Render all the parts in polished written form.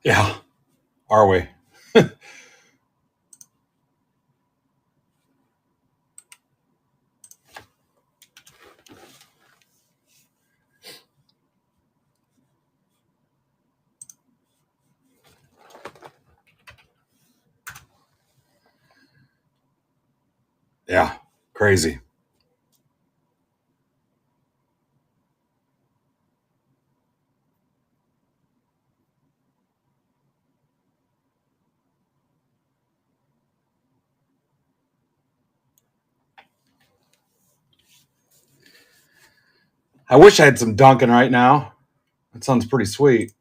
Yeah. Are we? Yeah. Crazy. I wish I had some Dunkin' right now. That sounds pretty sweet.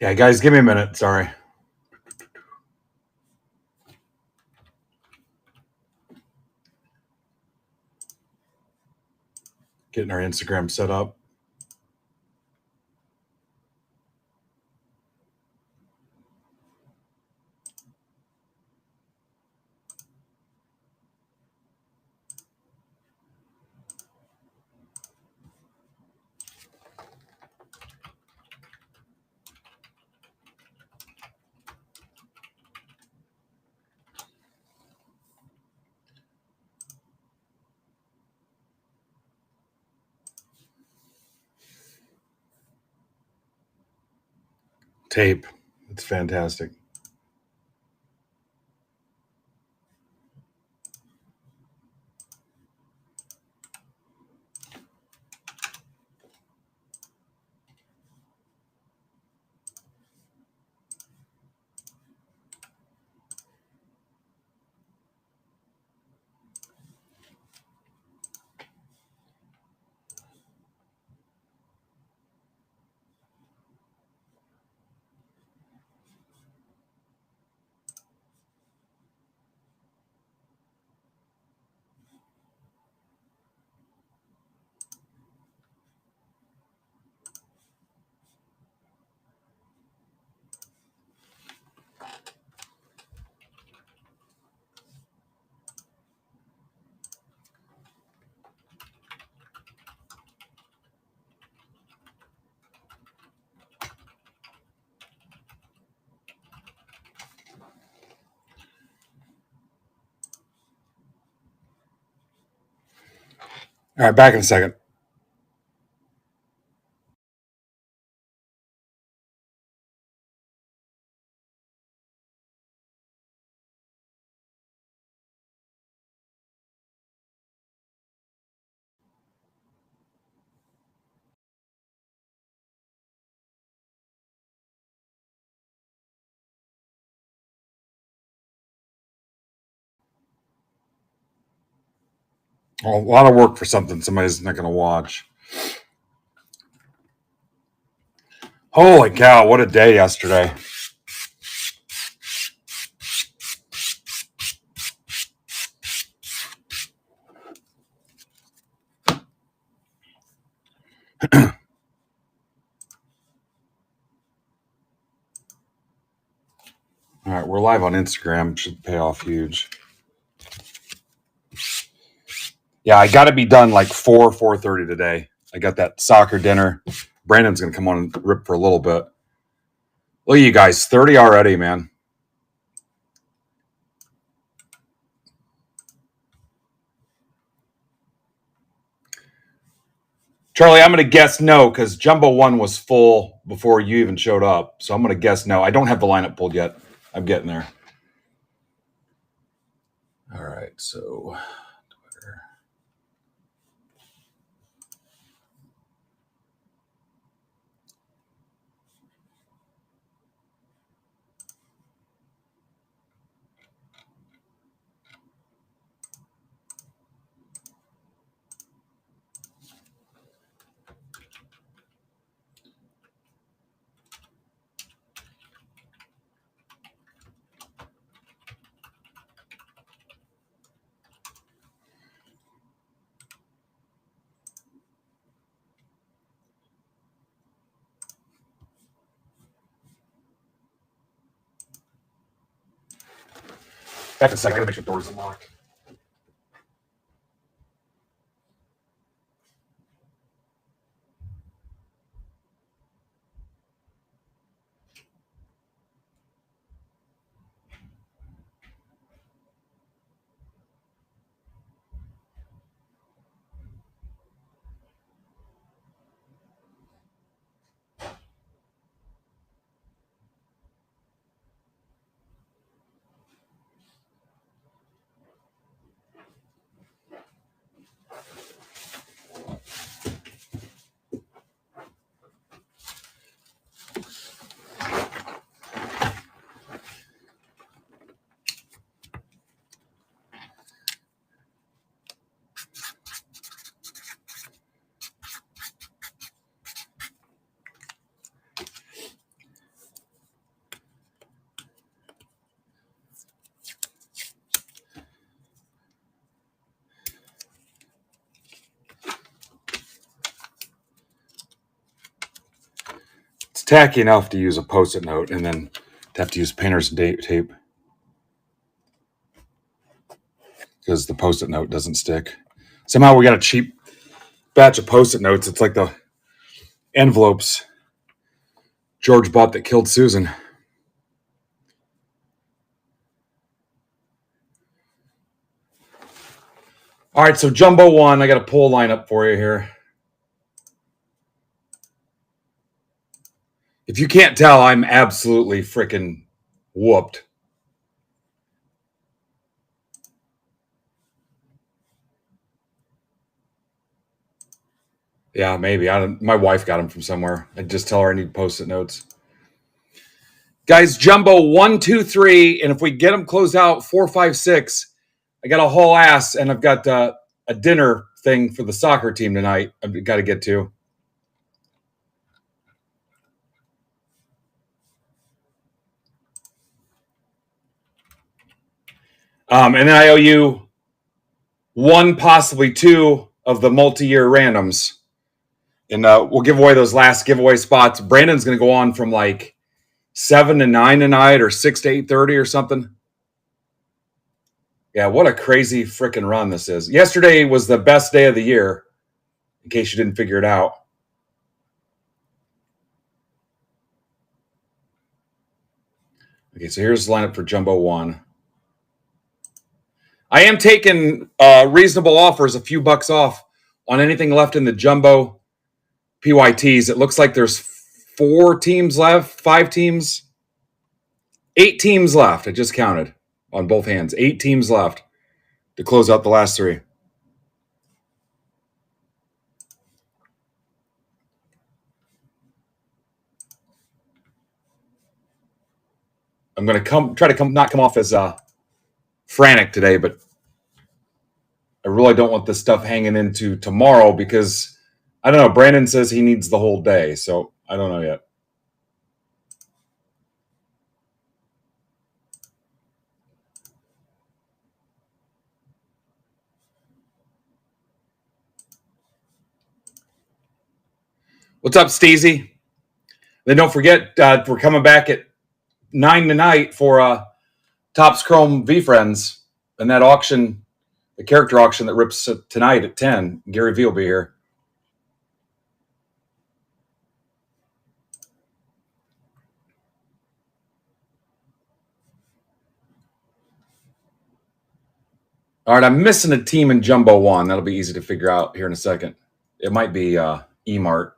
Yeah, guys, give me a minute. Sorry. Getting our Instagram set up. Tape. It's fantastic. All right, back in a second. Well, a lot of work for something somebody's not going to watch. Holy cow, what a day yesterday. All right, we're live on Instagram. Should pay off huge. Yeah, I got to be done like 4:30 today. I got that soccer dinner. Brandon's going to come on and rip for a little bit. Look at you guys, 30 already, man. Charlie, I'm going to guess no because Jumbo 1 was full before you even showed up. So I'm going to guess no. I don't have the lineup pulled yet. I'm getting there. All right, so Twitter. Back in a second. I got to make sure the door's unlocked. It's tacky enough to use a Post-it note and then to have to use painter's tape because the Post-it note doesn't stick. Somehow we got a cheap batch of Post-it notes. It's like the envelopes George bought that killed Susan. All right, so Jumbo 1, I got a pull lineup for you here. If you can't tell, I'm absolutely freaking whooped. Yeah, maybe. My wife got them from somewhere. I just tell her I need Post-it notes. Guys, Jumbo 1, 2, 3, and if we get them closed out 4, 5, 6, I got a whole ass, and I've got a dinner thing for the soccer team tonight. I've got to get to. And then I owe you 1, possibly 2 of the multi-year randoms. And we'll give away those last giveaway spots. Brandon's going to go on from like 7 to 9 tonight or 6 to 8:30 or something. Yeah, what a crazy freaking run this is. Yesterday was the best day of the year, in case you didn't figure it out. Okay, so here's the lineup for Jumbo 1. I am taking reasonable offers, a few bucks off on anything left in the Jumbo PYTs. It looks like there's 4 teams left, 5 teams, 8 teams left. I just counted on both hands. 8 teams left to close out the last 3. I'm going to try to not come off as frantic today, but I really don't want this stuff hanging into tomorrow because, I don't know, Brandon says he needs the whole day, so I don't know yet. What's up, Steezy? Then don't forget, we're coming back at 9 tonight for Topps Chrome V-Friends and that auction, the character auction that rips tonight at 10. Gary V will be here. All right, I'm missing a team in Jumbo 1. That'll be easy to figure out here in a second. It might be Emart.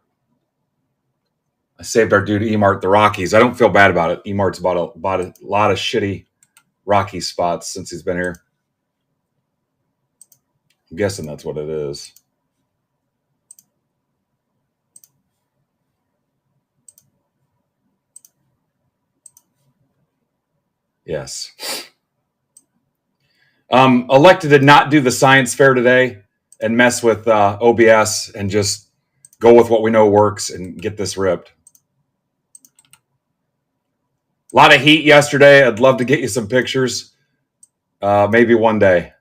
I saved our dude Emart the Rockies. I don't feel bad about it. Emart's bought a lot of shitty Rocky spots since he's been here. I'm guessing that's what it is. Yes. Elected to not do the science fair today and mess with OBS and just go with what we know works and get this ripped. A lot of heat yesterday. I'd love to get you some pictures. Maybe one day.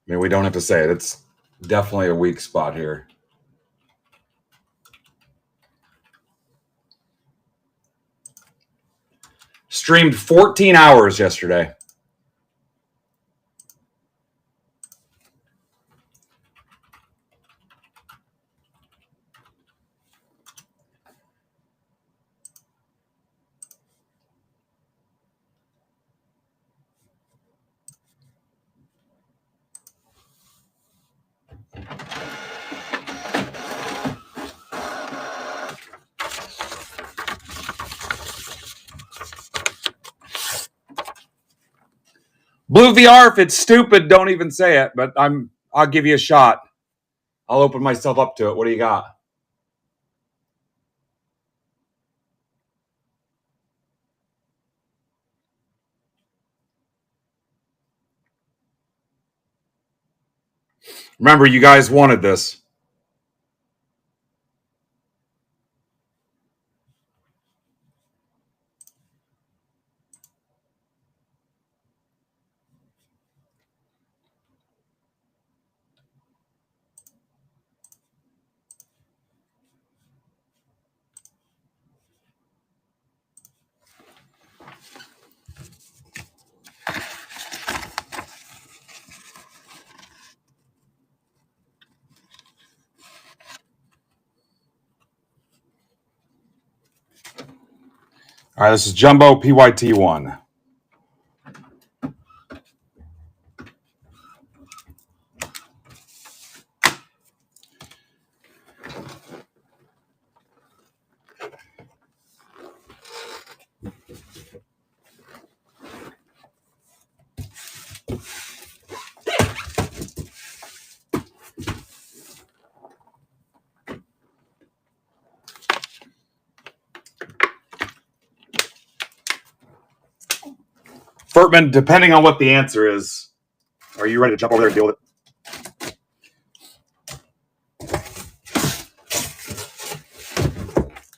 I mean, we don't have to say it. It's definitely a weak spot here. Streamed 14 hours yesterday. Blue VR, if it's stupid, don't even say it, but I'll give you a shot. I'll open myself up to it. What do you got? Remember, you guys wanted this. All right, this is Jumbo PYT1. Furtman, depending on what the answer is, are you ready to jump over there and deal with it?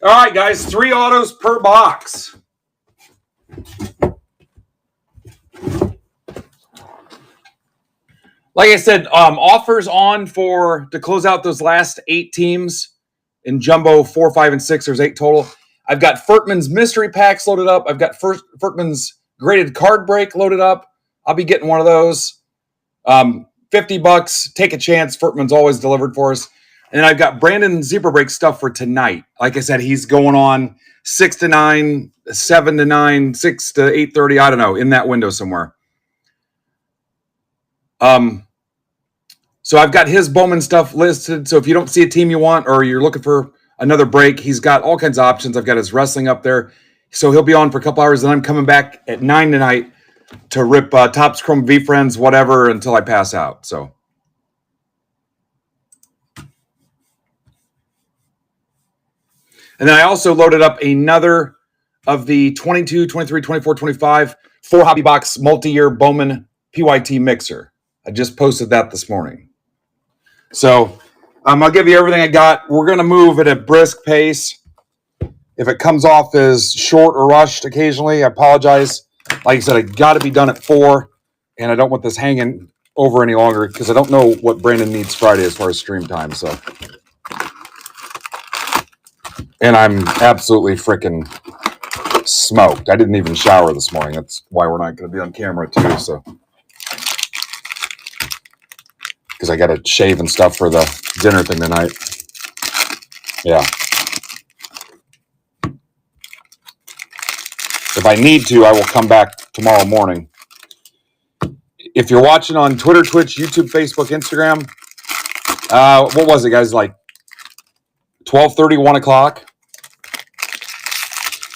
All right, guys, 3 autos per box. Like I said, offers on to close out those last 8 teams in Jumbo 4, 5, and 6. There's 8 total. I've got Furtman's mystery packs loaded up. I've got Furtman's graded card break loaded up. I'll be getting one of those. $50. Take a chance. Furtman's always delivered for us. And then I've got Brandon Zebra Break stuff for tonight. Like I said, he's going on 6 to 9, 7 to 9, 6 to 8:30. I don't know, in that window somewhere. So I've got his Bowman stuff listed. So if you don't see a team you want or you're looking for another break, he's got all kinds of options. I've got his wrestling up there. So he'll be on for a couple hours. Then I'm coming back at 9 tonight to rip Topps Chrome V-Friends, whatever, until I pass out. So. And then I also loaded up another of the 22, 23, 24, 25 4 hobby box multi-year Bowman PYT mixer. I just posted that this morning. So I'll give you everything I got. We're going to move at a brisk pace. If it comes off as short or rushed occasionally, I apologize. Like I said, I got to be done at 4, and I don't want this hanging over any longer because I don't know what Brandon needs Friday as far as stream time. So, and I'm absolutely freaking smoked. I didn't even shower this morning. That's why we're not going to be on camera too. So, because I got to shave and stuff for the dinner thing tonight. Yeah. If I need to, I will come back tomorrow morning. If you're watching on Twitter, Twitch, YouTube, Facebook, Instagram, what was it, guys? Like 12:30, 1 o'clock.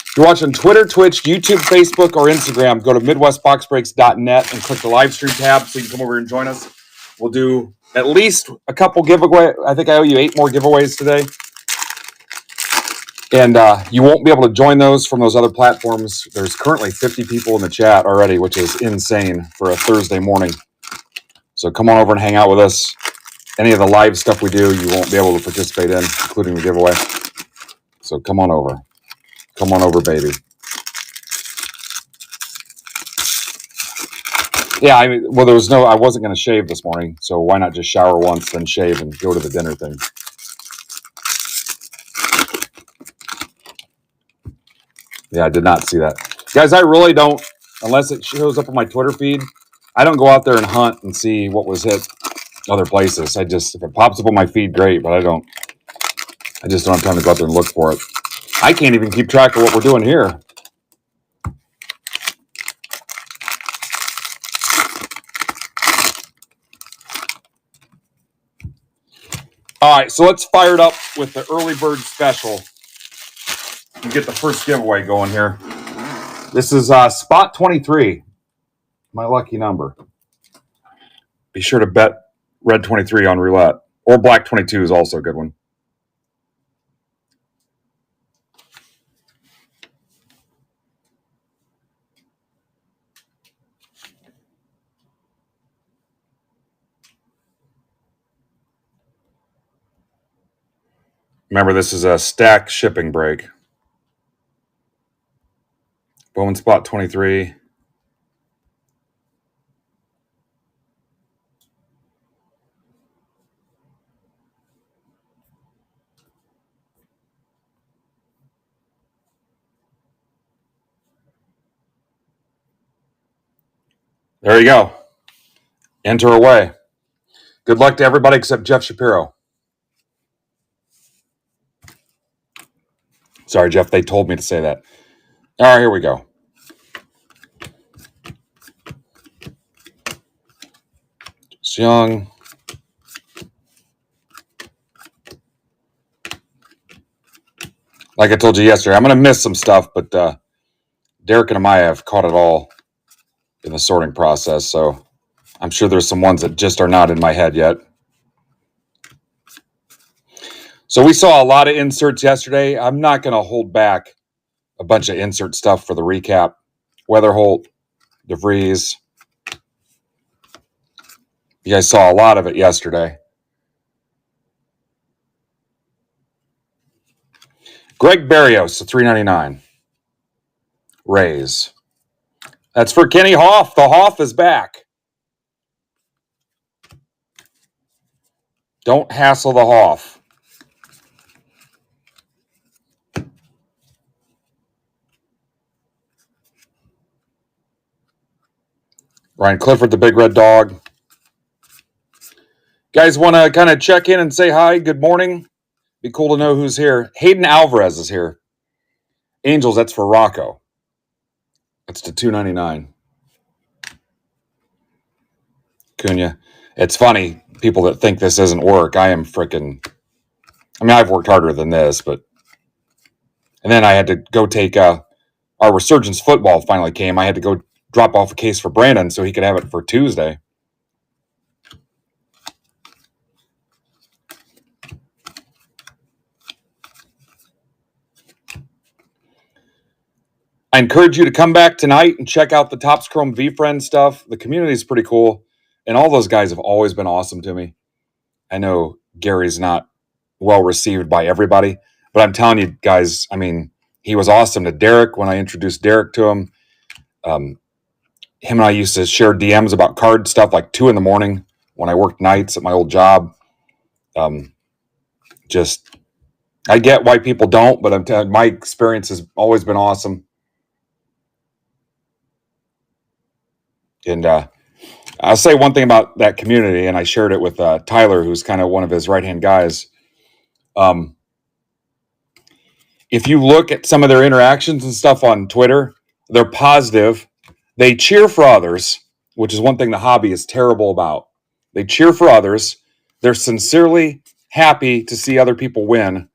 If you're watching Twitter, Twitch, YouTube, Facebook, or Instagram, go to MidwestBoxBreaks.net and click the live stream tab so you can come over and join us. We'll do at least a couple giveaways. I think I owe you 8 more giveaways today. And you won't be able to join those from those other platforms. There's currently 50 people in the chat already, which is insane for a Thursday morning. So come on over and hang out with us. Any of the live stuff we do, you won't be able to participate in, including the giveaway. So come on over. Come on over, baby. Yeah, I wasn't going to shave this morning, so why not just shower once, then shave and go to the dinner thing? Yeah, I did not see that. Guys, I really don't, unless it shows up on my Twitter feed, I don't go out there and hunt and see what was hit other places. If it pops up on my feed, great, but I just don't have time to go out there and look for it. I can't even keep track of what we're doing here. All right, so let's fire it up with the early bird special and get the first giveaway going here. This is spot 23, my lucky number. Be sure to bet red 23 on roulette, or black 22 is also a good one. Remember, this is a stack shipping break. Bowman spot 23. There you go. Enter away. Good luck to everybody except Jeff Shapiro. Sorry, Jeff, they told me to say that. All right, here we go. Young. Like I told you yesterday, I'm going to miss some stuff, but Derek and Amaya have caught it all in the sorting process, so I'm sure there's some ones that just are not in my head yet. So we saw a lot of inserts yesterday. I'm not going to hold back a bunch of insert stuff for the recap. Weatherholt, DeVries. You guys saw a lot of it yesterday. Greg Barrios, $3.99. Rays. That's for Kenny Hoff. The Hoff is back. Don't hassle the Hoff. Ryan Clifford, the big red dog. Guys want to kind of check in and say hi, good morning? Be cool to know who's here. Hayden Alvarez is here. Angels, that's for Rocco. That's to $2.99. Cunha. It's funny, people that think this isn't work. I've worked harder than this, but. And then I had to go take, our Resurgence football finally came. I had to go drop off a case for Brandon so he could have it for Tuesday. I encourage you to come back tonight and check out the Topps Chrome V-Friend stuff. The community is pretty cool, and all those guys have always been awesome to me. I know Gary's not well received by everybody, but I'm telling you guys, he was awesome to Derek when I introduced Derek to him. Him and I used to share DMs about card stuff like 2 a.m. when I worked nights at my old job. I get why people don't, but I'm telling you, my experience has always been awesome. And I'll say one thing about that community, and I shared it with Tyler, who's kind of one of his right-hand guys. If you look at some of their interactions and stuff on Twitter, they're positive. They cheer for others, which is one thing the hobby is terrible about. They cheer for others. They're sincerely happy to see other people win.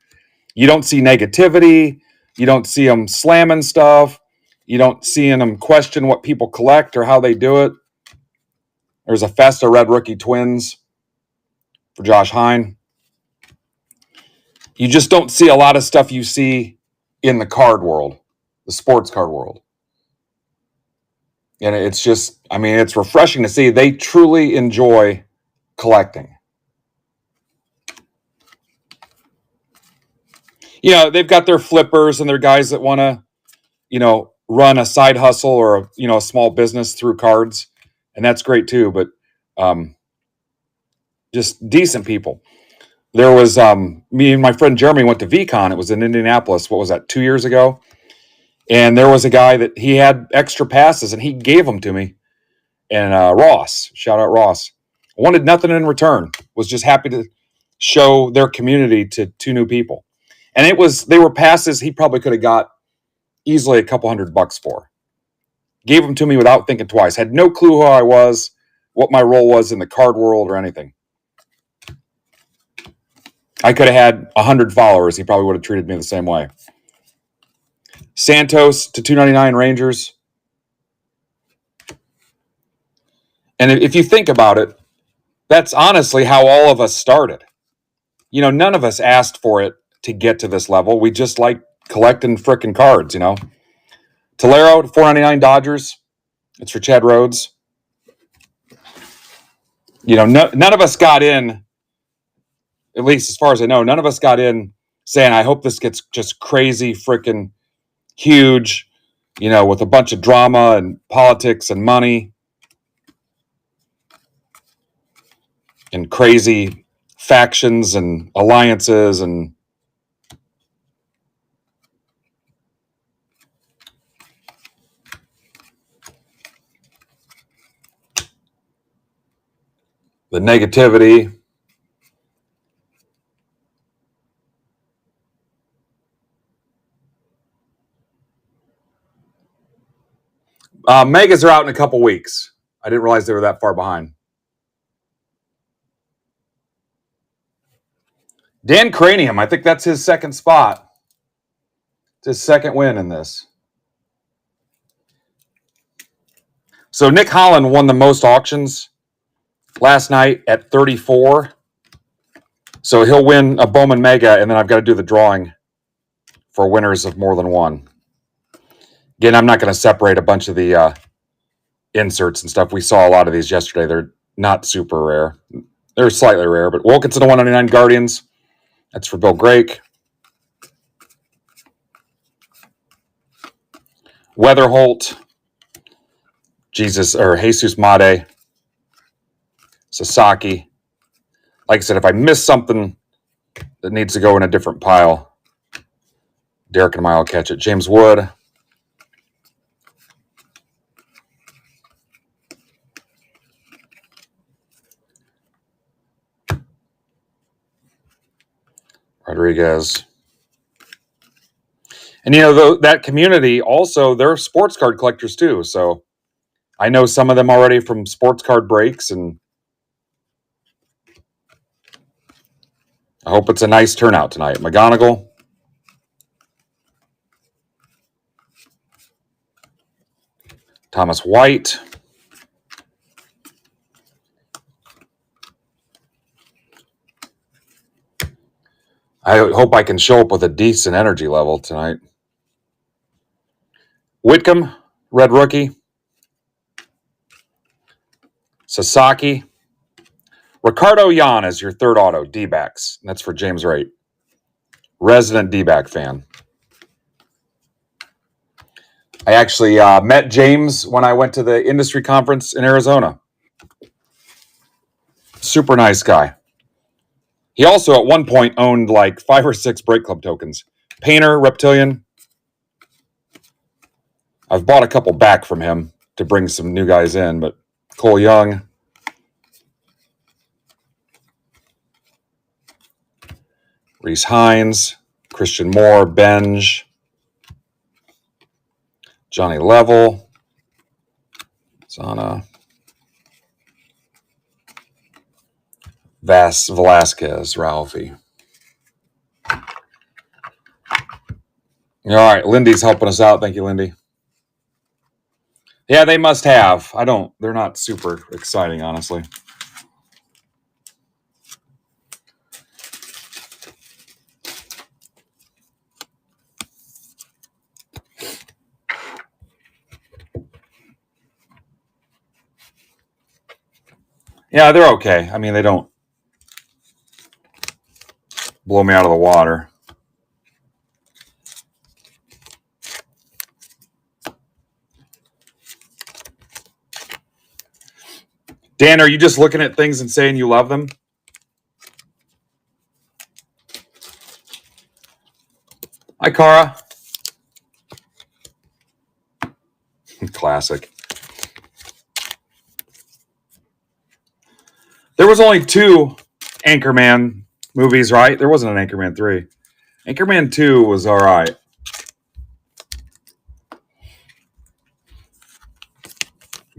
You don't see negativity. You don't see them slamming stuff. You don't see them question what people collect or how they do it. There's a Festa Red Rookie Twins for Josh Hine. You just don't see a lot of stuff you see in the card world, the sports card world. And it's just, I mean, it's refreshing to see they truly enjoy collecting. You know, they've got their flippers and their guys that want to, you know, run a side hustle or, you know, a small business through cards. And that's great too. But just decent people. There was me and my friend Jeremy went to VCon. It was in Indianapolis. What was that, 2 years ago? And there was a guy that he had extra passes and he gave them to me. And Ross, shout out Ross, wanted nothing in return, was just happy to show their community to two new people. And they were passes he probably could have got easily a couple $100 for. Gave them to me without thinking twice. Had no clue who I was, what my role was in the card world or anything. I could have had 100 followers. He probably would have treated me the same way. Santos to 299 Rangers. And if you think about it, that's honestly how all of us started. You know, none of us asked for it to get to this level. We just like collecting frickin' cards, you know. Tolero to 499 Dodgers. It's for Chad Rhodes. You know, none of us got in, at least as far as I know, none of us got in saying, I hope this gets just crazy frickin' huge, you know, with a bunch of drama and politics and money and crazy factions and alliances and the negativity. Megas are out in a couple weeks. I didn't realize they were that far behind. Dan Cranium, I think that's his second spot. It's his second win in this. So Nick Holland won the most auctions last night at 34. So he'll win a Bowman Mega, and then I've got to do the drawing for winners of more than one. Again, I'm not going to separate a bunch of the inserts and stuff. We saw a lot of these yesterday. They're not super rare. They're slightly rare, but Wilkinson to 199 Guardians. That's for Bill Grake. Weatherholt. Jesus Made. Sasaki. Like I said, if I miss something that needs to go in a different pile, Derek and I will catch it. James Wood. Rodriguez. And, you know, that community also, they're sports card collectors too. So I know some of them already from sports card breaks, and I hope it's a nice turnout tonight. McGonigal. Thomas White. I hope I can show up with a decent energy level tonight. Whitcomb, red rookie. Sasaki. Ricardo Yan is your third auto, D-backs. That's for James Wright. Resident D-back fan. I actually met James when I went to the industry conference in Arizona. Super nice guy. He also at one point owned like 5 or 6 Break Club tokens. Painter, Reptilian. I've bought a couple back from him to bring some new guys in, but Cole Young, Reese Hines, Christian Moore, Benj, Johnny Level, Zana, Velasquez, Ralphie. All right, Lindy's helping us out. Thank you, Lindy. Yeah, they must have. They're not super exciting, honestly. Yeah, they're okay. I mean, they don't blow me out of the water. Dan, are you just looking at things and saying you love them? Hi, Cara. Classic. There was only 2 Anchorman movies, right? There wasn't an Anchorman 3. Anchorman 2 was all right.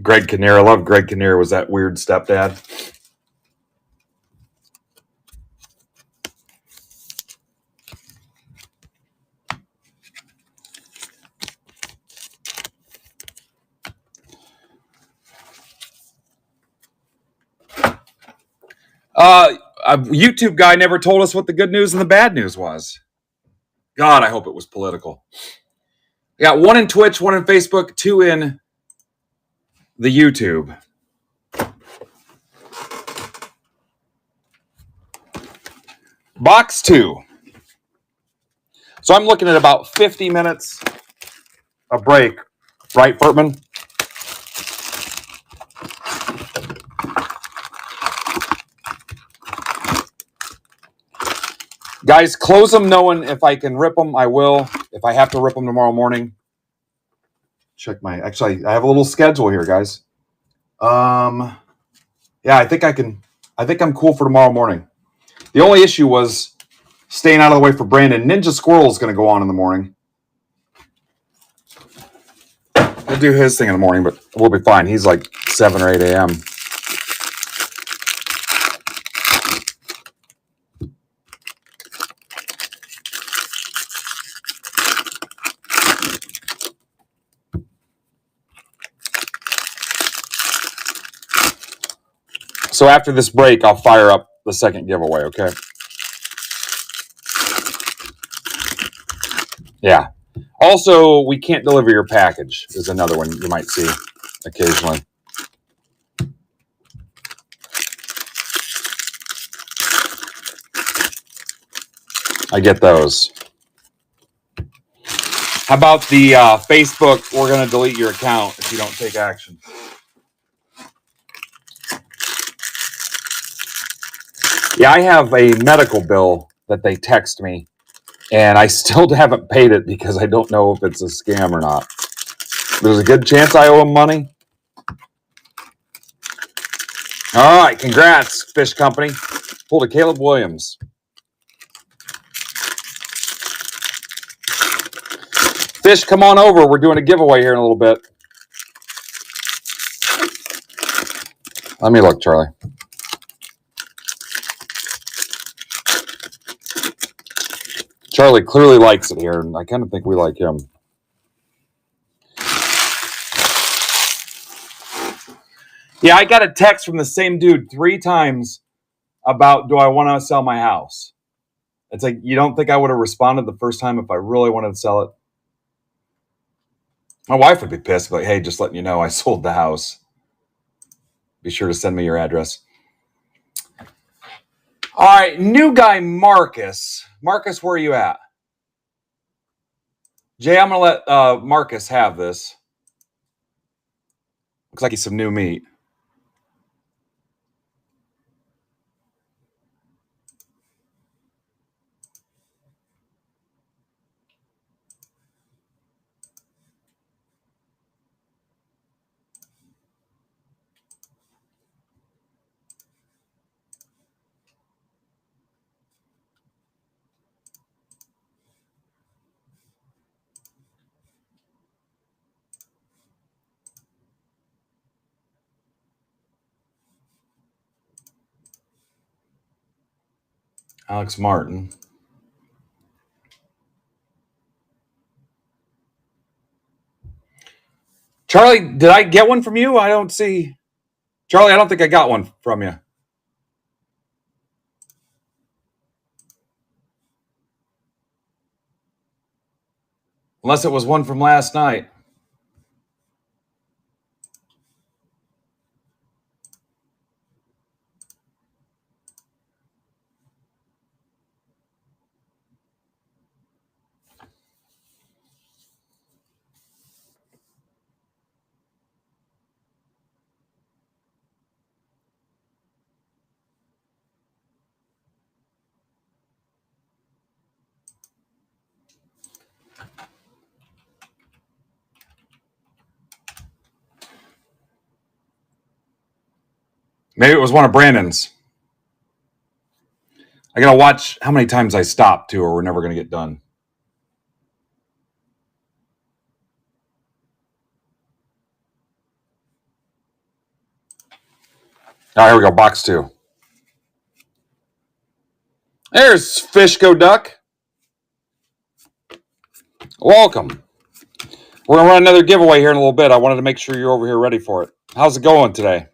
Greg Kinnear. I love Greg Kinnear. Was that weird stepdad? A YouTube guy never told us what the good news and the bad news was. God, I hope it was political. We got 1 in Twitch, 1 in Facebook, 2 in the YouTube. Box 2. So I'm looking at about 50 minutes a break, right, Furtman? Guys, close them knowing if I can rip them, I will. If I have to rip them tomorrow morning. Actually, I have a little schedule here, guys. Yeah, I think I can. I think I'm cool for tomorrow morning. The only issue was staying out of the way for Brandon. Ninja Squirrel is going to go on in the morning. He'll do his thing in the morning, but we'll be fine. He's like 7 or 8 a.m. So after this break, I'll fire up the second giveaway, okay? Yeah. Also, we can't deliver your package is another one you might see occasionally. I get those. How about the Facebook, we're going to delete your account if you don't take action? Yeah, I have a medical bill that they text me, and I still haven't paid it because I don't know if it's a scam or not. There's a good chance I owe them money. All right, congrats, Fish Company. Pulled a Caleb Williams. Fish, come on over. We're doing a giveaway here in a little bit. Let me look, Charlie. Charlie clearly likes it here, and I kind of think we like him. Yeah, I got a text from the same dude 3 times about, do I want to sell my house? It's like, you don't think I would have responded the first time if I really wanted to sell it? My wife would be pissed, like, hey, just letting you know I sold the house. Be sure to send me your address. All right, new guy Marcus. Marcus, where are you at? Jay, I'm going to let Marcus have this. Looks like he's some new meat. Alex Martin. Charlie, did I get one from you? I don't see. Charlie, I don't think I got one from you. Unless it was one from last night. Maybe it was one of Brandon's. I gotta watch how many times I stop too, or we're never gonna get done. Oh, here we go. Box 2. There's Fishko Duck. Welcome. We're gonna run another giveaway here in a little bit. I wanted to make sure you're over here ready for it. How's it going today?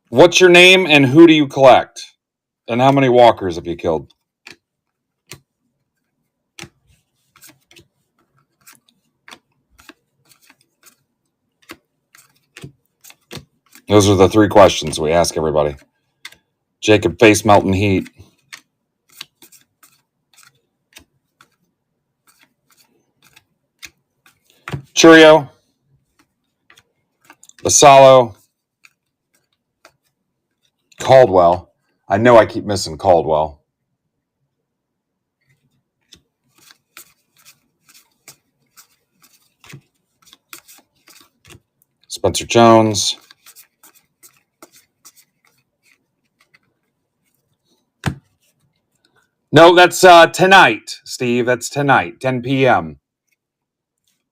What's your name and who do you collect? And how many walkers have you killed? Those are the 3 questions we ask everybody. Jacob Face Melting Heat. Churio. Basalo. Caldwell. I know I keep missing Caldwell. Spencer Jones. No, that's tonight, Steve. That's tonight, 10 p.m.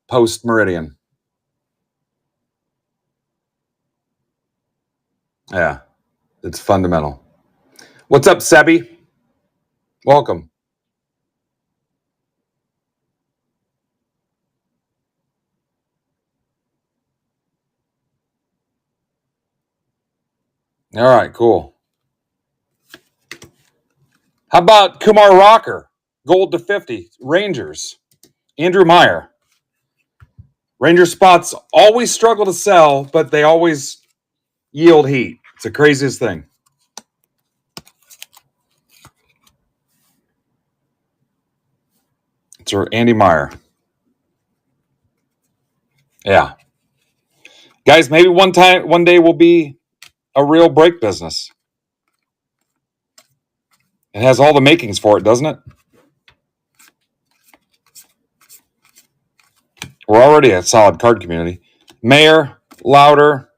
Post Meridian. Yeah, it's fundamental. What's up, Sebi? Welcome. All right, cool. How about Kumar Rocker? Gold to 50. Rangers. Andrew Meyer. Ranger spots always struggle to sell, but they always yield heat. It's the craziest thing. It's Andy Meyer. Yeah. Guys, maybe one day will be a real break business. It has all the makings for it, doesn't it? We're already a solid card community. Mayer, Louder.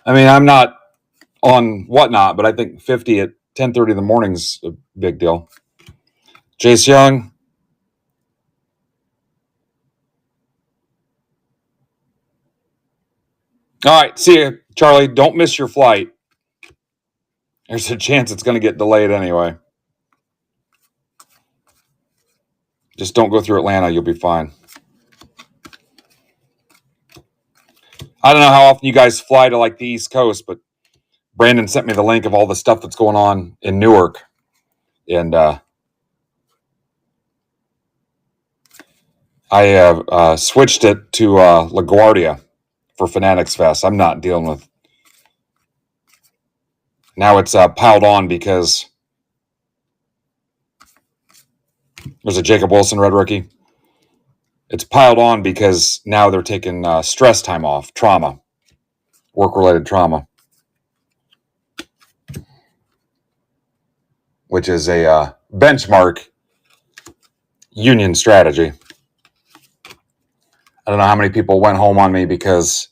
I mean, I'm not on whatnot, but I think 50 at 10:30 in the morning is a big deal. Jace Young. All right, see you, Charlie. Don't miss your flight. There's a chance it's going to get delayed anyway. Just don't go through Atlanta. You'll be fine. I don't know how often you guys fly to like the East Coast, but Brandon sent me the link of all the stuff that's going on in Newark. And I switched it to LaGuardia for Fanatics Fest. I'm not dealing with. Now it's piled on because there's a Jacob Wilson red rookie. It's piled on because now they're taking stress time off, trauma, work-related trauma, which is a benchmark union strategy. I don't know how many people went home on me because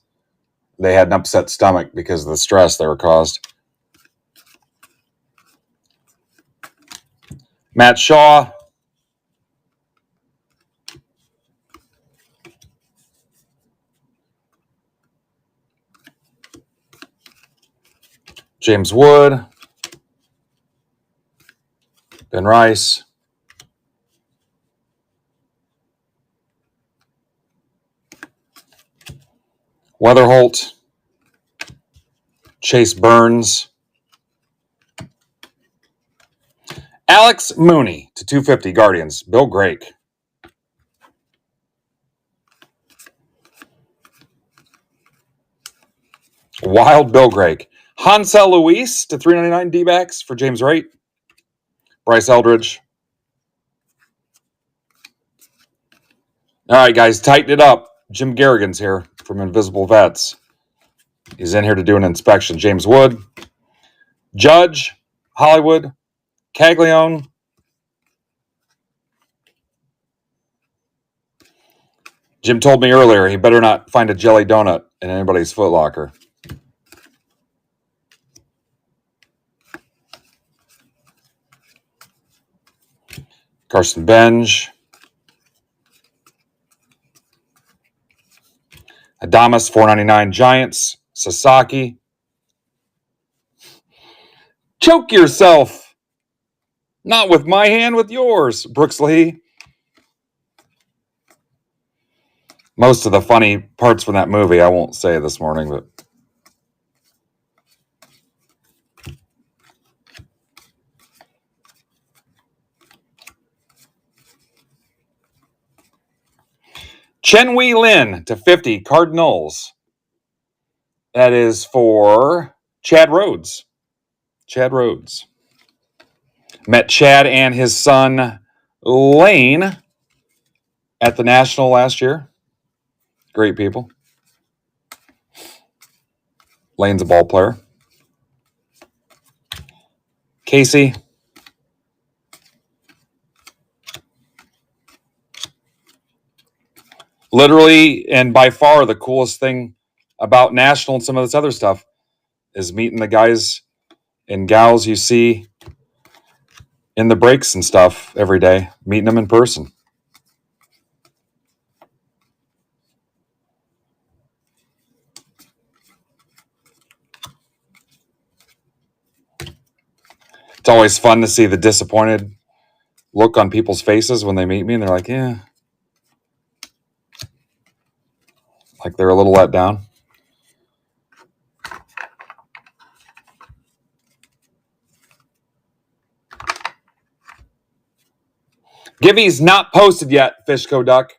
they had an upset stomach because of the stress they were caused. Matt Shaw. James Wood. Ben Rice. Weatherholt. Chase Burns. Alex Mooney to 250, Guardians. Bill Grake. Wild Bill Grake. Hansel Luis to 399 D-backs for James Wright. Bryce Eldridge. All right, guys, tighten it up. Jim Garrigan's here from Invisible Vets. He's in here to do an inspection. James Wood. Judge. Hollywood. Caglione. Jim told me earlier he better not find a jelly donut in anybody's Foot Locker. Carson Benj. Adamas, 499 Giants. Sasaki. Choke yourself. Not with my hand, with yours. Brooks Lee. Most of the funny parts from that movie I won't say this morning, but Chen Wei Lin to 50 Cardinals. That is for Chad Rhodes. Chad Rhodes. Met Chad and his son Lane at the National last year. Great people. Lane's a ball player. Casey. Literally and by far the coolest thing about National and some of this other stuff is meeting the guys and gals you see in the breaks and stuff every day, meeting them in person. It's always fun to see the disappointed look on people's faces when they meet me and they're like, yeah. Like they're a little let down. Gibby's not posted yet, Fishco Duck.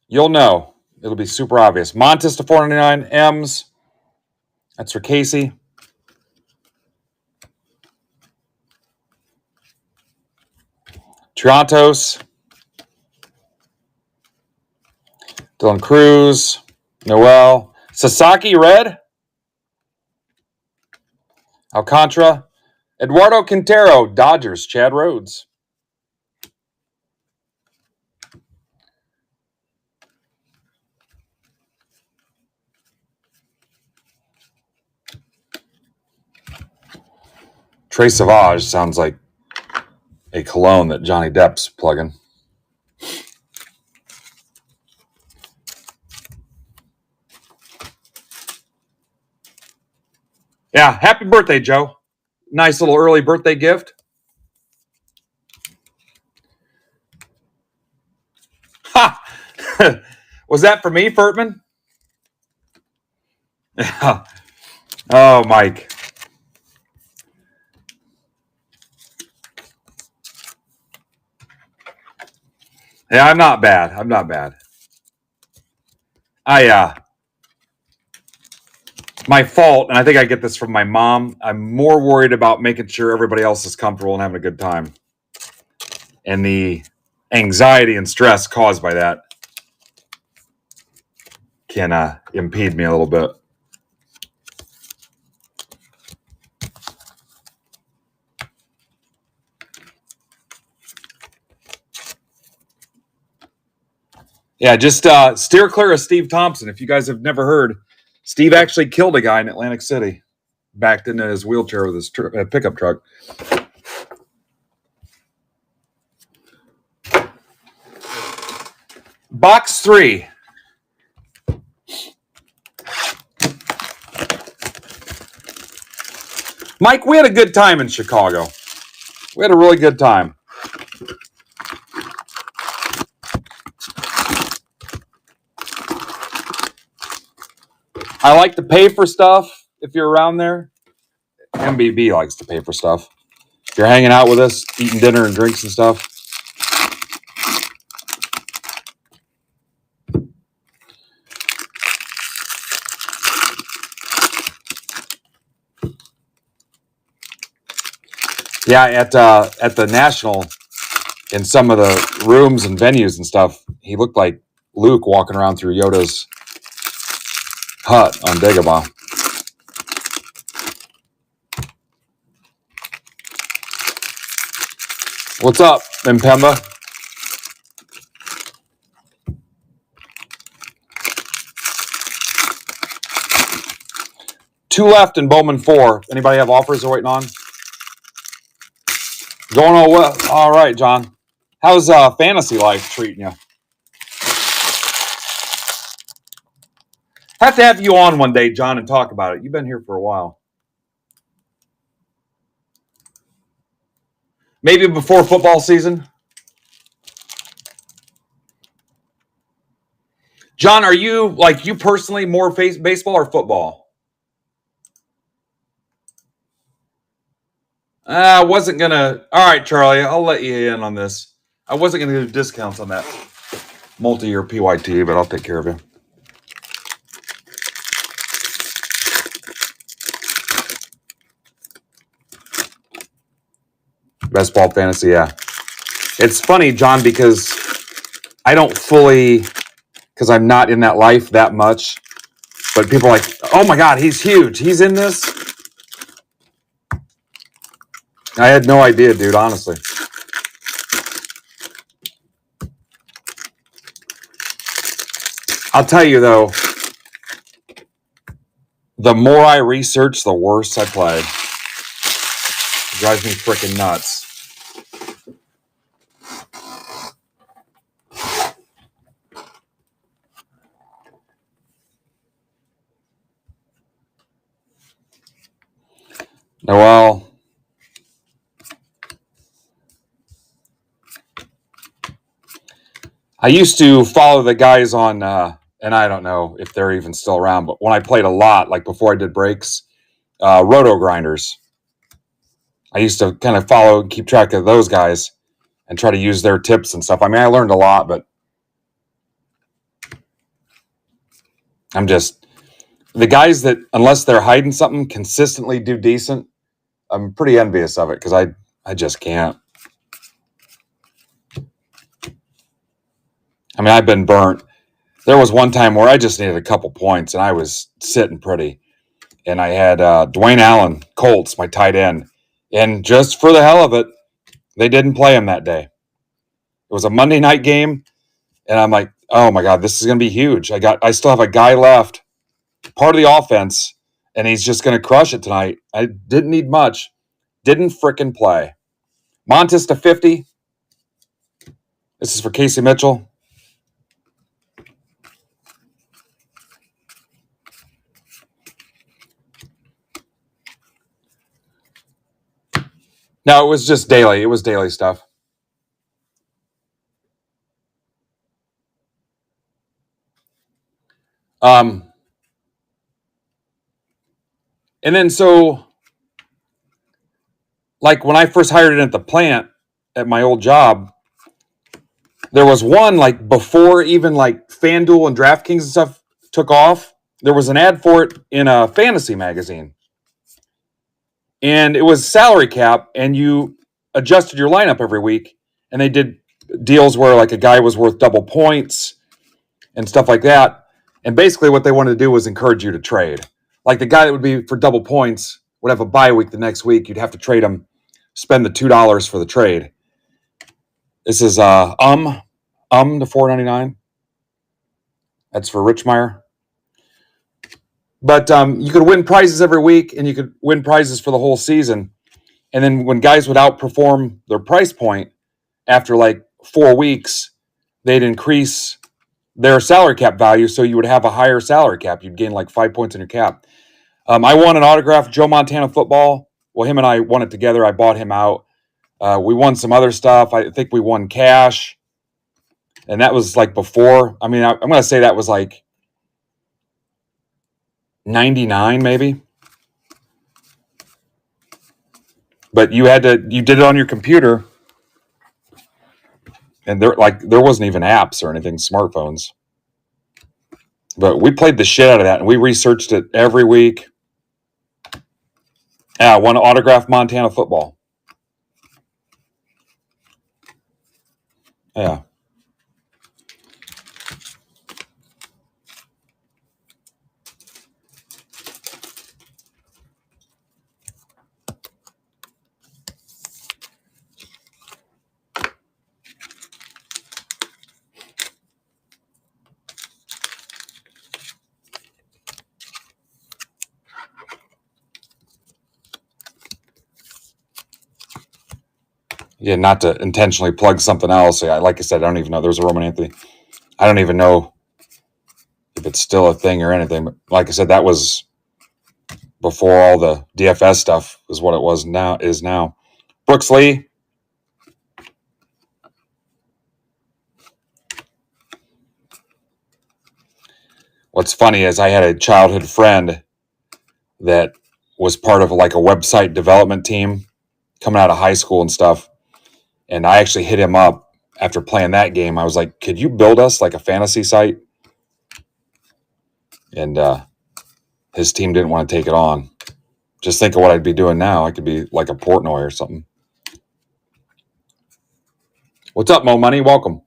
You'll know. It'll be super obvious. Montes to 499 M's. That's for Casey. Triantos. Dylan Cruz. Noel. Sasaki red. Alcantara. Eduardo Quintero. Dodgers. Chad Rhodes. Trey Savage sounds like a cologne that Johnny Depp's plugging. Yeah, happy birthday, Joe. Nice little early birthday gift. Ha! Was that for me, Furtman? Yeah. Oh, Mike. Yeah, I'm not bad. I'm not bad. My fault, and I think I get this from my mom. I'm more worried about making sure everybody else is comfortable and having a good time. And the anxiety and stress caused by that can impede me a little bit. Yeah, just steer clear of Steve Thompson. If you guys have never heard, Steve actually killed a guy in Atlantic City, backed into his wheelchair with his pickup truck. Box 3. Mike, we had a good time in Chicago. We had a really good time. I like to pay for stuff if you're around there. MBB likes to pay for stuff. If you're hanging out with us, eating dinner and drinks and stuff. Yeah, at the National, in some of the rooms and venues and stuff, he looked like Luke walking around through Yoda's hut on Dagobah. What's up, Mpemba? Two left in Bowman 4. Anybody have offers they're waiting on? Going all well. All right, John. How's fantasy life treating you? Have to have you on one day, John, and talk about it. You've been here for a while. Maybe before football season. John, are you, like, you personally more baseball or football? I wasn't going to. All right, Charlie, I'll let you in on this. I wasn't going to do discounts on that multi-year PYT, but I'll take care of you. Best ball fantasy, yeah. It's funny, John, because I don't fully, because I'm not in that life that much, but people are like, oh my God, he's huge. He's in this. I had no idea, dude, honestly. I'll tell you, though, the more I research, the worse I play. It drives me freaking nuts. Well, I used to follow the guys on, and I don't know if they're even still around, but when I played a lot, like before I did breaks, roto grinders. I used to kind of follow and keep track of those guys and try to use their tips and stuff. I mean, I learned a lot, but I'm just, the guys that, unless they're hiding something, consistently do decent, I'm pretty envious of it because I just can't. I mean, I've been burnt. There was one time where I just needed a couple points and I was sitting pretty. And I had Dwayne Allen, Colts, my tight end. And just for the hell of it, they didn't play him that day. It was a Monday night game. And I'm like, oh my God, this is going to be huge. I still have a guy left, part of the offense, and he's just going to crush it tonight. I didn't need much. Didn't frickin' play. Montes to 50. This is for Casey Mitchell. No, it was just daily. It was daily stuff. And then so, like when I first hired it at the plant at my old job, there was one like before even like FanDuel and DraftKings and stuff took off. There was an ad for it in a fantasy magazine. And it was salary cap, and you adjusted your lineup every week. And they did deals where like a guy was worth double points and stuff like that. And basically what they wanted to do was encourage you to trade. Like the guy that would be for double points would have a bye week the next week. You'd have to trade him, spend the $2 for the trade. This is to $4.99. That's for Richmeyer. But you could win prizes every week, and you could win prizes for the whole season. And then when guys would outperform their price point after like 4 weeks, they'd increase their salary cap value, so you would have a higher salary cap. You'd gain like 5 points in your cap. I won an autographed Joe Montana football Well, him and I won it together. I bought him out. We won some other stuff. I think we won cash. And that was like before. I mean, I'm going to say that was like 99 maybe. But you did it on your computer. And there wasn't even apps or anything, smartphones. But we played the shit out of that, and we researched it every week. Yeah, I won autographed Montana football. Yeah. Yeah, not to intentionally plug something else. Yeah, like I said, I don't even know. There's a Roman Anthony. I don't even know if it's still a thing or anything. But like I said, that was before all the DFS stuff is what it was now. Brooks Lee. What's funny is I had a childhood friend that was part of like a website development team coming out of high school and stuff. And I actually hit him up after playing that game. I was like, could you build us like a fantasy site? And his team didn't want to take it on. Just think of what I'd be doing now. I could be like a Portnoy or something. What's up, Mo Money? Welcome.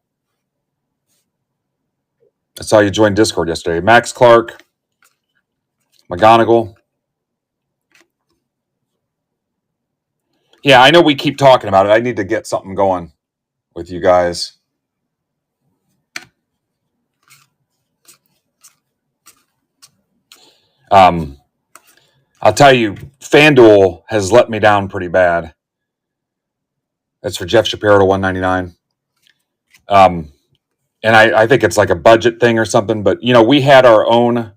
I saw you join Discord yesterday. Max Clark, McGonigal. Yeah, I know we keep talking about it. I need to get something going with you guys. I'll tell you, FanDuel has let me down pretty bad. That's for Jeff Shapiro to 199. And I think it's like a budget thing or something. But, we had our own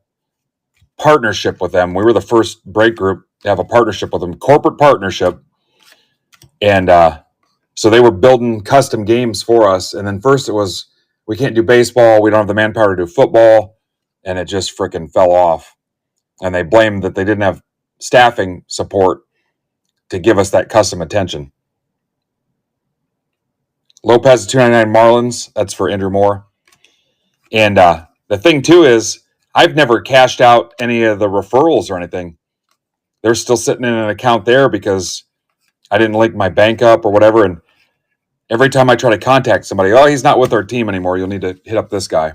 partnership with them. We were the first break group to have a partnership with them, corporate partnership. And so they were building custom games for us. And then first it was, we can't do baseball. We don't have the manpower to do football. And it just freaking fell off. And they blamed that they didn't have staffing support to give us that custom attention. Lopez 299 Marlins. That's for Andrew Moore. And the thing too is I've never cashed out any of the referrals or anything. They're still sitting in an account there because I didn't link my bank up or whatever. And every time I try to contact somebody, oh, he's not with our team anymore. You'll need to hit up this guy.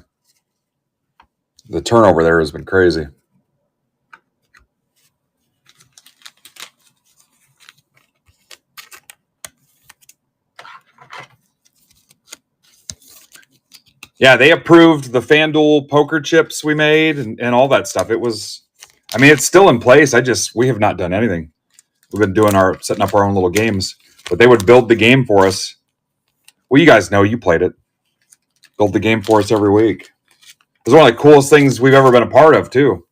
The turnover there has been crazy. Yeah, they approved the FanDuel poker chips we made and all that stuff. It's still in place. We have not done anything. We've been setting up our own little games, but they would build the game for us. Well, you guys know, you played it. Build the game for us every week. It was one of the coolest things we've ever been a part of, too.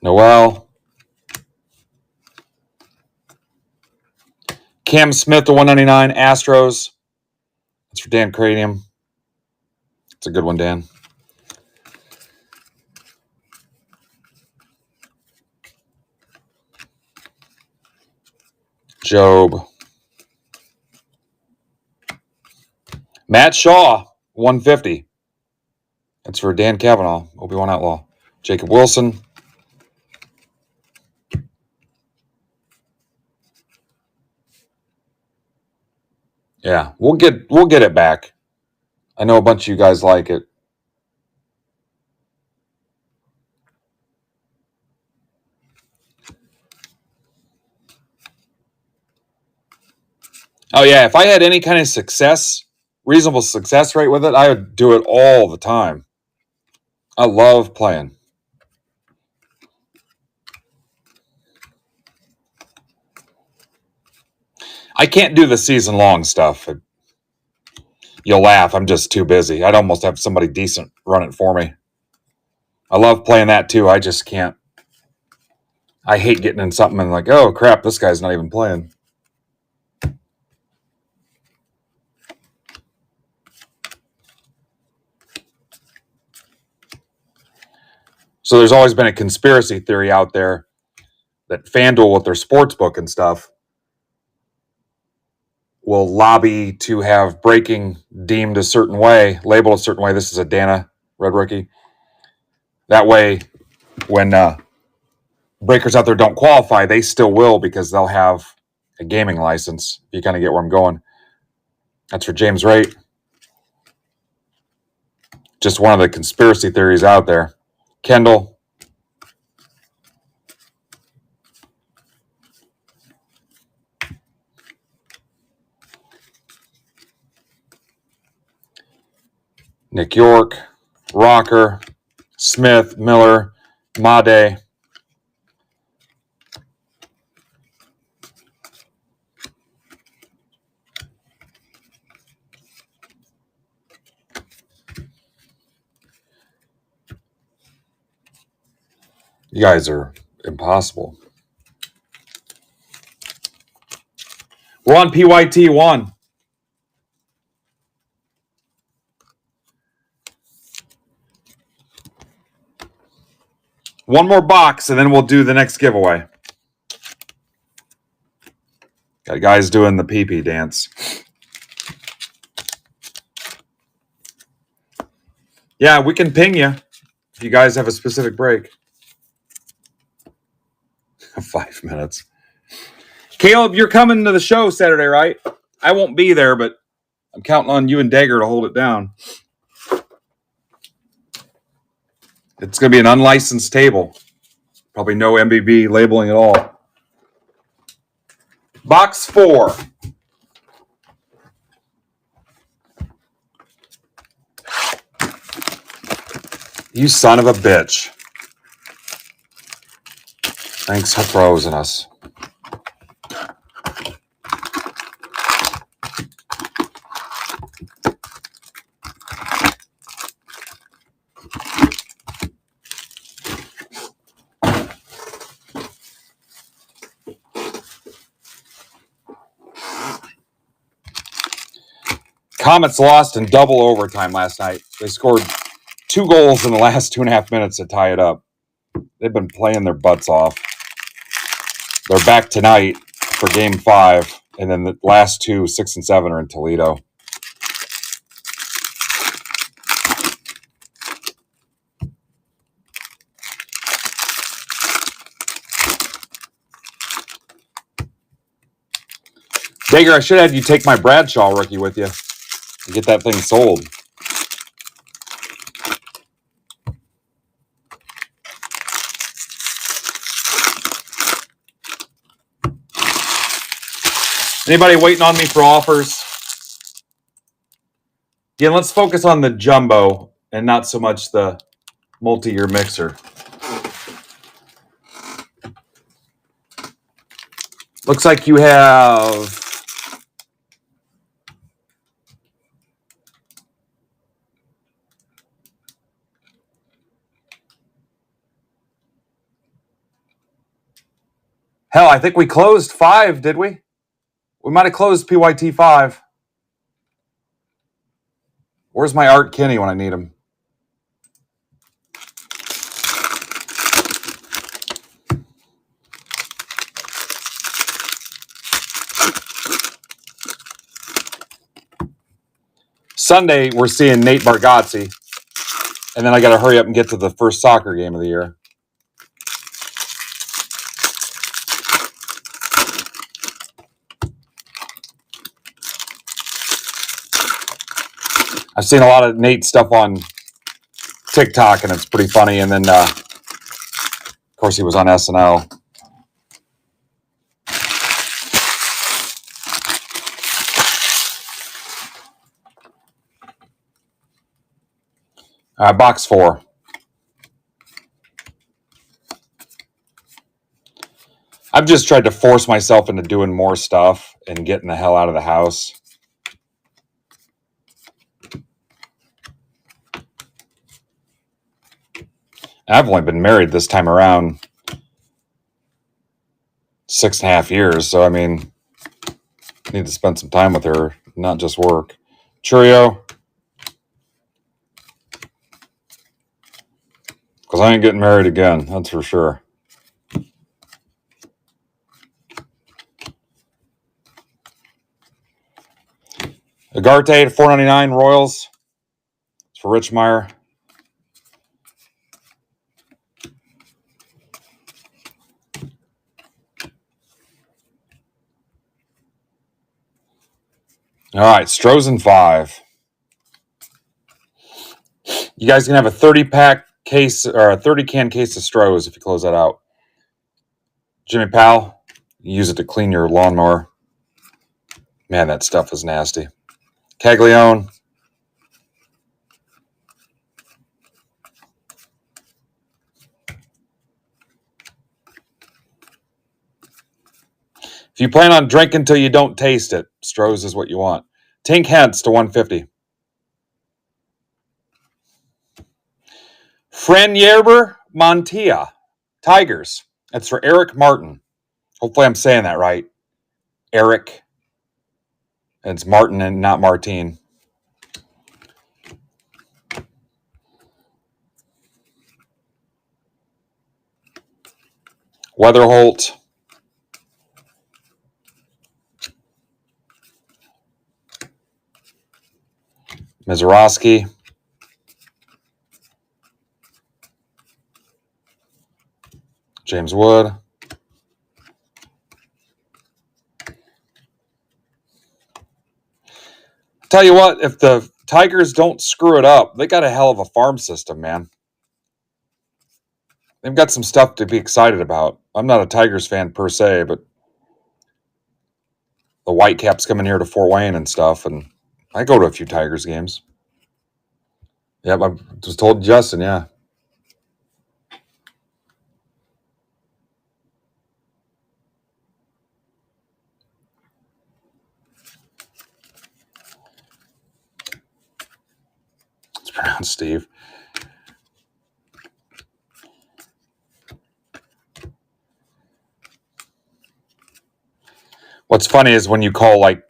Noel. Cam Smith to 199. Astros. That's for Dan Cranium. It's a good one, Dan. Job. Matt Shaw, 150. That's for Dan Cavanaugh, Obi-Wan Outlaw. Jacob Wilson. Yeah, we'll get it back. I know a bunch of you guys like it. Oh yeah, if I had any kind of reasonable success rate with it, I would do it all the time. I love playing. I can't do the season long stuff. You'll laugh. I'm just too busy. I'd almost have somebody decent run it for me. I love playing that too. I just can't. I hate getting in something and like, oh crap, this guy's not even playing. So there's always been a conspiracy theory out there that FanDuel with their sports book and stuff will lobby to have breaking deemed a certain way, labeled a certain way. This is a Dana Red Rookie. That way, when breakers out there don't qualify, they still will because they'll have a gaming license. You kind of get where I'm going. That's for James Wright. Just one of the conspiracy theories out there. Kendall. Nick York. Rocker. Smith. Miller. Made. You guys are impossible. We're on PYT 1. One more box, and then we'll do the next giveaway. Got guys doing the pee-pee dance. Yeah, we can ping you if you guys have a specific break. 5 minutes. Caleb, you're coming to the show Saturday, right? I won't be there, but I'm counting on you and Dagger to hold it down. It's going to be an unlicensed table. Probably no MBB labeling at all. Box 4. You son of a bitch. Thanks for frozen us. Comets lost in double overtime last night. They scored 2 goals in the last 2.5 minutes to tie it up. They've been playing their butts off. They're back tonight for game 5, and then the last 2, 6 and 7, are in Toledo. Dagger, I should have had you take my Bradshaw rookie with you and get that thing sold. Anybody waiting on me for offers? Again, let's focus on the jumbo and not so much the multi-year mixer. Looks like you have hell, I think we closed 5, did we? We might have closed PYT 5. Where's my Art Kinney when I need him? Sunday, we're seeing Nate Bargatze. And then I got to hurry up and get to the first soccer game of the year. I've seen a lot of Nate stuff on TikTok, and it's pretty funny. And then, of course, he was on SNL. Box 4. I've just tried to force myself into doing more stuff and getting the hell out of the house. I've only been married this time around 6.5 years. So, I mean, I need to spend some time with her, not just work. Cheerio. Because I ain't getting married again. That's for sure. Agarte at $4.99 Royals. It's for Rich Meyer. All right, Strozen 5. You guys can have a 30-pack case or a 30-can case of Strohs if you close that out. Jimmy Powell, you use it to clean your lawnmower. Man, that stuff is nasty. Caglione. If you plan on drinking till you don't taste it, Strohs is what you want. Tink Hence to $150. Frenier Montia. Tigers. That's for Eric Martin. Hopefully I'm saying that right. Eric. And it's Martin and not Martine. Weatherholt. Mizorowski. James Wood. Tell you what, if the Tigers don't screw it up, they got a hell of a farm system, man. They've got some stuff to be excited about. I'm not a Tigers fan per se, but the Whitecaps coming here to Fort Wayne and stuff, and I go to a few Tigers games. Yep, I was told Justin, yeah. It's pronounced Steve. What's funny is when you call like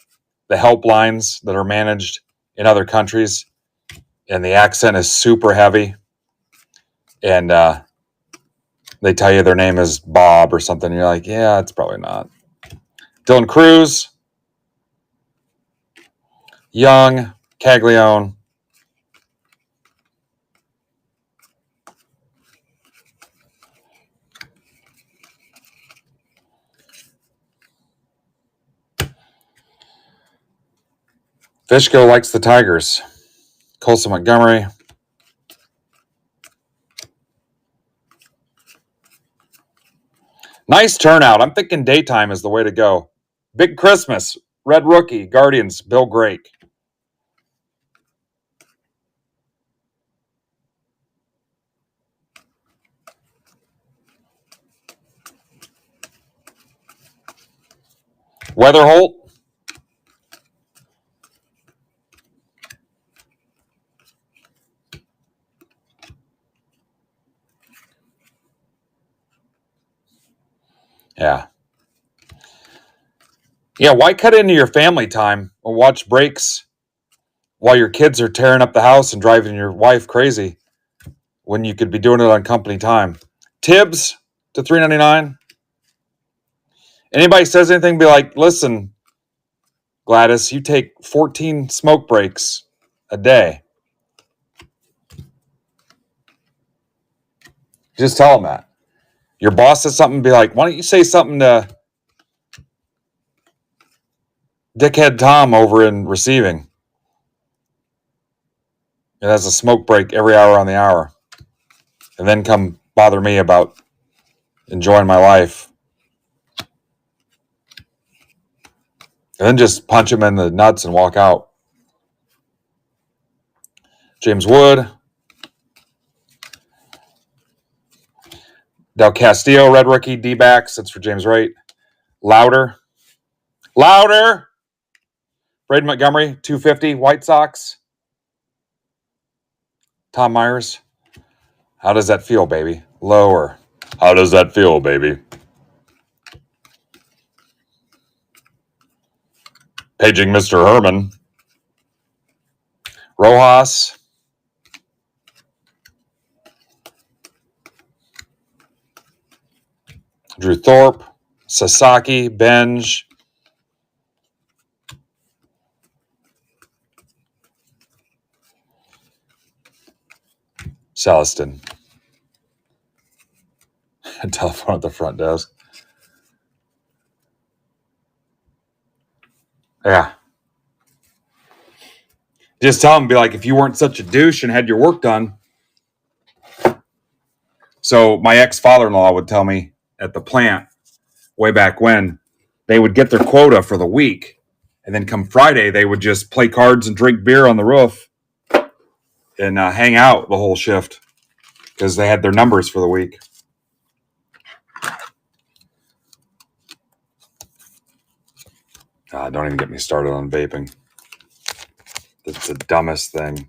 the helplines that are managed in other countries and the accent is super heavy and they tell you their name is Bob or something. You're like, yeah, it's probably not. Dylan Cruz, Young, Caglione. Fishko likes the Tigers. Colson Montgomery. Nice turnout. I'm thinking daytime is the way to go. Big Christmas. Red Rookie. Guardians. Bill Drake. Weatherholt. Yeah. Yeah, why cut into your family time or watch breaks while your kids are tearing up the house and driving your wife crazy when you could be doing it on company time? Tibbs to $3.99. Anybody says anything, be like, listen, Gladys, you take 14 smoke breaks a day. Just tell them that. Your boss says something, be like, why don't you say something to Dickhead Tom over in receiving? It has a smoke break every hour on the hour. And then come bother me about enjoying my life. And then just punch him in the nuts and walk out. James Wood. Del Castillo, Red Rookie, D-backs. That's for James Wright. Louder. Louder. Braden Montgomery, 250. White Sox. Tom Myers. How does that feel, baby? Lower. How does that feel, baby? Paging Mr. Herman. Rojas. Drew Thorpe. Sasaki. Benj. Celiston. Telephone at the front desk. Yeah. Just tell them, be like, if you weren't such a douche and had your work done. So my ex-father-in-law would tell me at the plant way back when they would get their quota for the week. And then come Friday, they would just play cards and drink beer on the roof and hang out the whole shift because they had their numbers for the week. Don't even get me started on vaping. It's the dumbest thing.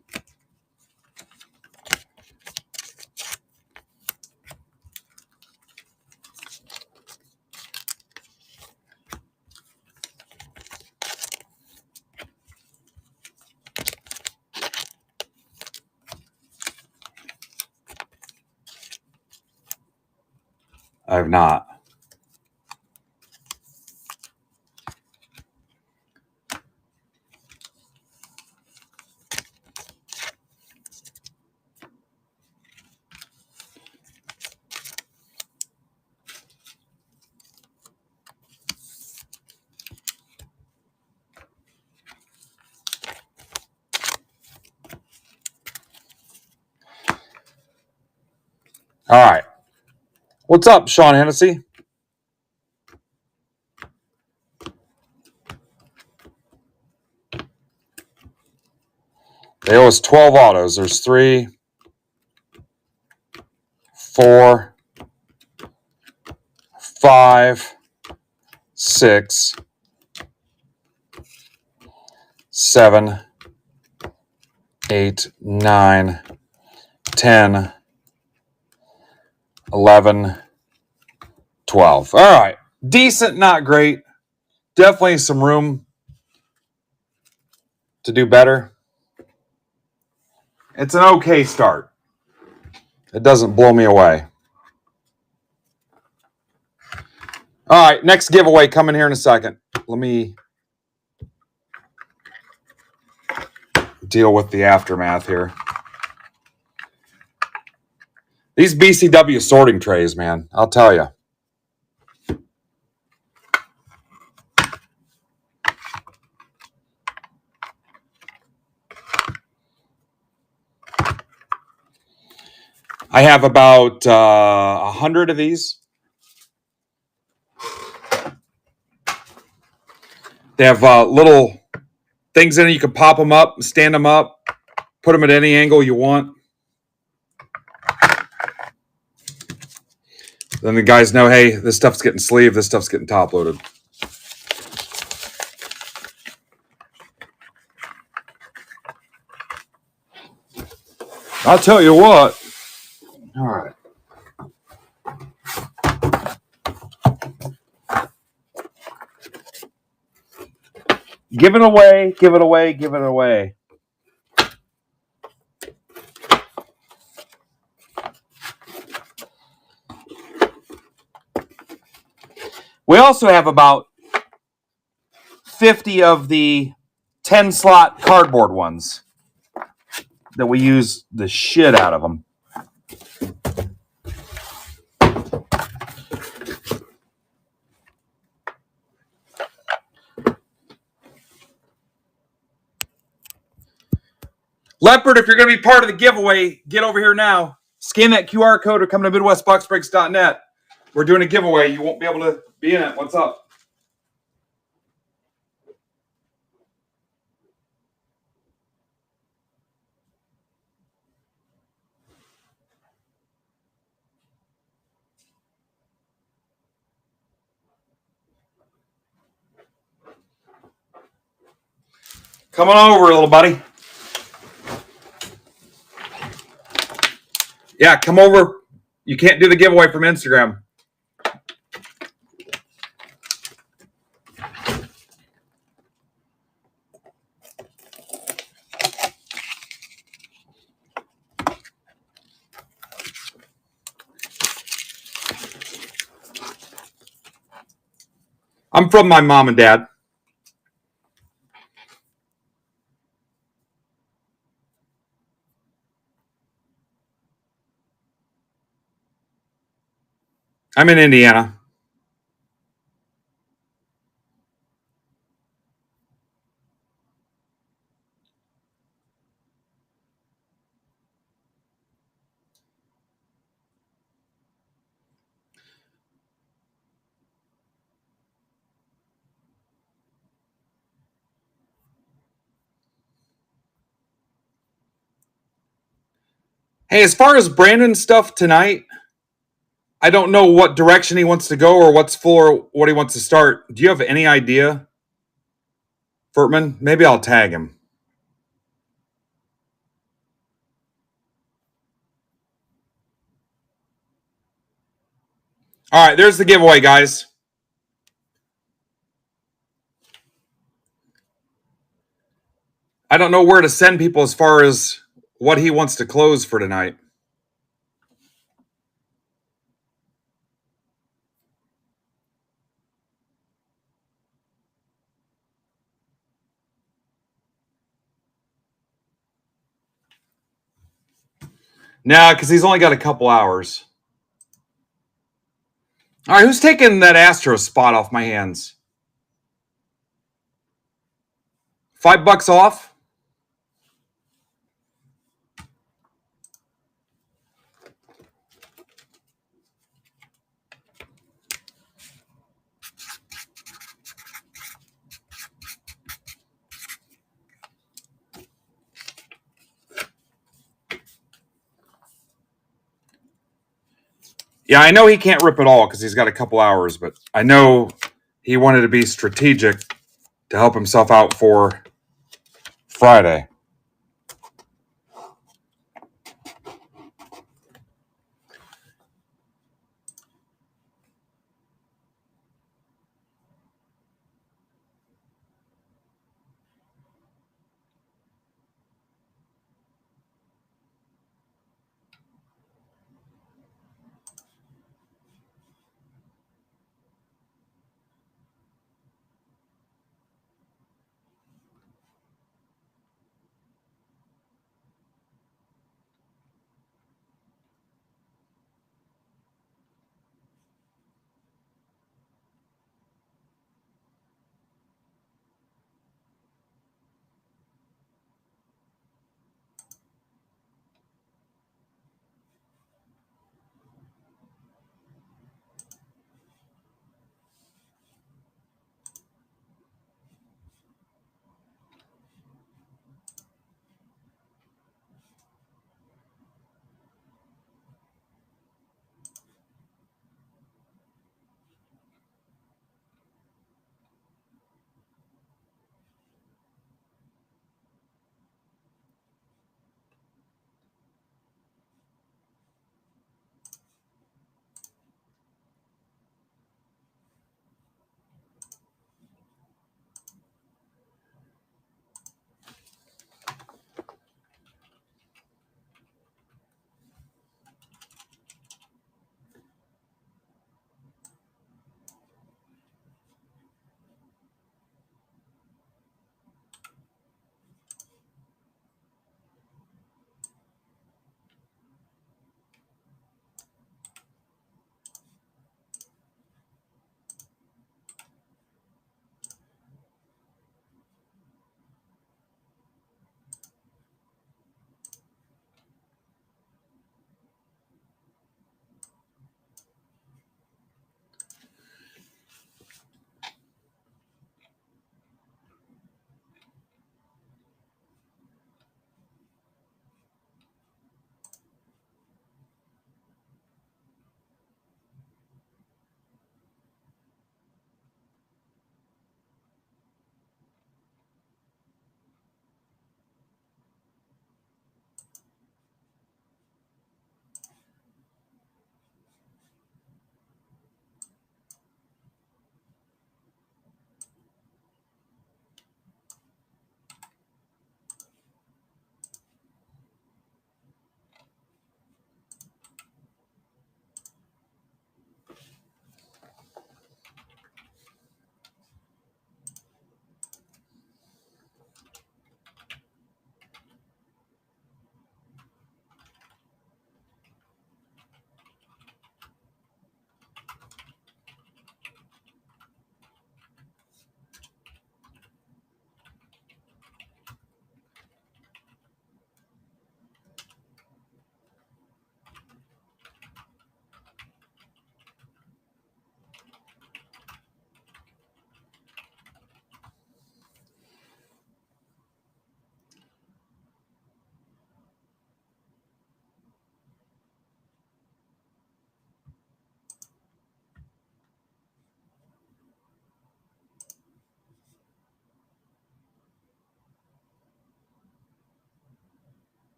I have not. All right. What's up, Sean Hennessy? They owe us 12 autos. There's 3, 4, 5, 6, 7, 8, 9, 10, 11, 12. All right. Decent, not great. Definitely some room to do better. It's an okay start. It doesn't blow me away. All right, next giveaway coming here in a second. Let me deal with the aftermath here. These BCW sorting trays, man, I'll tell you. I have about 100 of these. They have little things in it. You can pop them up, stand them up, put them at any angle you want. Then the guys know, hey, this stuff's getting sleeved, this stuff's getting top loaded. I'll tell you what. All right. Give it away, give it away, give it away. We also have about 50 of the 10-slot cardboard ones that we use the shit out of them. Leopard, if you're going to be part of the giveaway, get over here now. Scan that QR code or come to MidwestBoxBreaks.net. We're doing a giveaway. You won't be able to be in it. What's up? Come on over, little buddy. Yeah, come over. You can't do the giveaway from Instagram. I'm from my mom and dad. I'm in Indiana. Hey, as far as Brandon's stuff tonight, I don't know what direction he wants to go or what he wants to start. Do you have any idea, Furtman? Maybe I'll tag him. All right, there's the giveaway, guys. I don't know where to send people as far as what he wants to close for tonight. Nah, because he's only got a couple hours. All right, who's taking that Astro spot off my hands? $5 off? Yeah, I know he can't rip it all because he's got a couple hours, but I know he wanted to be strategic to help himself out for Friday.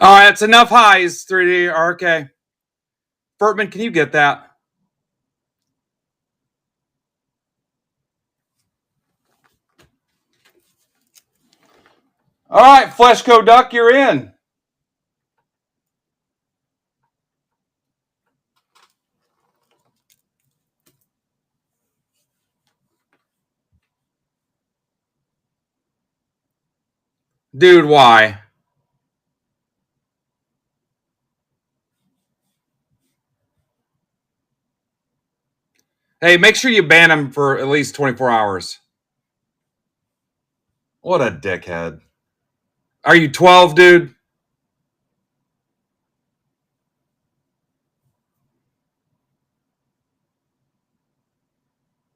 All right, it's enough highs, 3D. Okay. Furtman, can you get that? All right, Fleshco Duck, you're in. Dude, why? Hey, make sure you ban him for at least 24 hours. What a dickhead. Are you 12, dude?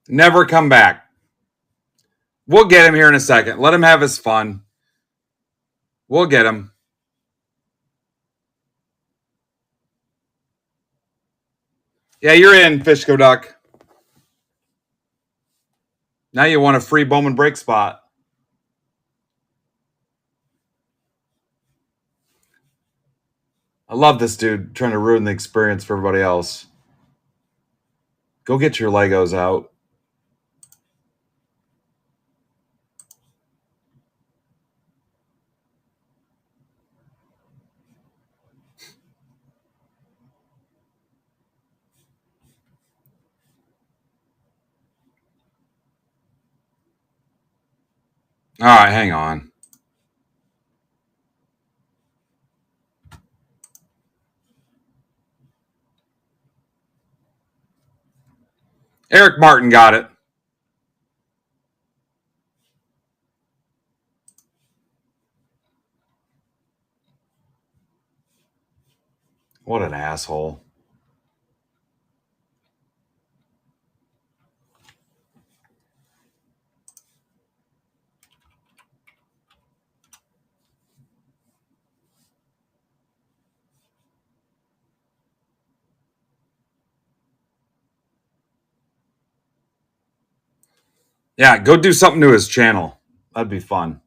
Never come back. We'll get him here in a second. Let him have his fun. We'll get him. Yeah, you're in, Fishco Duck. Now you want a free Bowman break spot. I love this dude trying to ruin the experience for everybody else. Go get your Legos out. All right, hang on. Eric Martin got it. What an asshole. Yeah, go do something to his channel. That'd be fun.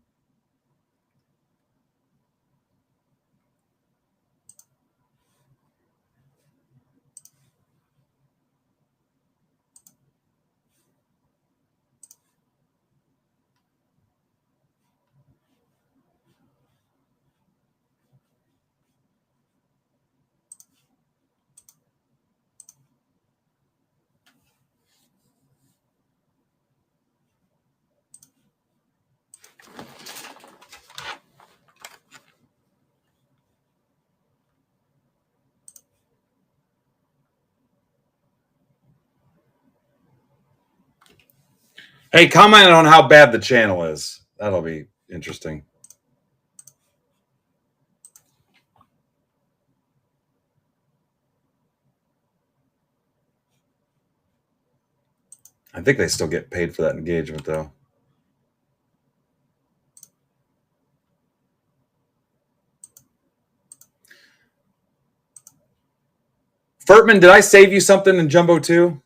Hey, comment on how bad the channel is. That'll be interesting. I think they still get paid for that engagement, though. Furtman, did I save you something in Jumbo 2?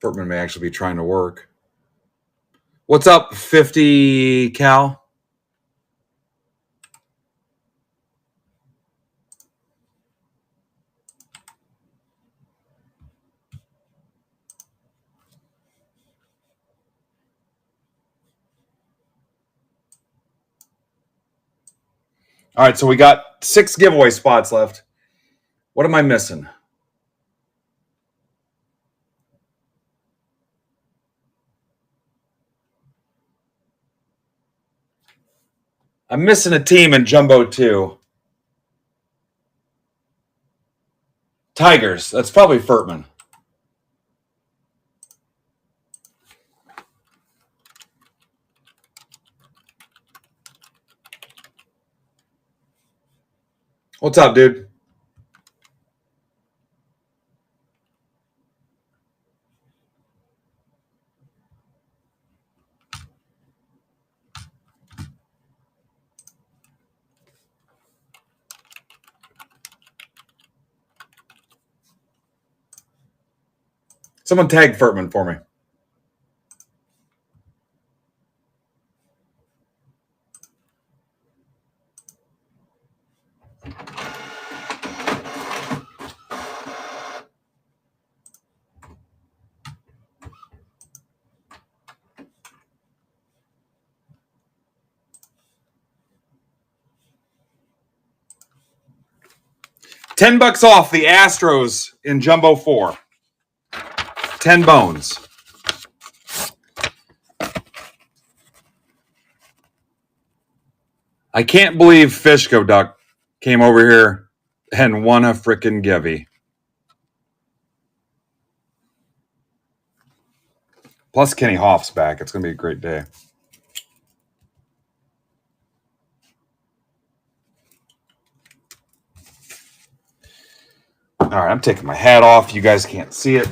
Furtman may actually be trying to work. What's up, 50 Cal? All right, so we got 6 giveaway spots left. What am I missing? I'm missing a team in Jumbo 2. Tigers. That's probably Furtman. What's up, dude? Someone tag Furtman for me. $10 off the Astros in Jumbo 4. 10 bones. I can't believe Fishko Duck came over here and won a frickin' Givey. Plus Kenny Hoff's back. It's going to be a great day. All right, I'm taking my hat off. You guys can't see it.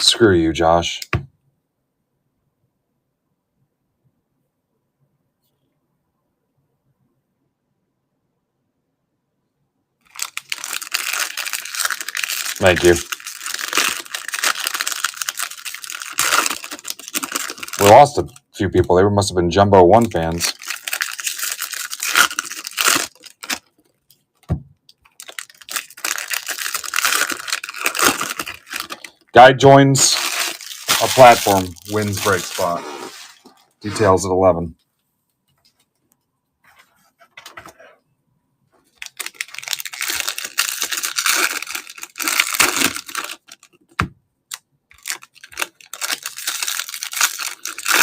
Screw you, Josh. Thank you. We lost a few people. They must have been Jumbo 1 fans. Guy joins a platform, wins break spot. Details at 11.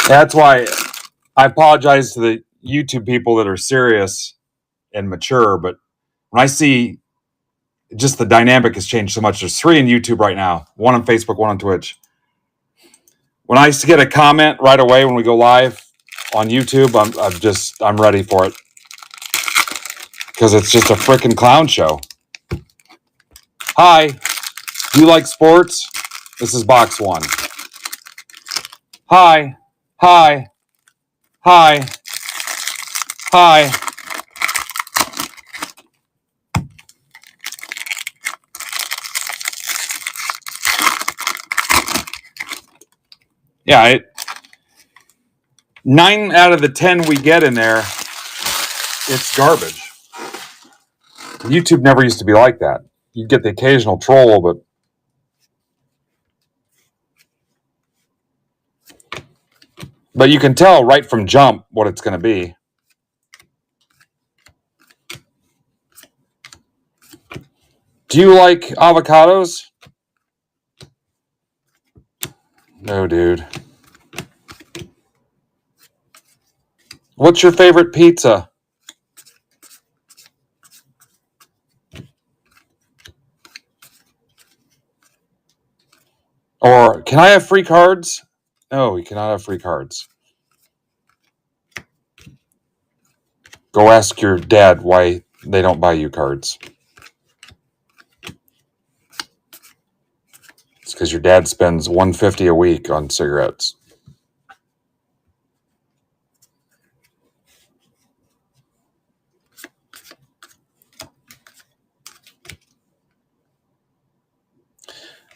That's why I apologize to the YouTube people that are serious and mature, but when I see just the dynamic has changed so much. There's 3 in YouTube right now, 1 on Facebook, 1 on Twitch. When I get a comment right away when we go live on YouTube, I'm ready for it. Because it's just a freaking clown show. Hi, do you like sports? This is box 1. Hi, hi, hi, hi. Yeah, 9 out of the 10 we get in there, it's garbage. YouTube never used to be like that. You get the occasional troll, but you can tell right from jump what it's going to be. Do you like avocados? No, dude. What's your favorite pizza? Or can I have free cards? No, you cannot have free cards. Go ask your dad why they don't buy you cards. It's because your dad spends $150 a week on cigarettes.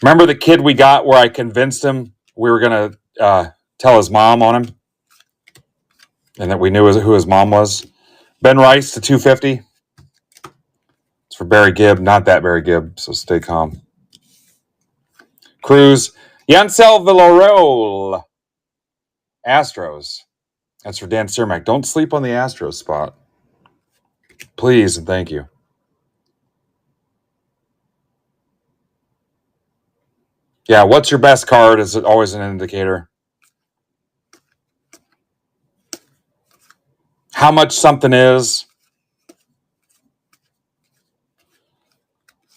Remember the kid we got where I convinced him we were going to tell his mom on him? And that we knew who his mom was? Ben Rice to 250. It's for Barry Gibb, not that Barry Gibb, so stay calm. Cruz. Yancel Villarreal. Astros. That's for Dan Cermak. Don't sleep on the Astros spot. Please and thank you. Yeah, what's your best card is always an indicator. How much something is,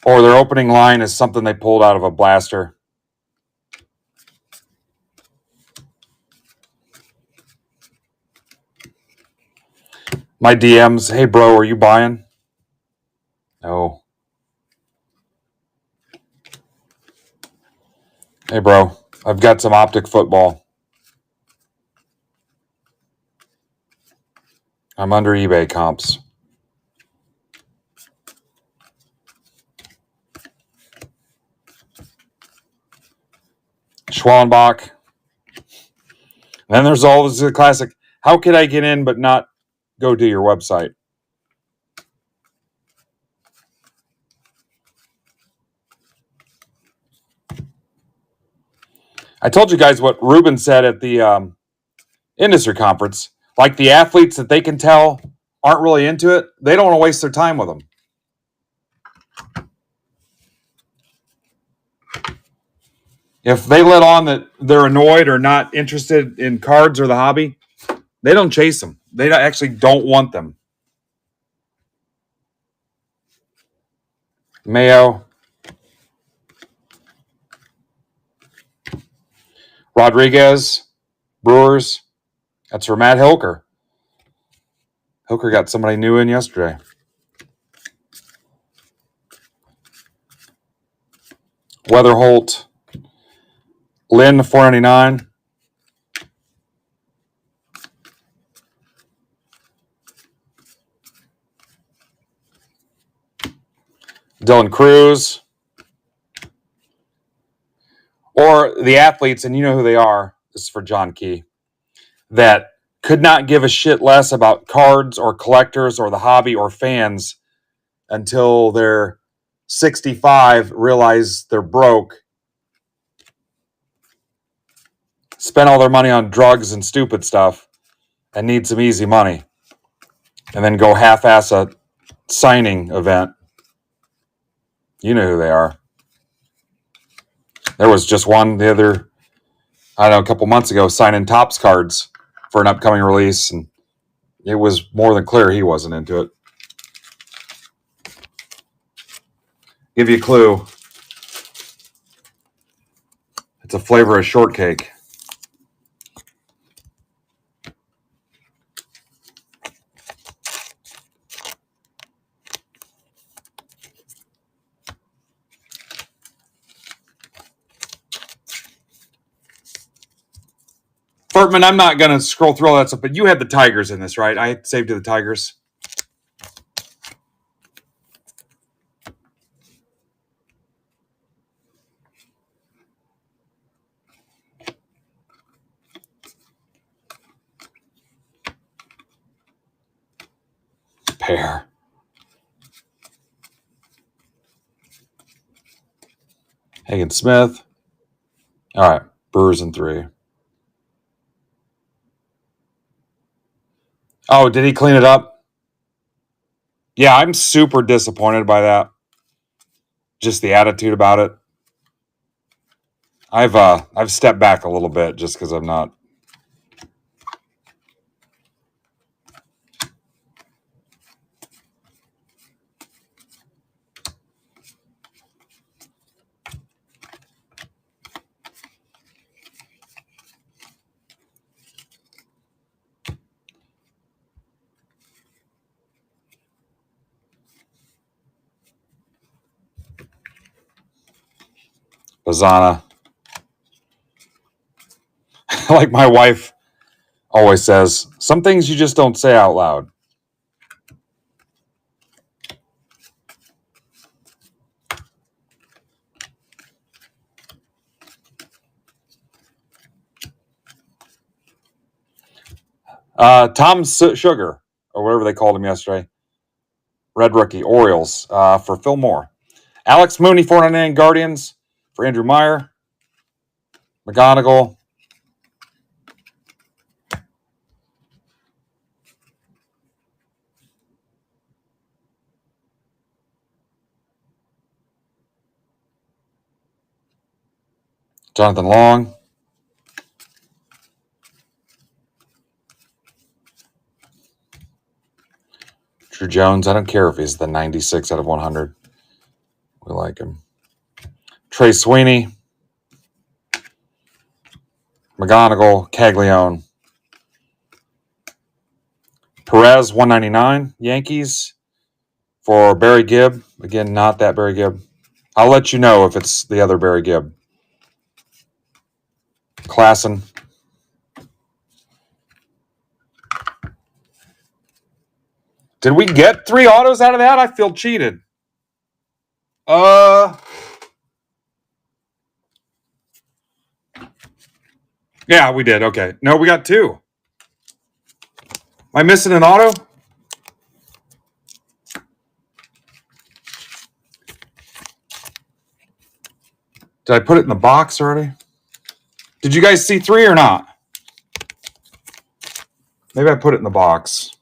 or their opening line is something they pulled out of a blaster. My DMs, hey bro, are you buying? No. Hey bro, I've got some optic football. I'm under eBay comps. Schwallenbach. Then there's always the classic, how could I get in but not go to your website? I told you guys what Ruben said at the industry conference. Like the athletes that they can tell aren't really into it, they don't want to waste their time with them. If they let on that they're annoyed or not interested in cards or the hobby, they don't chase them. They actually don't want them. Mayo. Rodriguez. Brewers. That's for Matt Hilker. Hilker got somebody new in yesterday. Weatherholt. Lynn, 499. Dylan Cruz. Or the athletes, and you know who they are. This is for John Key. That could not give a shit less about cards or collectors or the hobby or fans until they're 65, realize they're broke, spend all their money on drugs and stupid stuff, and need some easy money, and then go half-ass a signing event. You know who they are. There was just one the other, I don't know, a couple months ago, signing Topps cards for an upcoming release, and it was more than clear he wasn't into it. Give you a clue. It's a flavor of shortcake. Furtman, I'm not going to scroll through all that stuff, but you had the Tigers in this, right? I saved you the Tigers. Pair. Hagen Smith. All right. Brewers in 3. Oh, did he clean it up? Yeah, I'm super disappointed by that. Just the attitude about it. I've stepped back a little bit just because I'm not. Bazana. Like my wife always says, some things you just don't say out loud. Tom Sugar, or whatever they called him yesterday. Red rookie, Orioles, for Phil Moore. Alex Mooney, 499 Guardians for Andrew Meyer. McGonigal. Jonathan Long. Drew Jones. I don't care if he's the 96 out of 100. We like him. Trey Sweeney. McGonigal. Caglione. Perez, 199. Yankees. For Barry Gibb. Again, not that Barry Gibb. I'll let you know if it's the other Barry Gibb. Klassen. Did we get 3 autos out of that? I feel cheated. Yeah, we did. Okay. No, we got 2. Am I missing an auto? Did I put it in the box already? Did you guys see 3 or not? Maybe I put it in the box.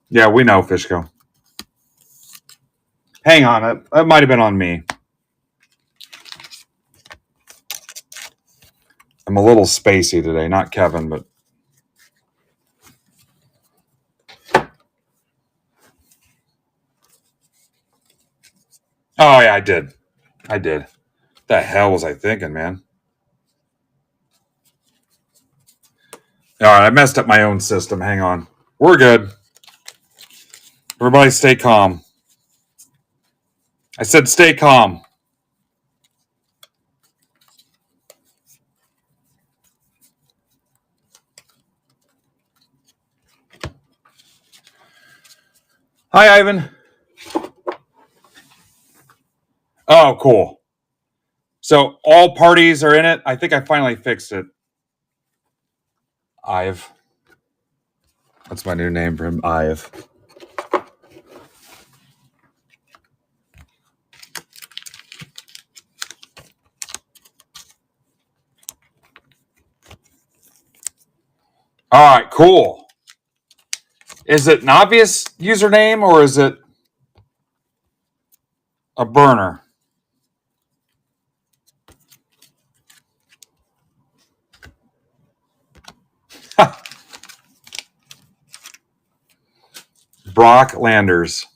Yeah, we know, Fishko. Hang on. That might have been on me. I'm a little spacey today. Not Kevin, but... Oh, yeah, I did. The hell was I thinking, man? All right, I messed up my own system. Hang on. We're good. Everybody stay calm. I said stay calm. Hi, Ivan. Oh, cool. So all parties are in it. I think I finally fixed it. Ive. That's my new name for him, Ive. All right, cool. Is it an obvious username or is it a burner? Brock Landers.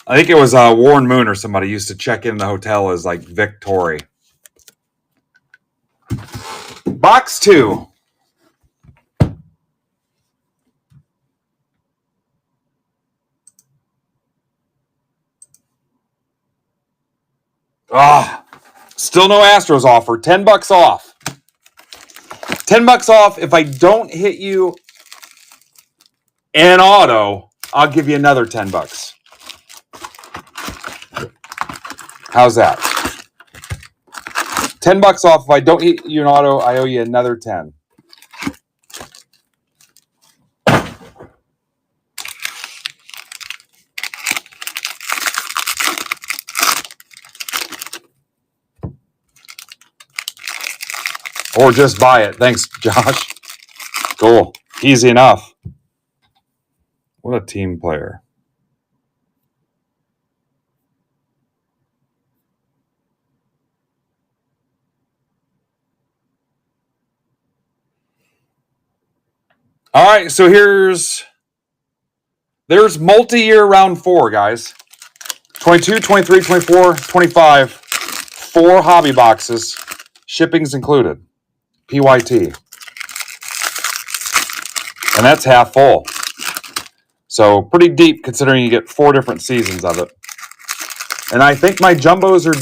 I think it was Warren Moon or somebody used to check in the hotel as like Victory. Box 2. Still no Astros offer. $10 off. $10 off. If I don't hit you an auto, I'll give you another $10. How's that? $10 off. If I don't hit you an auto, I owe you another 10. Or just buy it. Thanks, Josh. Cool. Easy enough. What a team player. All right, so there's multi-year round 4, guys. 22, 23, 24, 25. 4 hobby boxes. Shipping's included. PYT. And that's half full. So pretty deep considering you get 4 different seasons of it. And I think my jumbos are...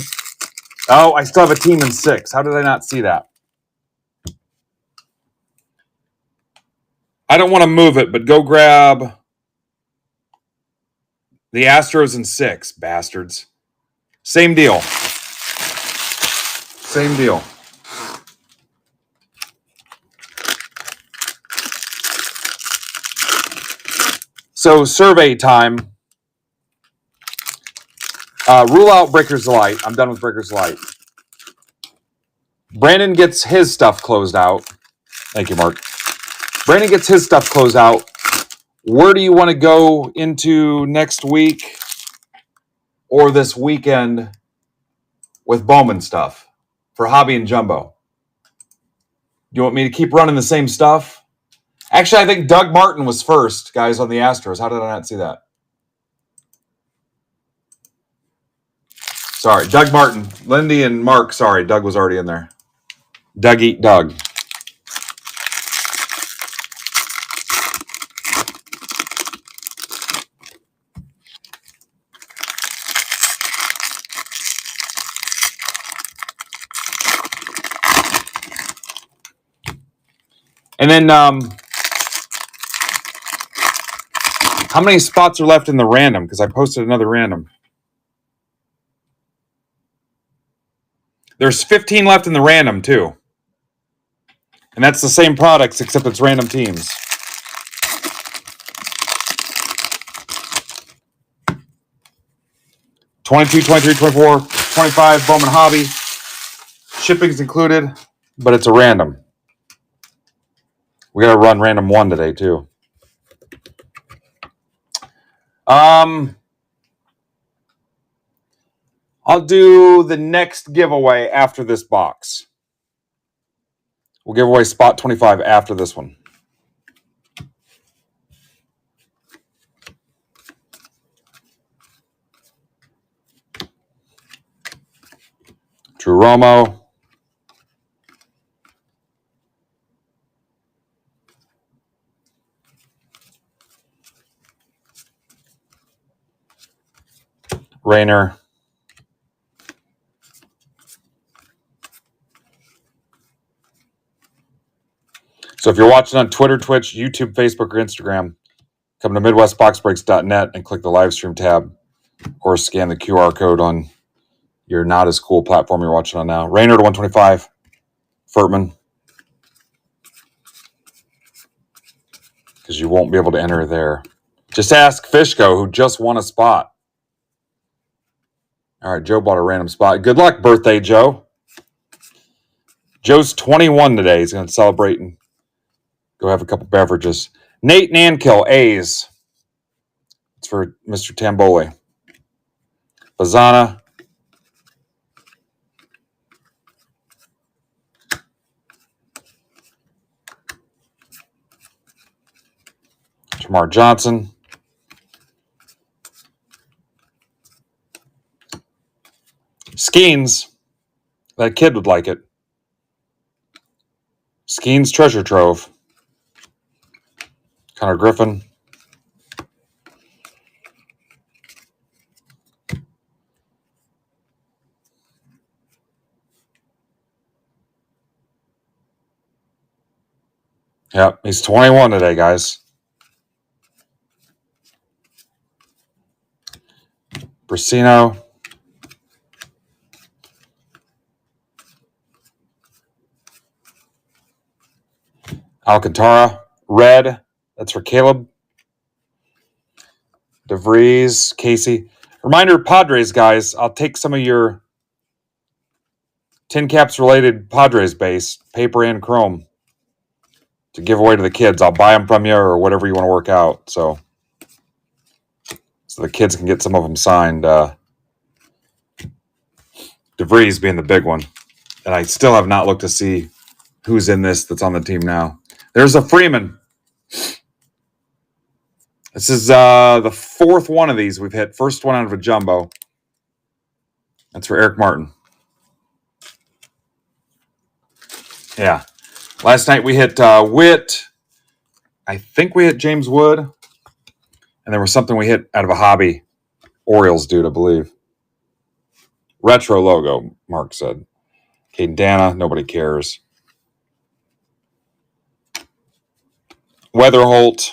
Oh, I still have a team in 6. How did I not see that? I don't want to move it, but go grab the Astros in 6, bastards. Same deal. Same deal. So survey time. Rule out Breakers Light. I'm done with Breakers Light. Brandon gets his stuff closed out. Thank you, Mark. Brandon gets his stuff closed out. Where do you want to go into next week or this weekend with Bowman stuff for Hobby and Jumbo? Do you want me to keep running the same stuff? Actually, I think Doug Martin was first, guys, on the Astros. How did I not see that? Sorry, Doug Martin. Lindy and Mark, sorry, Doug was already in there. Doug eat Doug. And then, how many spots are left in the random? Because I posted another random. There's 15 left in the random, too. And that's the same products, except it's random teams. $22, $23, $24, $25 Bowman Hobby. Shipping's included, but it's a random. We got to run random 1 today, too. I'll do the next giveaway after this box. We'll give away spot 25 after this one. True Romo. Rayner. So if you're watching on Twitter, Twitch, YouTube, Facebook, or Instagram, come to MidwestBoxBreaks.net and click the live stream tab, or scan the QR code on your not as cool platform you're watching on now. Rayner to 125. Furtman. Because you won't be able to enter there. Just ask Fishko, who just won a spot. All right, Joe bought a random spot. Good luck, birthday, Joe. Joe's 21 today. He's going to celebrate and go have a couple beverages. Nate Nankill, A's. It's for Mr. Tamboli. Bazana. Jamar Johnson. Skeens. That kid would like it. Skeens Treasure Trove. Connor Griffin. Yep, he's 21 today, guys. Brasino. Alcantara. Red. That's for Caleb. DeVries. Casey. Reminder, Padres, guys, I'll take some of your Tin Caps related Padres base, paper and chrome, to give away to the kids. I'll buy them from you or whatever you want to work out. So the kids can get some of them signed. DeVries being the big one. And I still have not looked to see who's in this that's on the team now. There's a Freeman. This is the fourth one of these we've hit. First one out of a jumbo. That's for Eric Martin. Yeah. Last night we hit Witt. I think we hit James Wood. And there was something we hit out of a hobby. Orioles dude, I believe. Retro logo, Mark said. Caden Dana, nobody cares. Weatherholt.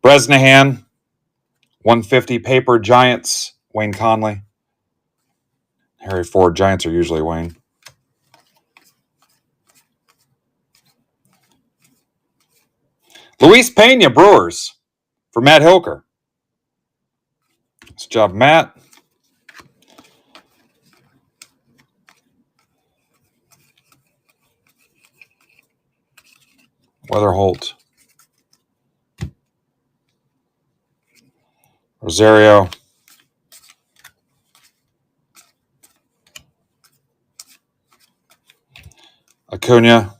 Bresnahan. 150 paper Giants. Wayne Conley. Harry Ford Giants are usually winning. Luis Pena Brewers for Matt Hilker. Nice job, Matt. Weather Holt. Rosario. Acuna.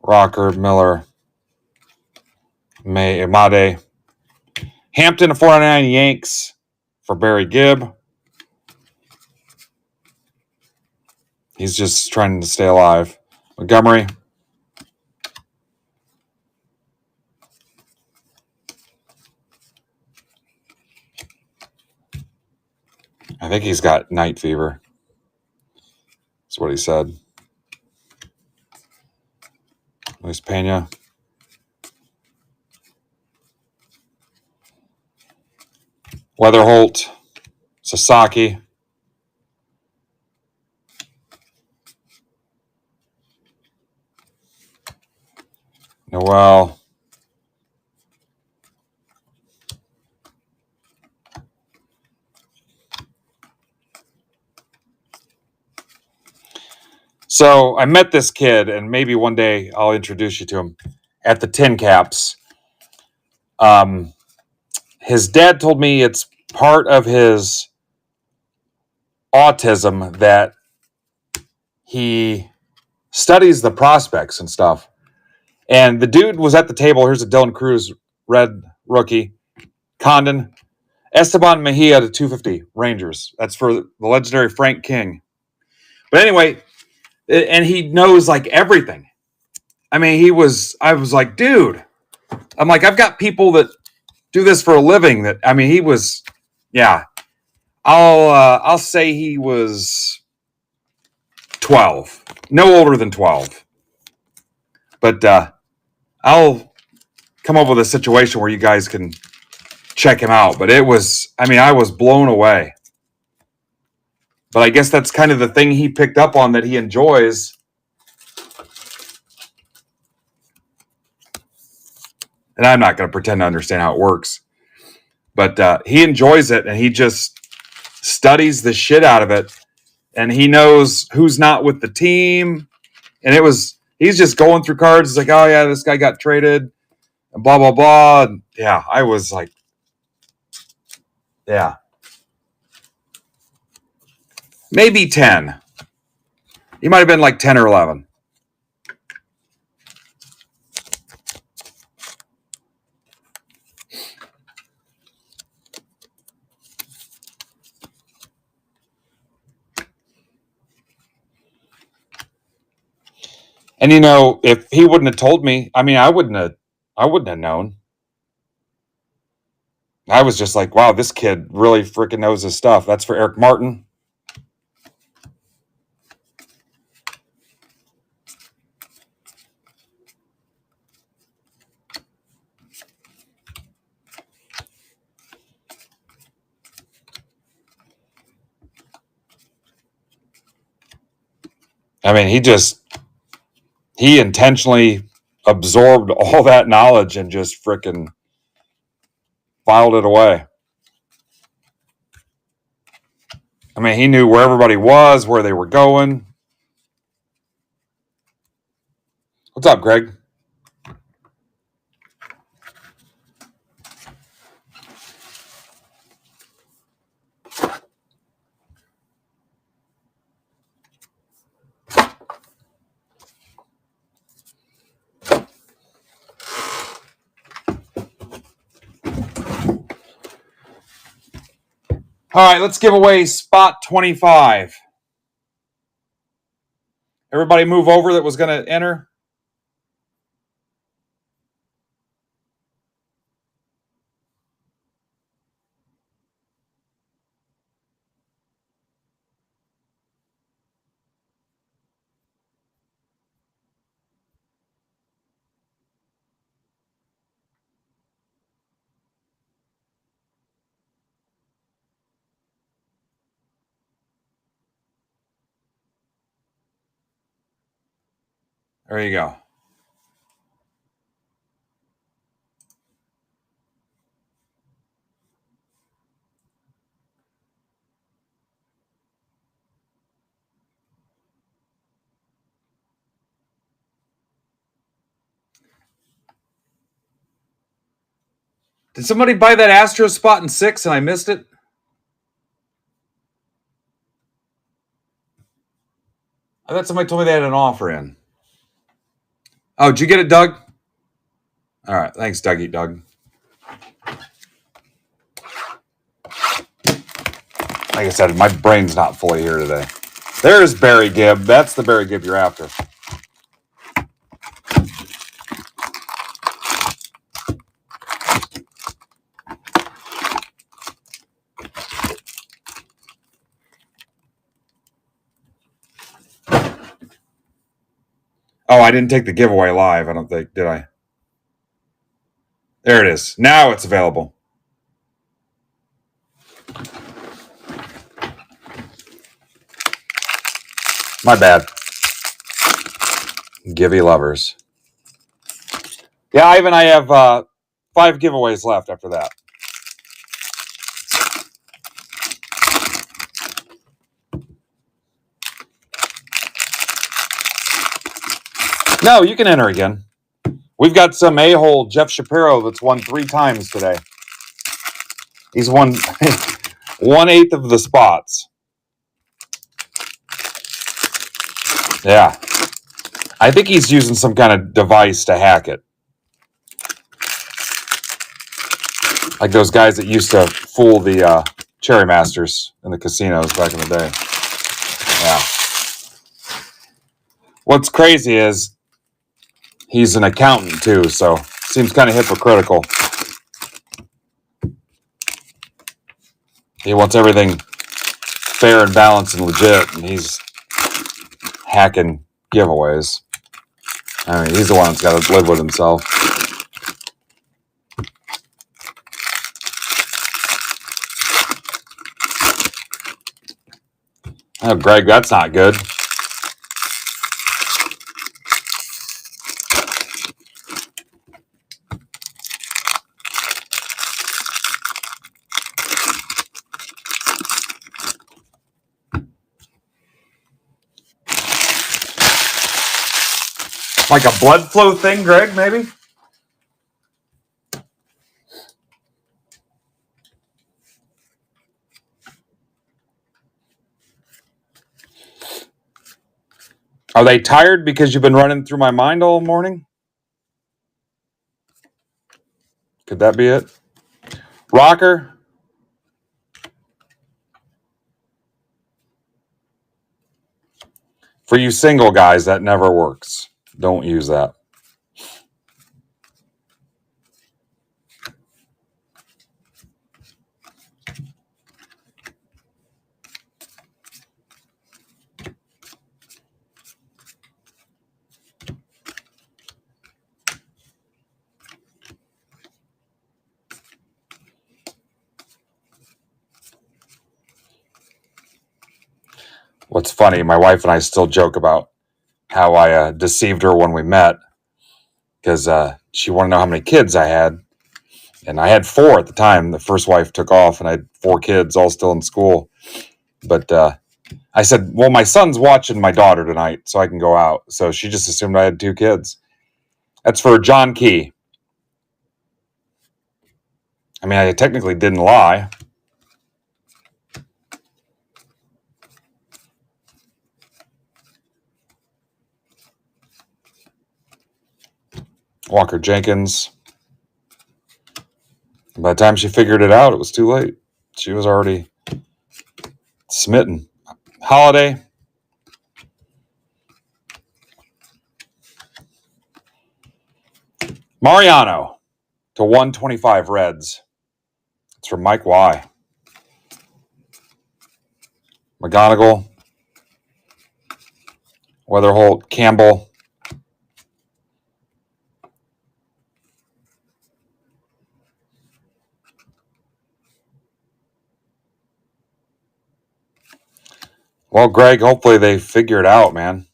Rocker. Miller. Amade. Hampton to 499 Yanks for Barry Gibb. He's just trying to stay alive. Montgomery. I think he's got night fever. That's what he said. Luis Pena. Weatherholt. Sasaki. Noel. So I met this kid, and maybe one day I'll introduce you to him at the Tin Caps. His dad told me it's part of his autism that he studies the prospects and stuff. And the dude was at the table. Here's a Dylan Cruz red rookie. Condon. Esteban Mejia to 250 Rangers. That's for the legendary Frank King. But anyway, and he knows like everything. I mean, I was like, dude, I'm like, I've got people that do this for a living that, I mean, he was, yeah, I'll say he was 12, no older than 12. But I'll come up with a situation where you guys can check him out. But it was, I mean, I was blown away. But I guess that's kind of the thing he picked up on that he enjoys. And I'm not going to pretend to understand how it works. But he enjoys it, and he just studies the shit out of it. And he knows who's not with the team. And he's just going through cards. It's like, oh, yeah, this guy got traded. And blah, blah, blah. And yeah, I was like, yeah. Maybe 10. He might have been like 10 or 11. And if he wouldn't have told me, I mean, I wouldn't have known. I was just like, wow, this kid really freaking knows his stuff. That's for Eric Martin. I mean, he intentionally absorbed all that knowledge and just freaking filed it away. I mean, he knew where everybody was, where they were going. What's up, Greg? All right, let's give away spot 25. Everybody move over that was going to enter. There you go. Did somebody buy that Astro spot in 6 and I missed it? I thought somebody told me they had an offer in. Oh, did you get it, Doug? All right. Thanks, Dougie Doug. Like I said, my brain's not fully here today. There's Barry Gibb. That's the Barry Gibb you're after. Oh, I didn't take the giveaway live, I don't think, did I? There it is. Now it's available. My bad. Givey lovers. Yeah, Ivan, I have 5 giveaways left after that. No, you can enter again. We've got some a-hole Jeff Shapiro that's won 3 times today. He's won 1/8 of the spots. Yeah. I think he's using some kind of device to hack it. Like those guys that used to fool the Cherry Masters in the casinos back in the day. Yeah. What's crazy is he's an accountant too, so seems kind of hypocritical. He wants everything fair and balanced and legit, and he's hacking giveaways. I mean, he's the one that's got to live with himself. Oh, Greg, that's not good. Like a blood flow thing, Greg, maybe? Are they tired because you've been running through my mind all morning? Could that be it? Rocker? For you single guys, that never works. Don't use that. What's funny, my wife and I still joke about how I deceived her when we met because she wanted to know how many kids I had. And I had 4 at the time. The first wife took off, and I had 4 kids, all still in school. But I said, well, my son's watching my daughter tonight, so I can go out. So she just assumed I had 2 kids. That's for John Key. I mean, I technically didn't lie. Walker Jenkins. By the time she figured it out, it was too late. She was already smitten. Holiday. Mariano to 125 Reds. It's from Mike Y. McGonigal. Weatherholt. Campbell. Well, Greg, hopefully they figure it out, man.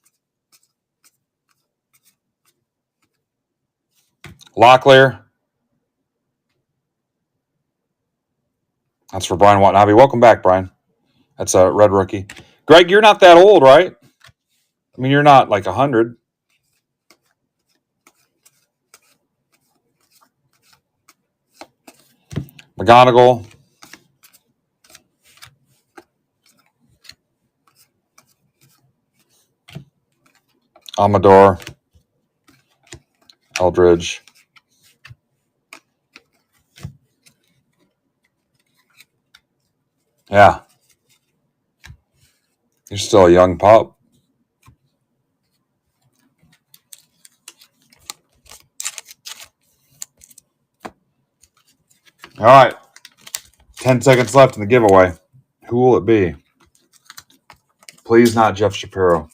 Locklear. That's for Brian Watanabe. Welcome back, Brian. That's a red rookie. Greg, you're not that old, right? I mean, you're not like 100. McGonigal. Amador. Eldridge. Yeah. You're still a young pup. All right. 10 seconds left in the giveaway. Who will it be? Please not Jeff Shapiro.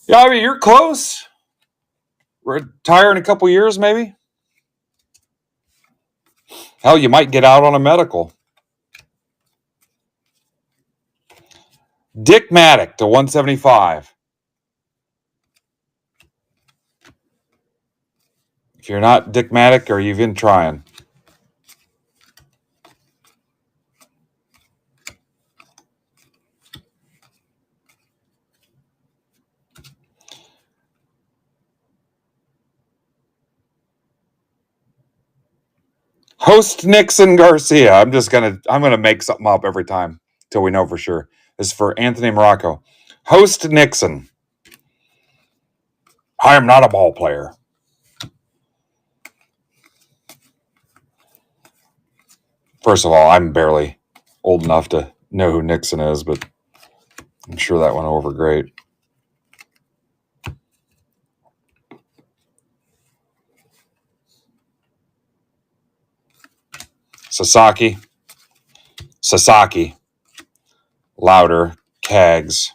Yeah, I mean, you're close. Retire in a couple years, maybe. Hell, you might get out on a medical. Dick Maddock to 175. If you're not Dick Maddock, are you even trying? Host Nixon Garcia. I'm gonna make something up every time till we know for sure. This is for Anthony Morocco. Host Nixon. I am not a ball player. First of all, I'm barely old enough to know who Nixon is, but I'm sure that went over great. Sasaki. Louder. Cags.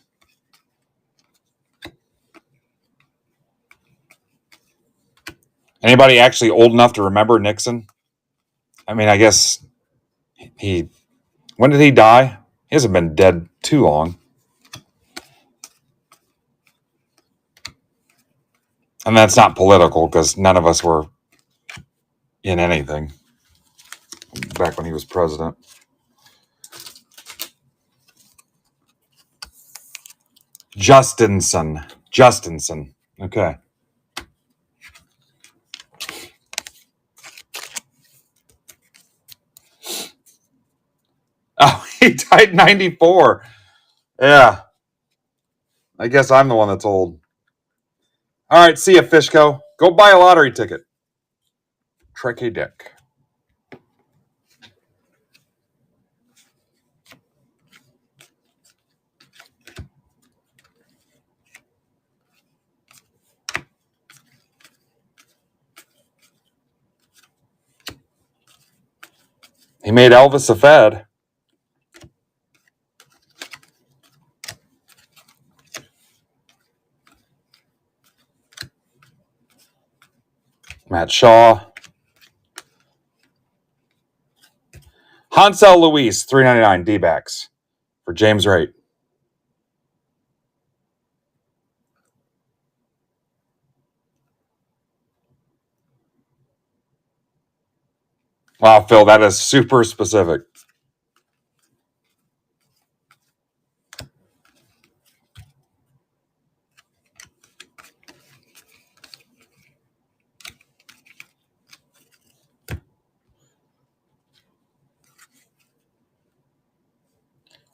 Anybody actually old enough to remember Nixon? I mean, I guess when did he die? He hasn't been dead too long. And that's not political because none of us were in anything back when he was president. Justinson. Okay. Oh, he died 94. Yeah. I guess I'm the one that's old. All right, see ya, Fishko. Go buy a lottery ticket. Trekkie Dick. He made Elvis a Fed. Matt Shaw. Hansel Luis, $3.99 D-backs for James Wright. Wow, Phil, that is super specific.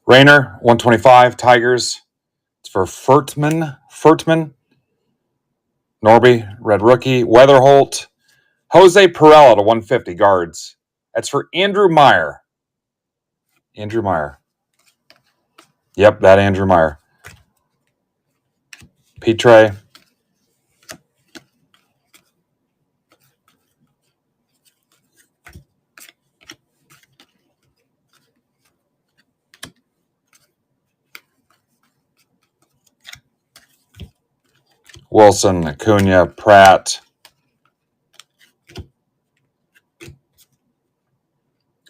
Rainer, 125. Tigers. It's for Furtman. Norby, red rookie. Weatherholt. Jose Perella to 150 guards. That's for Andrew Meyer. Yep, that Andrew Meyer. Petre. Wilson, Acuna, Pratt.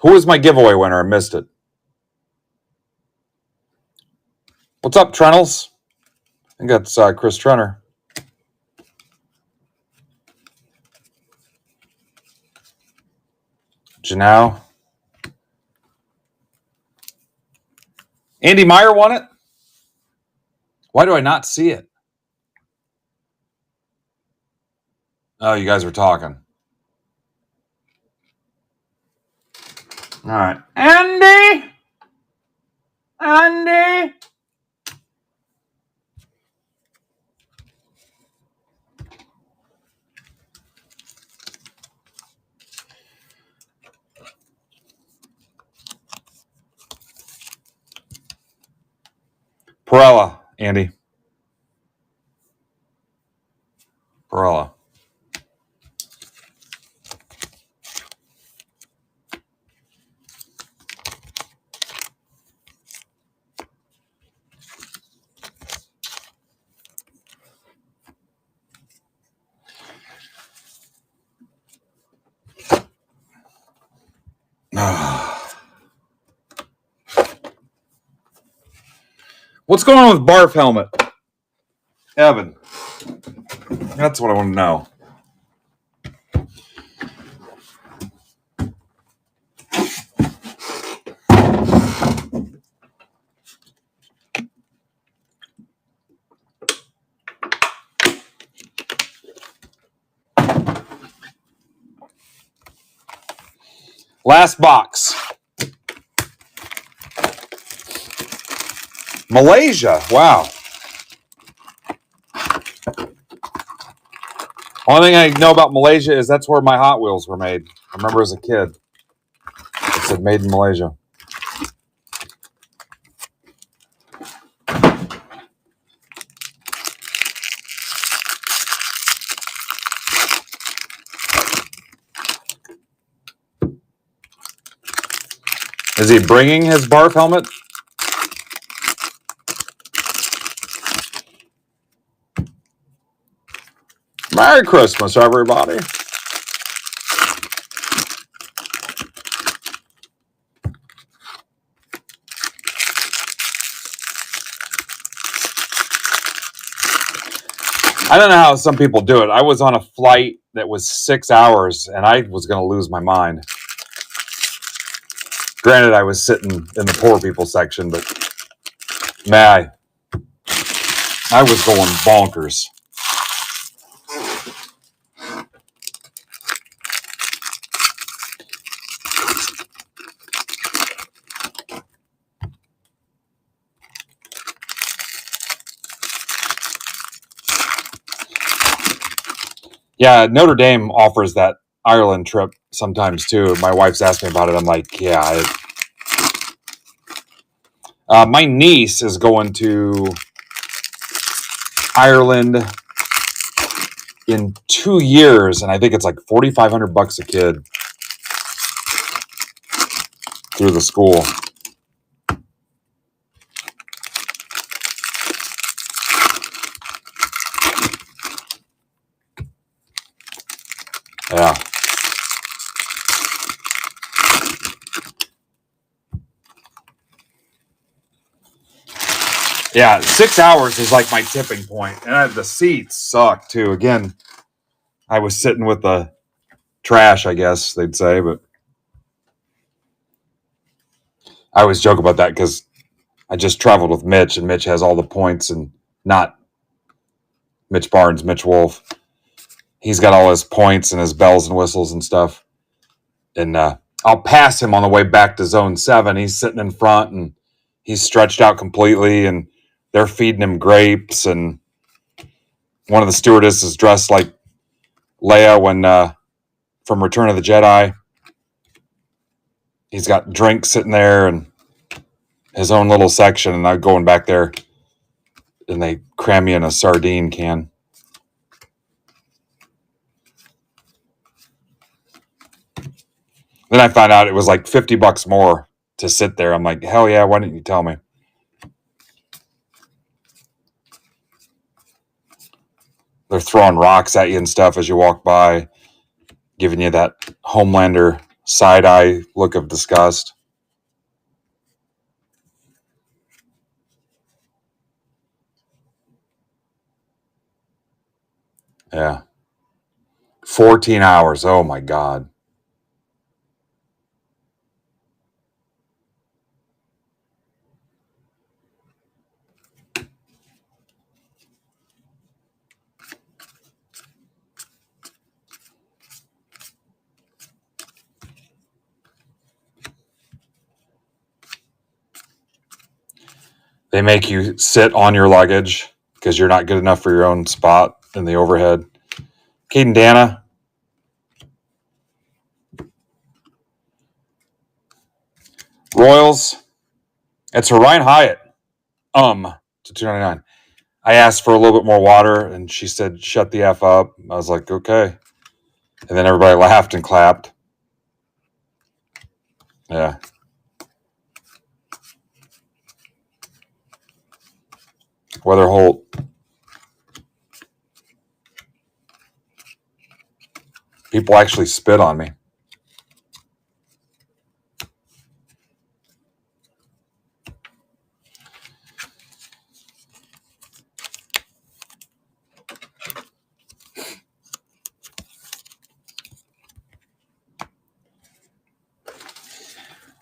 Who was my giveaway winner? I missed it. What's up, Trennels? think that's Chris Trenner. Janelle. Andy Meyer won it? Why do I not see it? Oh, you guys were talking. All right. Andy! Perella, Andy. Perella. What's going on with Barf Helmet? Evan. That's what I want to know. Last box. Malaysia. Wow. Only thing I know about Malaysia is that's where my Hot Wheels were made. I remember as a kid. It said made in Malaysia. Is he bringing his Barf helmet? Merry Christmas, everybody. I don't know how some people do it. I was on a flight that was 6 hours, and I was going to lose my mind. Granted, I was sitting in the poor people section, but man, I was going bonkers. Yeah, Notre Dame offers that Ireland trip sometimes too. My wife's asked me about it. I'm like, yeah. My niece is going to Ireland in 2 years, and I think it's like $4,500 a kid through the school. Yeah. Yeah, 6 hours is like my tipping point. And the seats suck too. Again, I was sitting with the trash, I guess they'd say, but I always joke about that because I just traveled with Mitch, and Mitch has all the points, and not Mitch Barnes, Mitch Wolf. He's got all his points and his bells and whistles and stuff. And I'll pass him on the way back to Zone 7. He's sitting in front, and he's stretched out completely, and they're feeding him grapes, and one of the stewardesses is dressed like Leia when from Return of the Jedi. He's got drinks sitting there and his own little section, and I'm going back there, and they cram me in a sardine can. Then I found out it was like $50 more to sit there. I'm like, hell yeah, why didn't you tell me? They're throwing rocks at you and stuff as you walk by, giving you that Homelander side-eye look of disgust. Yeah. 14 hours. Oh my God. They make you sit on your luggage because you're not good enough for your own spot in the overhead. Kate and Dana. Royals. It's Ryan Hyatt. To 299. I asked for a little bit more water and she said, shut the F up. I was like, okay. And then everybody laughed and clapped. Yeah. Weather Holt. People actually spit on me.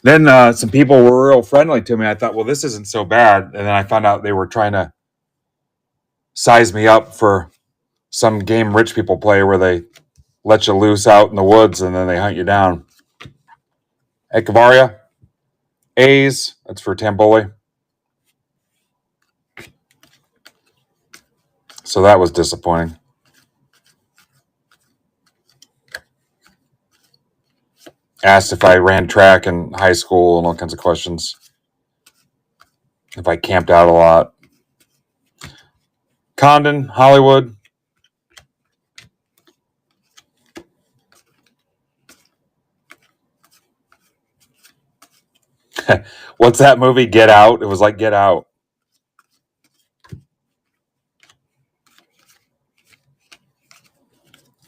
Then some people were real friendly to me. I thought, well, this isn't so bad. And then I found out they were trying to size me up for some game rich people play where they let you loose out in the woods and then they hunt you down. Ekavaria. A's. That's for Tamboli. So that was disappointing. Asked if I ran track in high school and all kinds of questions. If I camped out a lot. Condon, Hollywood. What's that movie? Get Out. It was like Get Out.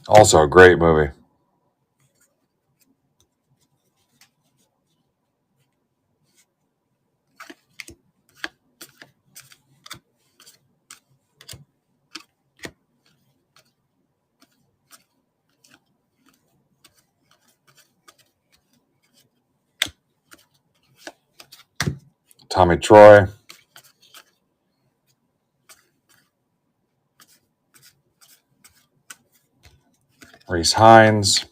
Also a great movie. Tommy Troy. Reese Hines.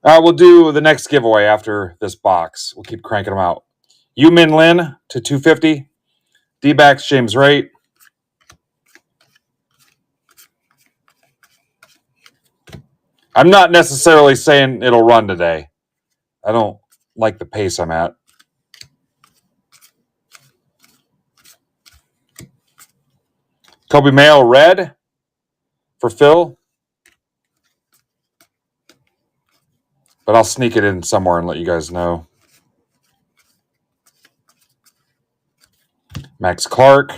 We'll do the next giveaway after this box. We'll keep cranking them out. Yu Min Lin to 250. D-backs James Wright. I'm not necessarily saying it'll run today. I don't like the pace I'm at. Kobe Mayo red for Phil. But I'll sneak it in somewhere and let you guys know. Max Clark.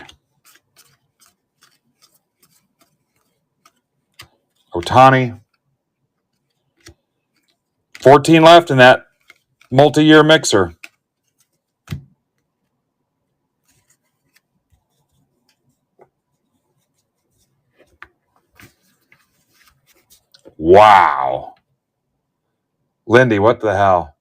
Otani. 14 left in that multi-year mixer. Wow. Lindy, what the hell?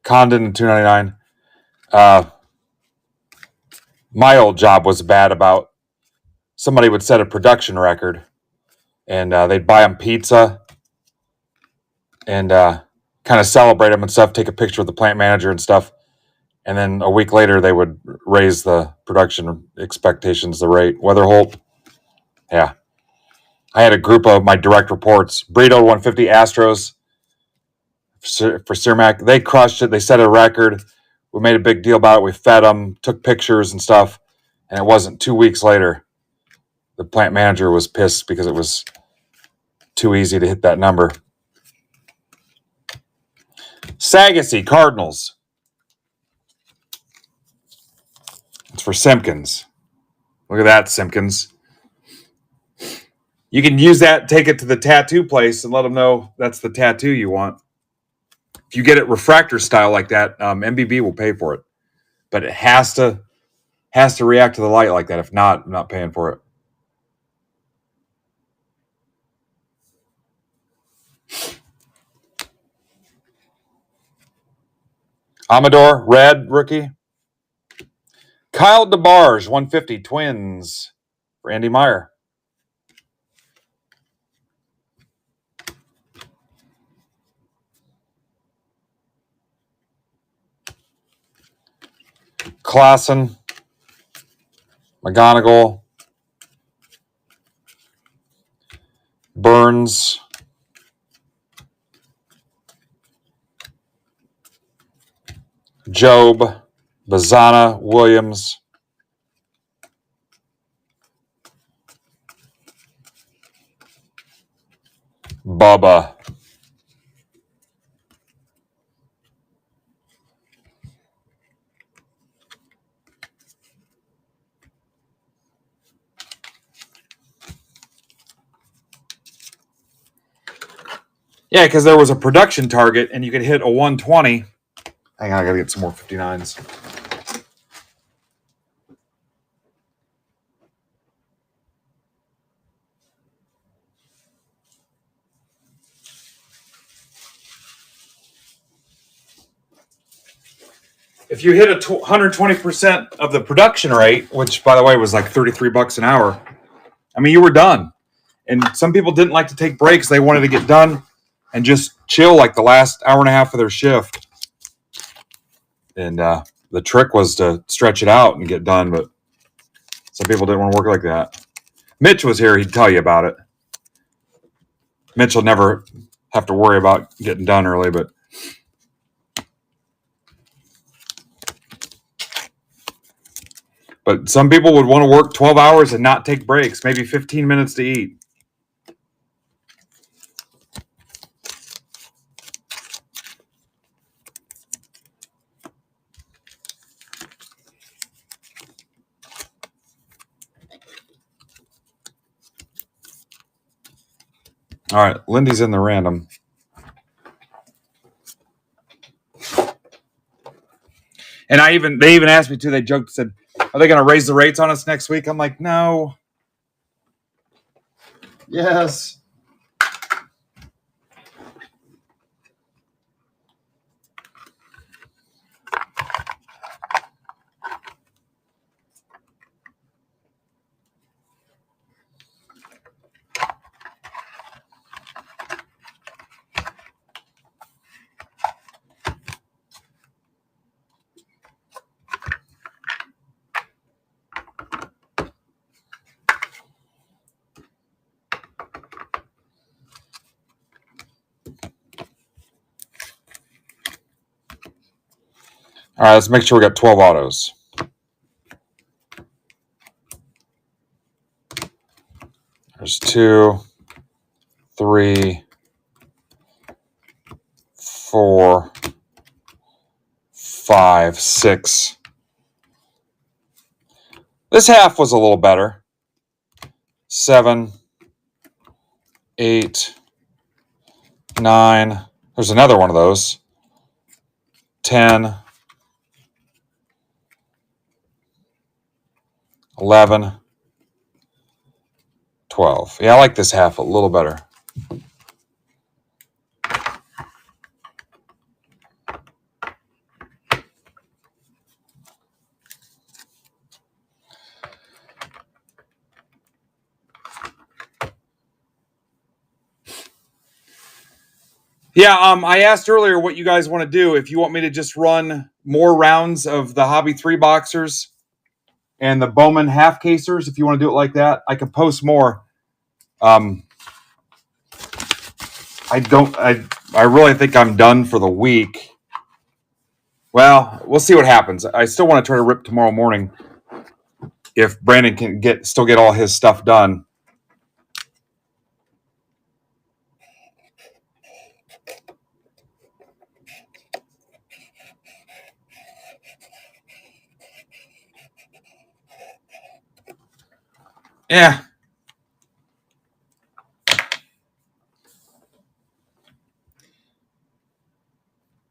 Condon and 299. My old job was bad about somebody would set a production record and they'd buy them pizza and kind of celebrate them and stuff, take a picture with the plant manager and stuff. And then a week later, they would raise the production expectations, the rate. Weather Holt. Yeah. I had a group of my direct reports. Brito 150 Astros for Cermak. They crushed it. They set a record. We made a big deal about it. We fed them, took pictures and stuff. And it wasn't 2 weeks later. The plant manager was pissed because it was too easy to hit that number. Sagasy Cardinals. It's for Simpkins. Look at that, Simpkins. You can use that, take it to the tattoo place, and let them know that's the tattoo you want. If you get it refractor style like that, MBB will pay for it, but it has to react to the light like that. If not, I'm not paying for it. Amador, red rookie. Kyle DeBarge, 150 Twins for Andy Meyer. Klassen, McGonigal, Burns, Job, Bazana, Williams, Bubba. Yeah, because there was a production target and you could hit a 120. Hang on, I gotta get some more 59s. If you hit a 120% of the production rate, which by the way was like $33 an hour, I mean, you were done. And some people didn't like to take breaks. They wanted to get done and just chill like the last hour and a half of their shift. And the trick was to stretch it out and get done, but some people didn't want to work like that. Mitch was here. He'd tell you about it. Mitch will never have to worry about getting done early, but some people would want to work 12 hours and not take breaks, maybe 15 minutes to eat. All right, Lindy's in the random. And they even asked me too. They joked, said, "Are they going to raise the rates on us next week?" I'm like, "No." Yes. All right, let's make sure we got 12 autos. There's 2, 3, 4, 5, 6. This half was a little better. 7, 8, 9. There's another one of those. 10, 11, 12. Yeah, I like this half a little better. Yeah, I asked earlier what you guys want to do. If you want me to just run more rounds of the Hobby 3 boxers and the Bowman half casers, if you want to do it like that, I can post more. I really think I'm done for the week. Well, we'll see what happens. I still want to try to rip tomorrow morning if Brandon can still get all his stuff done. Yeah.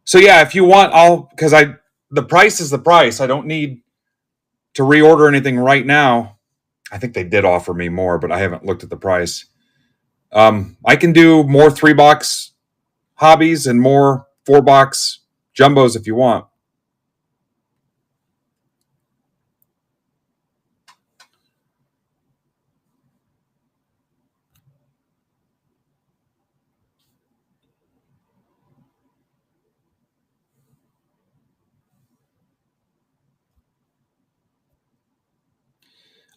So yeah, if you want, because the price is the price. I don't need to reorder anything right now. I think they did offer me more, but I haven't looked at the price. I can do more 3-box hobbies and more 4-box jumbos if you want.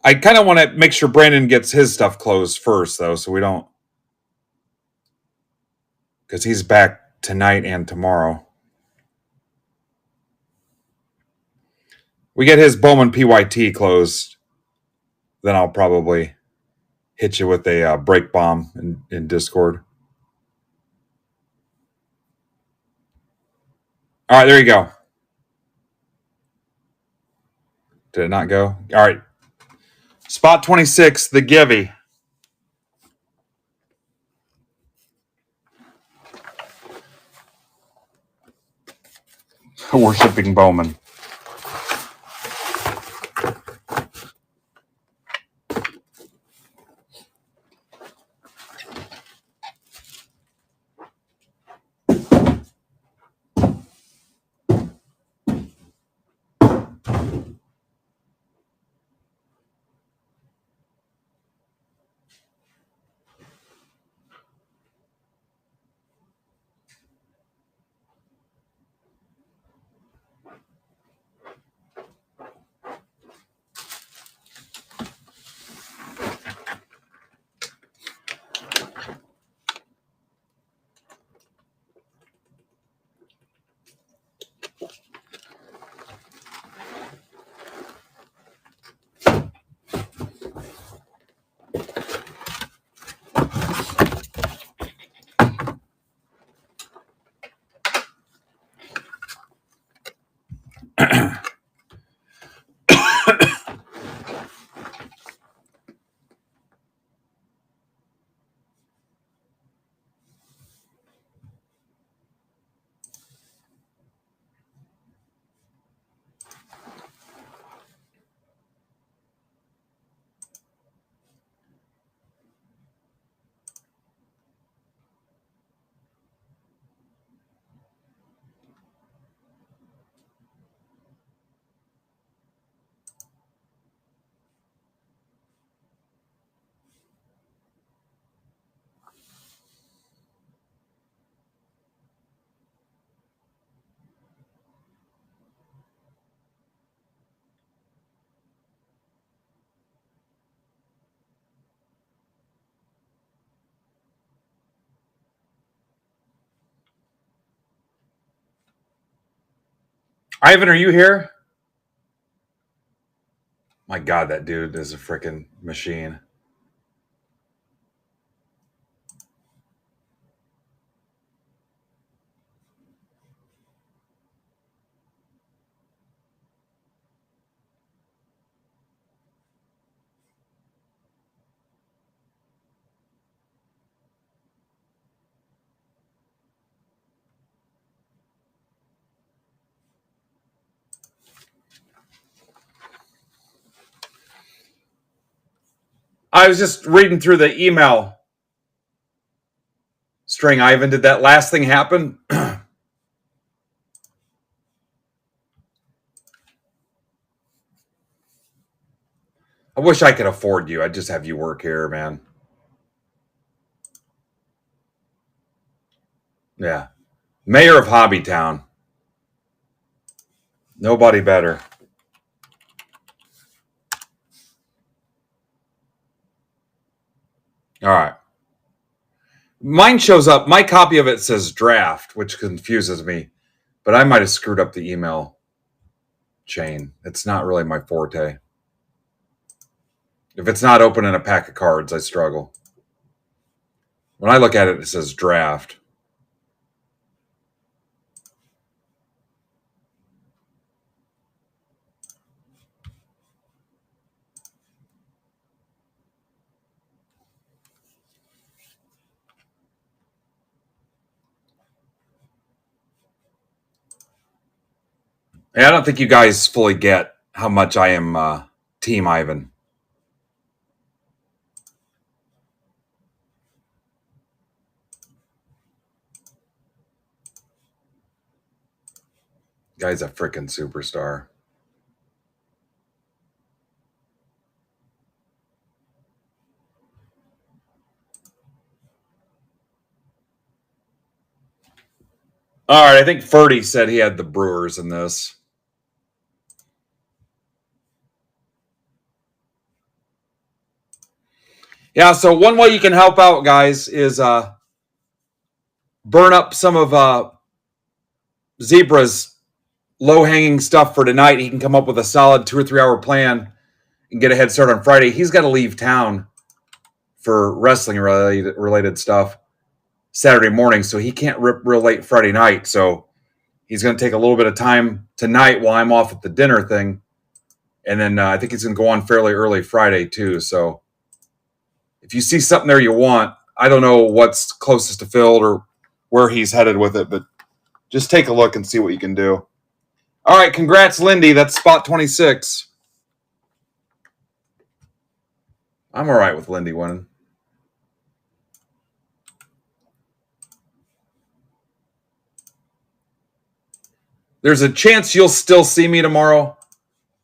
I kind of want to make sure Brandon gets his stuff closed first, though, so we don't, because he's back tonight and tomorrow. We get his Bowman PYT closed, then I'll probably hit you with a break bomb in Discord. All right, there you go. Did it not go? All right. Spot 26, the Givey. Worshipping Bowman. Ivan, are you here? My God, that dude is a freaking machine. I was just reading through the email string, Ivan. Did that last thing happen? I wish I could afford you. I'd just have you work here, man. Yeah. Mayor of Hobbytown. Nobody better. All right. Mine shows up. My copy of it says draft, which confuses me, but I might have screwed up the email chain. It's not really my forte. If it's not open in a pack of cards, I struggle. When I look at it, it says draft. Hey, I don't think you guys fully get how much I am Team Ivan. Guy's a freaking superstar. All right, I think Ferdy said he had the Brewers in this. Yeah, so one way you can help out, guys, is burn up some of Zebra's low-hanging stuff for tonight. He can come up with a solid 2 or 3 hour plan and get a head start on Friday. He's got to leave town for wrestling related stuff Saturday morning, so he can't rip real late Friday night. So he's going to take a little bit of time tonight while I'm off at the dinner thing. And then I think he's going to go on fairly early Friday, too. So if you see something there you want, I don't know what's closest to Phil or where he's headed with it, but just take a look and see what you can do. All right, congrats, Lindy. That's spot 26. I'm all right with Lindy winning. There's a chance you'll still see me tomorrow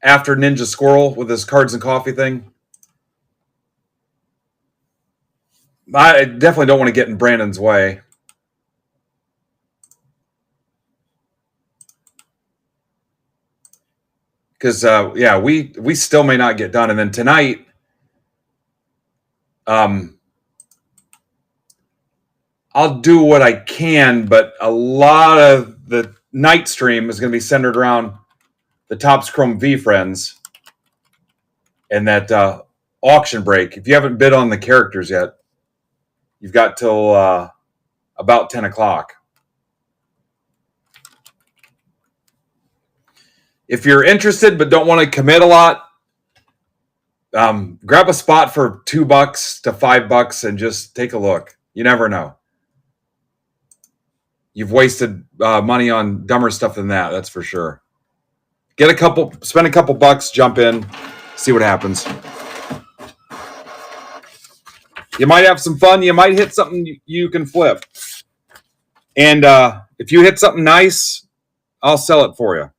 after Ninja Squirrel with his cards and coffee thing. I definitely don't want to get in Brandon's way. Because, yeah, we still may not get done. And then tonight, I'll do what I can, but a lot of the night stream is going to be centered around the Topps Chrome V friends and that auction break. If you haven't bid on the characters yet, you've got till about 10 o'clock. If you're interested but don't want to commit a lot, grab a spot for $2 to $5 and just take a look. You never know. You've wasted money on dumber stuff than that. That's for sure. Spend a couple bucks, jump in, see what happens. You might have some fun. You might hit something you can flip. And if you hit something nice, I'll sell it for you.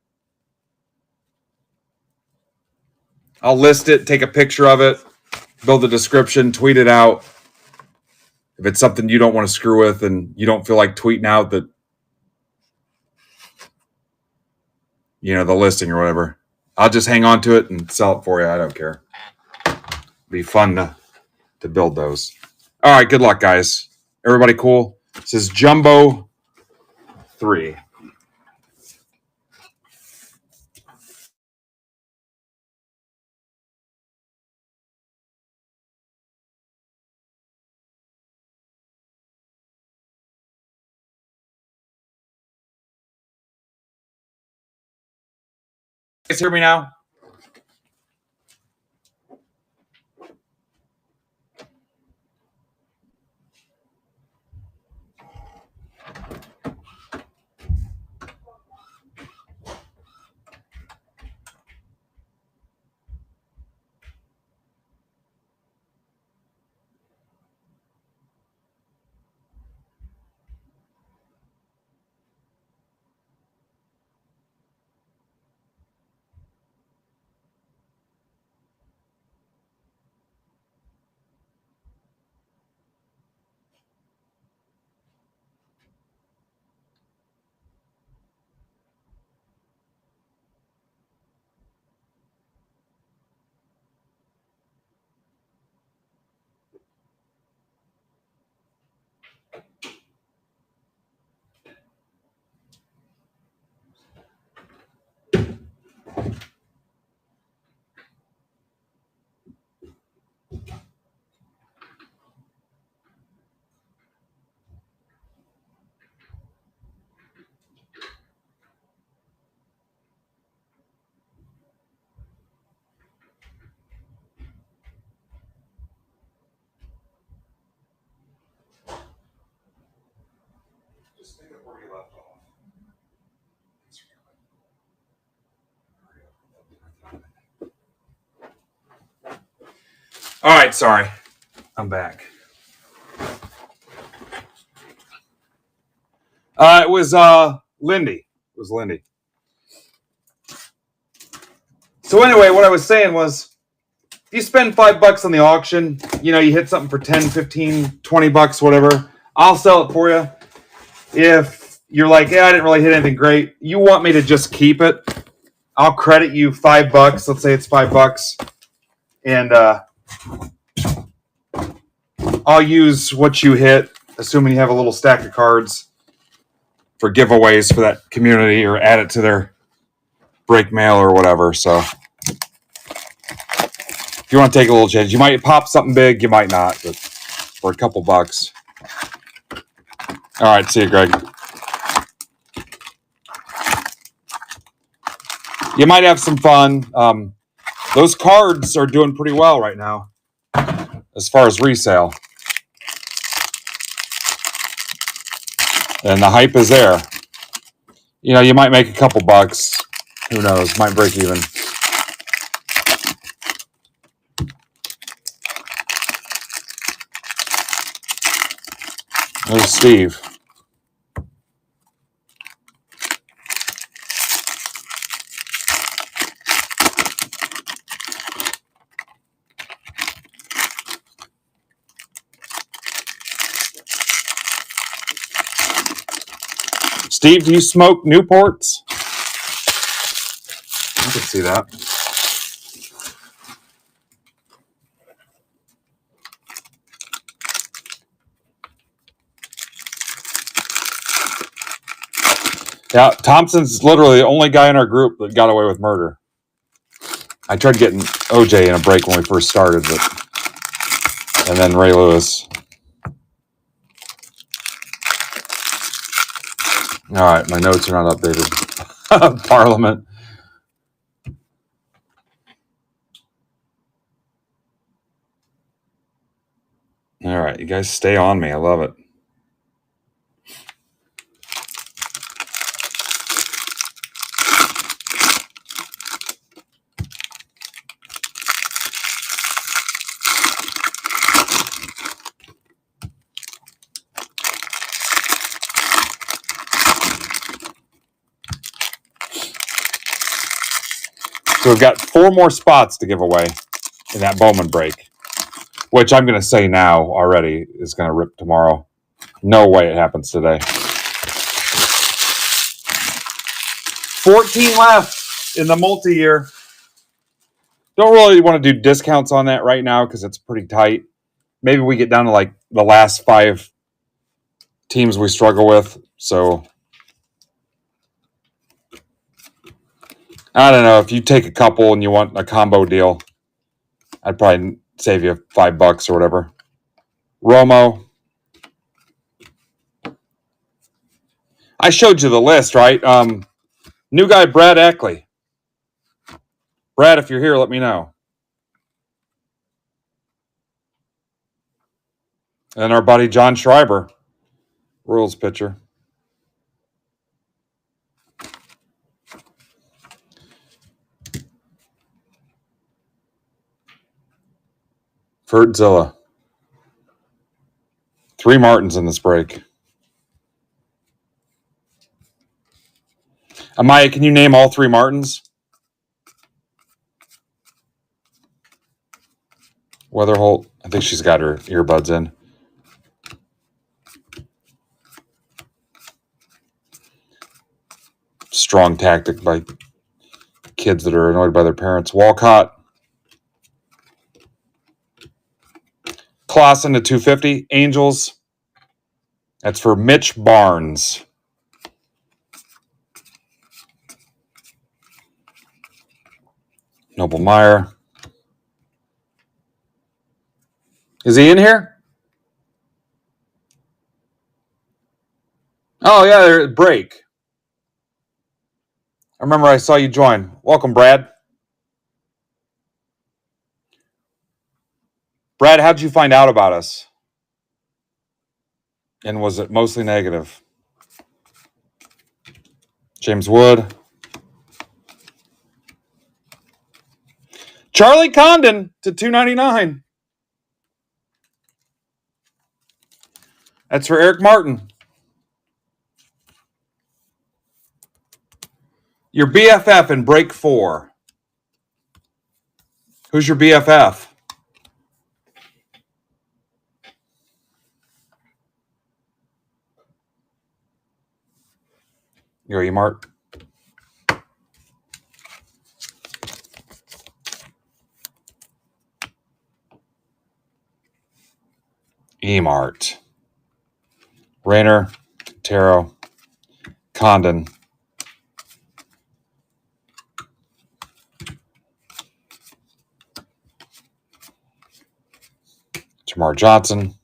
I'll list it, take a picture of it, build a description, tweet it out. If it's something you don't want to screw with and you don't feel like tweeting out that, the listing or whatever, I'll just hang on to it and sell it for you. I don't care. It'd be fun to build those. All right, good luck, guys. Everybody cool? This is Jumbo 3. You guys hear me now? Just pick up where you left off. All right, sorry. I'm back. It was Lindy. It was Lindy. So anyway, what I was saying was, if you spend $5 on the auction, you hit something for 10, 15, 20 bucks, whatever, I'll sell it for you. If you're like, yeah, I didn't really hit anything great, you want me to just keep it, I'll credit you $5. Let's say it's $5. And I'll use what you hit, assuming you have a little stack of cards, for giveaways for that community, or add it to their break mail or whatever. So if you want to take a little chance, you might pop something big, you might not, but for a couple bucks. All right, see you, Greg. You might have some fun. Those cards are doing pretty well right now as far as resale. And the hype is there. You might make a couple bucks. Who knows? Might break even. There's Steve. Steve, do you smoke Newports? You can see that. Yeah, Thompson's literally the only guy in our group that got away with murder. I tried getting OJ in a break when we first started, and then Ray Lewis. All right, my notes are not updated. Parliament. All right, you guys stay on me. I love it. So we've got 4 more spots to give away in that Bowman break, which I'm going to say now already is going to rip tomorrow. No way it happens today. 14 left in the multi-year. Don't really want to do discounts on that right now because it's pretty tight. Maybe we get down to like the last 5 teams we struggle with. So I don't know. If you take a couple and you want a combo deal, I'd probably save you $5 or whatever. Romo. I showed you the list, right? New guy, Brad Eckley. Brad, if you're here, let me know. And our buddy John Schreiber, Royals pitcher. Fertzilla. 3 Martins in this break. Amaya, can you name all 3 Martins? Weatherholt. I think she's got her earbuds in. Strong tactic by kids that are annoyed by their parents. Walcott. Clausen to 250. Angels. That's for Mitch Barnes. Noble Meyer. Is he in here? Oh, yeah, there's break. I remember I saw you join. Welcome, Brad. Brad, how'd you find out about us? And was it mostly negative? James Wood. Charlie Condon to $2.99. That's for Eric Martin. Your BFF in break 4. Who's your BFF? Your E-Mart. E-Mart. Rayner, Taro, Condon. Jamar Johnson.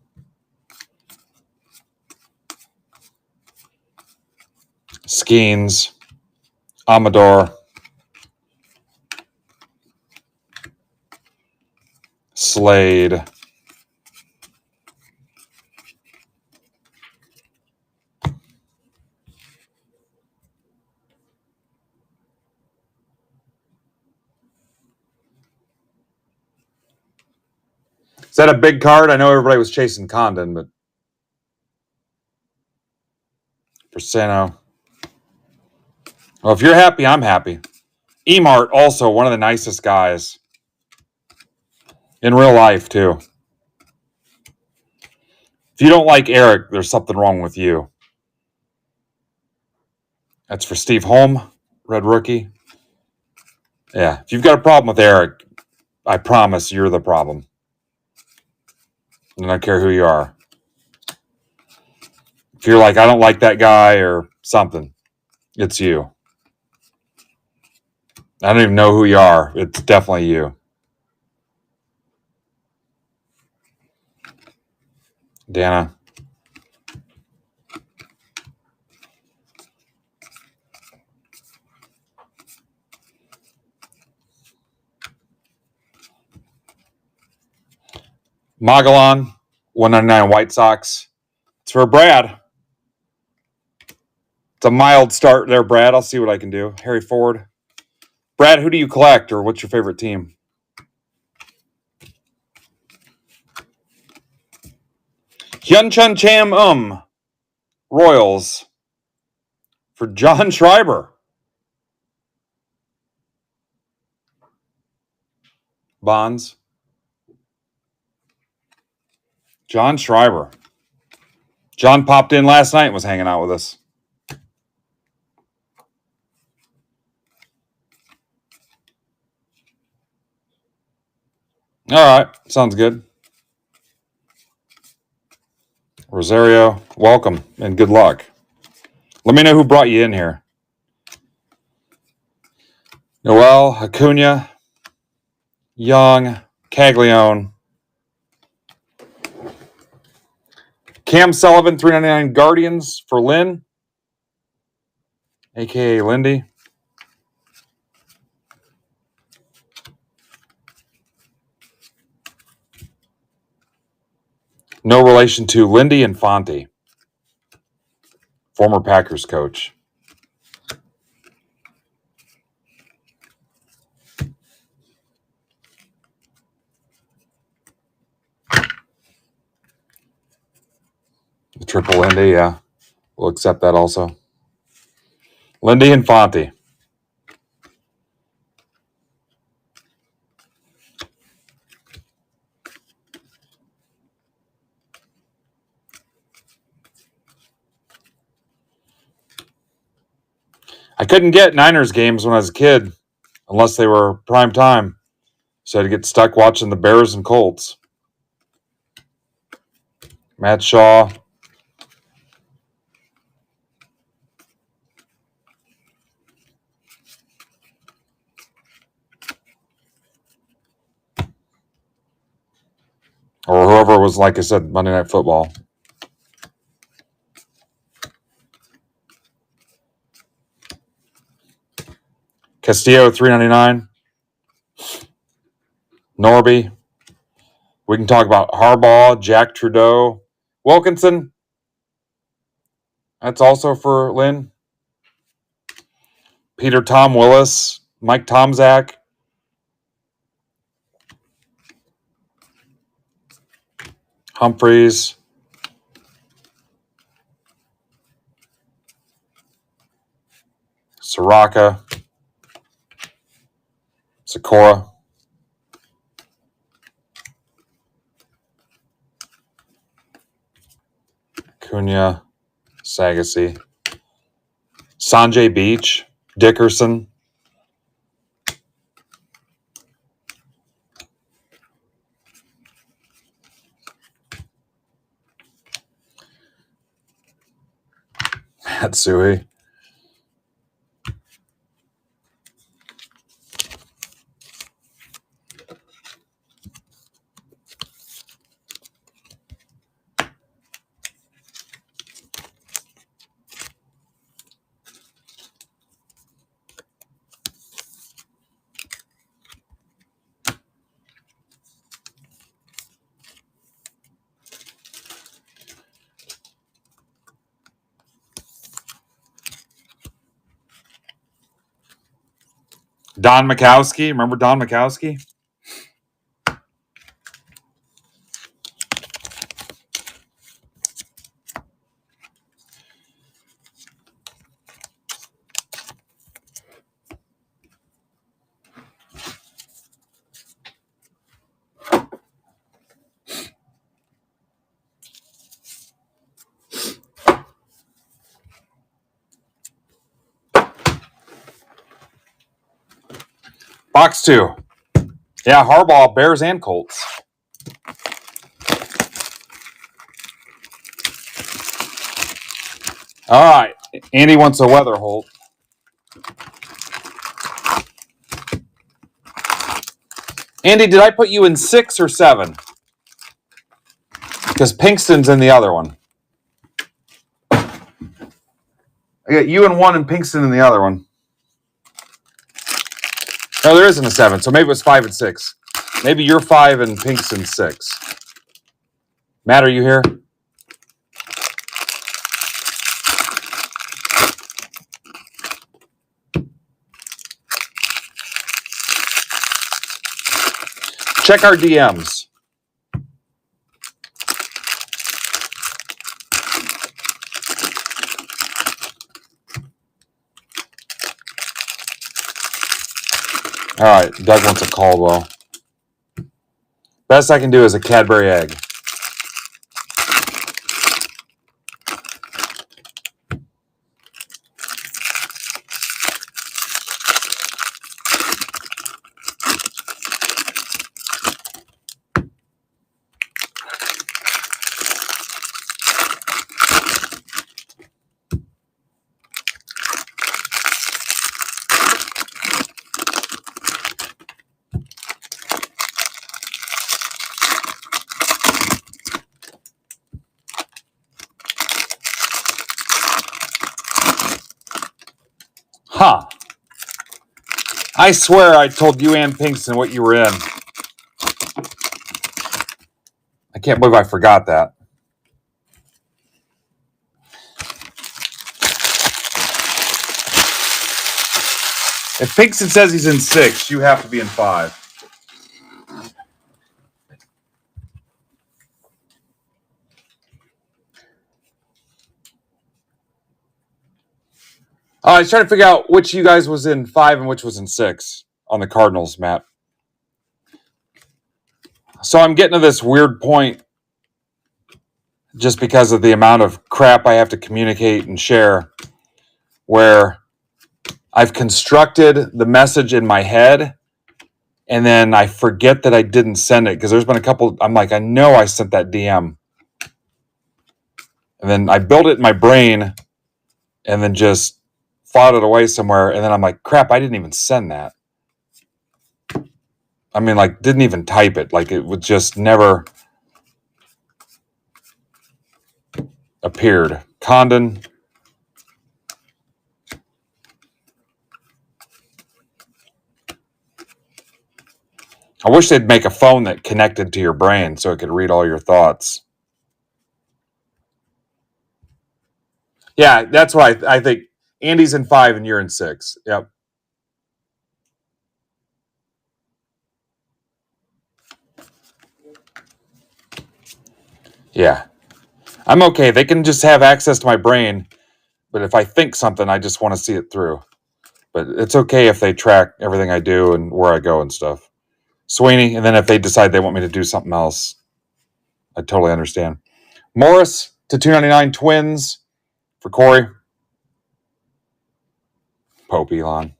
Skeens. Amador. Slade. Is that a big card? I know everybody was chasing Condon, but Persano. Well, if you're happy, I'm happy. E-Mart, also one of the nicest guys. In real life, too. If you don't like Eric, there's something wrong with you. That's for Steve Holm, red rookie. Yeah, if you've got a problem with Eric, I promise you're the problem. I don't care who you are. If you're like, I don't like that guy or something, it's you. I don't even know who you are. It's definitely you. Dana. Magellan, 199 White Sox. It's for Brad. It's a mild start there, Brad. I'll see what I can do. Harry Ford. Brad, who do you collect, or what's your favorite team? Hyun Chun Cham Royals for John Schreiber. Bonds. John Schreiber. John popped in last night and was hanging out with us. All right. Sounds good. Rosario, welcome and good luck. Let me know who brought you in here. Noel, Acuna, Young, Caglione, Cam Sullivan, 399 Guardians for Lynn, a.k.a. Lindy. No relation to Lindy and Fonte, former Packers coach. The triple Lindy, yeah. We'll accept that also. Lindy and Fonte. I couldn't get Niners games when I was a kid unless they were prime time. So I'd get stuck watching the Bears and Colts. Matt Shaw. Or whoever was, like I said, Monday Night Football. Castillo, 399. Norby. We can talk about Harbaugh, Jack Trudeau. Wilkinson. That's also for Lynn. Peter Tom Willis. Mike Tomzak. Humphreys. Soraka, Sakura, Cunha, Sagassi, Sanjay Beach, Dickerson, Matsui, Don Mikowski. Remember Don Mikowski? Box 2. Yeah, Harbaugh, Bears and Colts. All right. Andy wants a weather hold. Andy, did I put you in 6 or 7? Because Pinkston's in the other one. I got you in 1 and Pinkston in the other one. No, there isn't a 7, so maybe it was 5 and 6. Maybe you're 5 and Pinkston's 6. Matt, are you here? Check our DMs. All right, Doug wants a Caldwell. Best I can do is a Cadbury egg. Huh. I swear I told you and Pinkston what you were in. I can't believe I forgot that. If Pinkston says he's in 6, you have to be in 5. I was trying to figure out which you guys was in 5 and which was in 6 on the Cardinals map. So I'm getting to this weird point just because of the amount of crap I have to communicate and share, where I've constructed the message in my head and then I forget that I didn't send it, because there's been a couple, I'm like, I know I sent that DM. And then I build it in my brain and then just filed it away somewhere. And then I'm like, crap, I didn't even send that. I mean, like, didn't even type it. Like, it would just never appeared. Condon. I wish they'd make a phone that connected to your brain so it could read all your thoughts. Yeah, that's why I think Andy's in 5 and you're in 6. Yep. Yeah. I'm okay. They can just have access to my brain, but if I think something, I just want to see it through. But it's okay if they track everything I do and where I go and stuff. Sweeney, and then if they decide they want me to do something else, I totally understand. Morris to 299 Twins for Corey. Pope Elon.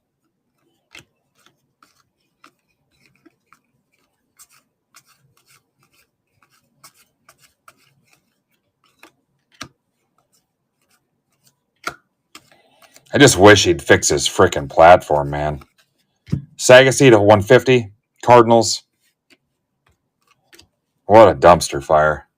I just wish he'd fix his freaking platform, man. Sagasy to 150 Cardinals. What a dumpster fire.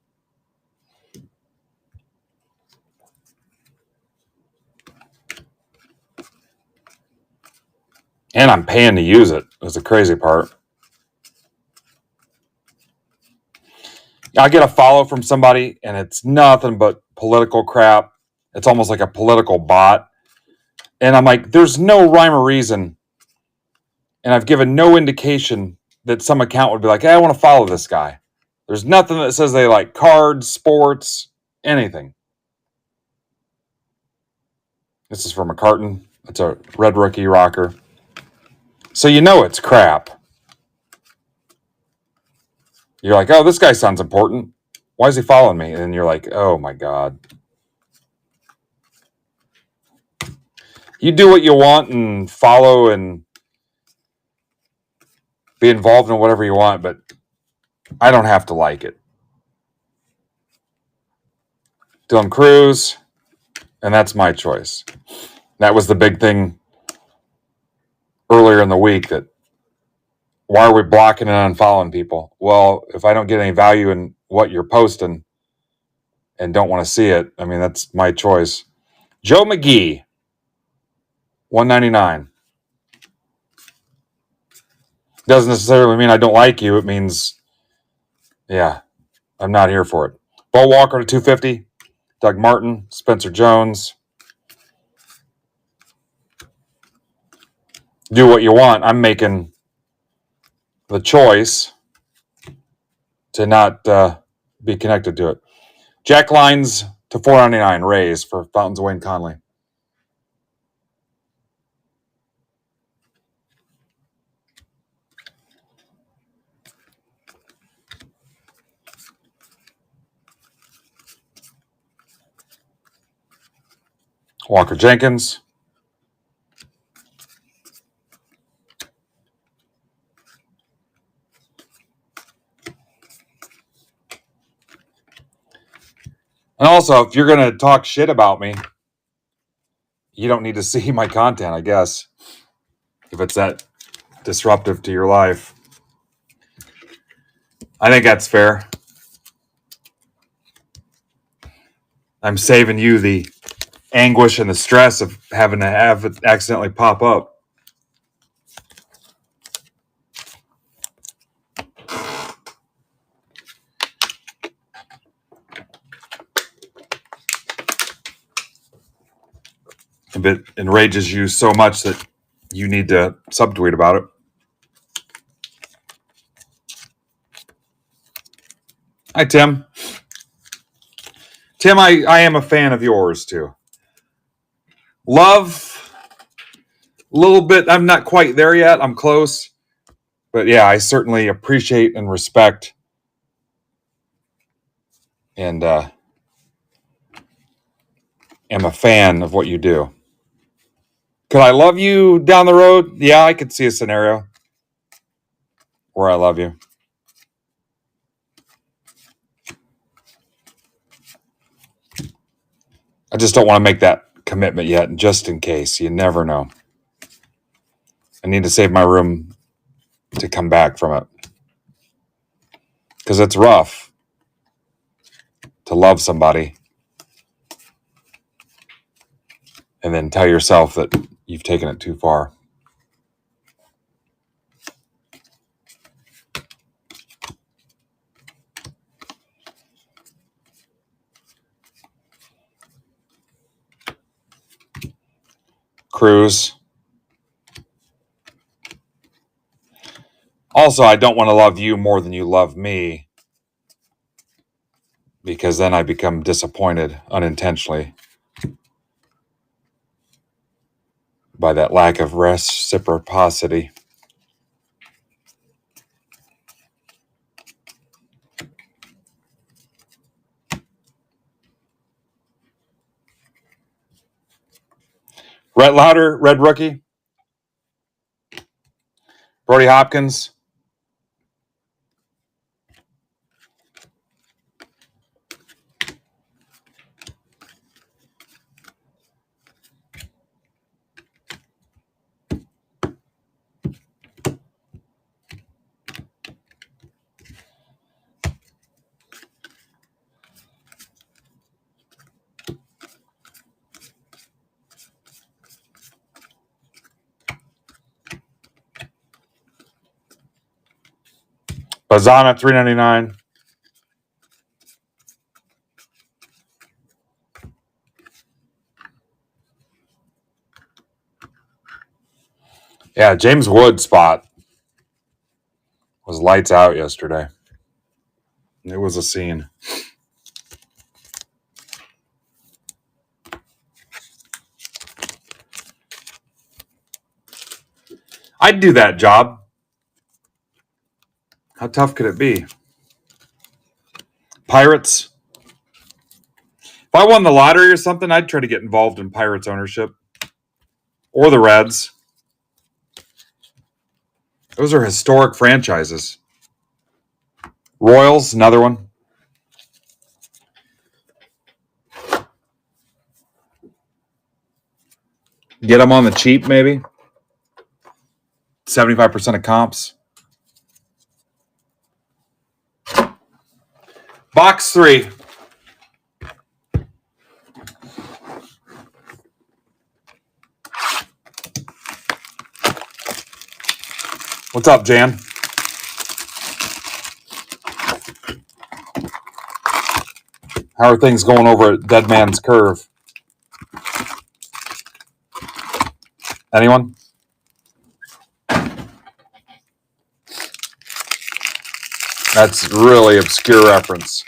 And I'm paying to use it. That's the crazy part. I get a follow from somebody and it's nothing but political crap. It's almost like a political bot. And I'm like, there's no rhyme or reason. And I've given no indication that some account would be like, hey, I want to follow this guy. There's nothing that says they like cards, sports, anything. This is from a carton. It's a red rookie rocker. So you know it's crap. You're like, oh, this guy sounds important. Why is he following me? And you're like, oh my God. You do what you want and follow and be involved in whatever you want, but I don't have to like it. Dylan Cruz, and that's my choice. That was the big thing earlier in the week, that why are we blocking and unfollowing people? Well, if I don't get any value in what you're posting and don't want to see it, I mean, that's my choice. Joe McGee, 199. Doesn't necessarily mean I don't like you. It means, yeah, I'm not here for it. Bo Walker to 250. Doug Martin, Spencer Jones. Do what you want. I'm making the choice to not be connected to it. Jack Lines to 499. Rays for Fountains of Wayne Conley. Walker Jenkins. And also, if you're going to talk shit about me, you don't need to see my content, I guess, if it's that disruptive to your life. I think that's fair. I'm saving you the anguish and the stress of having to have it accidentally pop up. If it enrages you so much that you need to subtweet about it. Hi, Tim. Tim, I am a fan of yours, too. Love, a little bit. I'm not quite there yet. I'm close. But yeah, I certainly appreciate and respect and am a fan of what you do. Could I love you down the road? Yeah, I could see a scenario where I love you. I just don't want to make that commitment yet, just in case. You never know. I need to save my room to come back from it. Because it's rough to love somebody and then tell yourself that you've taken it too far. Cruz. Also, I don't want to love you more than you love me, because then I become disappointed unintentionally. by that lack of reciprocity. Rhett Lauder, red rookie. Brody Hopkins. Bazana, $3.99. Yeah, James Wood spot was lights out yesterday. It was a scene. I'd do that job. How tough could it be? Pirates. If I won the lottery or something, I'd try to get involved in Pirates ownership. Or the Reds. Those are historic franchises. Royals, another one. Get them on the cheap, maybe. 75% of comps. Box 3. What's up, Jan? How are things going over at Dead Man's Curve? Anyone? That's really obscure reference.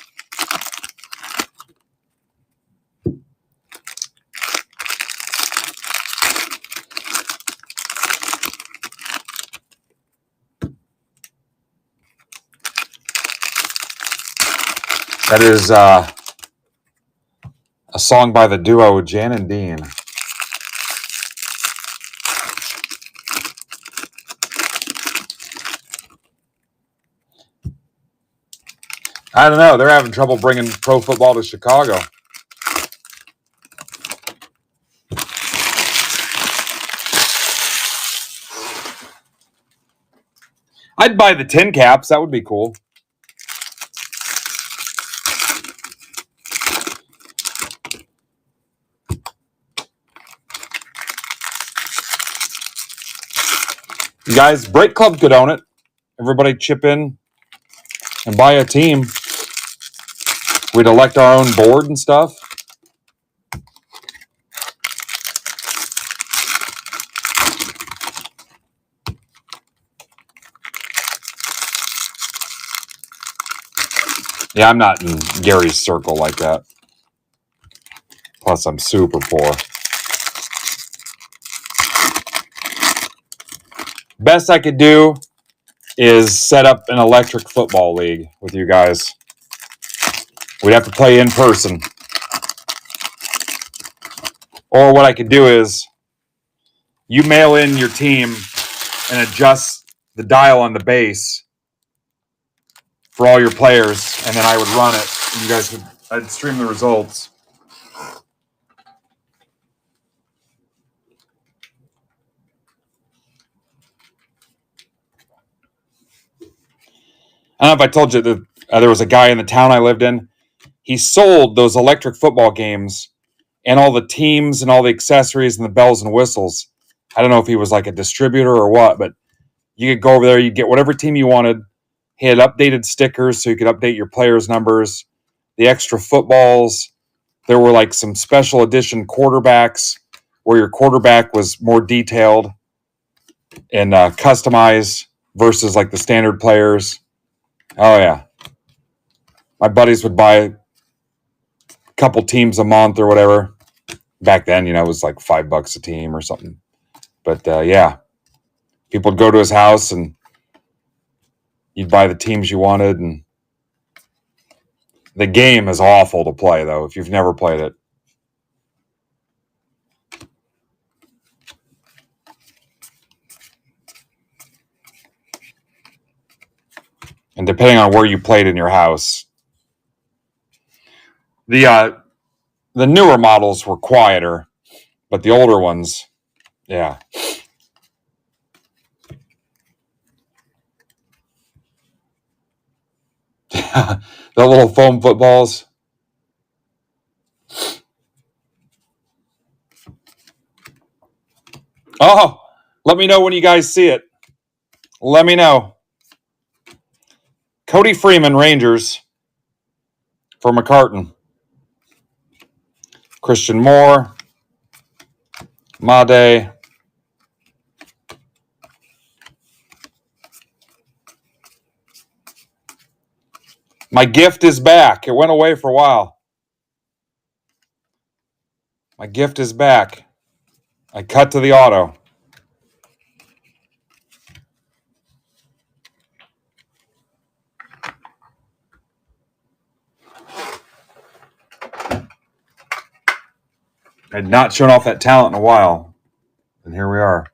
That is a song by the duo Jan and Dean. I don't know. They're having trouble bringing pro football to Chicago. I'd buy the tin caps. That would be cool. You guys, Break Club could own it. Everybody chip in and buy a team. We'd elect our own board and stuff. Yeah, I'm not in Gary's circle like that. Plus, I'm super poor. Best I could do is set up an electric football league with you guys. We'd have to play in person. Or what I could do is you mail in your team and adjust the dial on the base for all your players, and then I would run it. And you guys I'd stream the results. I don't know if I told you that there was a guy in the town I lived in. He sold those electric football games and all the teams and all the accessories and the bells and whistles. I don't know if he was like a distributor or what, but you could go over there, you get whatever team you wanted. He had updated stickers so you could update your players' numbers, the extra footballs. There were like some special edition quarterbacks where your quarterback was more detailed and customized versus like the standard players. Oh, yeah. My buddies would buy a couple teams a month or whatever. Back then, it was like $5 a team or something. But yeah, people would go to his house and you'd buy the teams you wanted. And the game is awful to play, though, if you've never played it. And depending on where you played in your house, the newer models were quieter, but the older ones, yeah. The little foam footballs. Oh, let me know when you guys see it. Let me know. Cody Freeman, Rangers, for McCartan. Christian Moore, Made. My gift is back. It went away for a while. My gift is back. I cut to the auto. I had not shown off that talent in a while. And here we are.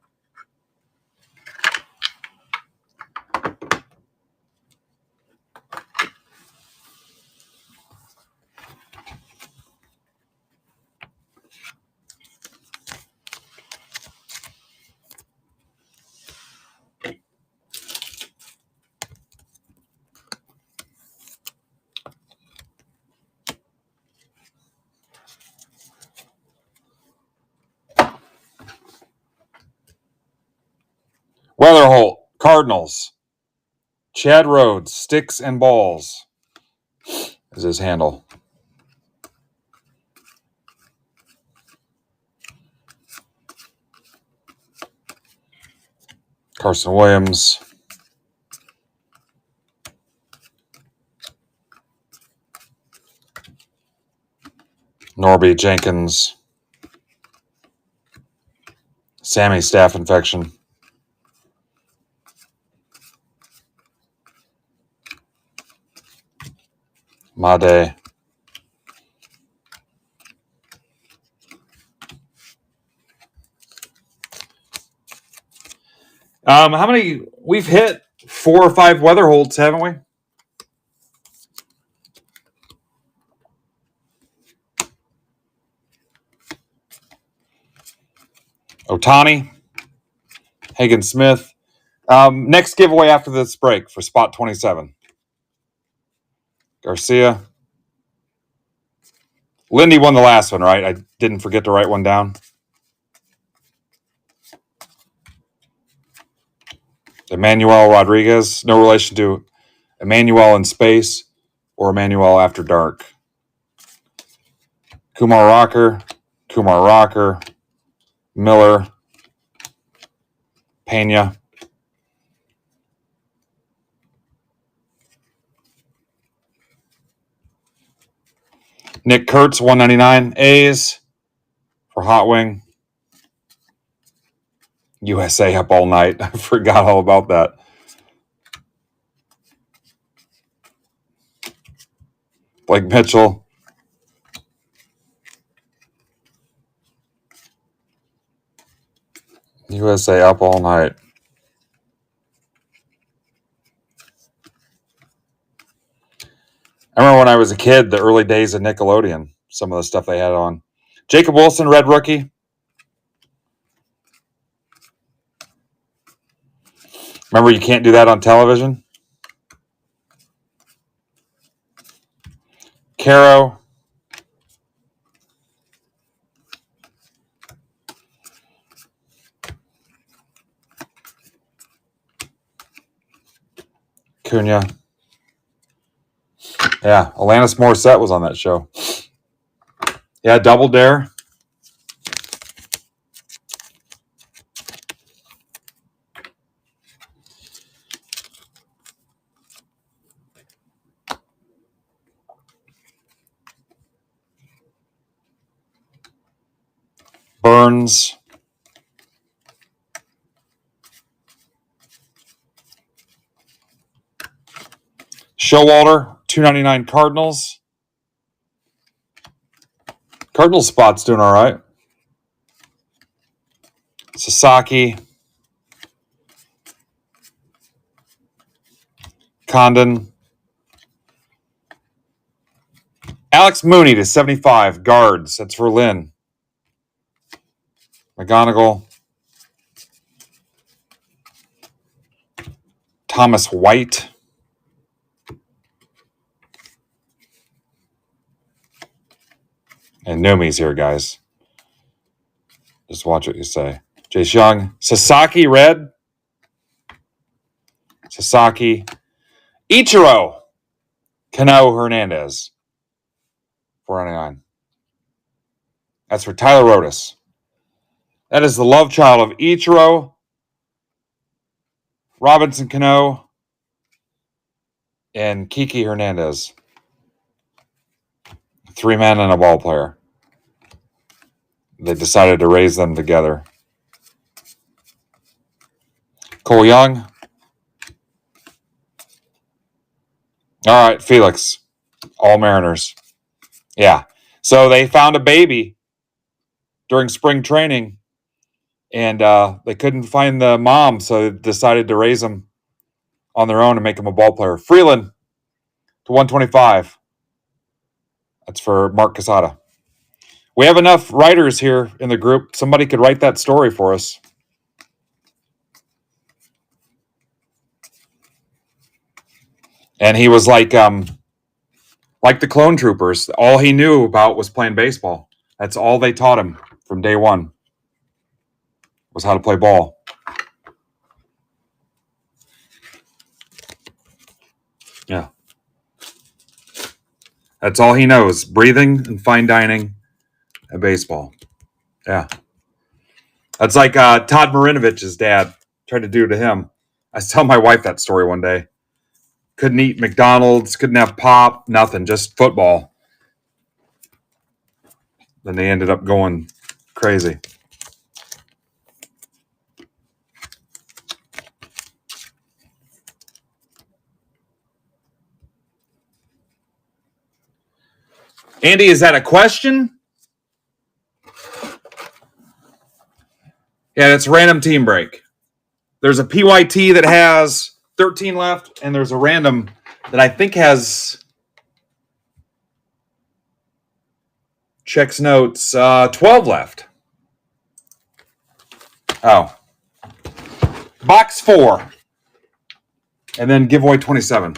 Weatherholt, Cardinals. Chad Rhodes, Sticks and Balls is his handle. Carson Williams. Norby Jenkins. Sammy staph infection. Made. How many? We've hit 4 or 5 Weatherholts, haven't we? Otani. Hagen Smith. Next giveaway after this break for spot 27. Garcia. Lindy won the last one, right? I didn't forget to write one down. Emmanuel Rodriguez. No relation to Emmanuel in Space or Emmanuel After Dark. Kumar Rocker. Miller. Pena. Nick Kurtz, 199. A's for Hot Wing. USA up all night. I forgot all about that. Blake Mitchell. USA up all night. I remember when I was a kid, the early days of Nickelodeon, some of the stuff they had on. Jacob Wilson, red rookie. Remember, you can't do that on television. Caro. Cunha. Yeah, Alanis Morissette was on that show. Yeah, Double Dare. Burns. Showalter, $2.99 Cardinals. Cardinals spot's doing all right. Sasaki. Condon. Alex Mooney to 75. Guards. That's for Lynn. McGonigal. Thomas White. And Numi's here, guys. Just watch what you say. Jace Young. Sasaki, red. Sasaki. Ichiro. Cano Hernandez. $4.99. That's for Tyler Rodas. That is the love child of Ichiro, Robinson Cano, and Kiki Hernandez. 3 men and a ball player. They decided to raise them together. Cole Young. All right, Felix. All Mariners. Yeah. So they found a baby during spring training, and they couldn't find the mom, so they decided to raise him on their own and make him a ball player. Freeland to 125. That's for Mark Casada. We have enough writers here in the group. Somebody could write that story for us. And he was like the clone troopers. All he knew about was playing baseball. That's all they taught him from day one, was how to play ball. Yeah. That's all he knows. Breathing and fine dining and baseball. Yeah. That's like Todd Marinovich's dad tried to do to him. I was telling my wife that story one day. Couldn't eat McDonald's, couldn't have pop, nothing, just football. Then they ended up going crazy. Andy, is that a question? Yeah, it's random team break. There's a PYT that has 13 left, and there's a random that I think has, checks notes, 12 left. Oh. Box 4. And then giveaway 27.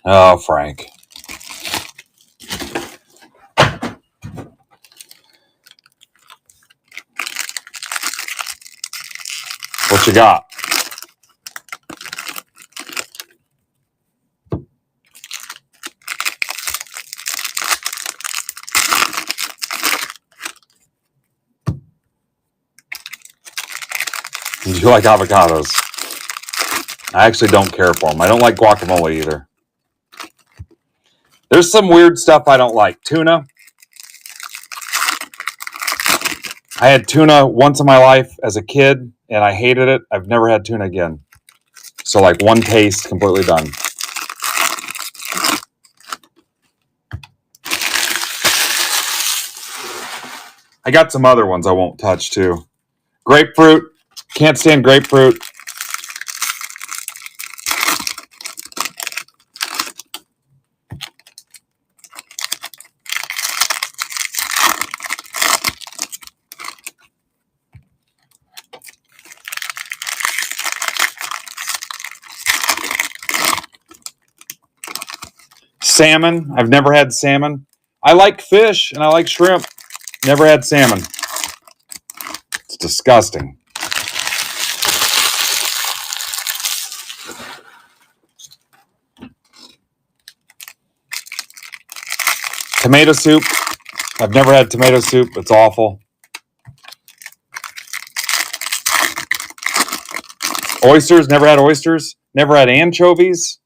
Oh, Frank. What you got? You like avocados? I actually don't care for them. I don't like guacamole either. There's some weird stuff I don't like. Tuna. I had tuna once in my life as a kid, and I hated it. I've never had tuna again. So, like, one taste, completely done. I got some other ones I won't touch, too. Grapefruit. Can't stand grapefruit. Salmon. I've never had salmon. I like fish and I like shrimp. Never had salmon. It's disgusting. Tomato soup. I've never had tomato soup. It's awful. Oysters, never had oysters. Never had anchovies.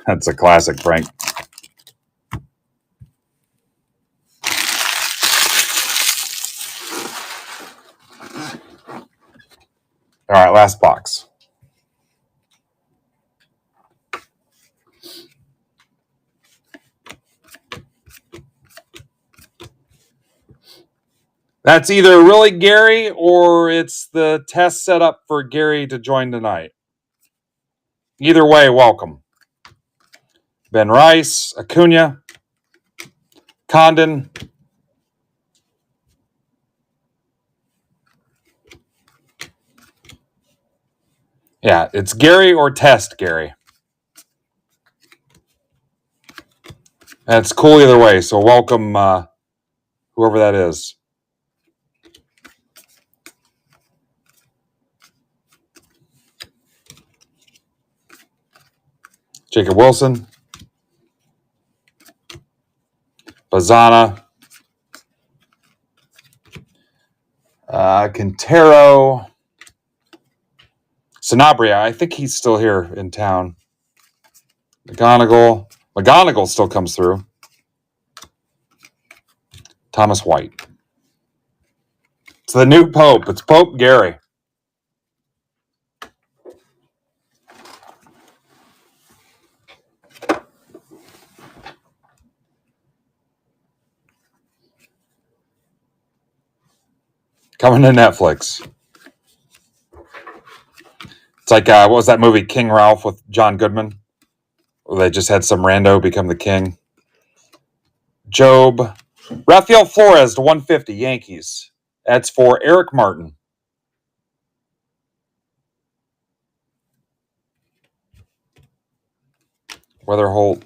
That's a classic, Frank. All right, last box. That's either really Gary or it's the test set up for Gary to join tonight. Either way, welcome. Ben Rice, Acuna, Condon. Yeah, it's Gary or test Gary. That's cool either way, so welcome whoever that is. Jacob Wilson. Bazana. Quintero. Sanabria. I think he's still here in town. McGonigal. McGonigal still comes through. Thomas White. It's the new Pope. It's Pope Gary. Coming to Netflix. It's like, what was that movie, King Ralph, with John Goodman? Where they just had some rando become the king. Job. Rafael Flores to 150, Yankees. That's for Eric Martin. Weatherholt.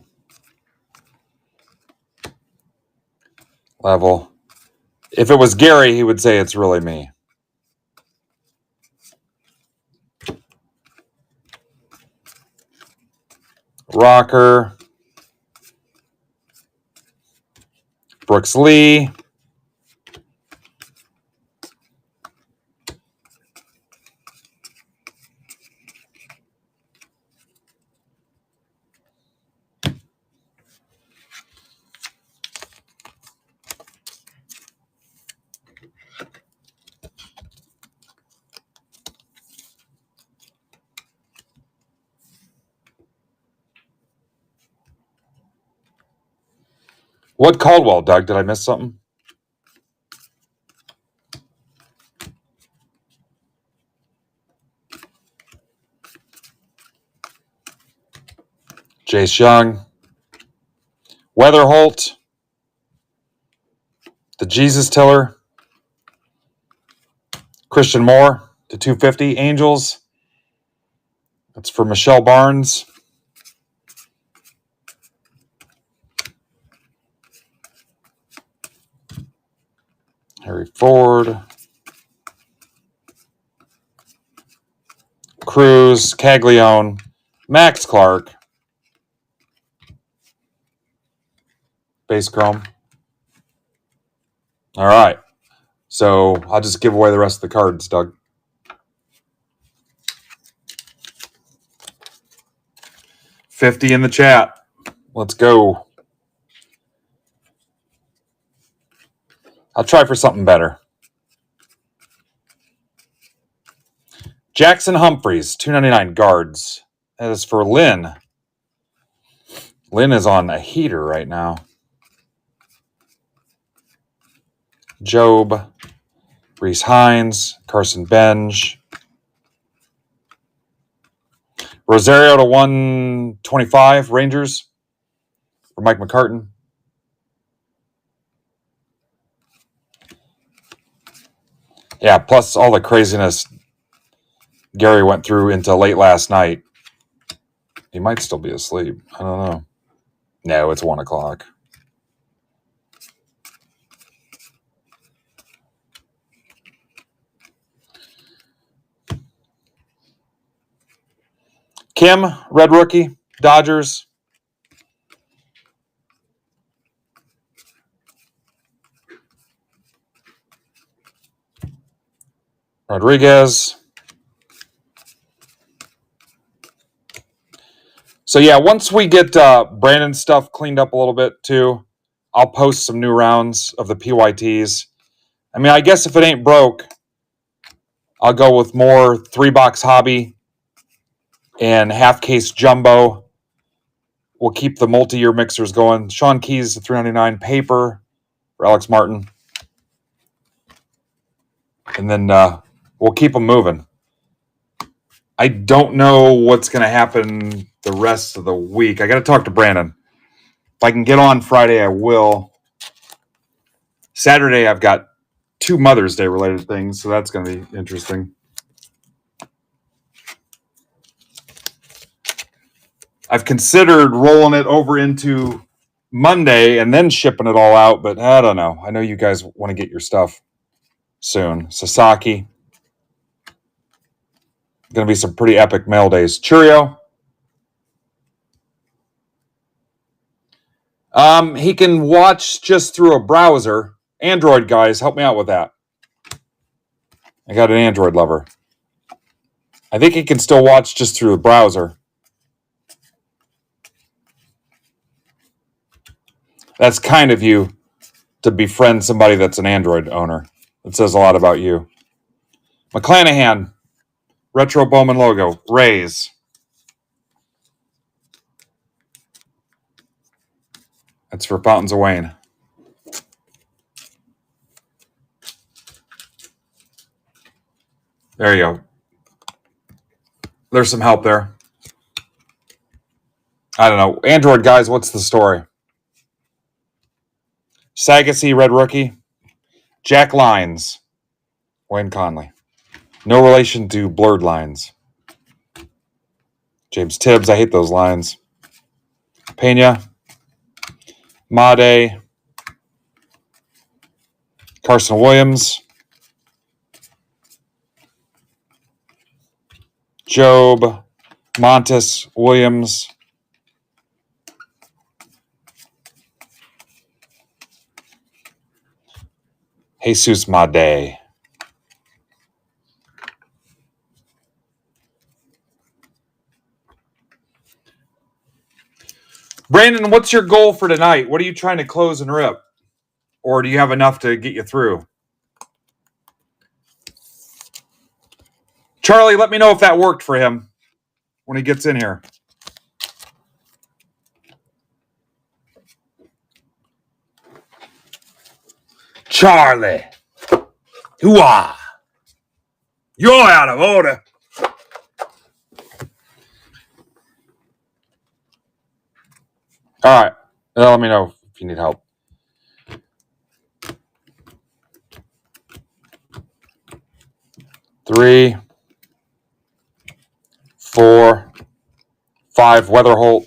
Level. If it was Gary, he would say it's really me. Rocker. Brooks Lee. What Caldwell, Doug? Did I miss something? Jace Young. Weatherholt. The Jesus Tiller. Christian Moore to 250. Angels. That's for Michelle Barnes. Harry Ford. Cruz. Caglione. Max Clark. Base Chrome. All right. So I'll just give away the rest of the cards, Doug. $50 in the chat. Let's go. I'll try for something better. Jackson Humphreys, $2.99 guards. That is for Lynn. Lynn is on a heater right now. Job. Reese Hines. Carson Benj. Rosario to 125. Rangers. For Mike McCartan. Yeah, plus all the craziness Gary went through into late last night. He might still be asleep. I don't know. No, it's 1 o'clock. Kim, red rookie, Dodgers. Rodriguez. So yeah, once we get Brandon's stuff cleaned up a little bit too, I'll post some new rounds of the PYTs. I mean, I guess if it ain't broke, I'll go with more 3-box hobby and half-case jumbo. We'll keep the multi-year mixers going. Sean Keys, $3.99 paper for Alex Martin. And then we'll keep them moving. I don't know what's going to happen the rest of the week. I got to talk to Brandon. If I can get on Friday, I will. Saturday, I've got 2 Mother's Day related things, so that's going to be interesting. I've considered rolling it over into Monday and then shipping it all out, but I don't know. I know you guys want to get your stuff soon. Sasaki. Going to be some pretty epic mail days. Cheerio. He can watch just through a browser. Android guys, help me out with that. I got an Android lover. I think he can still watch just through the browser. That's kind of you to befriend somebody that's an Android owner. It says a lot about you. McClanahan, retro Bowman logo, Rays. That's for Fountains of Wayne. There you go. There's some help there. I don't know. Android guys, what's the story? Sagasy, red rookie. Jack Lines, Wayne Conley. No relation to Blurred Lines. James Tibbs, I hate those lines. Pena. Made. Carson Williams. Job. Montes Williams. Jesus Made. Brandon, what's your goal for tonight? What are you trying to close and rip? Or do you have enough to get you through? Charlie, let me know if that worked for him when he gets in here. Charlie. Hoo-ah. You're out of order. All right. Let me know if you need help. Three, 4, 5, Weatherholt.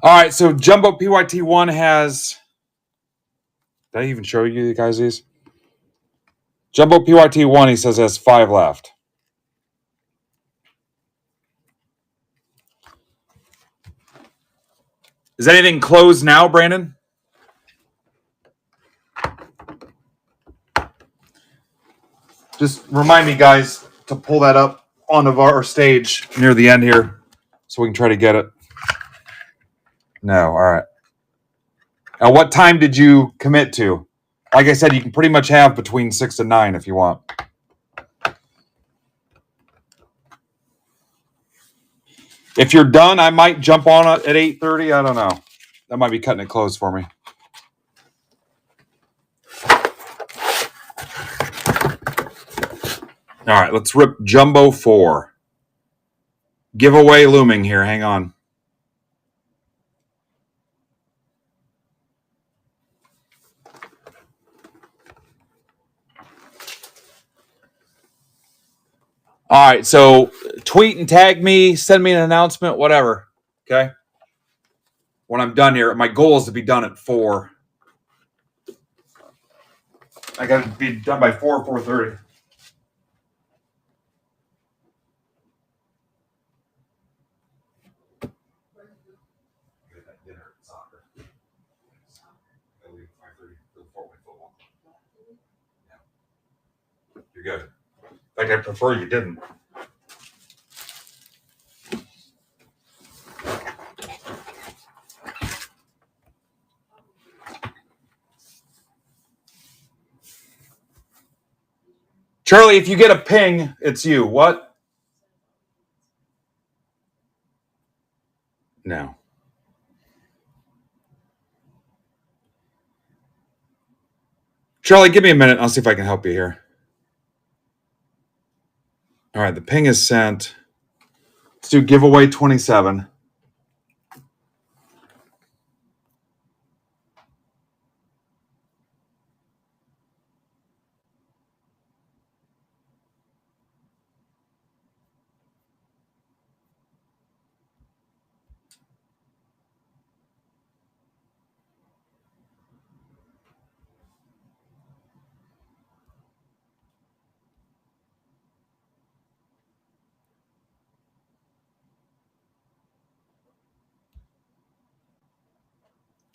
All right, so Jumbo PYT1 has... Did I even show you guys these? Jumbo PYT1, he says, has 5 left. Is anything closed now, Brandon? Just remind me, guys, to pull that up onto our stage near the end here so we can try to get it. No, all right. Now, what time did you commit to? Like I said, you can pretty much have between 6 and 9 if you want. If you're done, I might jump on it at 8:30. I don't know. That might be cutting it close for me. All right, let's rip Jumbo 4. Giveaway looming here. Hang on. All right, so tweet and tag me, send me an announcement, whatever. Okay? When I'm done here, my goal is to be done at 4. I got to be done by 4:30. good. In fact, I prefer you didn't. Charlie, if you get a ping, it's you. What? No. Charlie, give me a minute. I'll see if I can help you here. All right, the ping is sent. Let's do giveaway 27.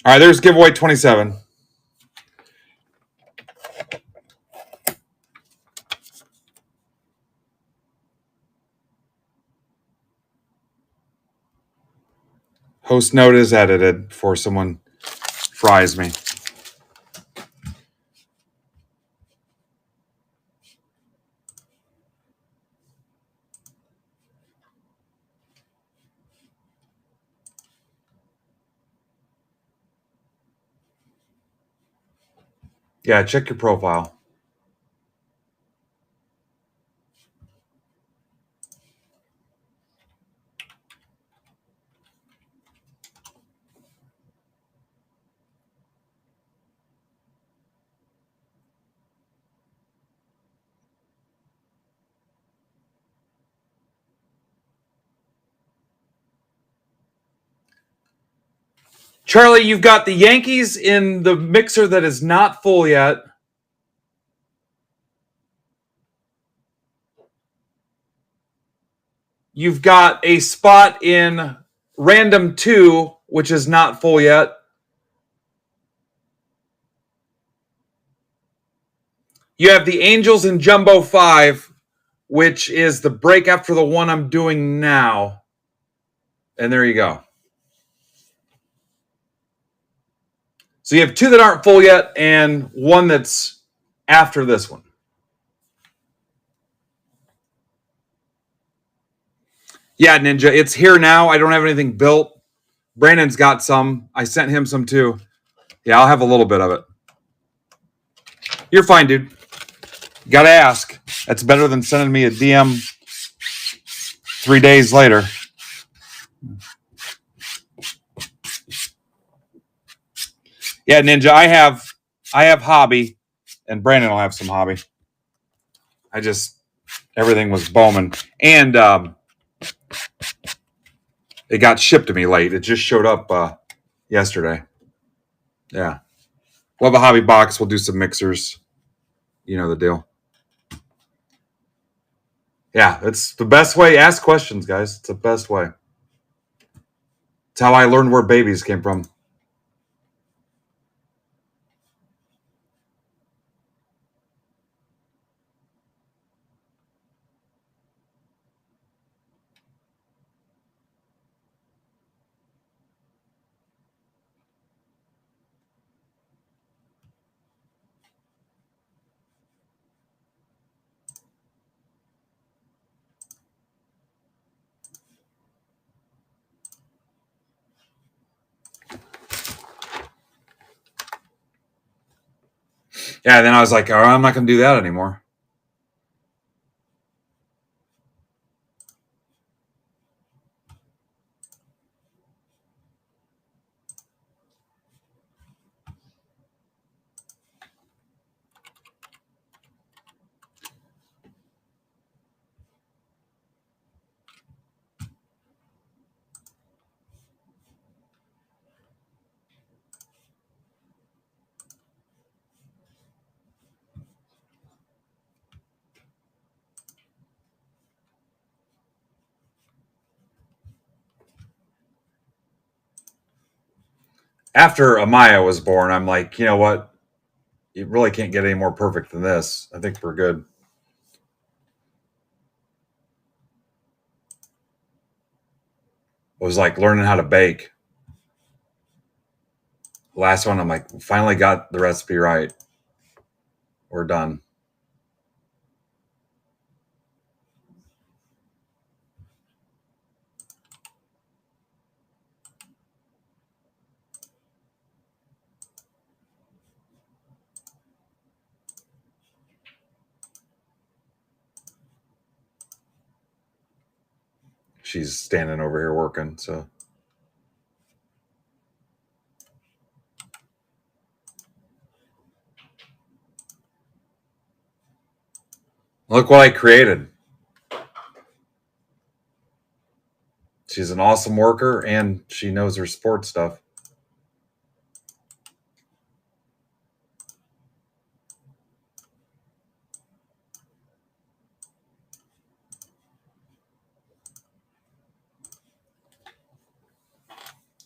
All right, there's giveaway 27. Host note is edited before someone fries me. Yeah, check your profile. Charlie, you've got the Yankees in the mixer that is not full yet. You've got a spot in random 2, which is not full yet. You have the Angels in Jumbo 5, which is the break after the one I'm doing now. And there you go. So you have 2 that aren't full yet and 1 that's after this one. Yeah, Ninja, it's here now. I don't have anything built. Brandon's got some. I sent him some too. Yeah, I'll have a little bit of it. You're fine, dude. You gotta ask. That's better than sending me a DM 3 days later. Yeah, Ninja, I have hobby, and Brandon will have some hobby. Everything was Bowman. And it got shipped to me late. It just showed up yesterday. Yeah. We'll have a hobby box. We'll do some mixers. You know the deal. Yeah, it's the best way. Ask questions, guys. It's the best way. It's how I learned where babies came from. Yeah, then I was like, oh, I'm not going to do that anymore. After Amaya was born, I'm like, you know what? You really can't get any more perfect than this. I think we're good. was like learning how to bake. Last one, I'm like, finally got the recipe right. We're done. She's standing over here working, so. Look what I created. She's an awesome worker, and she knows her sports stuff.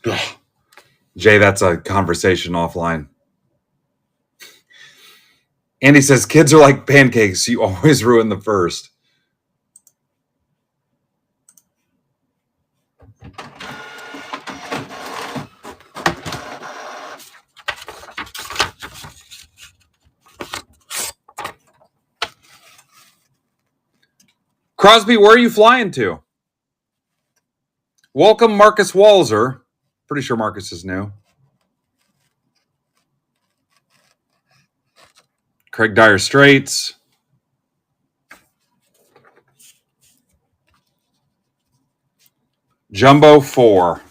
Ugh. Jay, that's a conversation offline. Andy says, kids are like pancakes. You always ruin the first. Crosby, where are you flying to? Welcome, Marcus Walzer. Pretty sure Marcus is new. Craig Dire Straits. Jumbo 4.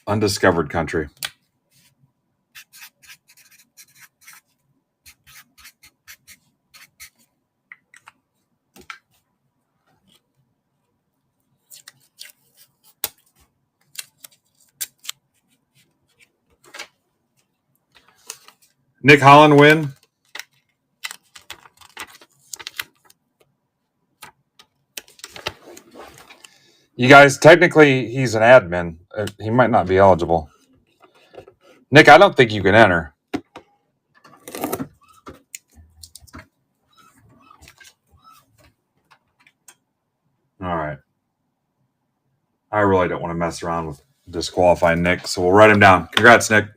Undiscovered country. Nick Holland win. You guys, technically, he's an admin. He might not be eligible. Nick, I don't think you can enter. All right. I really don't want to mess around with disqualifying Nick, so we'll write him down. Congrats, Nick.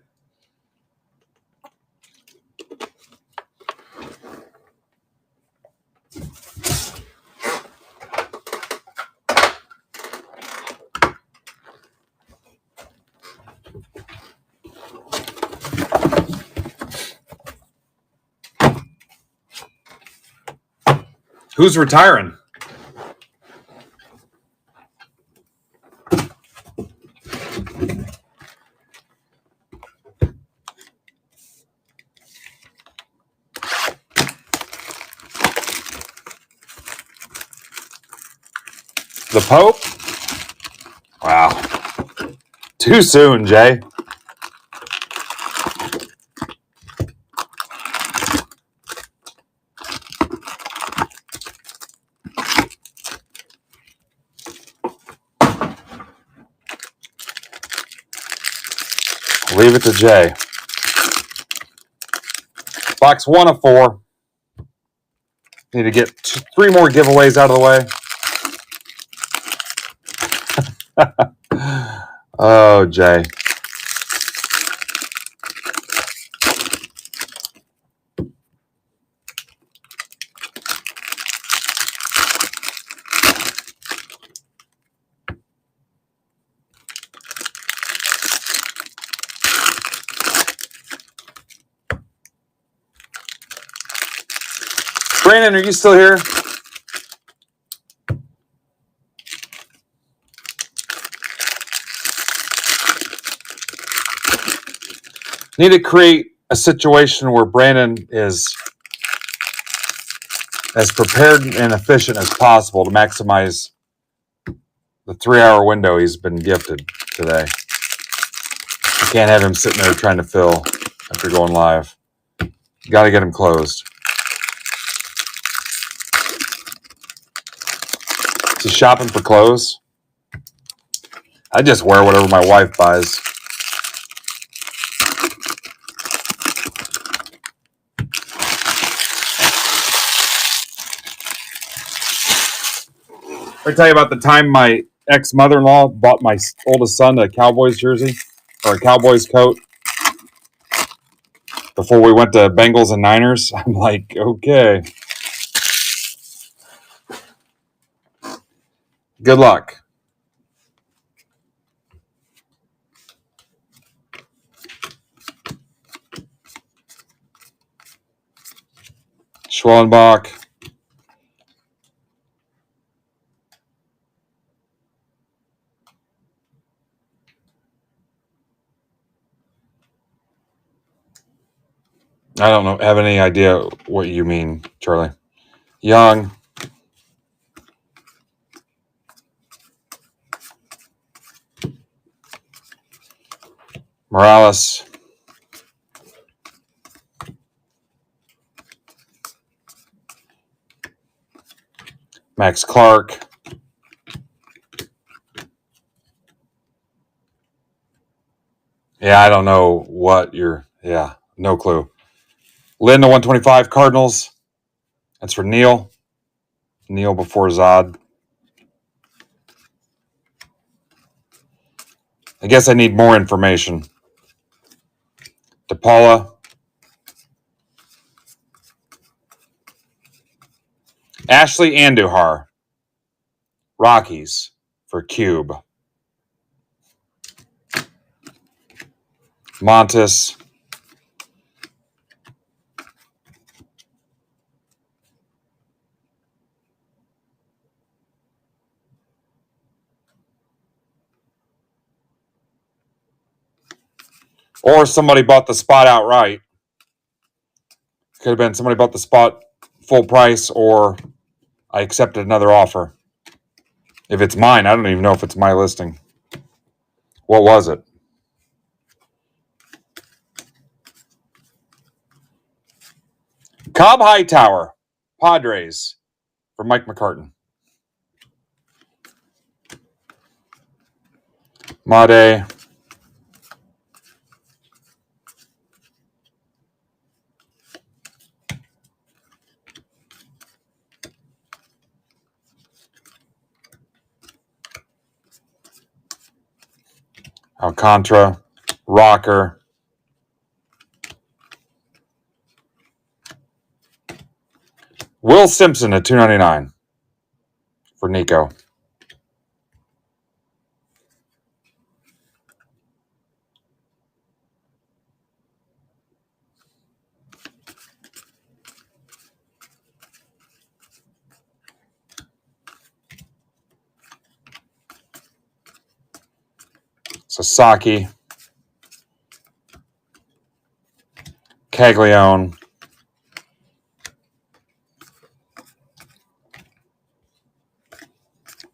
Who's retiring? The Pope? Wow. Too soon, Jay. Leave it to Jay. Box 1 of 4. Need to get 3 more giveaways out of the way. Oh, Jay. Brandon, are you still here? Need to create a situation where Brandon is as prepared and efficient as possible to maximize the 3-hour window he's been gifted today. You can't have him sitting there trying to fill after going live. You got to get him closed. Is he shopping for clothes? I just wear whatever my wife buys. I tell you about the time my ex-mother-in-law bought my oldest son a Cowboys jersey or a Cowboys coat before we went to Bengals and Niners. I'm like, okay, good luck. Schwellenbach. I don't have any idea what you mean, Charlie. Young. Morales. Max Clark. Yeah, I don't know what you're... Yeah, no clue. Lynn to 125 Cardinals. That's for Neil. Neil before Zod. I guess I need more information. DePaula. Ashley Andujar. Rockies for Cube. Montes. Or somebody bought the spot outright. Could have been somebody bought the spot full price, or I accepted another offer. If it's mine, I don't even know if it's my listing. What was it? Cobb Hightower, Padres, for Mike McCartan. Made. Alcantara, Rocker. Will Simpson at $2.99 for Nico. Sasaki. Caglione.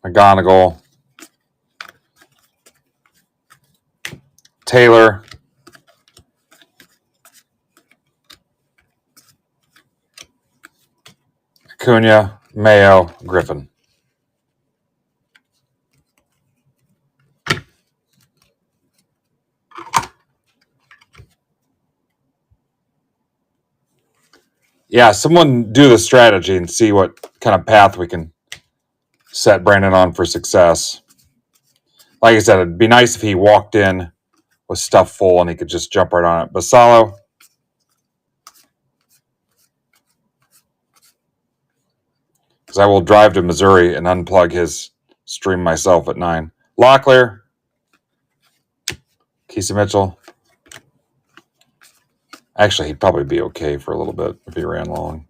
McGonigal. Taylor. Acuna. Mayo. Griffin. Yeah, someone do the strategy and see what kind of path we can set Brandon on for success. Like I said, it'd be nice if he walked in with stuff full and he could just jump right on it. Basalo. Because I will drive to Missouri and unplug his stream myself at 9. Locklear. Keesa Mitchell. Actually, he'd probably be okay for a little bit if he ran long.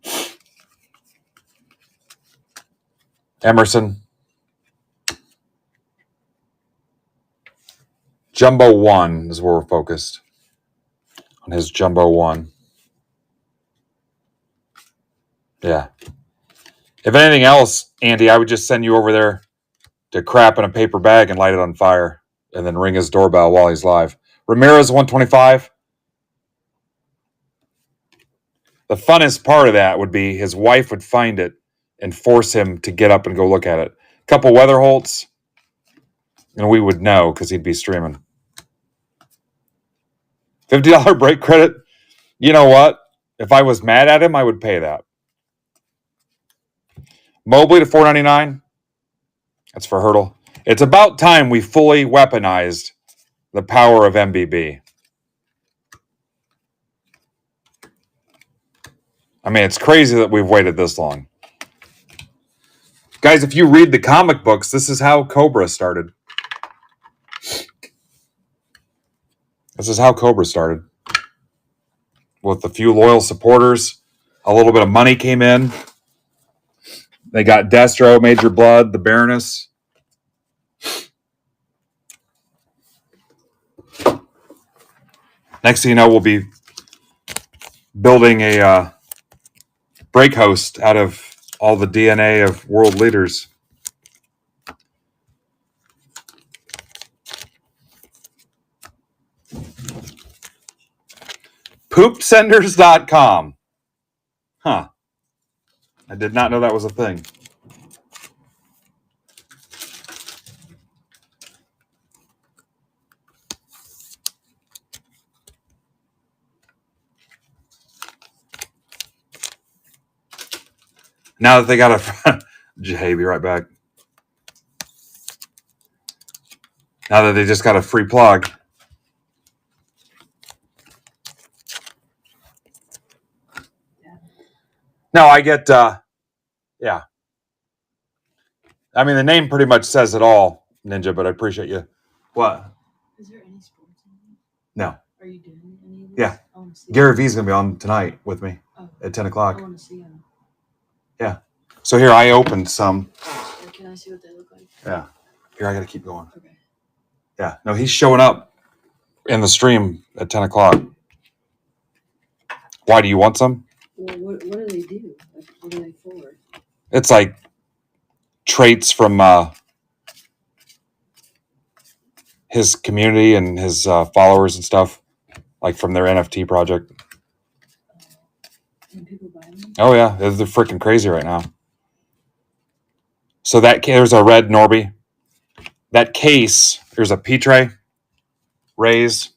Emerson. Jumbo 1 is where we're focused. On his Jumbo 1. Yeah. If anything else, Andy, I would just send you over there to crap in a paper bag and light it on fire and then ring his doorbell while he's live. Ramirez 125. The funnest part of that would be his wife would find it and force him to get up and go look at it. A couple Weatherholts, and we would know because he'd be streaming. $50 break credit. You know what? If I was mad at him, I would pay that. Mobley to $4.99. That's for Hurdle. It's about time we fully weaponized the power of MBB. I mean, it's crazy that we've waited this long. Guys, if you read the comic books, this is how Cobra started. This is how Cobra started. With a few loyal supporters, a little bit of money came in. They got Destro, Major Blood, the Baroness. Next thing you know, we'll be building a break host out of all the DNA of world leaders. Poopsenders.com. Huh. I did not know that was a thing. Now that they got a... Hey, be right back. Now that they just got a free plug. No, I get... yeah. I mean, the name pretty much says it all, Ninja, but I appreciate you. What? Is there any sports in it? No. Are you doing any of this? Yeah. I want to see Gary V's going to be on tonight with me at 10 I o'clock. want to see them. Yeah. So here, I opened some. Can I see what they look like? Yeah. Here, I got to keep going. Okay. Yeah. No, he's showing up in the stream at 10 o'clock. Why, do you want some? Well, what do they do? Like, what are they for? It's like traits from his community and his followers and stuff, like from their NFT project. And people buy them? Oh, yeah. They're freaking crazy right now. So there's a red Norby. That case, there's a P-tray. Raise.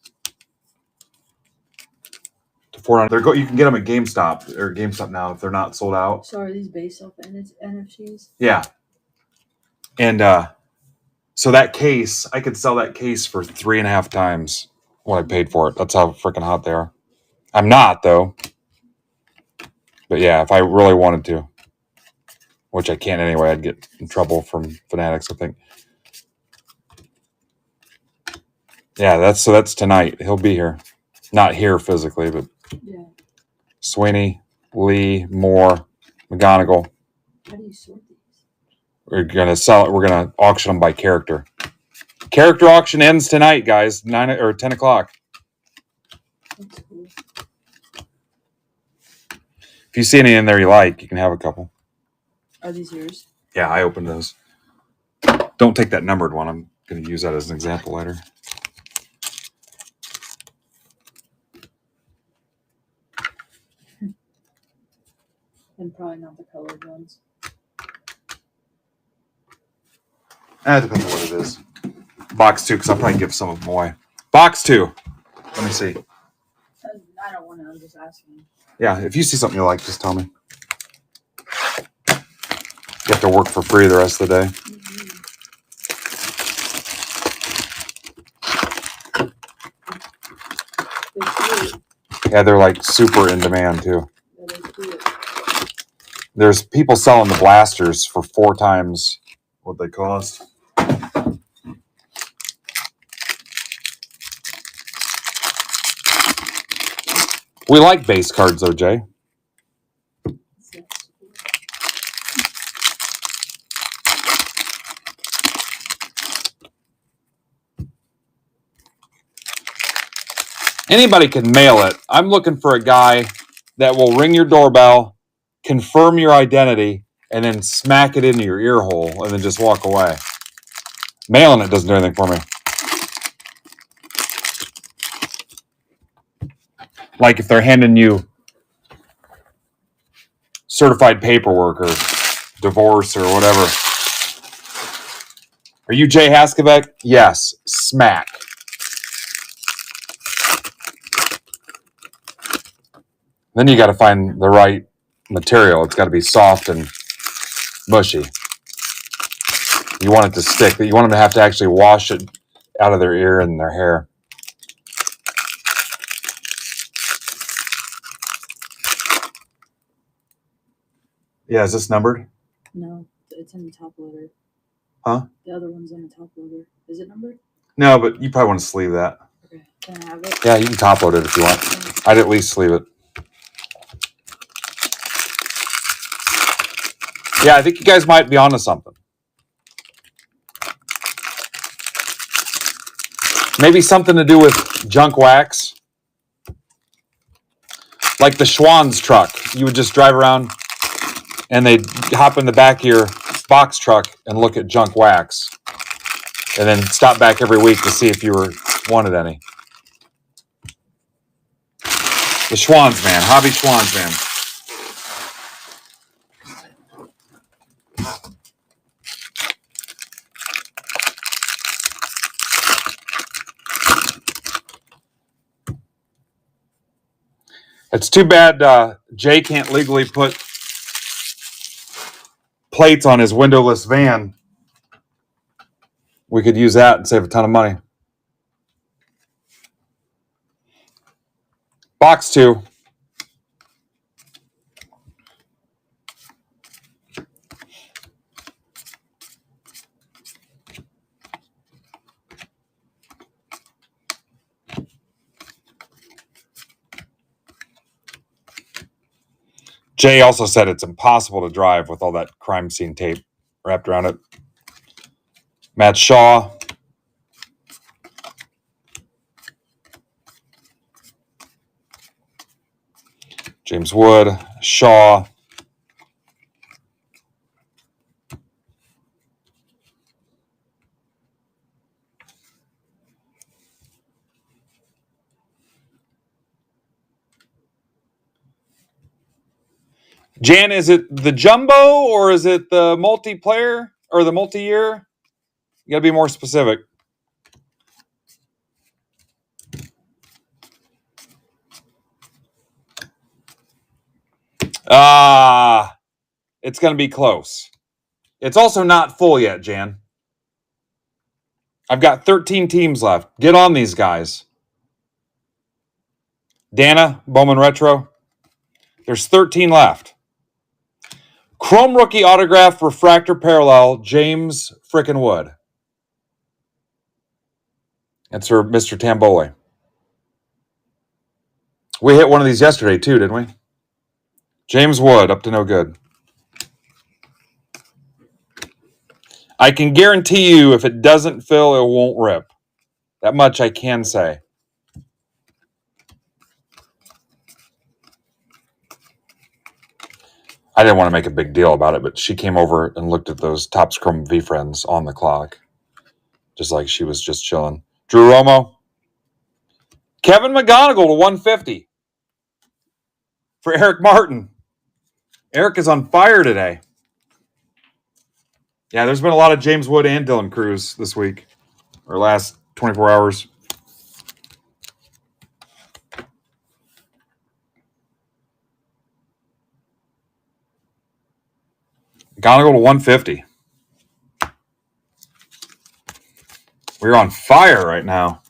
To $400. You can get them at GameStop or GameStop now if they're not sold out. So are these based off NFTs? Yeah. And so that case, I could sell that case for 3.5 times what I paid for it. That's how freaking hot they are. I'm not, though. But yeah, if I really wanted to, which I can't anyway, I'd get in trouble from Fanatics, I think. Yeah, that's tonight. He'll be here. Not here physically, but Yeah. Sweeney, Lee, Moore, McGonigal. How do you sort these? We're gonna sell it. We're gonna auction them by character. Character auction ends tonight, guys. 9 or 10 o'clock. That's cool. If you see any in there you like, you can have a couple. Are these yours? Yeah, I opened those. Don't take that numbered one. I'm gonna use that as an example later. And probably not the colored ones. It depends on what it is. Box 2, because I'll probably give some of them away. Box 2. Let me see. I don't want to. I'm just asking. Yeah, if you see something you like, just tell me. You have to work for free the rest of the day. Yeah, they're like super in demand too. There's people selling the blasters for 4 times what they cost. We like base cards though, Jay. Anybody can mail it. I'm looking for a guy that will ring your doorbell, confirm your identity, and then smack it into your ear hole and then just walk away. Mailing it doesn't do anything for me. Like if they're handing you certified paperwork or divorce or whatever. Are you Jay Haskevec? Yes. Smack. Then you got to find the right material. It's got to be soft and mushy. You want it to stick. You want them to have to actually wash it out of their ear and their hair. Yeah, is this numbered? No, it's in the top loader. Huh? The other one's in the top loader. Is it numbered? No, but you probably want to sleeve that. Okay. Can I have it? Yeah, you can top load it if you want. I'd at least sleeve it. Yeah, I think you guys might be onto something. Maybe something to do with junk wax. Like the Schwann's truck. You would just drive around and they'd hop in the back of your box truck and look at junk wax. And then stop back every week to see if you wanted any. The Schwann's man. Hobby Schwann's man. It's too bad Jay can't legally put plates on his windowless van. We could use that and save a ton of money. Box 2. Jay also said it's impossible to drive with all that crime scene tape wrapped around it. Matt Shaw. James Wood. Shaw. Jan, is it the jumbo or is it the multiplayer or the multi-year? You got to be more specific. It's going to be close. It's also not full yet, Jan. I've got 13 teams left. Get on these guys. Dana, Bowman Retro. There's 13 left. Chrome Rookie Autograph Refractor Parallel, James frickin' Wood. That's for Mr. Tamboli. We hit one of these yesterday too, didn't we? James Wood, up to no good. I can guarantee you if it doesn't fill, it won't rip. That much I can say. I didn't want to make a big deal about it, but she came over and looked at those Topps Chrome V Friends on the clock. Just like she was just chilling. Drew Romo. Kevin McGonigal to 150. For Eric Martin. Eric is on fire today. Yeah, there's been a lot of James Wood and Dylan Cruz this week. Or last 24 hours. McGonigal to 150. We're on fire right now.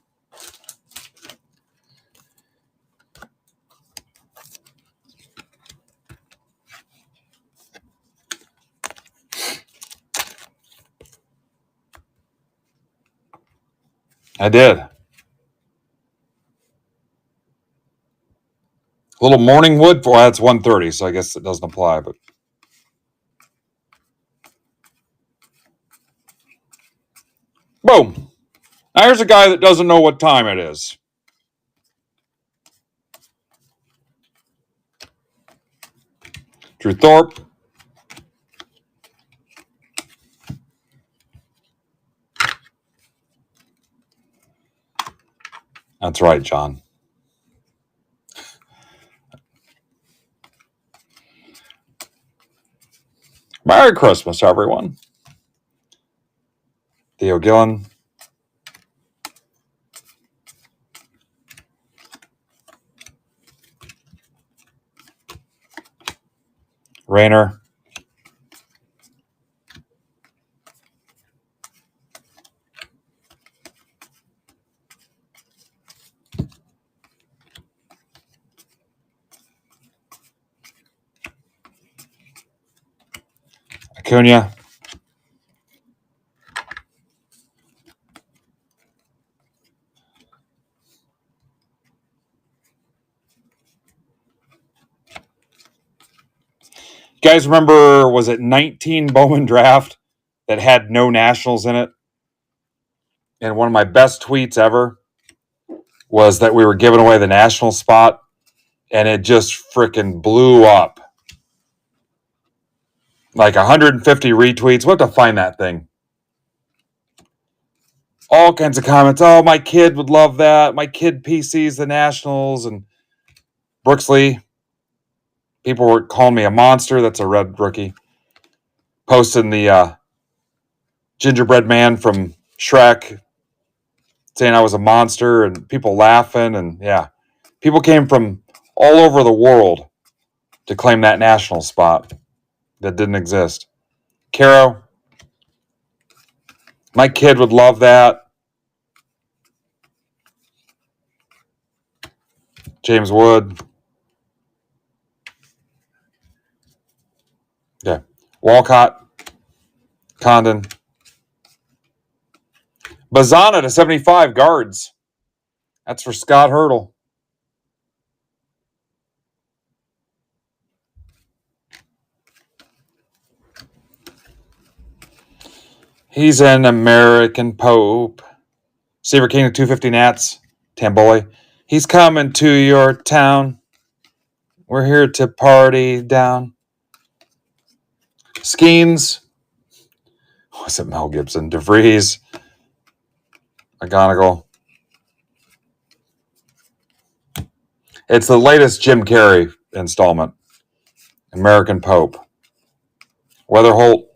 I did. A little morning wood for that's 130, so I guess it doesn't apply, but boom. Now here's a guy that doesn't know what time it is. Drew Thorpe. That's right, John. Merry Christmas, everyone. Theo Gillen. Rayner. Acuna. You guys remember, was it 19 Bowman draft that had no Nationals in it? And one of my best tweets ever was that we were giving away the National spot, and it just freaking blew up. Like 150 retweets. We'll have to find that thing. All kinds of comments. Oh, my kid would love that. My kid PCs the Nationals. And Brooksley, people were calling me a monster. That's a red rookie. Posting the gingerbread man from Shrek, saying I was a monster, and people laughing. And yeah, people came from all over the world to claim that National spot that didn't exist. Caro, my kid would love that. James Wood. Yeah. Walcott. Condon. Bazana to 75 guards. That's for Scott Hurdle. He's an American Pope. Saber King of 250 Nats. Tamboli. He's coming to your town. We're here to party down. Skeens. Was it Mel Gibson? DeVries. McGonigal. It's the latest Jim Carrey installment. American Pope. Weatherholt.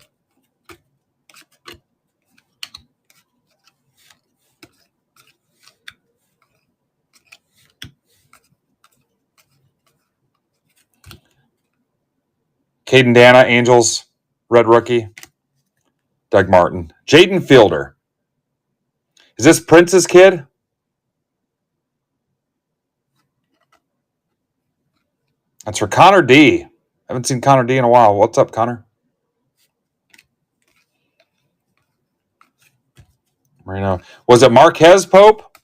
Caden Dana, Angels. Red rookie. Doug Martin. Jaden Fielder. Is this Prince's kid? That's for Connor D. Haven't seen Connor D in a while. What's up, Connor? Marino. Was it Marquez Pope?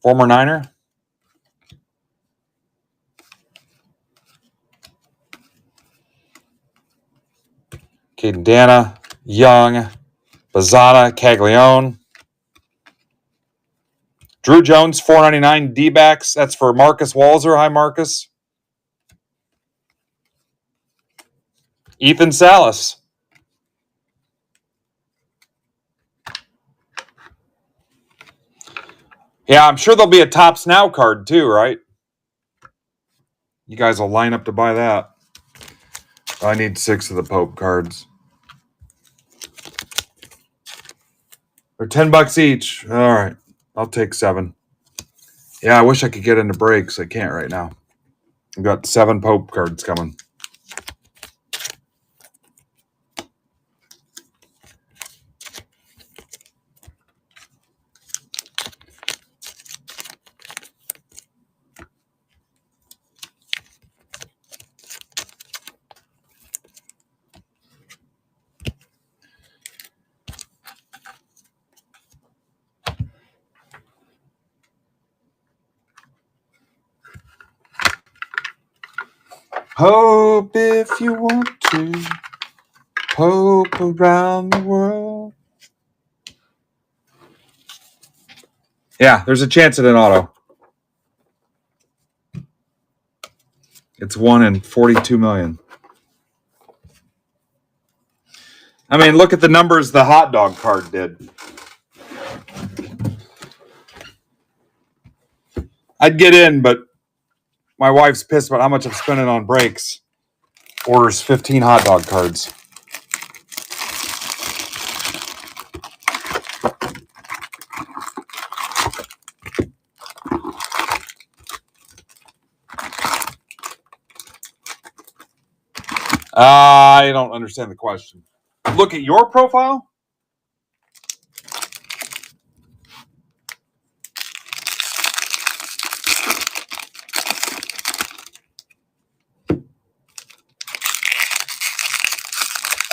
Former Niner? Caden Dana. Young. Bazana. Caglione. Drew Jones, 499 D-backs. That's for Marcus Walzer. Hi, Marcus. Ethan Salas. Yeah, I'm sure there'll be a Topps Now card too, right? You guys will line up to buy that. I need 6 of the Pope cards. They're $10 each. All right. I'll take 7. Yeah, I wish I could get into breaks. I can't right now. I've got 7 Pope cards coming. Hope if you want to. Hope around the world. Yeah, there's a chance at an auto. It's 1 in 42 million. I mean, look at the numbers the hot dog card did. I'd get in, but my wife's pissed about how much I'm spending on breaks. Orders 15 hot dog cards. I don't understand the question. Look at your profile?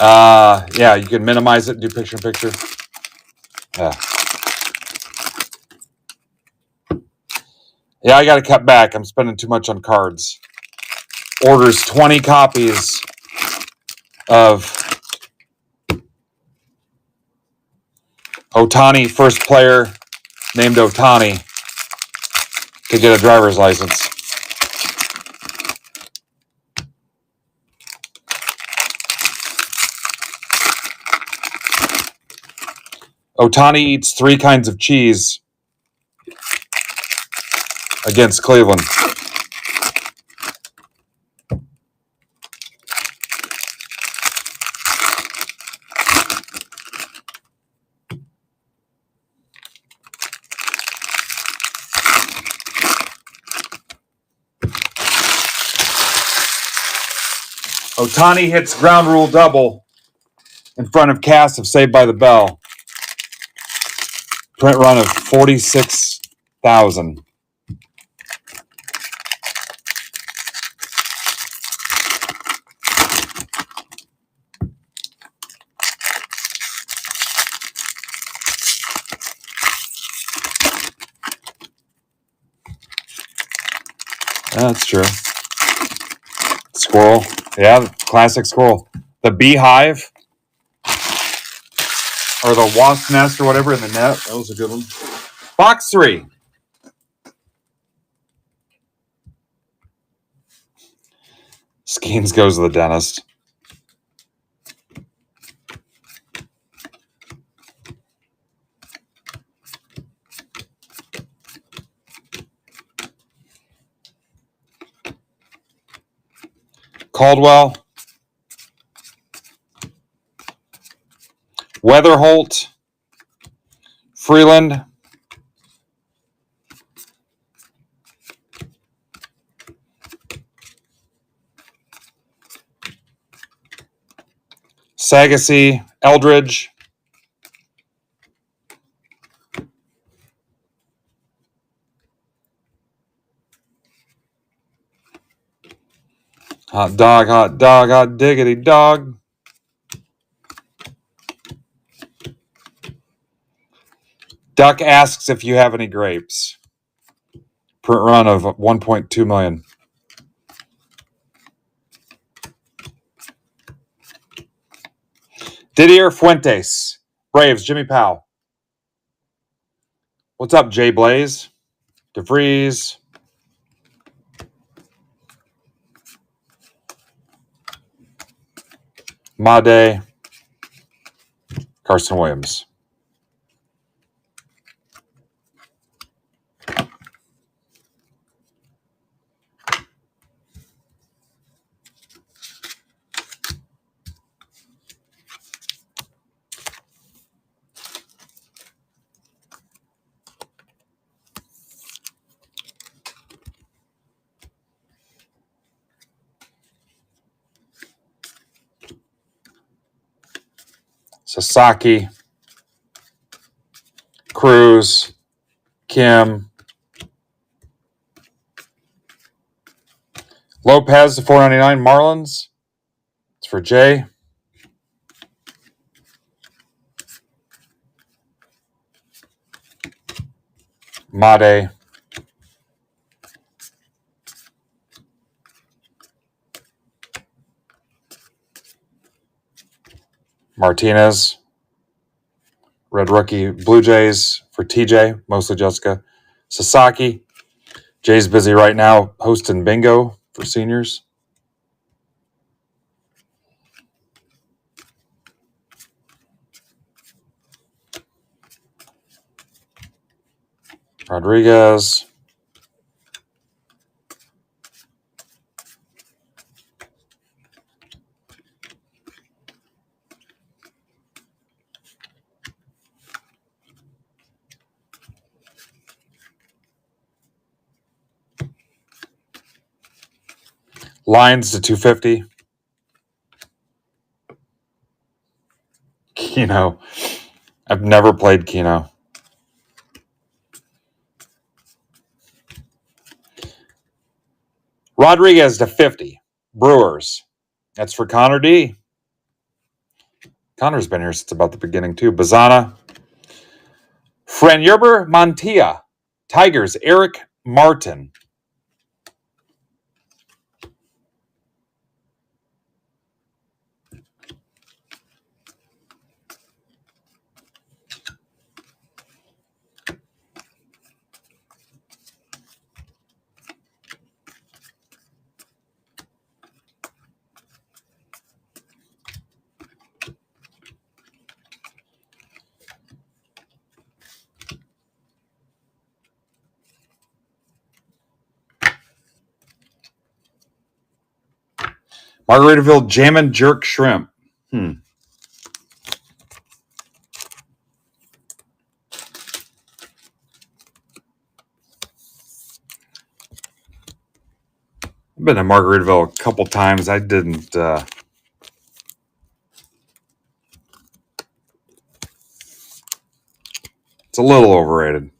Yeah, you can minimize it, do picture-in-picture. Yeah. Yeah, I got to cut back. I'm spending too much on cards. Orders 20 copies of Otani, first player named Otani, could get a driver's license. Otani eats 3 kinds of cheese against Cleveland. Otani hits ground rule double in front of cast of Saved by the Bell. Print run of 46,000. That's true. Squirrel. Yeah, classic squirrel. The beehive or the wasp nest or whatever in the net. That was a good one. Box 3. Skeens goes to the dentist. Caldwell. Weatherholt. Freeland. Sagasy. Eldridge. Hot dog, hot diggity dog. Duck asks if you have any grapes. Print run of 1.2 million. Didier Fuentes. Braves, Jimmy Powell. What's up, Jay Blaze? DeVries. Made. Carson Williams. Sasaki. Cruz. Kim. Lopez to 499 Marlins. It's for Jay. Made. Martinez. Red rookie Blue Jays for TJ, mostly Jessica. Sasaki. Jay's busy right now hosting bingo for seniors. Rodriguez. Lines to 250. Keno. I've never played Keno. Rodriguez to 50. Brewers. That's for Connor D. Connor's been here since about the beginning, too. Bazana. Franjerber Montia. Tigers, Eric Martin. Margaritaville Jammin' Jerk Shrimp. I've been to Margaritaville a couple times. I didn't. It's a little overrated.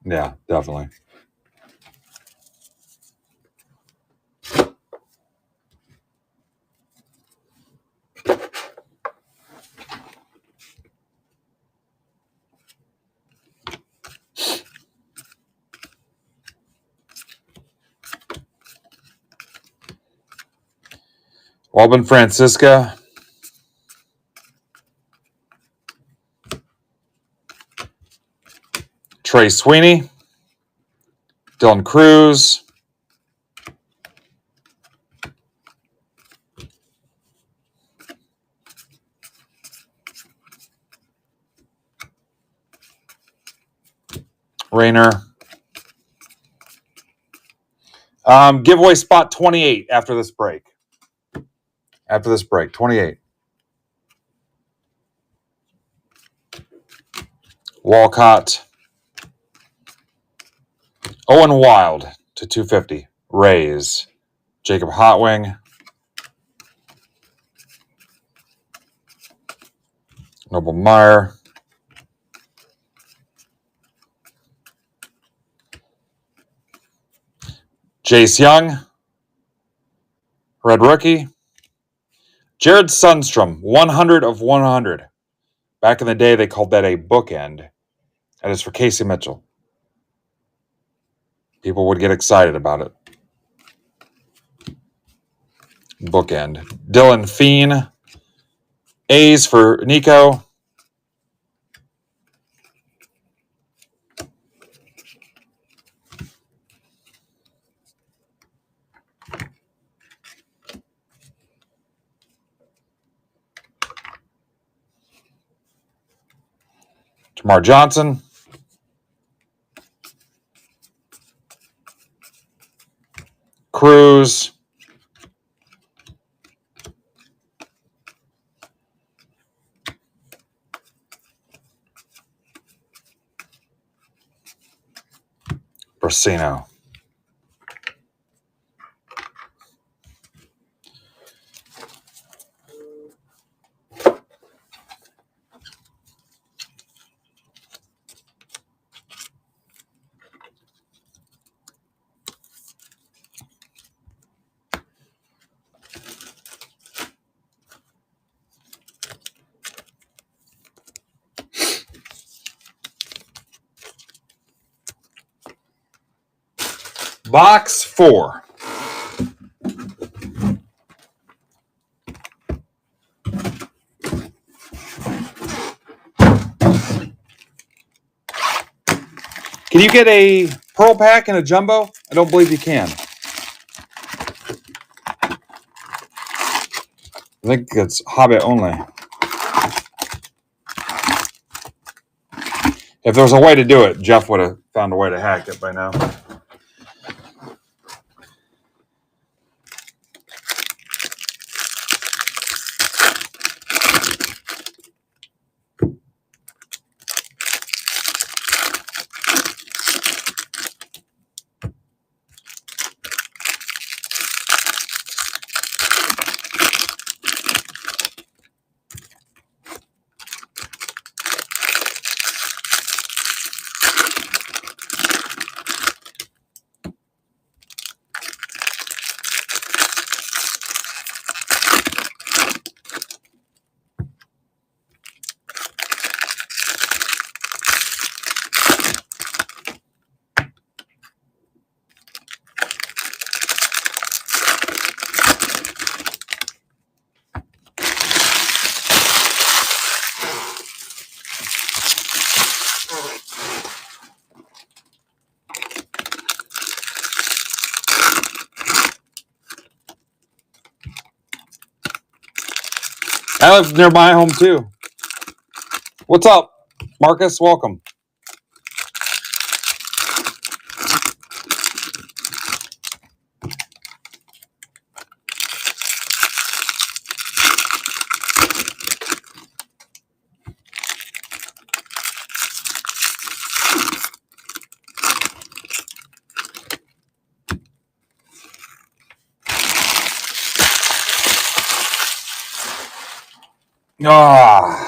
Yeah, definitely. Walben Francisca. Trey Sweeney. Dylan Cruz. Rayner. Giveaway spot 28 after this break. 28. Walcott. Owen Wild to 250. Rays. Jacob Hotwing. Noble Meyer. Jace Young. Red Rookie. Jared Sundstrom. 100 of 100. Back in the day, they called that a bookend. That is for Casey Mitchell. People would get excited about it. Bookend. Dylan Feen. A's for Nico. Tamar Johnson. Cruz. Brasino. Box 4. Can you get a Pearl Pack and a Jumbo? I don't believe you can. I think it's Hobbit only. If there was a way to do it, Jeff would have found a way to hack it by now. I live near my home too. What's up, Marcus? Welcome. Ah.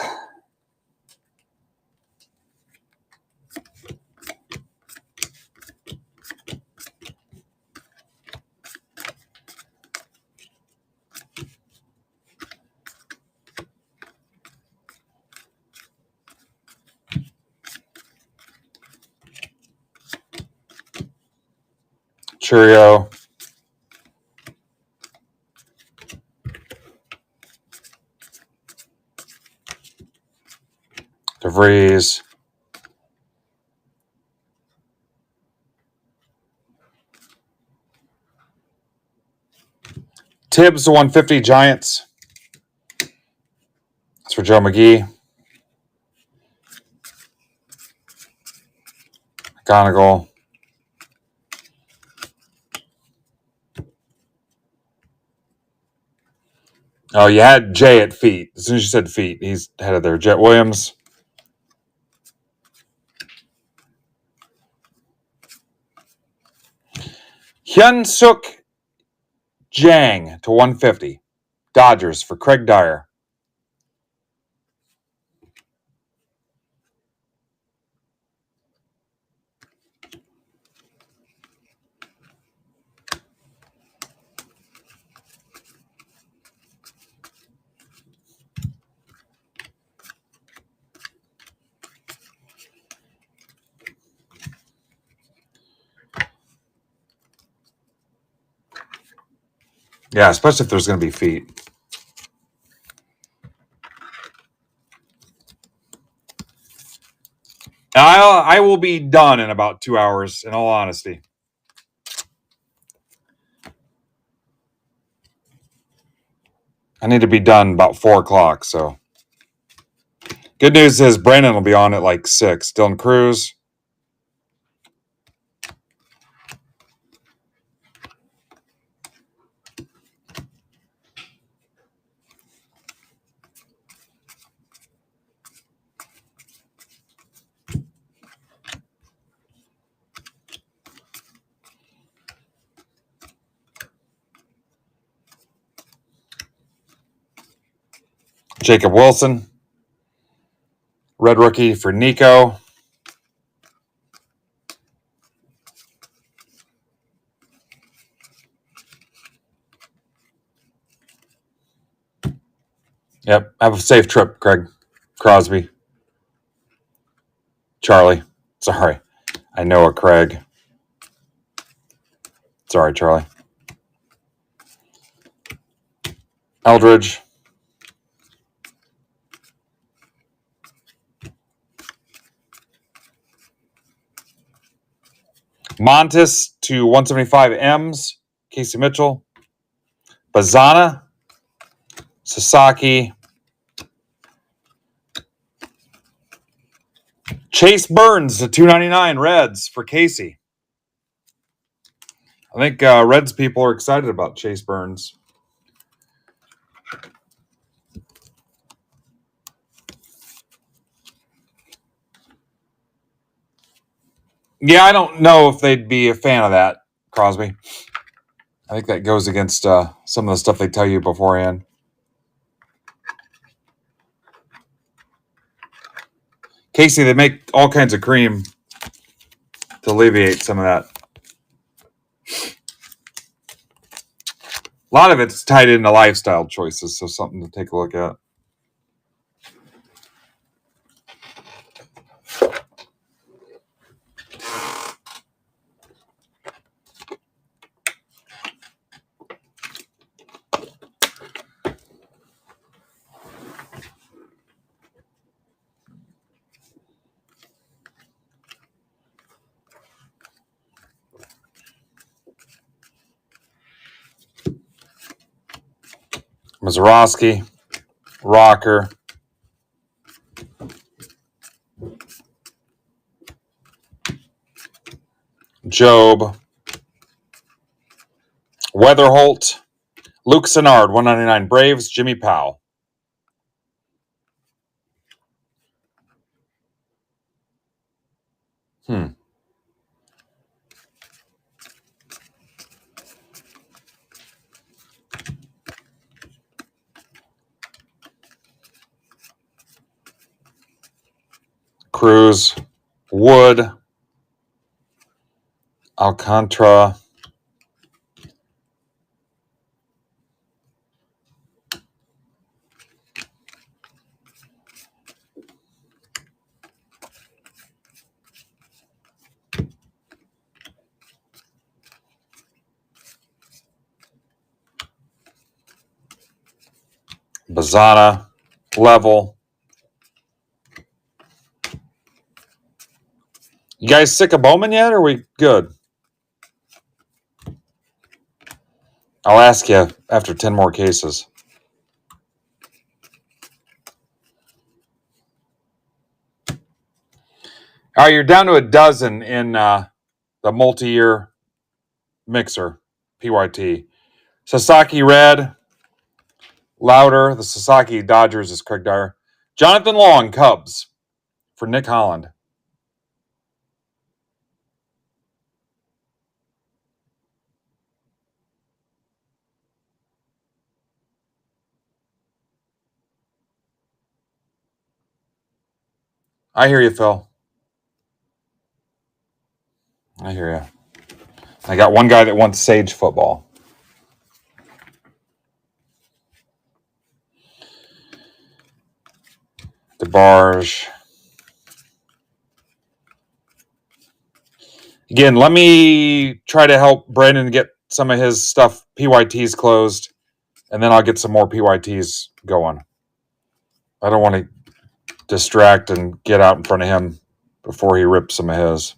Cheerio. DeVries. Tibbs to 150 Giants. That's for Joe McGee. McGonigal. Oh, you had Jay at feet. As soon as you said feet, he's headed there. Jet Williams. Hyun Suk Jang to 150. Dodgers for Craig Dyer. Yeah, especially if there's going to be feet. I will be done in about 2 hours, in all honesty. I need to be done about 4 o'clock, so. Good news is Brandon will be on at like 6. Dylan Cruz. Jacob Wilson. Red rookie for Nico. Yep. Have a safe trip, Craig. Crosby. Charlie. Sorry. I know a Craig. Sorry, Charlie. Eldridge. Montes to 175 M's. Casey Mitchell. Bazana. Sasaki. Chase Burns to 299 Reds for Casey. I think Reds people are excited about Chase Burns. Yeah, I don't know if they'd be a fan of that, Crosby. I think that goes against some of the stuff they tell you beforehand. Casey, they make all kinds of cream to alleviate some of that. A lot of it's tied into lifestyle choices, so something to take a look at. Mazeroski. Rocker. Job. Weatherholt. Luke Sennard, 199 Braves. Jimmy Powell. Cruz. Wood. Alcantara. Bazana. Level. You guys sick of Bowman yet, or are we good? I'll ask you after 10 more cases. All right, you're down to a dozen in the multi-year mixer, PYT. Sasaki Red, Louder. The Sasaki Dodgers is Craig Dyer. Jonathan Long, Cubs for Nick Holland. I hear you, Phil. I hear you. I got one guy that wants Sage football. DeBarge. Again, let me try to help Brandon get some of his stuff, PYTs closed, and then I'll get some more PYTs going. I don't want to distract and get out in front of him before he rips some of his.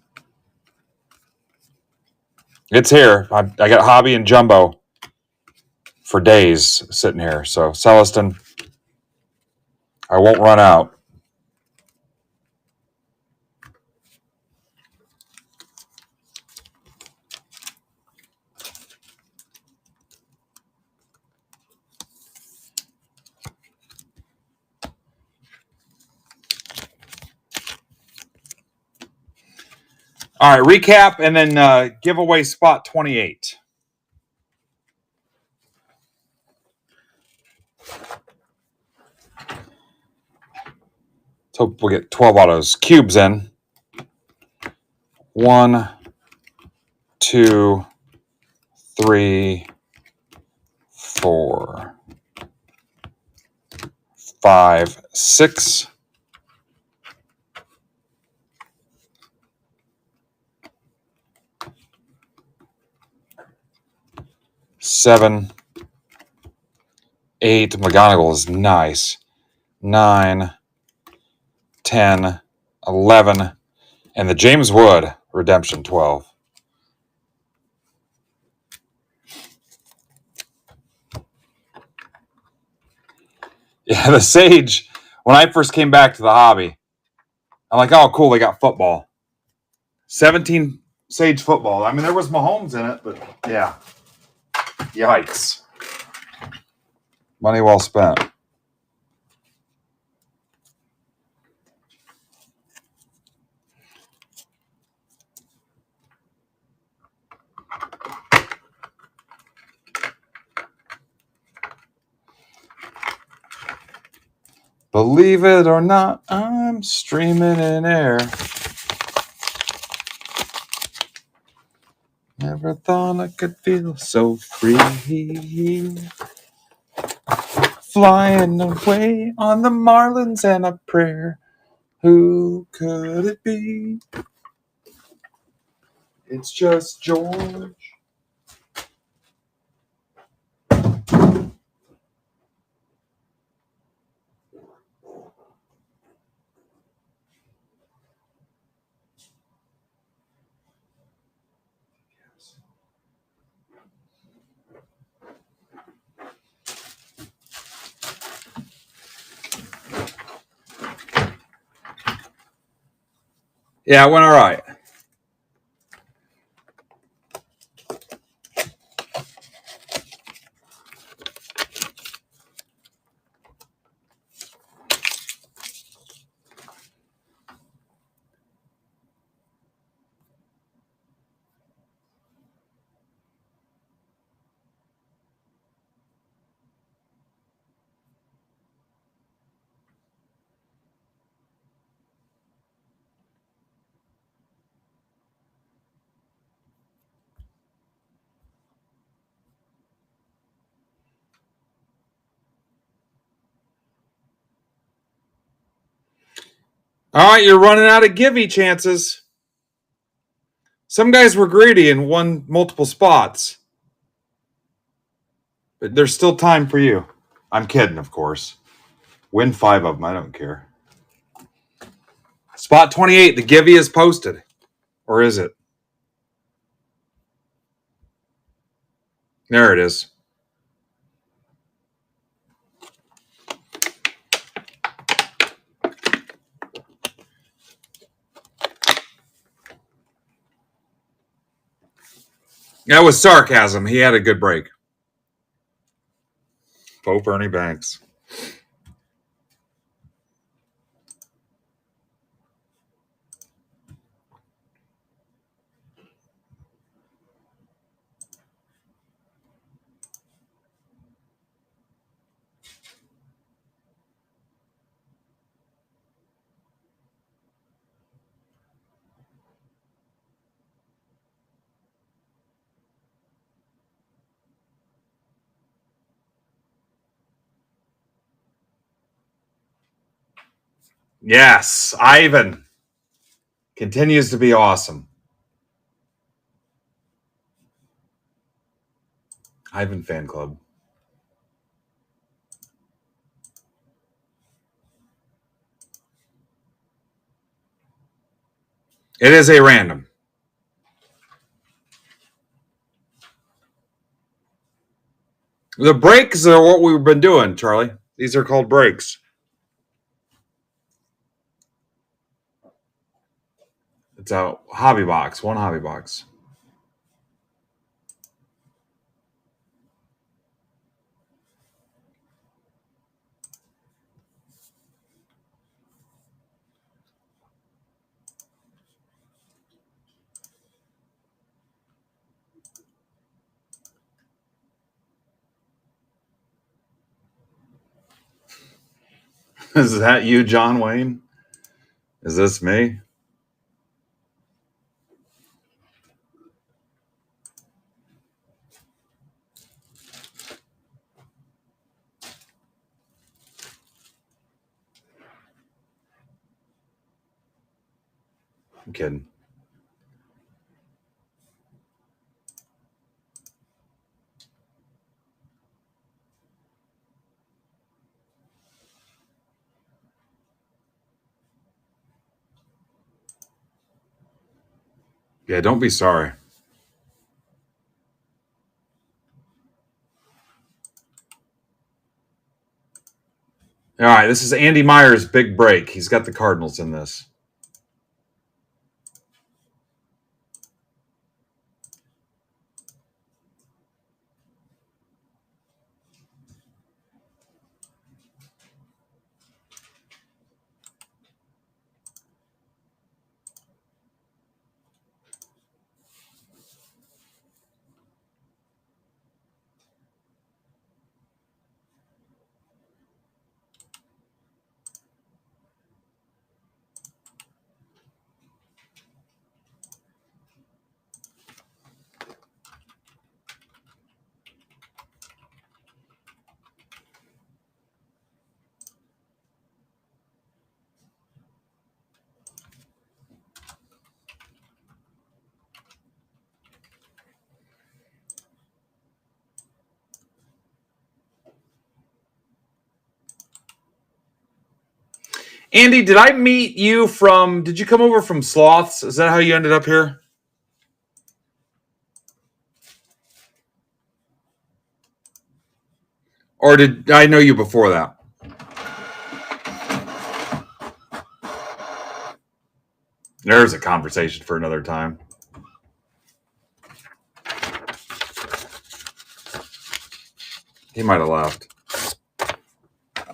It's here. I got Hobby and Jumbo for days sitting here. So, Celestin, I won't run out. All right, recap and then giveaway spot 28. So we'll get 12 autos. Cubes in. 1, 2, 3, 4, 5, 6. 7, 8. McGonagall is nice. 9, 10, 11. And the James Wood redemption 12. Yeah, the Sage, when I first came back to the hobby, I'm like, oh, cool, they got football. 17 Sage football. I mean, there was Mahomes in it, but yeah. Yikes. Money well spent. Believe it or not, I'm streaming in air. Never thought I could feel so free. Flying away on the Marlins and a prayer. Who could it be? It's just George. Yeah, it went all right. All right, you're running out of givey chances. Some guys were greedy and won multiple spots. But there's still time for you. I'm kidding, of course. Win 5 of them. I don't care. Spot 28. The givey is posted. Or is it? There it is. That was sarcasm. He had a good break. Pope Ernie Banks. Yes, Ivan continues to be awesome. Ivan fan club. It is a random. The breaks are what we've been doing, Charlie. These are called breaks. It's a hobby box, one hobby box. Is that you, John Wayne? Is this me? I'm kidding. Yeah, don't be sorry. All right, this is Andy Meyer's big break. He's got the Cardinals in this. Andy, did I meet you from? Did you come over from Sloths? Is that how you ended up here? Or did I know you before that? There's a conversation for another time. He might have left. All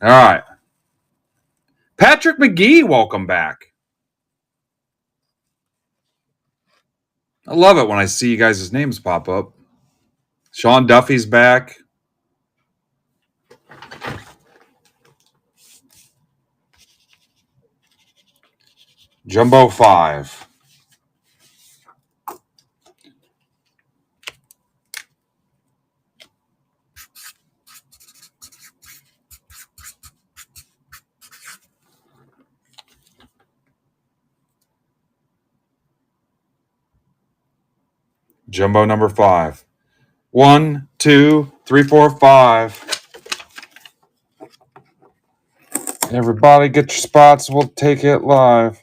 right. Patrick McGee, welcome back. I love it when I see you guys' names pop up. Sean Duffy's back. Jumbo 5. Jumbo number 5. 1, 2, 3, 4, 5. Everybody get your spots. We'll take it live.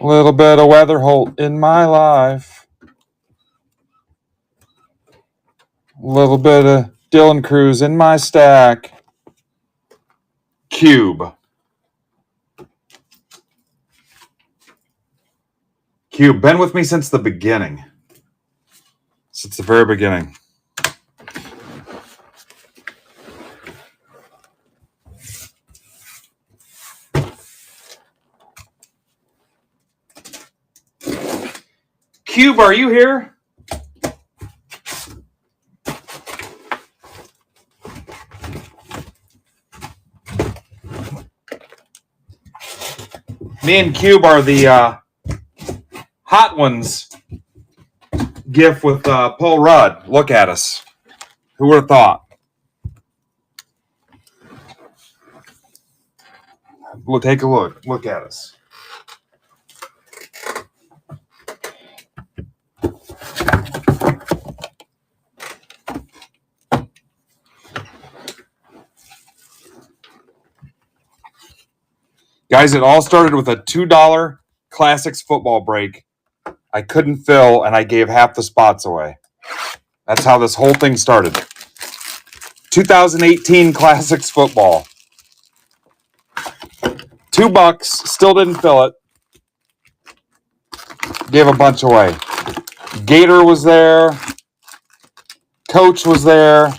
A little bit of Weatherholt in my life. A little bit of Dylan Cruz in my stack. Cube. Cube. Been with me since the beginning. Since the very beginning. Cube, are you here? Me and Cube are the Hot Ones gif with Paul Rudd. Look at us. Who would have thought? We'll take a look. Look at us. Guys, it all started with a $2 Classics football break. I couldn't fill, and I gave half the spots away. That's how this whole thing started. 2018 Classics football. $2, still didn't fill it. Gave a bunch away. Gator was there. Coach was there.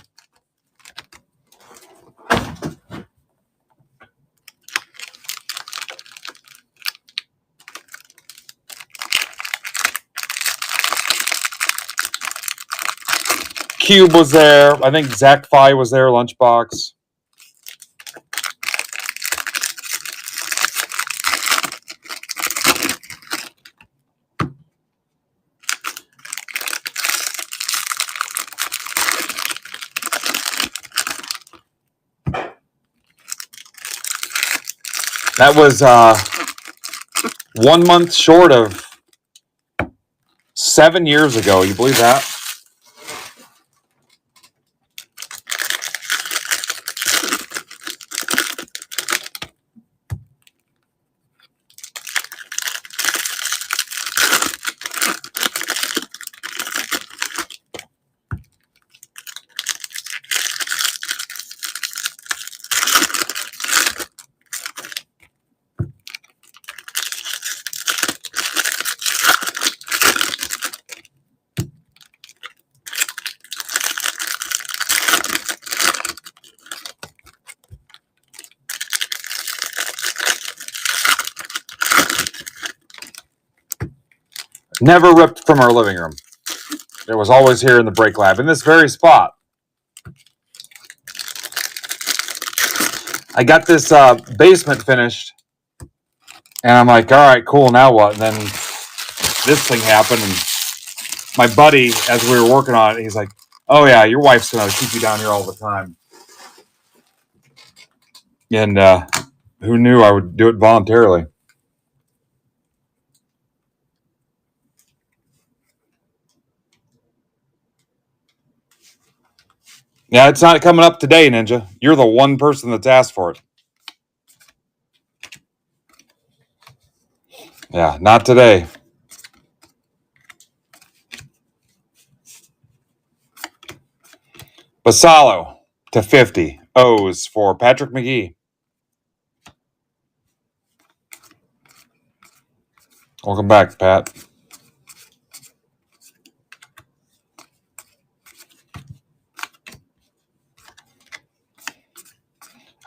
Cube was there. I think Zach Fye was there. Lunchbox. That was 1 month short of 7 years ago. You believe that? Never ripped from our living room. It was always here in the break lab, in this very spot. I got this basement finished, and I'm like, all right, cool, now what? And then this thing happened, and my buddy, as we were working on it, he's like, oh yeah, your wife's going to keep you down here all the time. And who knew I would do it voluntarily? Yeah, it's not coming up today, Ninja. You're the one person that's asked for it. Yeah, not today. Basalo to 50. O's for Patrick McGee. Welcome back, Pat.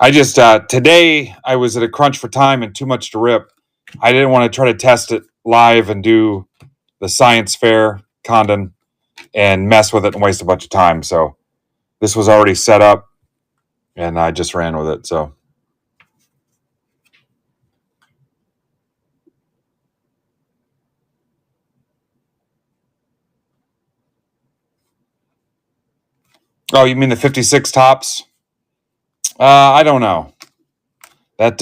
I just today I was at a crunch for time and too much to rip. I didn't want to try to test it live and do the science fair Condon and mess with it and waste a bunch of time. So this was already set up and I just ran with it. So oh, you mean the 56 tops? I don't know. That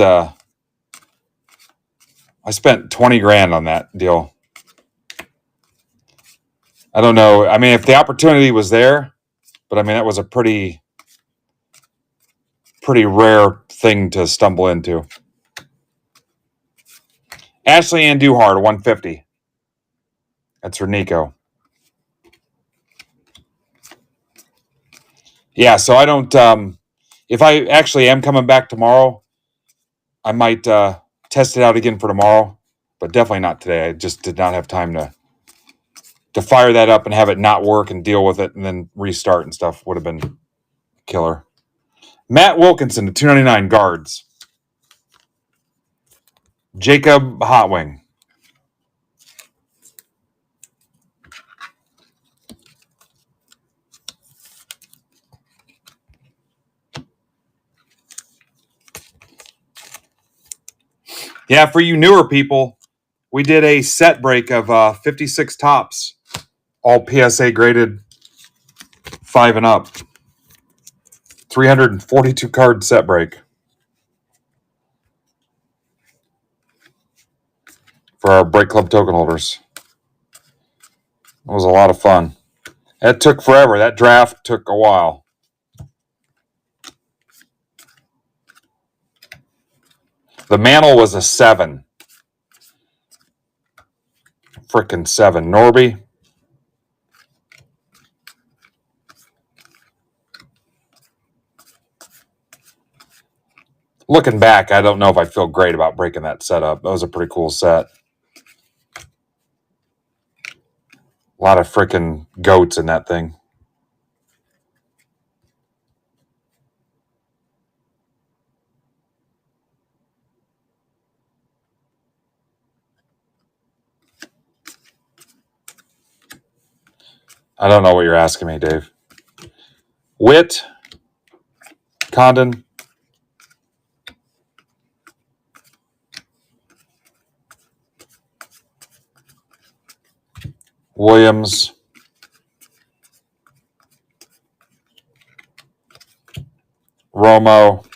I spent 20 grand on that deal. I don't know. I mean, if the opportunity was there, but I mean, that was a pretty rare thing to stumble into. Ashley Ann Duhart, 150. That's for Nico. Yeah, so I don't. If I actually am coming back tomorrow, I might test it out again for tomorrow, but definitely not today. I just did not have time to fire that up and have it not work and deal with it and then restart and stuff. Would have been killer. Matt Wilkinson to 299 guards. Jacob Hotwing. Yeah, for you newer people, we did a set break of 56 tops, all PSA graded 5 and up. 342 card set break for our Break Club token holders. It was a lot of fun. That took forever. That draft took a while. The mantle was a 7. Frickin' 7. Norby. Looking back, I don't know if I feel great about breaking that set up. That was a pretty cool set. A lot of frickin' goats in that thing. I don't know what you're asking me, Dave. Witt. Condon. Williams. Romo.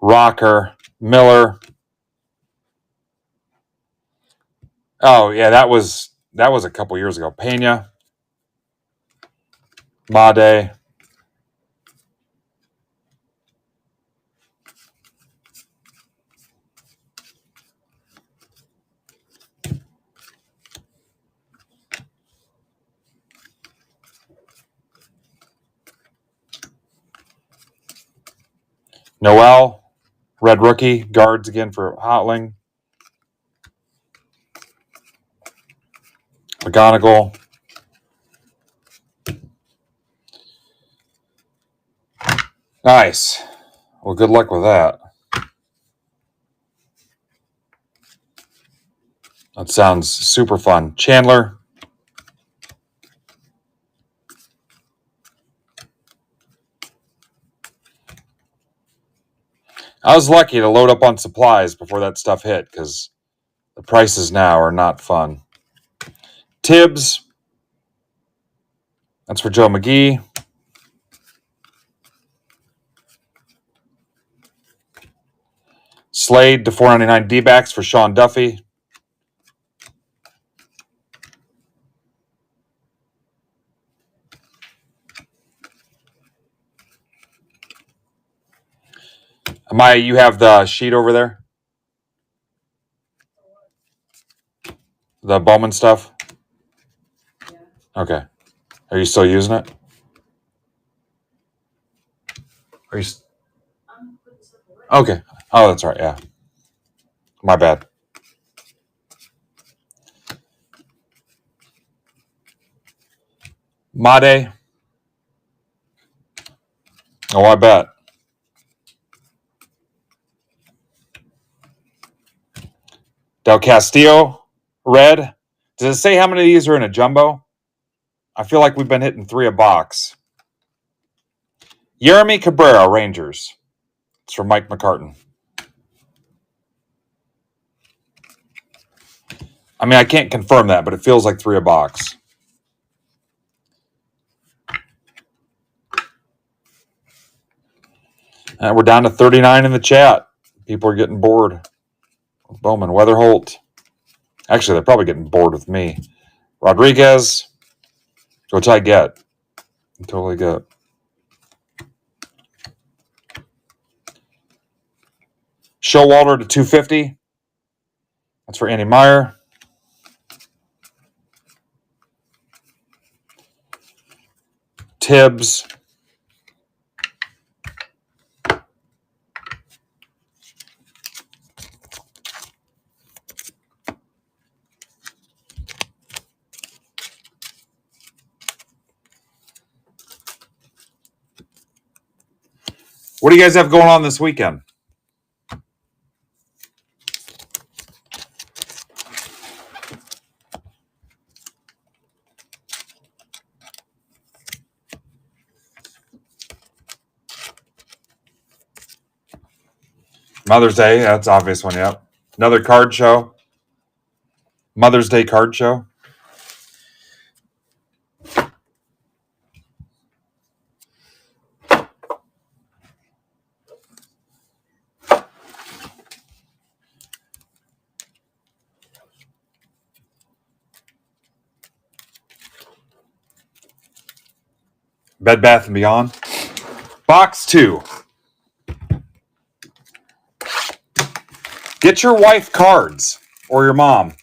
Rocker. Miller. Oh, yeah, that was a couple years ago. Pena. Made. Noel. Red rookie. Guards again for Hotling. McGonigal. Nice. Well, good luck with that. That sounds super fun. Chandler. I was lucky to load up on supplies before that stuff hit because the prices now are not fun. Tibbs. That's for Joe McGee. Slade to 499 D-backs for Sean Duffy. Amaya, you have the sheet over there? The Bowman stuff? Yeah. Okay. Are you still using it? Are you? Okay. Oh, that's right. Yeah. My bad. Made. Oh, I bet. Del Castillo, red. Does it say how many of these are in a jumbo? I feel like we've been hitting 3 a box. Yeremy Cabrera, Rangers. It's from Mike McCartan. I mean, I can't confirm that, but it feels like 3 a box. And we're down to 39 in the chat. People are getting bored with Bowman. Weatherholt. Actually, they're probably getting bored with me. Rodriguez, which I get. I totally get. Showalter to 250. That's for Andy Meyer. Tibbs. What do you guys have going on this weekend? Mother's Day, that's an obvious one, yep. Another card show. Mother's Day card show. Bed Bath & Beyond. Box 2. Get your wife cards or your mom.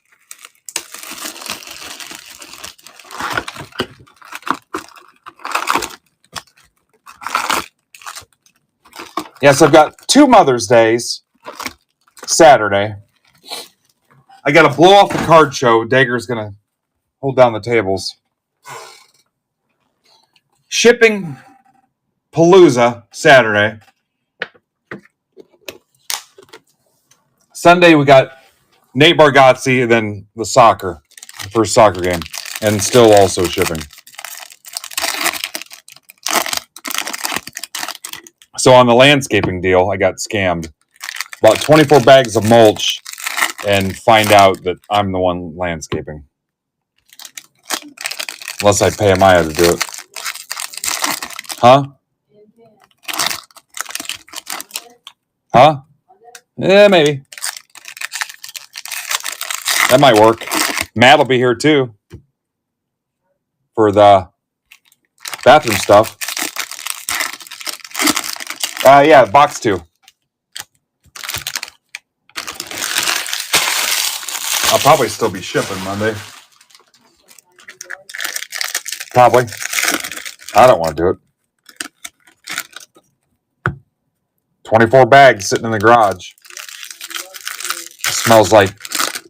Yes, I've got 2 Mother's Days Saturday. I got to blow off the card show. Dager's going to hold down the tables. Shipping Palooza Saturday. Sunday we got Nate Bargatze and then the first soccer game, and still also shipping. So on the landscaping deal, I got scammed. Bought 24 bags of mulch and find out that I'm the one landscaping. Unless I pay Amaya to do it. Huh? Huh? Yeah, maybe. That might work. Matt will be here too for the bathroom stuff. Yeah, box 2. I'll probably still be shipping Monday. Probably. I don't want to do it. 24 bags sitting in the garage. Smells like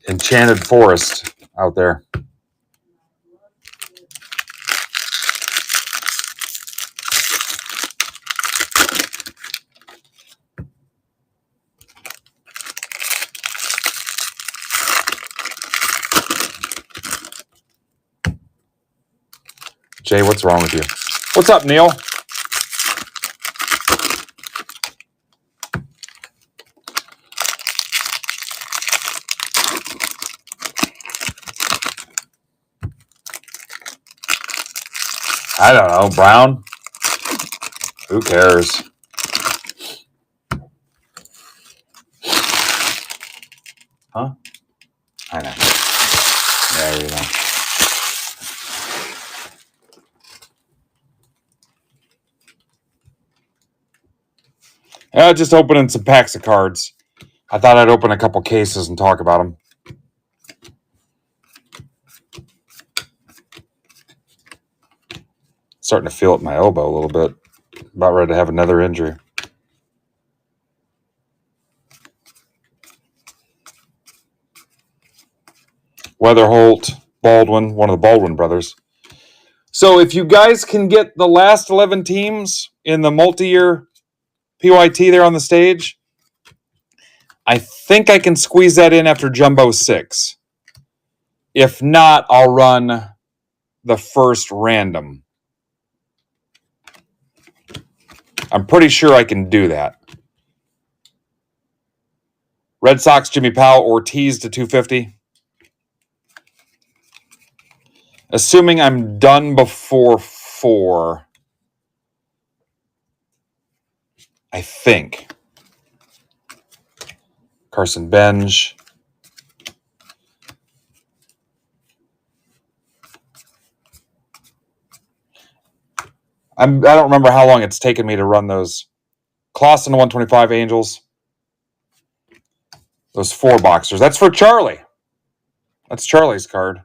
enchanted forest out there. Jay, what's wrong with you? What's up, Neil? I don't know. Brown? Who cares? Huh? I know. There you go. Just opening some packs of cards. I thought I'd open a couple cases and talk about them. Starting to feel it in my elbow a little bit. About ready to have another injury. Weatherholt, Baldwin, one of the Baldwin brothers. So if you guys can get the last 11 teams in the multi-year PYT there on the stage, I think I can squeeze that in after Jumbo 6. If not, I'll run the first random. I'm pretty sure I can do that. Red Sox, Jimmy Powell, Ortiz to 250. Assuming I'm done before 4, I think. Carson Benj. I don't remember how long it's taken me to run those. Clausen 125 Angels. Those 4 boxers. That's for Charlie. That's Charlie's card.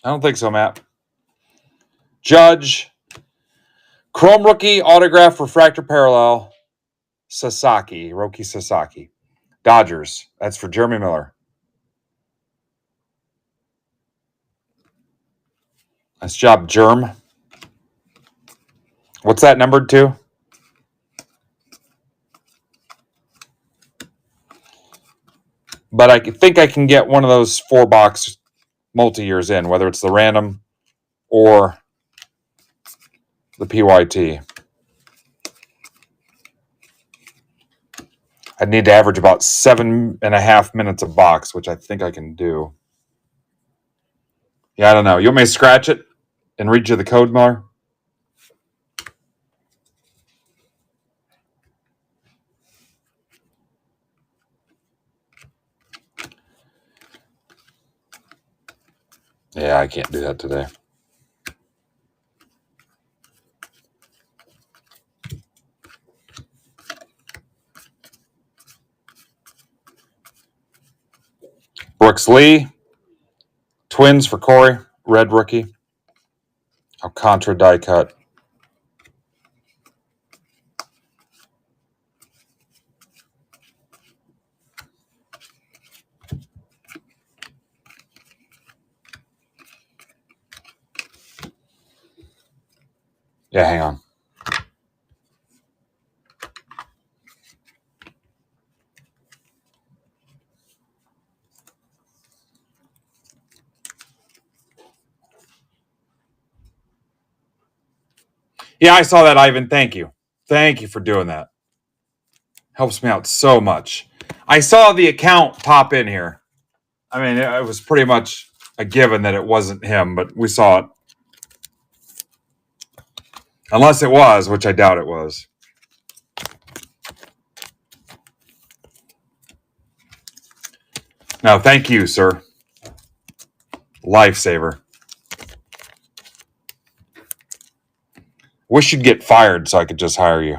I don't think so, Matt. Judge. Chrome rookie, autograph, refractor parallel. Sasaki. Roki Sasaki. Dodgers. That's for Jeremy Miller. Nice job, Germ. What's that numbered to? But I think I can get one of those 4-box multi-years in, whether it's the random or the PYT. I'd need to average about 7.5 minutes a box, which I think I can do. Yeah, I don't know. You want me to scratch it and read you the code, Miller? Yeah, I can't do that today. Brooks Lee. Twins for Corey. Red rookie. Alcantara die cut. Yeah, hang on. Yeah, I saw that, Ivan. Thank you. Thank you for doing that. Helps me out so much. I saw the account pop in here. I mean, it was pretty much a given that it wasn't him, but we saw it. Unless it was, which I doubt it was. No, thank you, sir. Lifesaver. Wish you'd get fired so I could just hire you.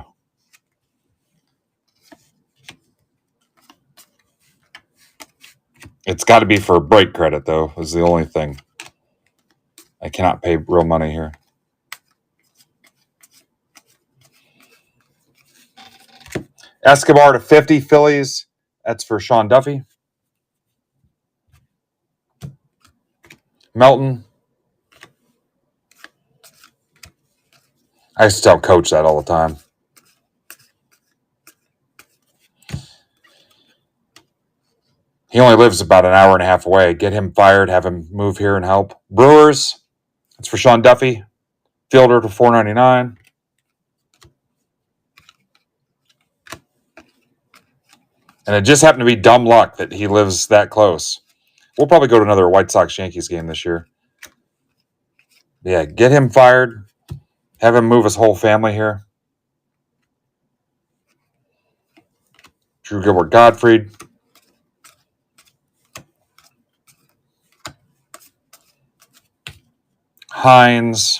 It's got to be for a break credit, though, is the only thing. I cannot pay real money here. Escobar to 50, Phillies. That's for Sean Duffy. Melton. I used to tell Coach that all the time. He only lives about an hour and a half away. Get him fired, have him move here and help. Brewers. That's for Sean Duffy. Fielder to 499. And it just happened to be dumb luck that he lives that close. We'll probably go to another White Sox-Yankees game this year. Yeah, get him fired. Have him move his whole family here. Drew Gilbert Gottfried. Hines.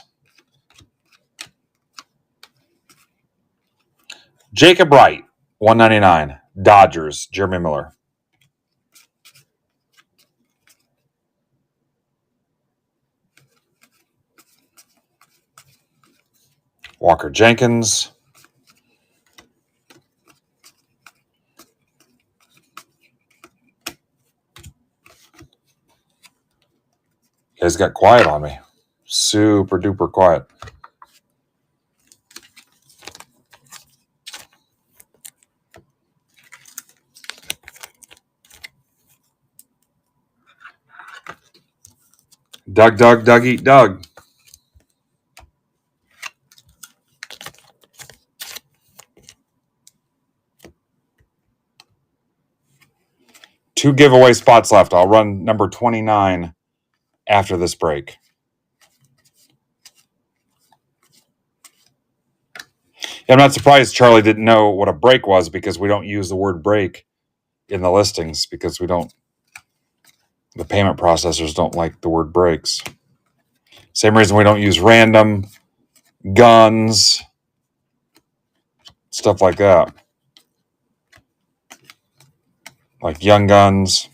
Jacob Wright, 199. Dodgers, Jeremy Miller. Walker Jenkins. guys got quiet on me. Super duper quiet. Doug, eat Doug. Two giveaway spots left. I'll run number 29 after this break. I'm not surprised Charlie didn't know what a break was because we don't use the word break in the listings because we don't, the payment processors don't like the word breaks. Same reason we don't use random, guns, stuff like that. Like Young Guns,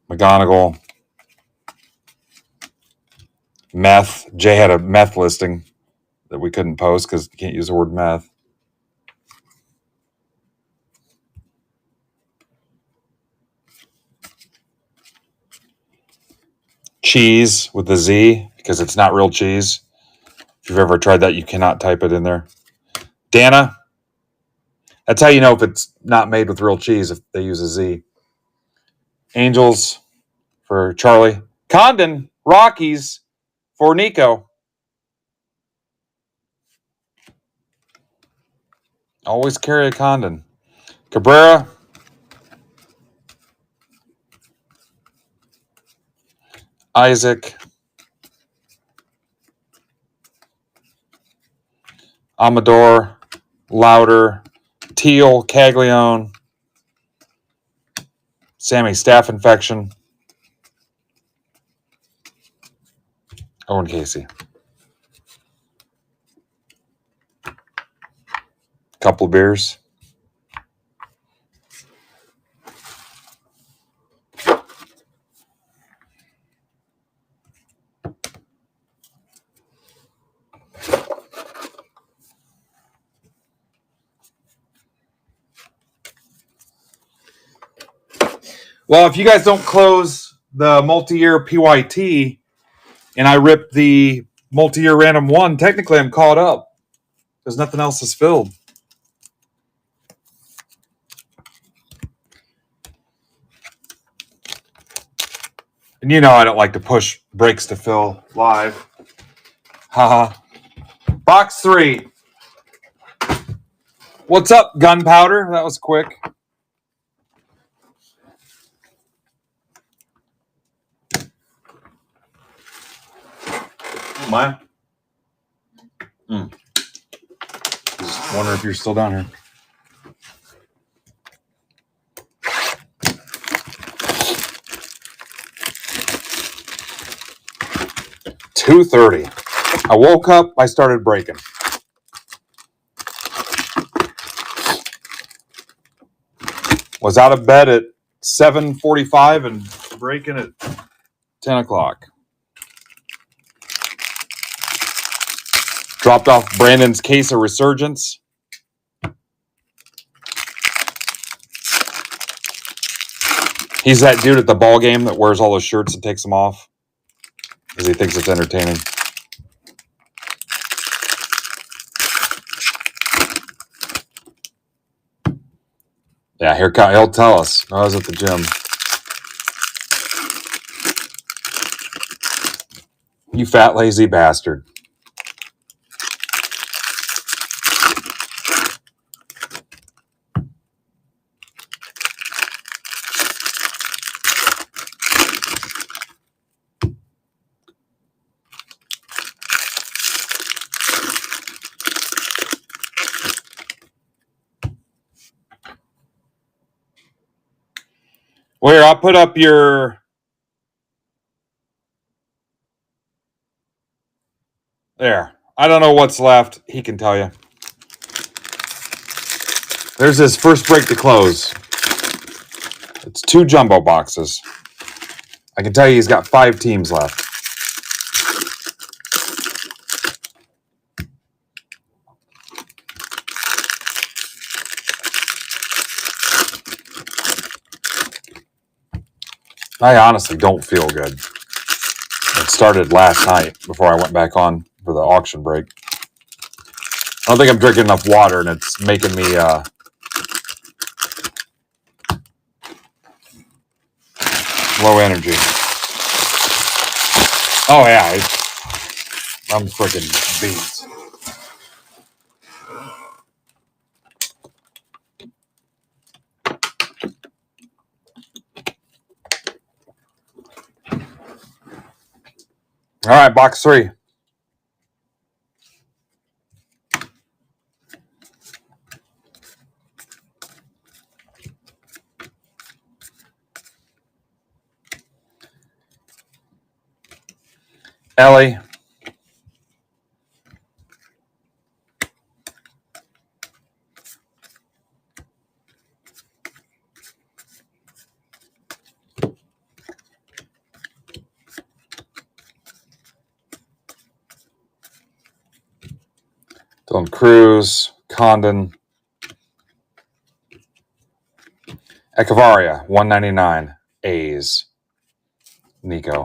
McGonagall, meth. Jay had a meth listing that we couldn't post because you can't use the word meth. Cheese with the Z because it's not real cheese. If you've ever tried that, you cannot type it in there. Dana, that's how you know if it's not made with real cheese, if they use a Z. Angels for Charlie. Condon, Rockies for Nico. Always carry a Condon. Cabrera. Isaac. Amador. Louder. Teal. Caglione. Sammy staph infection. Owen Casey. Couple of beers. Well, if you guys don't close the multi-year PYT and I rip the multi-year random one, technically I'm caught up because nothing else is filled. And you know I don't like to push breaks to fill live. Haha. Box 3. What's up, Gunpowder? That was quick. Mine? Just wondering if you're still down here. $2:30. I woke up, I started breaking. Was out of bed at 7:45 and breaking at 10 o'clock. Dropped off Brandon's case of Resurgence. He's that dude at the ball game that wears all his shirts and takes them off because he thinks it's entertaining. Yeah, he'll tell us. I was at the gym. You fat, lazy bastard. Well, here, I'll put up your... There. I don't know what's left. He can tell you. There's his first break to close. It's 2 jumbo boxes. I can tell you he's got 5 teams left. I honestly don't feel good. It started last night before I went back on for the auction break. I don't think I'm drinking enough water, and it's making me low energy. Oh yeah, I'm freaking beat. All right, box 3. Ellie. Dylan Cruz, Condon, Echevarria, 199, A's, Nico.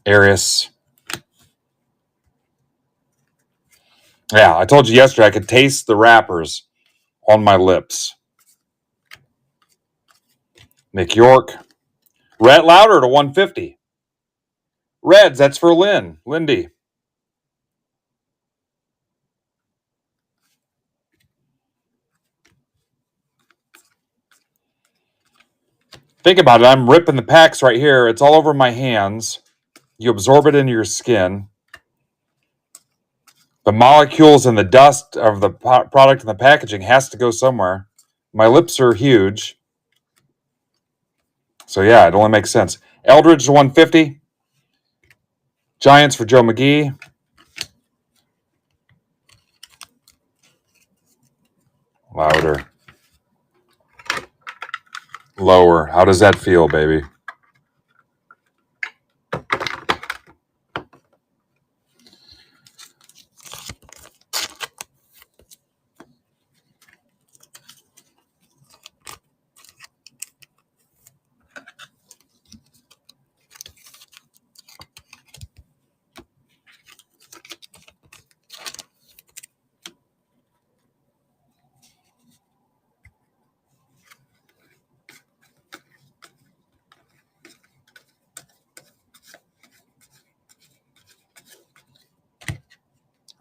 Arias. Yeah, I told you yesterday I could taste the wrappers on my lips. Nick York. Rhett Louder to 150. Reds, that's for Lindy. Think about it. I'm ripping the packs right here. It's all over my hands. You absorb it into your skin. The molecules and the dust of the product and the packaging has to go somewhere. My lips are huge. So, yeah, it only makes sense. Eldridge to 150. Giants for Joe McGee. Louder. Lower. How does that feel, baby?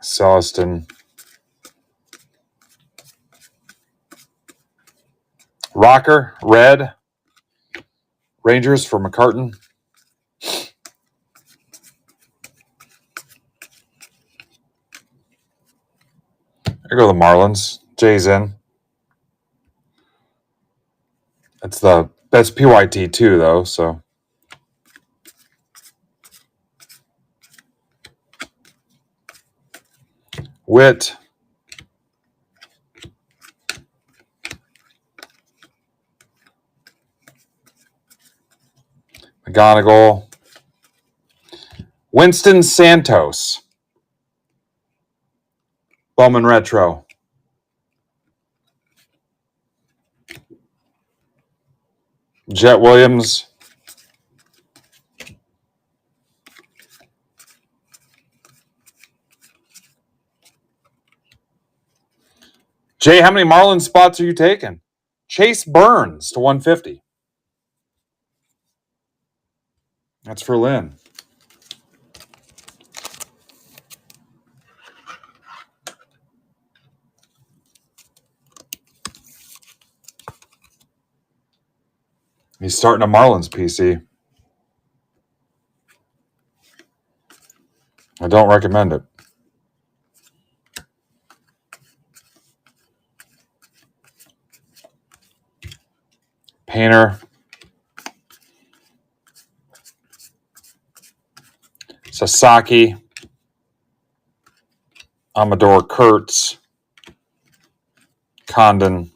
Celestin. Rocker, red. Rangers for McCartan. There go the Marlins. Jay's in. That's PYT too, though, so. Witt. McGonigal. Winston Santos. Bowman Retro. Jet Williams. Jay, how many Marlins spots are you taking? Chase Burns to 150. That's for Lynn. He's starting a Marlins PC. I don't recommend it. Painter. Sasaki. Amador Kurtz. Condon.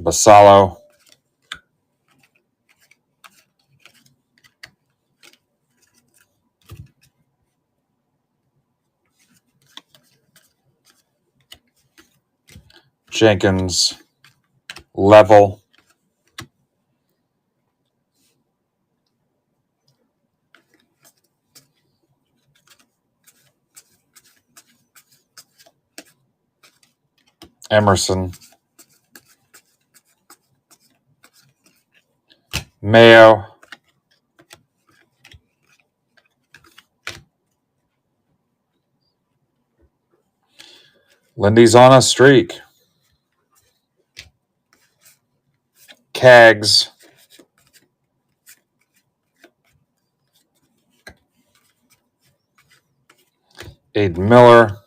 Basallo. Jenkins, Level, Emerson, Mayo, Lindy's on a streak. Cags, Aiden Miller,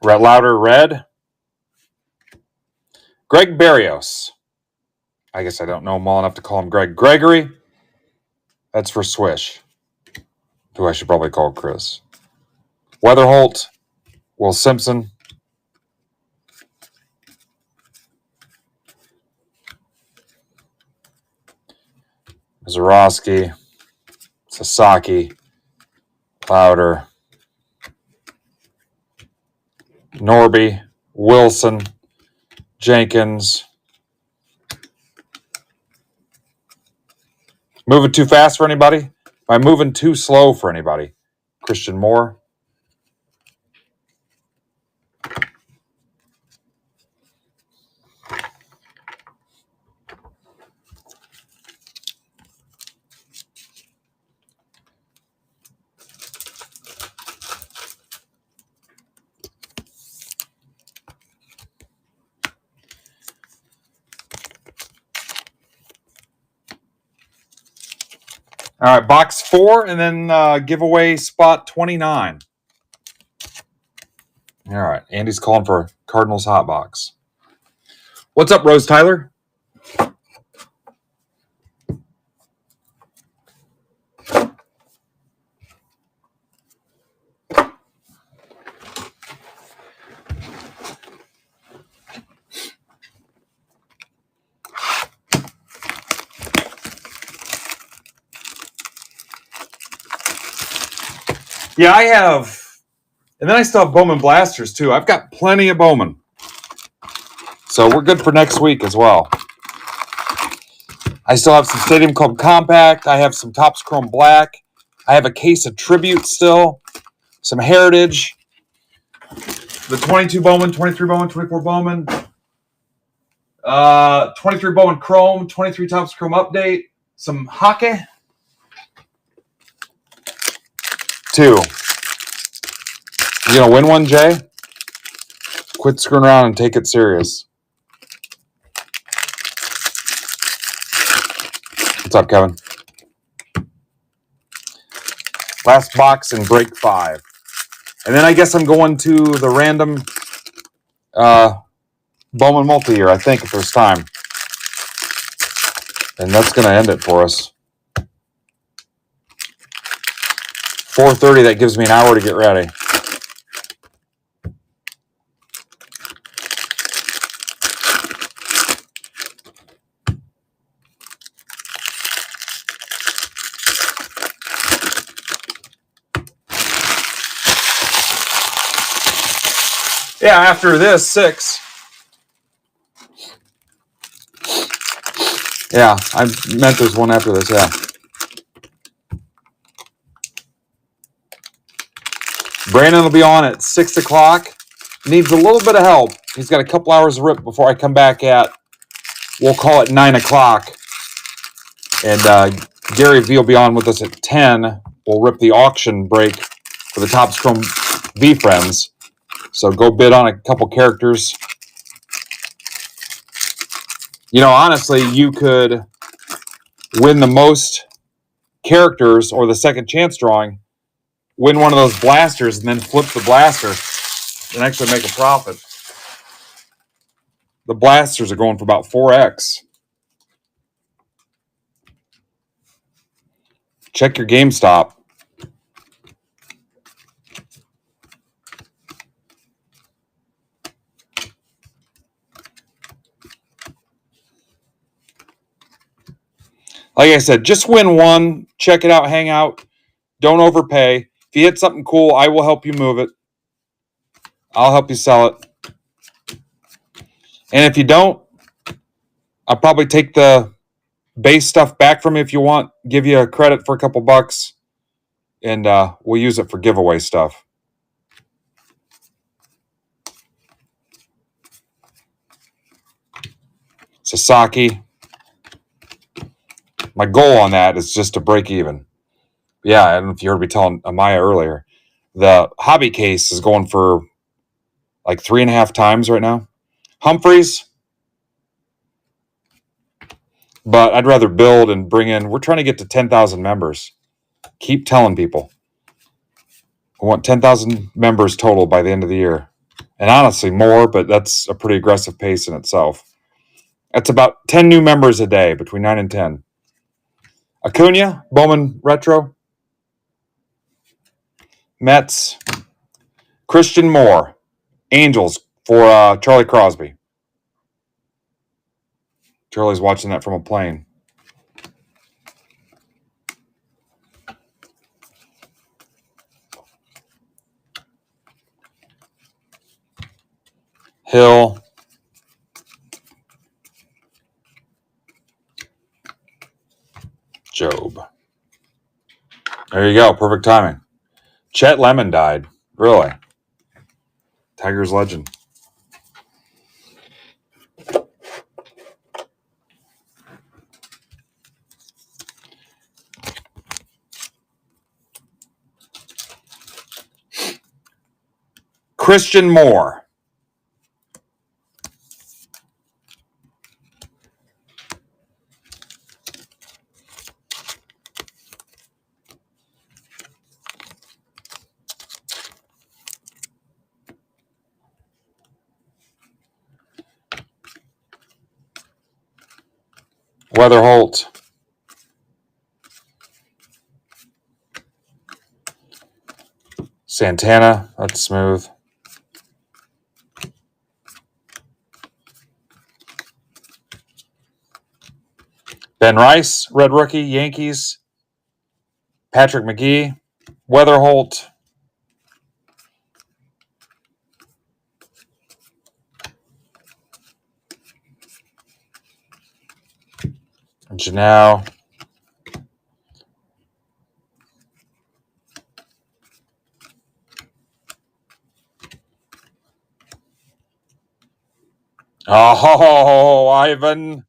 Red Louder Red, Greg Barrios. I guess I don't know him well enough to call him Greg. Gregory, that's for Swish, who I should probably call Chris. Weatherholt, Will Simpson, Zarowski, Sasaki, Louder, Norby, Wilson, Jenkins. Moving too fast for anybody? Am I moving too slow for anybody? Christian Moore. All right, box 4, and then giveaway spot 29. All right, Andy's calling for Cardinals hot box. What's up, Rose Tyler? Yeah, I have. And then I still have Bowman Blasters, too. I've got plenty of Bowman. So we're good for next week as well. I still have some Stadium Club Compact. I have some Topps Chrome Black. I have a case of Tribute still. Some Heritage. The 22 Bowman, 23 Bowman, 24 Bowman. 23 Bowman Chrome, 23 Topps Chrome Update. Some Hockey. 2. You gonna win one, Jay? Quit screwing around and take it serious. What's up, Kevin? Last box in break 5. And then I guess I'm going to the random Bowman multi-year, I think, if there's time. And that's going to end it for us. 4:30, that gives me an hour to get ready. Yeah, after this, 6. Yeah, I meant there's one after this, yeah. Brandon will be on at 6 o'clock. Needs a little bit of help. He's got a couple hours of rip before I come back at, we'll call it 9 o'clock. And Gary V will be on with us at 10. We'll rip the auction break for the Topps Chrome V Friends. So go bid on a couple characters. You know, honestly, you could win the most characters or the second chance drawing, win one of those blasters, and then flip the blaster and actually make a profit. The blasters are going for about 4x. Check your GameStop. Like I said, just win one, check it out, hang out. Don't overpay. If you hit something cool, I will help you move it. I'll help you sell it. And if you don't, I'll probably take the base stuff back from you if you want, give you a credit for a couple bucks, and we'll use it for giveaway stuff. Sasaki. My goal on that is just to break even. Yeah, I don't know if you heard me telling Amaya earlier. The hobby case is going for like 3.5 times right now. Humphreys, but I'd rather build and bring in. We're trying to get to 10,000 members. Keep telling people. I want 10,000 members total by the end of the year. And honestly, more, but that's a pretty aggressive pace in itself. That's about 10 new members a day, between 9 and 10. Acuna, Bowman Retro. Mets. Christian Moore. Angels for Charlie Crosby. Charlie's watching that from a plane. Hill. Job. There you go. Perfect timing. Chet Lemon died. Really? Tigers legend. Christian Moore. Weatherholt. Santana. That's smooth. Ben Rice, red rookie, Yankees. Patrick McGee. Weatherholt. Janelle. Oh, Ivan.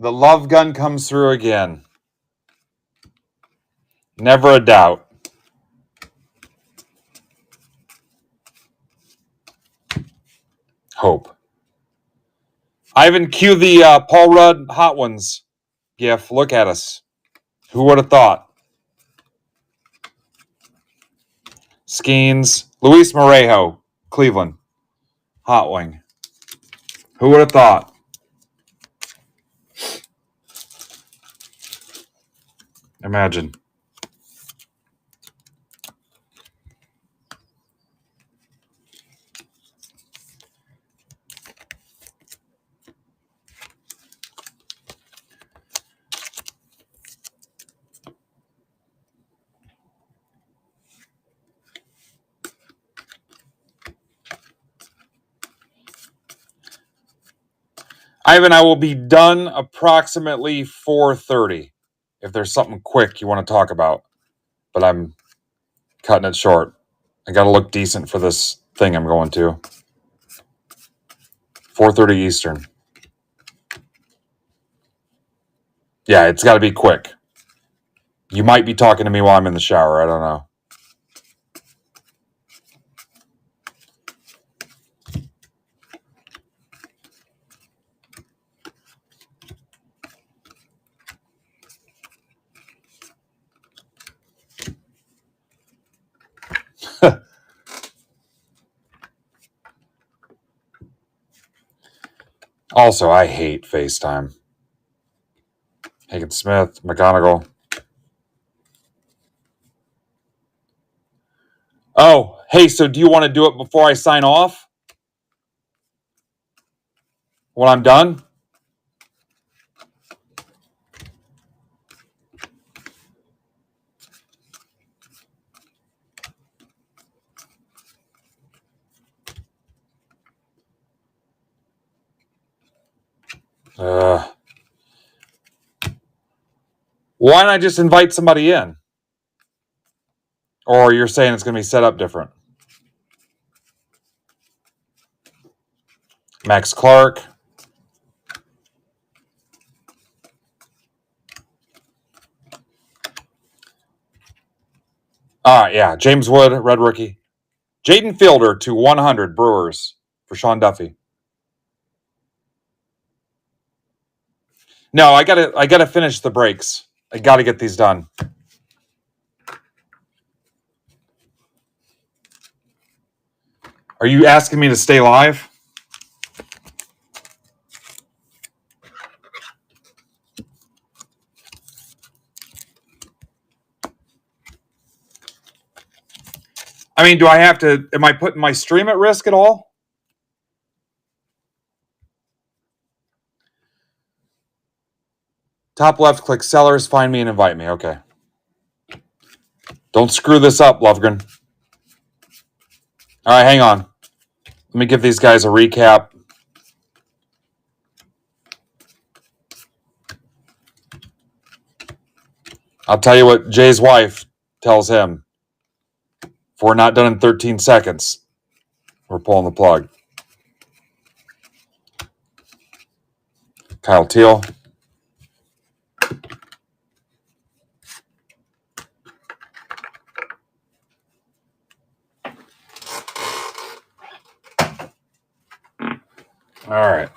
The love gun comes through again. Never a doubt. Hope. Ivan, cue the Paul Rudd Hot Ones gif. Look at us. Who would have thought? Skeens. Luis Morejo, Cleveland. Hot Wing. Who would have thought? Imagine. Ivan, I will be done approximately 4:30 if there's something quick you want to talk about. But I'm cutting it short. I got to look decent for this thing I'm going to. 4:30 Eastern. Yeah, it's got to be quick. You might be talking to me while I'm in the shower. I don't know. Also, I hate FaceTime. Hagen Smith, McGonigal. Oh, hey, so do you want to do it before I sign off? When I'm done? Why not just invite somebody in? Or you're saying it's going to be set up different? Max Clark. Yeah. James Wood, red rookie. Jaden Fielder to 100 Brewers for Sean Duffy. No, I gotta finish the breaks. I gotta get these done. Are you asking me to stay live? I mean, do I have to? Am I putting my stream at risk at all? Top left, click sellers, find me and invite me. Okay. Don't screw this up, Lovegren. All right, hang on. Let me give these guys a recap. I'll tell you what Jay's wife tells him. If we're not done in 13 seconds, we're pulling the plug. Kyle Teal. All right.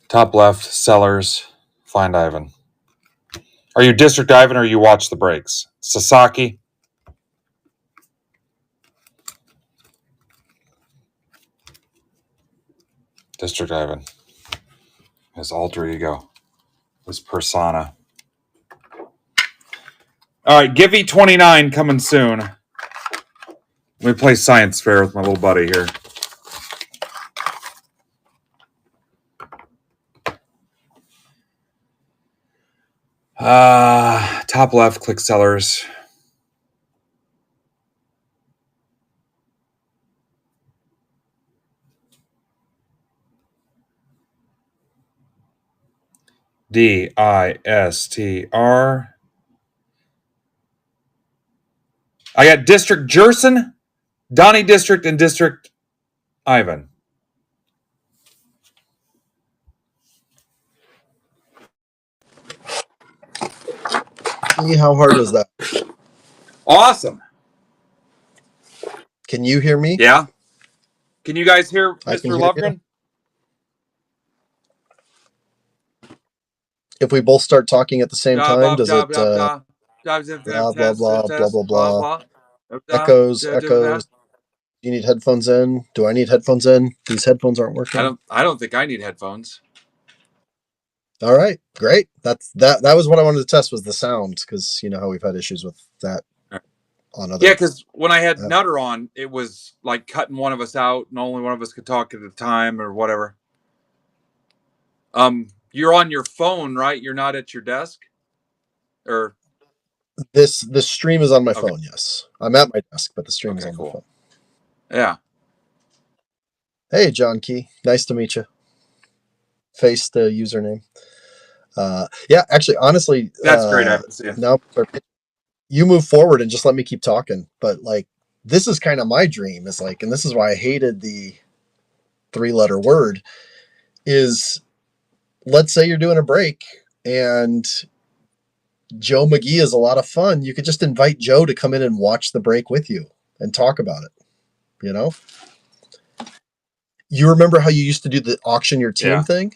Top left, sellers, find Ivan. Are you District Ivan or you watch the breaks? Sasaki. District Ivan. His alter ego. His persona. All right, Givey 29 coming soon. Let me play Science Fair with my little buddy here. Top left, click sellers. DISTR. I got District Jerson, Donnie District, and District Ivan. How hard was that? Awesome. Can you hear me? Yeah. Can you guys hear I can Mr. hear Lovegren? you. If we both start talking at the same time, does it blah blah blah blah blah blah echoes? You need headphones in? Do I need headphones in? These headphones aren't working. I don't think I need headphones. All right, great. That was what I wanted to test, was the sound, because you know how we've had issues with that on other. Yeah, because when I had Nutter on, it was like cutting one of us out, and only one of us could talk at a time or whatever. You're on your phone, right? You're not at your desk, or this stream is on my phone. Yes, I'm at my desk, but the stream is on my phone. Yeah. Hey, John Key. Nice to meet you. Face the username. Yeah, actually, honestly, that's great. I haven't seen it. Now you move forward and just let me keep talking. But like, this is kind of my dream. Is like, and this is why I hated the 3-letter word. Is, let's say you're doing a break and Joe McGee is a lot of fun. You could just invite Joe to come in and watch the break with you and talk about it. You know, you remember how you used to do the auction your team thing?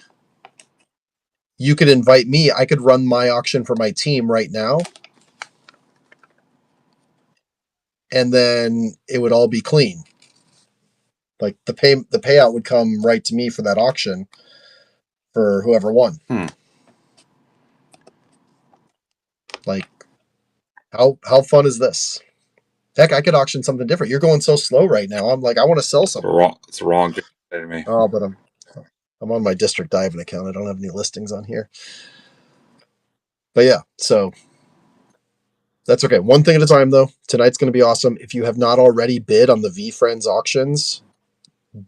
You could invite me. I could run my auction for my team right now. And then it would all be clean. Like the payout would come right to me for that auction for whoever won. Like, how fun is this? Heck, I could auction something different. You're going so slow right now. I'm like, I want to sell something. It's the wrong thing to say to me. Oh, but I'm on my District Diving account. I don't have any listings on here. But yeah, so that's okay. One thing at a time, though. Tonight's going to be awesome. If you have not already bid on the VFriends auctions,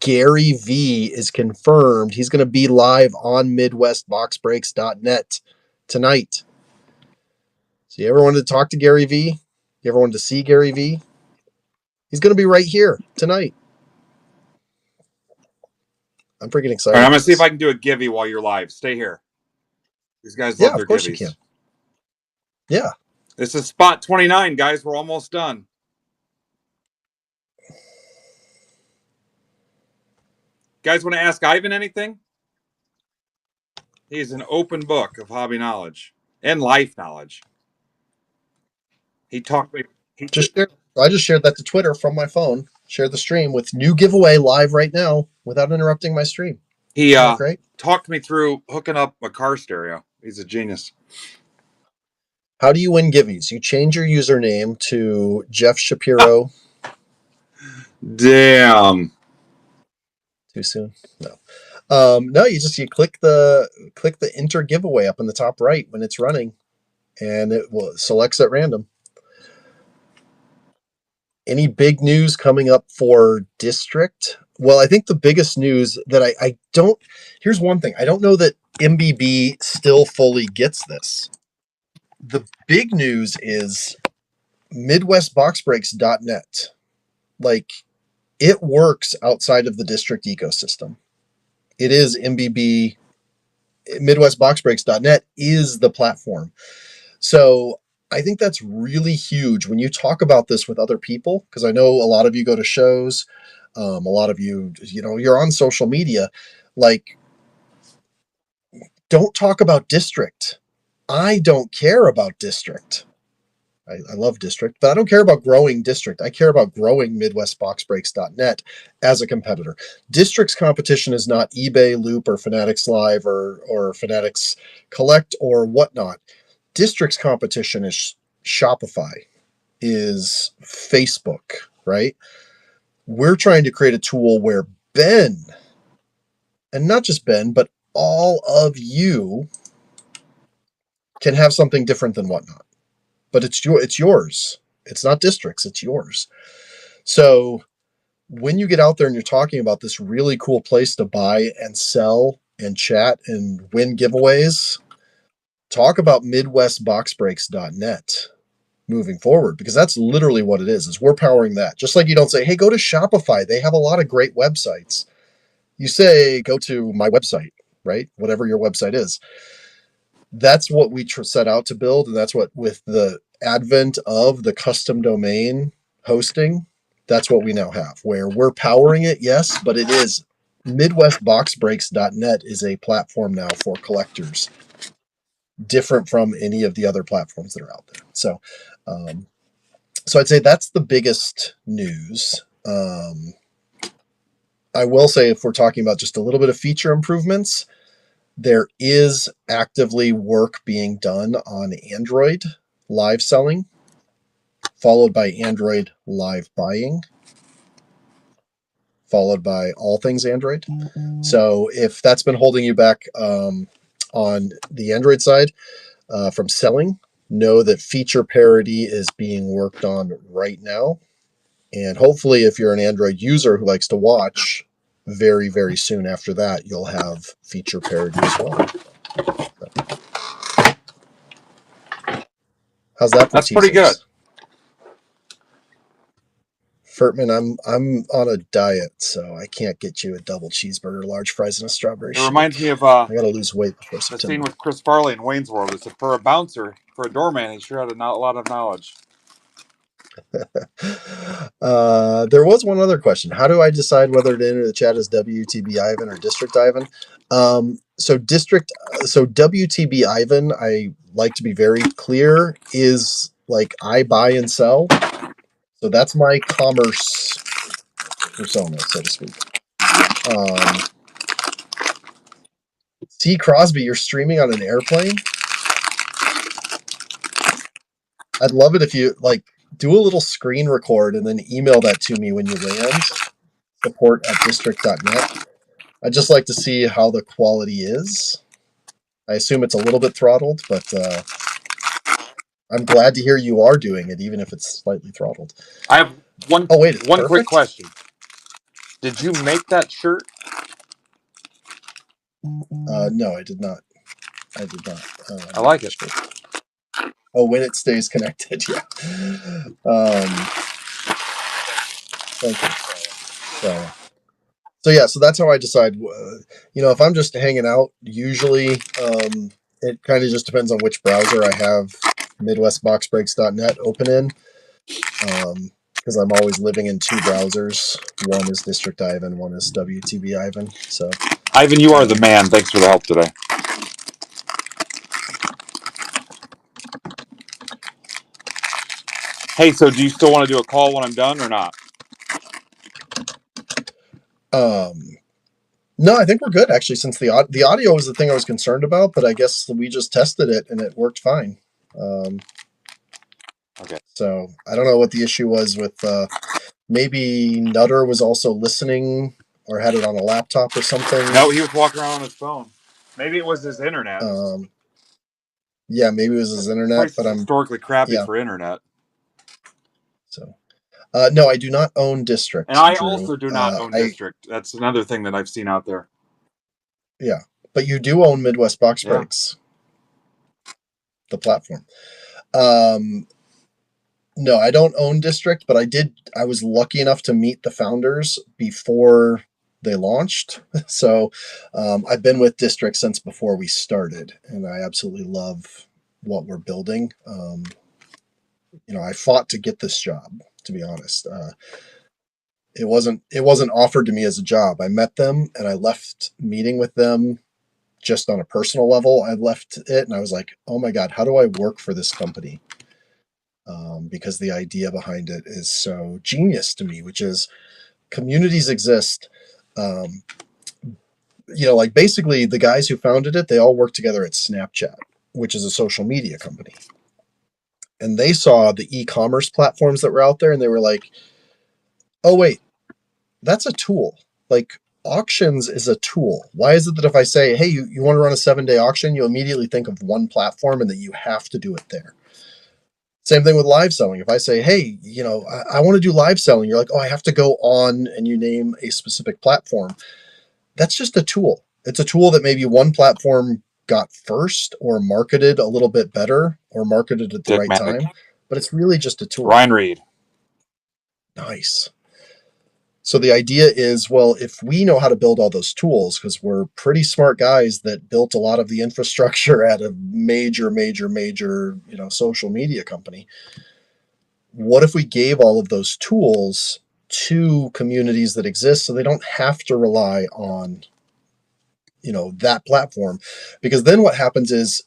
Gary V is confirmed. He's going to be live on MidwestBoxBreaks.net tonight. So you ever wanted to talk to Gary V? You ever wanted to see Gary V? He's going to be right here tonight. I'm freaking excited. All right, I'm going to see if I can do a givey while you're live. Stay here. These guys love their givvies. You can. Yeah. This is spot 29, guys. We're almost done. Guys want to ask Ivan anything? He's an open book of hobby knowledge and life knowledge. He talked me. I just shared that to Twitter from my phone. Share the stream with new giveaway live right now without interrupting my stream. He talked me through hooking up a car stereo. He's a genius. How do you win givvies? You change your username to Jeff Shapiro. Damn. Too soon? No. No, you click the enter giveaway up in the top right when it's running, and it will selects at random. Any big news coming up for District? Well, I think the biggest news that I don't, here's one thing. I don't know that MBB still fully gets this. The big news is MidwestBoxBreaks.net. Like, it works outside of the District ecosystem. It is MBB. MidwestBoxBreaks.net is the platform. So I think that's really huge when you talk about this with other people, because I know a lot of you go to shows, a lot of you, you're on social media. Like, don't talk about District. I don't care about District. I love District, but I don't care about growing District. I care about growing MidwestBoxBreaks.net as a competitor. District's competition is not eBay, Loop, or Fanatics Live, or Fanatics Collect, or whatnot. District's competition is Shopify, is Facebook, right? We're trying to create a tool where Ben, and not just Ben, but all of you can have something different than whatnot. But it's yours. It's not District's, it's yours. So when you get out there and you're talking about this really cool place to buy and sell and chat and win giveaways, talk about MidwestBoxBreaks.net moving forward, because that's literally what it is we're powering that. Just like you don't say, hey, go to Shopify. They have a lot of great websites. You say, go to my website, right? Whatever your website is. That's what we set out to build. And that's what, with the advent of the custom domain hosting, that's what we now have, where we're powering it. Yes, but it is MidwestBoxBreaks.net is a platform now for collectors, different from any of the other platforms that are out there. So I'd say that's the biggest news. I will say, if we're talking about just a little bit of feature improvements, there is actively work being done on Android live selling, followed by Android live buying, followed by all things Android. So if that's been holding you back on the Android side from selling, know that feature parity is being worked on right now. And hopefully, if you're an Android user who likes to watch, very, very soon after that, you'll have feature parity as well. So. How's that? That's pretty good. Furtman, I'm on a diet, so I can't get you a double cheeseburger, large fries, and a strawberry shake. It reminds me of I gotta lose weight before September. The scene with Chris Farley in Wayne's World. It's for a bouncer, for a doorman, he sure had a lot of knowledge. There was one other question. How do I decide whether to enter the chat as WTB Ivan or District Ivan? So WTB Ivan, I like to be very clear, is like I buy and sell. So that's my commerce persona, so to speak. C. Crosby, you're streaming on an airplane? I'd love it if you do a little screen record and then email that to me when you land. support@district.net. I'd just like to see how the quality is. I assume it's a little bit throttled, but I'm glad to hear you are doing it, even if it's slightly throttled. I have one quick perfect? question. Did you make that shirt? No, I did not. I like it. Oh, when it stays connected, yeah. Thank you. So that's how I decide. If I'm just hanging out, usually it kind of just depends on which browser I have MidwestBoxBreaks.net open in, because I'm always living in two browsers. One is District Ivan, one is WTB Ivan. So, Ivan, you are the man. Thanks for the help today. Hey, so do you still want to do a call when I'm done or not? No, I think we're good actually. Since the audio was the thing I was concerned about, but I guess we just tested it and it worked fine. Okay. So I don't know what the issue was with. Maybe Nutter was also listening or had it on a laptop or something. No, he was walking around on his phone. Maybe it was his internet. Yeah, maybe it was his internet, but I'm historically crappy for internet. So, no, I do not own District. And I also do not own District. That's another thing that I've seen out there. Yeah, but you do own Midwest Box Breaks, the platform. No, I don't own District, but I was lucky enough to meet the founders before they launched. So I've been with District since before we started, and I absolutely love what we're building. I fought to get this job, to be honest. It wasn't offered to me as a job. I met them and I left meeting with them just on a personal level. I left it and I was like, oh my God, how do I work for this company? Because the idea behind it is so genius to me, which is communities exist. Basically the guys who founded it, they all work together at Snapchat, which is a social media company. And they saw the e-commerce platforms that were out there and they were like, oh wait, that's a tool. Like auctions is a tool. Why is it that if I say, hey, you want to run a 7-day auction, you immediately think of one platform and that you have to do it there? Same thing with live selling. If I say, hey, I want to do live selling, you're like, oh, I have to go on, and you name a specific platform. That's just a tool. It's a tool that maybe one platform got first or marketed a little bit better or marketed at the right time, but it's really just a tool. Ryan Reed. Nice. So the idea is, well, if we know how to build all those tools, because we're pretty smart guys that built a lot of the infrastructure at a major, social media company, what if we gave all of those tools to communities that exist so they don't have to rely on, that platform? Because then what happens is,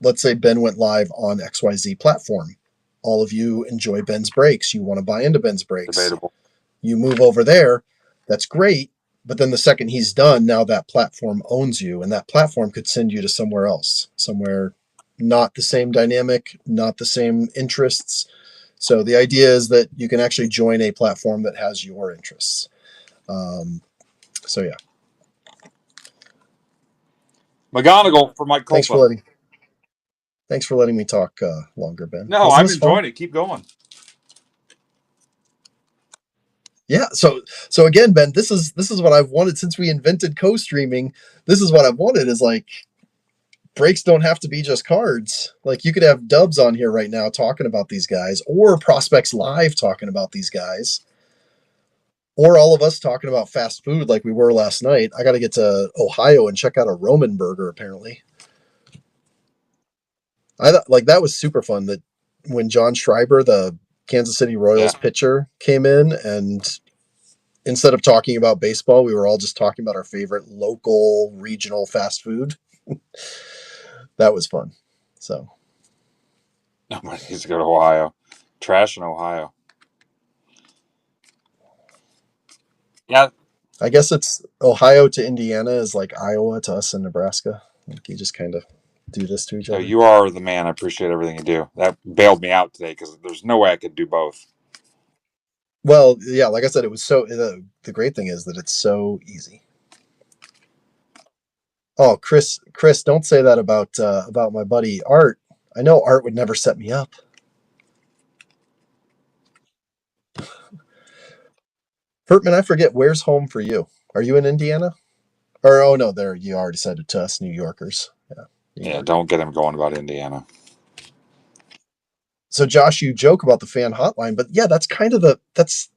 let's say Ben went live on XYZ platform. All of you enjoy Ben's breaks. You want to buy into Ben's breaks. Debatable. You move over there. That's great. But then the second he's done, now that platform owns you, and that platform could send you to somewhere else, somewhere not the same dynamic, not the same interests. So the idea is that you can actually join a platform that has your interests. So yeah. McGonagall for Mike Kolpa. Thanks for letting me talk longer, Ben. No, I'm enjoying it. Keep going. Yeah. So again, Ben, this is what I've wanted since we invented co-streaming. This is what I've wanted is like, breaks don't have to be just cards. Like you could have Dubs on here right now talking about these guys, or Prospects Live talking about these guys, or all of us talking about fast food like we were last night. I got to get to Ohio and check out a Roman burger, apparently. I thought that was super fun that when John Schreiber, the Kansas City Royals pitcher, came in, and instead of talking about baseball, we were all just talking about our favorite local regional fast food. That was fun. So nobody needs to go to Ohio. Trash in Ohio. Yeah. I guess it's Ohio to Indiana is like Iowa to us in Nebraska. Like you just kind of do this to each So other. you are the man. I appreciate everything you do. That bailed me out today because there's no way I could do both. Well, yeah, like I said, it was so. The great thing is that it's so easy. Oh, Chris, don't say that about my buddy Art. I know Art would never set me up. Pertman, I forget where's home for you. Are you in Indiana? Or oh no, there you already said it to us New Yorkers. Yeah, New Yeah, York. don't get him going about Indiana. So Josh, you joke about the fan hotline, but yeah, that's kind of that's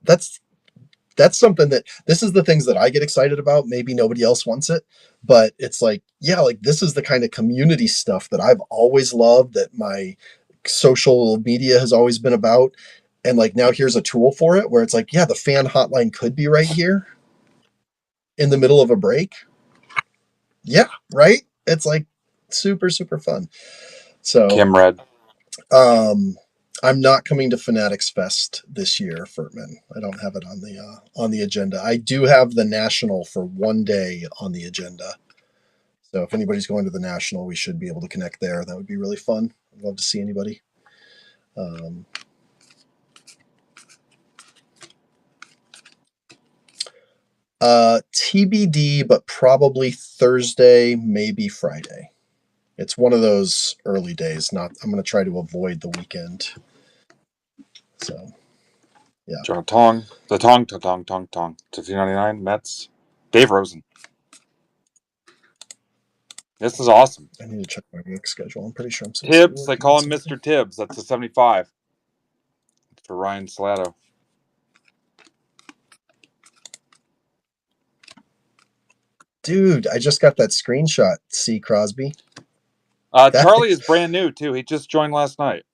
something that this is the things that I get excited about. Maybe nobody else wants it, but it's like, yeah, like this is the kind of community stuff that I've always loved, that my social media has always been about. And like now here's a tool for it where it's like, yeah, the fan hotline could be right here in the middle of a break. Yeah, right? It's like super, super fun. So Kim Red. um I'm not coming to Fanatics Fest this year, Furtman. I don't have it on the agenda. I do have the National for one day on the agenda. So if anybody's going to the National, we should be able to connect there. That would be really fun. I'd love to see anybody. TBD, but probably Thursday, maybe Friday. It's one of those early days. Not. I'm going to try to avoid the weekend. So yeah. John Tong. The Tong. To 299 Mets. Dave Rosen. This is awesome. I need to check my work schedule. I'm pretty sure I'm supposed to be Tibbs. They working call on him something. Mr. Tibbs. That's a 75 for Ryan Salato. Dude, I just got that screenshot. C. Crosby. That Charlie is brand new too. He just joined last night.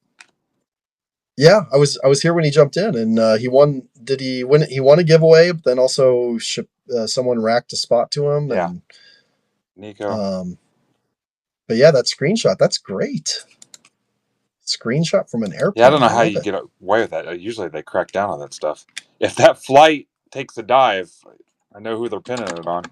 yeah, I was here when he jumped in, and he won. Did he win? He won a giveaway, but then also someone racked a spot to him. Yeah. And Nico. but yeah, that screenshot, that's great. Screenshot from an airplane. Yeah, I don't know how love you it. get away with that. Usually they crack down on that stuff. If that flight takes a dive, I know who they're pinning it on.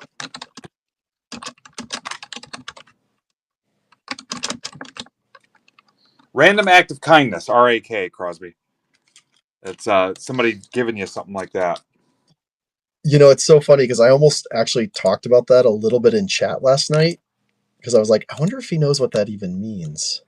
Random act of kindness, RAK, Crosby. It's somebody giving you something like that. You know, it's so funny because I almost actually talked about that a little bit in chat last night because I was like, I wonder if he knows what that even means.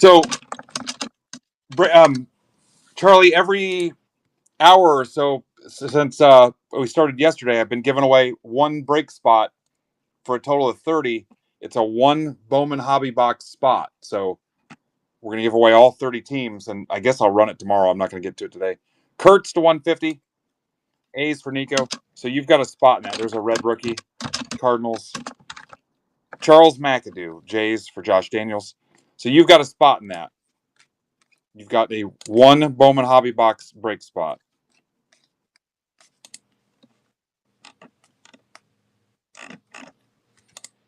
So, Charlie, every hour or so since we started yesterday, I've been giving away one break spot for a total of 30. It's a one Bowman Hobby Box spot. So we're going to give away all 30 teams, and I guess I'll run it tomorrow. I'm not going to get to it today. Kurtz to 150. A's for Nico. So you've got a spot in that. There's a red rookie. Cardinals. Charles McAdoo. Jays for Josh Daniels. So you've got a spot in that. You've got a one Bowman Hobby Box break spot.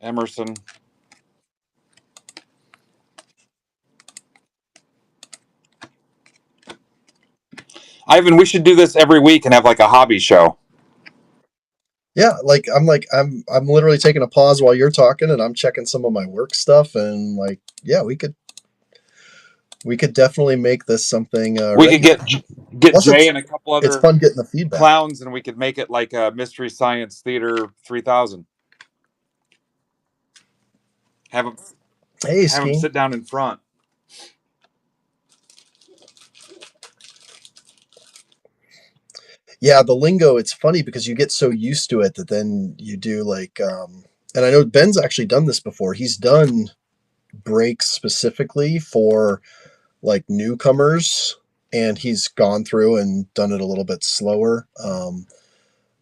Emerson. Ivan, we should do this every week and have like a hobby show. Yeah, I'm literally taking a pause while you're talking, and I'm checking some of my work stuff, and like, yeah, we could definitely make this something We could regular. get Plus, Jay and a couple it's other fun getting the feedback. clowns, and we could make it like a Mystery Science Theater 3000. Have them Hey, have them Skeen. sit down in front. Yeah, the lingo, it's funny because you get so used to it that then you do like and I know Ben's actually done this before. He's done breaks specifically for like newcomers, and he's gone through and done it a little bit slower,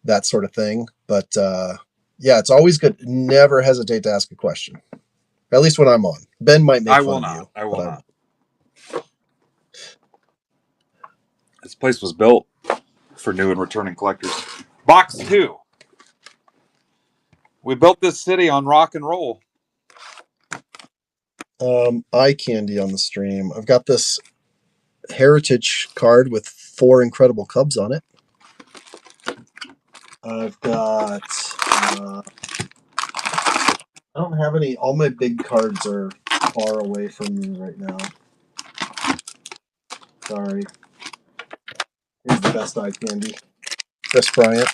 that sort of thing. But yeah, it's always good. Never hesitate to ask a question. At least when I'm on. Ben might make fun of you. I will but not. This place was built for new and returning collectors. Box 2. We built this city on rock and roll. eye candy on the stream. I've got this heritage card with 4 incredible Cubs on it. I've got. I don't have any. All my big cards are far away from me right now. Sorry. Here's the best eye candy. Chris Bryant.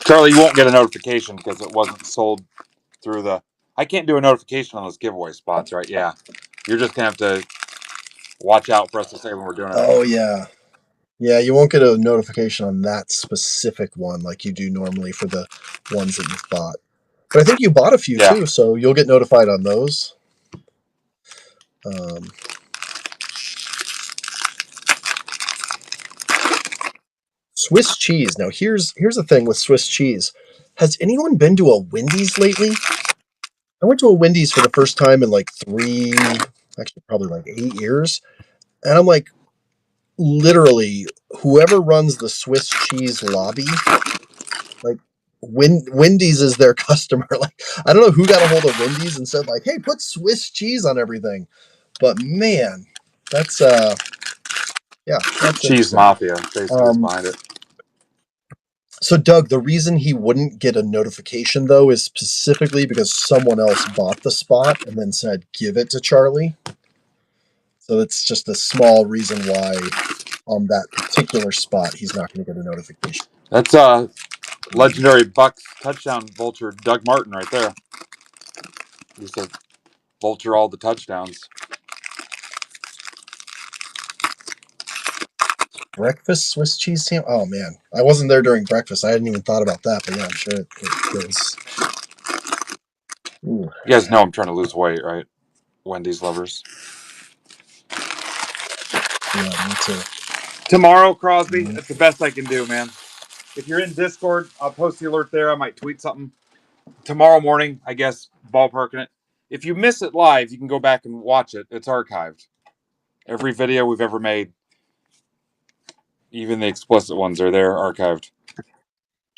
Charlie, you won't get a notification because it wasn't sold through the. I can't do a notification on those giveaway spots, right? Yeah. You're just going to have to watch out for us to say when we're doing it. Oh, yeah. Yeah, you won't get a notification on that specific one like you do normally for the ones that you've bought. But I think you bought a few too, so you'll get notified on those. Swiss cheese. Now, here's the thing with Swiss cheese. Has anyone been to a Wendy's lately? I went to a Wendy's for the first time in like 3, actually probably like 8 years. And I'm like, literally, whoever runs the Swiss cheese lobby, like Wendy's is their customer. Like, I don't know who got a hold of Wendy's and said like, hey, put Swiss cheese on everything. But man, that's that's Cheese Mafia, basically, behind it. So, Doug, the reason he wouldn't get a notification, though, is specifically because someone else bought the spot and then said, give it to Charlie. So that's just a small reason why on that particular spot, he's not going to get a notification. That's legendary Bucks touchdown vulture Doug Martin right there. He used to vulture all the touchdowns. Breakfast Swiss cheese sandwich? Oh, man. I wasn't there during breakfast. I hadn't even thought about that, but yeah, I'm sure it goes. Ooh. You guys know I'm trying to lose weight, right? Wendy's lovers. Yeah, me too. Tomorrow, Crosby, that's the best I can do, man. If you're in Discord, I'll post the alert there. I might tweet something. Tomorrow morning, I guess, ballparking it. If you miss it live, you can go back and watch it. It's archived. Every video we've ever made, even the explicit ones, are there archived.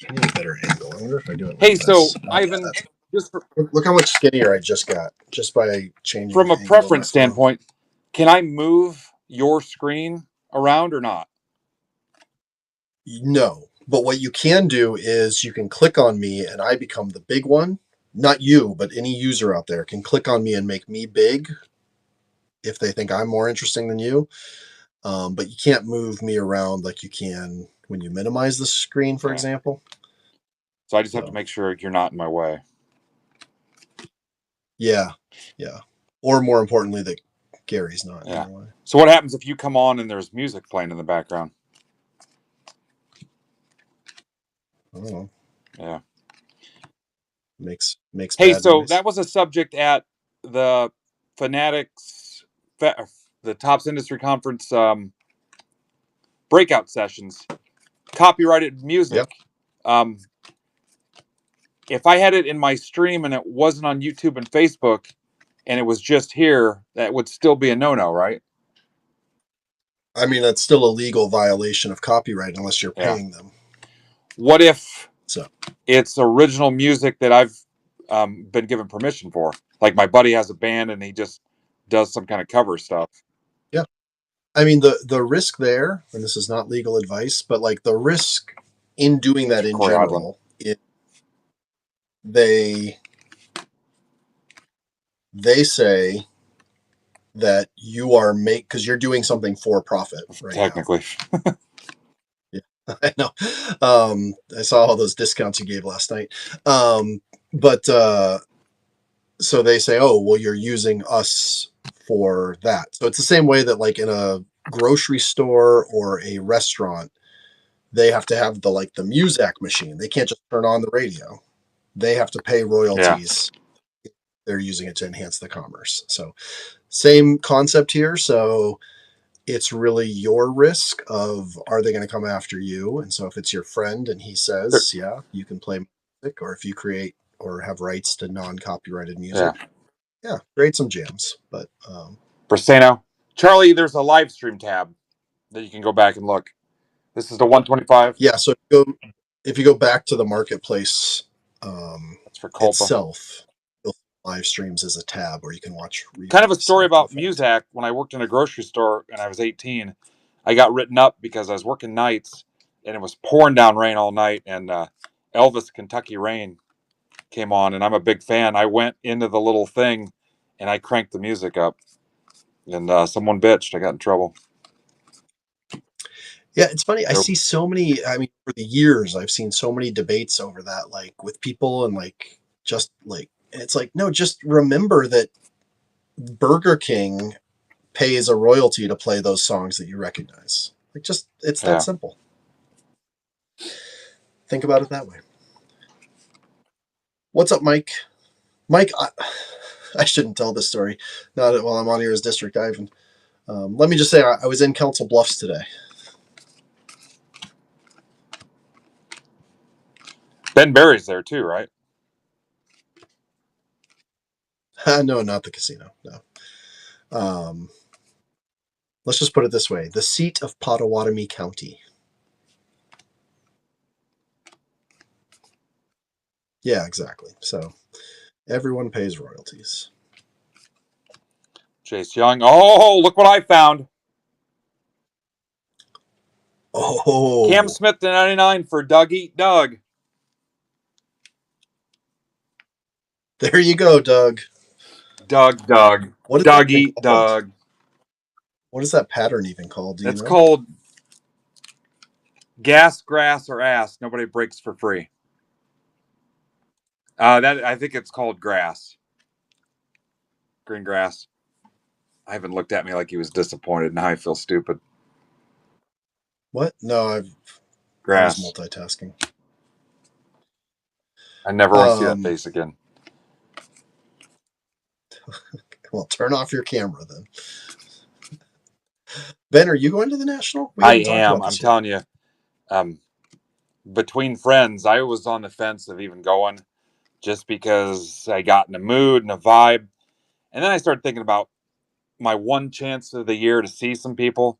I need a better angle. I wonder if I do it. Hey, so Ivan, look how much skinnier I just got just by changing. From a preference standpoint, can I move your screen around or not? No, but what you can do is you can click on me and I become the big one. Not you, but any user out there can click on me and make me big if they think I'm more interesting than you. But you can't move me around like you can when you minimize the screen, for example. So I just have to make sure you're not in my way. Yeah. Or more importantly, that Gary's not in my way. So what happens if you come on and there's music playing in the background? Oh. Yeah. Makes Hey, so noise. That was a subject at the Fanatics, the Tops Industry Conference breakout sessions. Copyrighted music. Yep. If I had it in my stream and it wasn't on YouTube and Facebook and it was just here, that would still be a no-no, right? I mean, that's still a legal violation of copyright unless you're paying them. What if it's original music that I've been given permission for? Like my buddy has a band and he just does some kind of cover stuff. Yeah. I mean, the risk there, and this is not legal advice, but like the risk in doing that in general, they say that you are because you're doing something for profit, right? Technically. Yeah, I know. I saw all those discounts you gave last night. But so they say, oh, well, you're using us for that. So it's the same way that like in a grocery store or a restaurant, they have to have the Muzak machine. They can't just turn on the radio. They have to pay royalties. Yeah. They're using it to enhance the commerce. So same concept here. So it's really your risk of, are they going to come after you? And so if it's your friend and he says, yeah, you can play music, or if you create or have rights to non-copyrighted music, yeah, create some jams. But Brasano, Charlie, there's a live stream tab that you can go back and look. This is the 125. Yeah, so if you go back to the marketplace that's for Culpa itself, live streams as a tab where you can watch reviews. Kind of a story about Perfect. Muzak. When I worked in a grocery store and I was 18, I got written up because I was working nights and it was pouring down rain all night, and Elvis Kentucky Rain came on, and I'm a big fan. I went into the little thing and I cranked the music up, and someone bitched. I got in trouble. Yeah, it's funny. I Nope. see so many. I mean, for the years, I've seen so many debates over that, like with people, and like just like it's like no, just remember that Burger King pays a royalty to play those songs that you recognize. Like, just it's that simple. Think about it that way. What's up, Mike? Mike, I shouldn't tell this story. Not while I'm on here as District Ivan. Let me just say, I was in Council Bluffs today. Ben Barry's there too, right? No, not the casino. No. Let's just put it this way: the seat of Pottawatomie County. Yeah, exactly. So everyone pays royalties. Chase Young. Oh, look what I found. Oh, Cam Smith to 99 for Doug Eat Doug. There you go, Doug. Doug. What is Doug that even Eat called? Doug. What is that pattern even called? Do you It's know? called Gas, Grass, or Ass. Nobody breaks for free. That I think it's called Grass. Green grass. I haven't looked at me like he was disappointed. Now I feel stupid. What? No, I was Grass. multitasking. I never want to see that face again. Well, turn off your camera then. Ben, are you going to the National? I am. I'm telling you. Between friends, I was on the fence of even going just because I got in a mood and a vibe. And then I started thinking about my one chance of the year to see some people,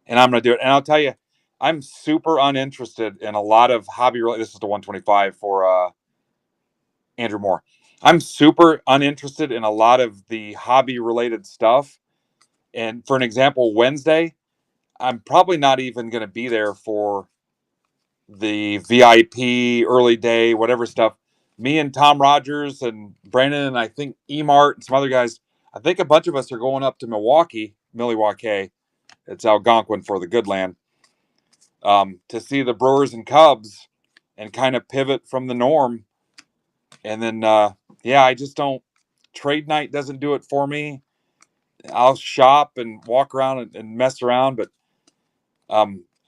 and I'm going to do it. And I'll tell you, I'm super uninterested in a lot of hobby. This is the 125 for Andrew Moore. I'm super uninterested in a lot of the hobby related stuff. And for an example, Wednesday, I'm probably not even going to be there for the VIP early day, whatever stuff. Me and Tom Rogers and Brandon and I think Emart and some other guys, I think a bunch of us are going up to Milwaukee. It's Algonquin for the good land, to see the Brewers and Cubs and kind of pivot from the norm. And then, I just don't. Trade night doesn't do it for me. I'll shop and walk around and mess around, but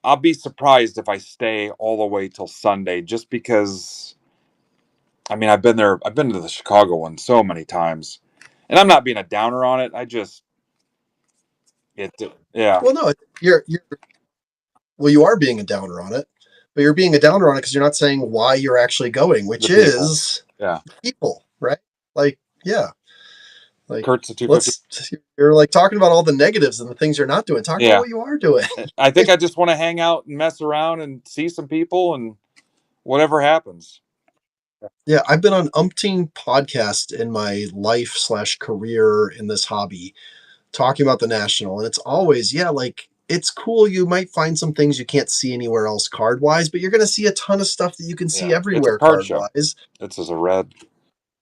I'll be surprised if I stay all the way till Sunday, just because. I mean, I've been there. I've been to the Chicago one so many times, and I'm not being a downer on it. Yeah. Well, no, you are being a downer on it, but you're being a downer on it because you're not saying why you're actually going, which is people, right? Like, yeah. Like, Kurt's a 250. You're like talking about all the negatives and the things you're not doing. Talk about what you are doing. I think I just want to hang out and mess around and see some people and whatever happens. Yeah, I've been on umpteen podcasts in my life / career in this hobby talking about the National. And it's always, like, it's cool. You might find some things you can't see anywhere else card wise, but you're going to see a ton of stuff that you can see everywhere card wise. This is a red.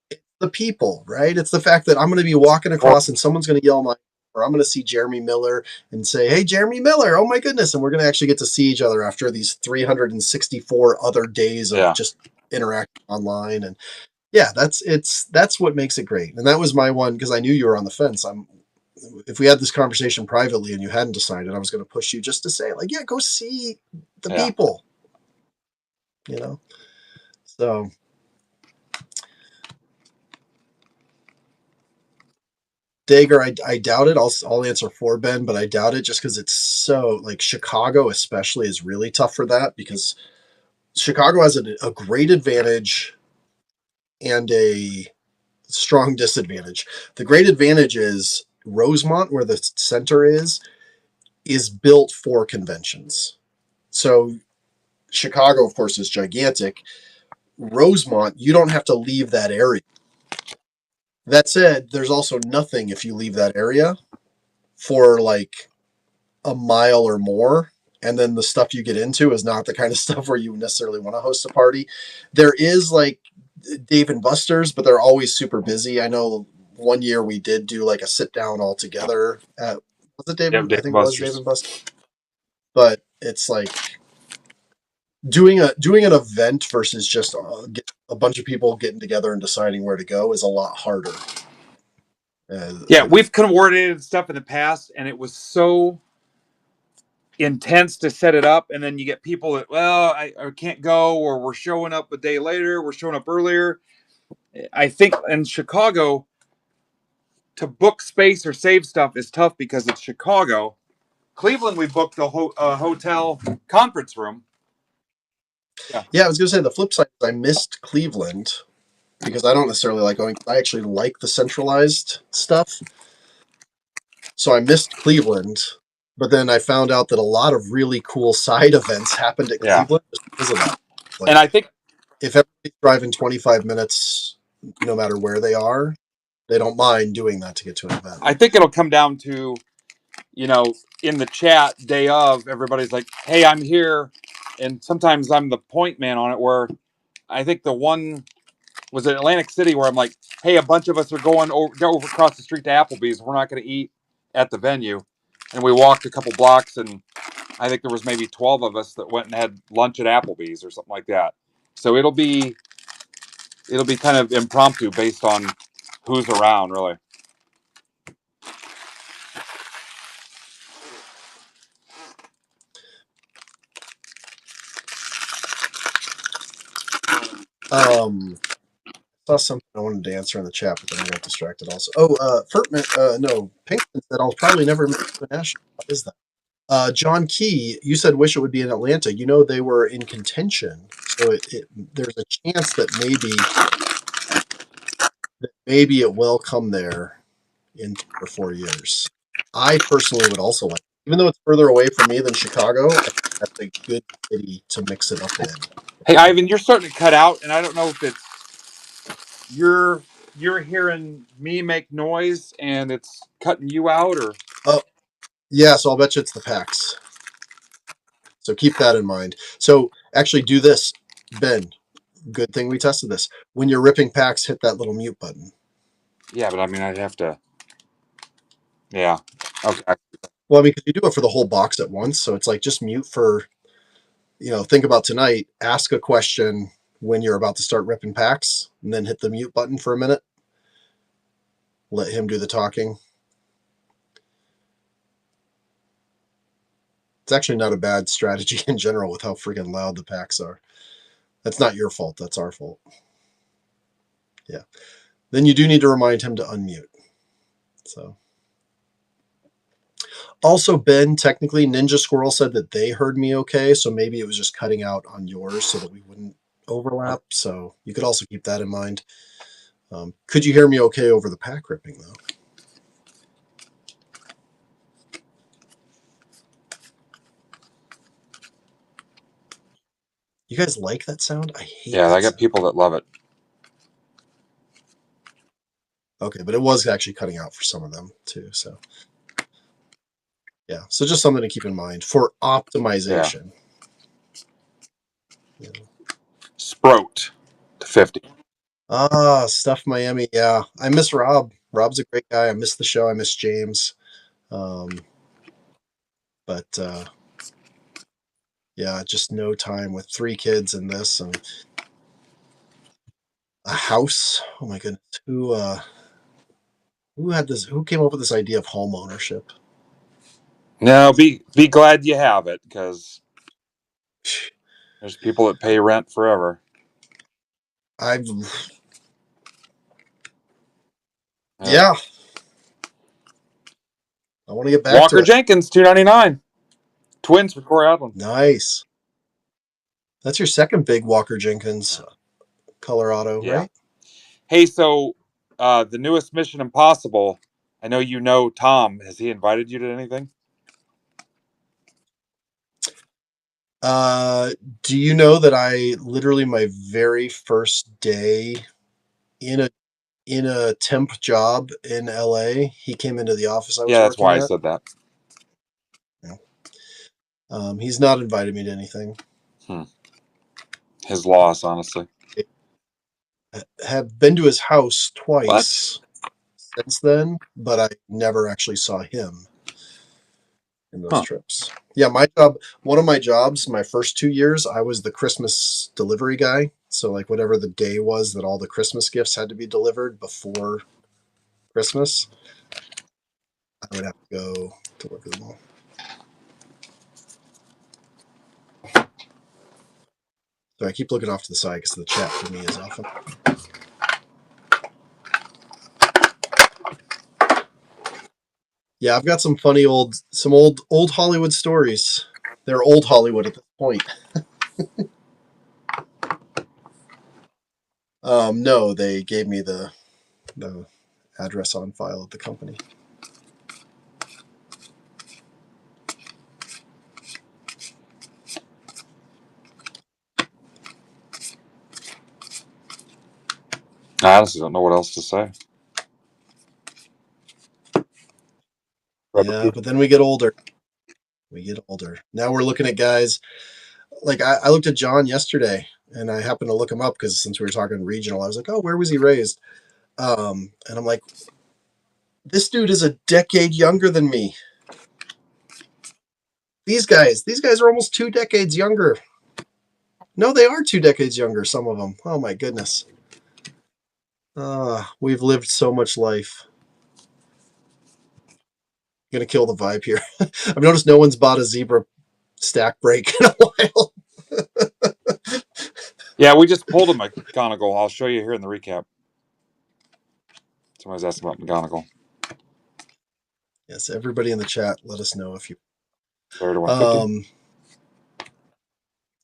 It's the people, right? It's the fact that I'm going to be walking across and someone's going to yell or I'm going to see Jeremy Miller and say, "Hey, Jeremy Miller, oh my goodness." And we're going to actually get to see each other after these 364 other days of just interacting online. And that's what makes it great. And that was my one, because I knew you were on the fence. If we had this conversation privately and you hadn't decided, I was going to push you just to say, like, go see the people, so. Dagger, I doubt it. I'll answer for Ben, but I doubt it just because it's so, like, Chicago especially is really tough for that, because Chicago has a great advantage and a strong disadvantage. The great advantage is Rosemont, where the center is built for conventions. So Chicago, of course, is gigantic. Rosemont, you don't have to leave that area. That said, there's also nothing if you leave that area for like a mile or more. And then the stuff you get into is not the kind of stuff where you necessarily want to host a party. There is like Dave and Buster's, but they're always super busy. I know one year we did do like a sit down all together at, was it Dave? Yeah, I think it was Dave and Buster's. But it's like doing an event versus just a bunch of people getting together and deciding where to go is a lot harder. Yeah, we've coordinated stuff in the past, and it was so intense to set it up, and then you get people that, well, I can't go, or we're showing up a day later, we're showing up earlier. I think in Chicago, to book space or save stuff is tough because it's Chicago. Cleveland, we booked the hotel conference room. Yeah, I was gonna say the flip side is I missed Cleveland because I don't necessarily like going. I actually like the centralized stuff, so I missed Cleveland. But then I found out that a lot of really cool side events happened at Cleveland just because of that. Like, and I think if everybody's driving 25 minutes, no matter where they are, they don't mind doing that to get to an event. I think it'll come down to, in the chat day of, everybody's like, hey, I'm here. And sometimes I'm the point man on it, where I think the one was in Atlantic City where I'm like, hey, a bunch of us are going over across the street to Applebee's. We're not going to eat at the venue. And we walked a couple blocks, and I think there was maybe 12 of us that went and had lunch at Applebee's or something like that. So it'll be kind of impromptu based on who's around, really. Saw something I wanted to answer in the chat, but then I got distracted also. Oh, no, Pinkman said I'll probably never make it to a national. What is that? John Key, you said wish it would be in Atlanta. They were in contention, so there's a chance that maybe it will come there in 3 or 4 years. I personally would also like, even though it's further away from me than Chicago, I think that's a good city to mix it up in. Hey, Ivan, you're starting to cut out, and I don't know if it's you're hearing me make noise and it's cutting you out, or Yeah, so I'll bet you it's the PAX. So keep that in mind. So actually do this, Ben. Good thing we tested this. When you're ripping packs, hit that little mute button. Yeah, but I mean, I'd have to. Yeah. Okay. Well, I mean, because you do it for the whole box at once, so it's like just mute for, think about tonight. Ask a question when you're about to start ripping packs, and then hit the mute button for a minute. Let him do the talking. It's actually not a bad strategy in general with how freaking loud the packs are. That's not your fault. That's our fault. Yeah. Then you do need to remind him to unmute. So. Also, Ben, technically, Ninja Squirrel said that they heard me okay, so maybe it was just cutting out on yours so that we wouldn't overlap. So you could also keep that in mind. Could you hear me okay over the pack ripping, though? You guys like that sound? I hate Yeah, that I got sound. people that love it. Okay, but it was actually cutting out for some of them, too. So, yeah. So just something to keep in mind for optimization. Yeah. Sprout to 50. Stuff Miami. Yeah. I miss Rob. Rob's a great guy. I miss the show. I miss James. But yeah, just no time with 3 kids and this and a house. Oh my goodness. Who had this? Who came up with this idea of home ownership? No, be glad you have it, because there's people that pay rent forever. Yeah. I want to get back Walker to it. Jenkins, $2.99. Twins for Corey Adlin. Nice. That's your second big Walker Jenkins, Colorado, Yeah. right? Hey, so the newest Mission Impossible, I know you know Tom. Has he invited you to anything? Do you know that I literally my very first day in a in a temp job in LA. He came into the office I was Yeah, that's working why I at. said that. He's not invited me to anything. His loss, honestly. I have been to his house twice since then, but I never actually saw him in those trips. Yeah, my job, one of my jobs, my first 2 years, I was the Christmas delivery guy. So like whatever the day was that all the Christmas gifts had to be delivered before Christmas, I would have to go deliver them all. So I keep looking off to the side because the chat for me is often. Yeah, I've got some old Hollywood stories. They're old Hollywood at this point. No, they gave me the address on file at the company. I honestly don't know what else to say. Yeah, but then we get older. Now we're looking at guys like I looked at John yesterday, and I happened to look him up because since we were talking regional, I was like, oh, where was he raised? And I'm like, this dude is a decade younger than me. These guys are almost 2 decades younger. No, they are 2 decades younger, some of them. Oh my goodness. We've lived so much life. I'm gonna kill the vibe here. I've noticed no one's bought a zebra stack break in a while. Yeah, we just pulled a McGonagall. I'll show you here in the recap. Somebody's asking about McGonagall. Yes, everybody in the chat, let us know if you. There to 150.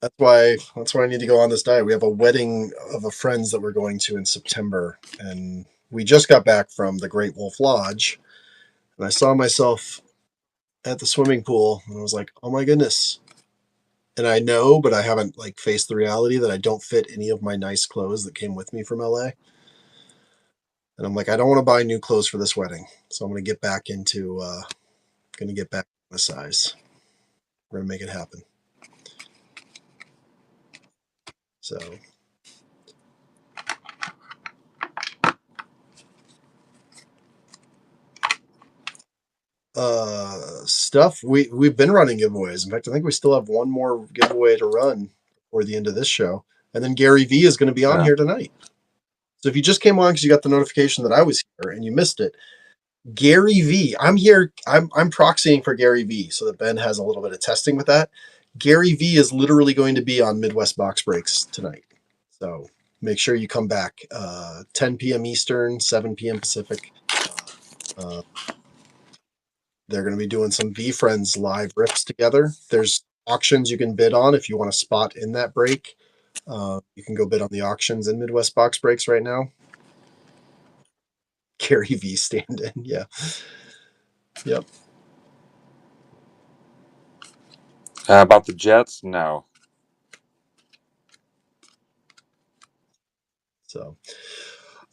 That's why I need to go on this diet. We have a wedding of a friend's that we're going to in September, and we just got back from the Great Wolf Lodge, and I saw myself at the swimming pool, and I was like, oh my goodness. And I know, but I haven't like faced the reality that I don't fit any of my nice clothes that came with me from LA. And I'm like, I don't want to buy new clothes for this wedding, so I'm going to get back into the size. We're going to make it happen. So stuff we've been running giveaways. In fact, I think we still have one more giveaway to run before the end of this show, and then Gary V is going to be on here tonight. So if you just came on because you got the notification that I was here and you missed it, Gary V, I'm here. I'm proxying for Gary V so that Ben has a little bit of testing with that. Gary V is literally going to be on Midwest Box Breaks tonight, so make sure you come back. 10 p.m. Eastern, 7 p.m. Pacific. They're going to be doing some V-Friends live rips together. There's auctions you can bid on if you want a spot in that break. You can go bid on the auctions in Midwest Box Breaks right now. Gary V stand-in, yeah. Yep. About the Jets? No. So,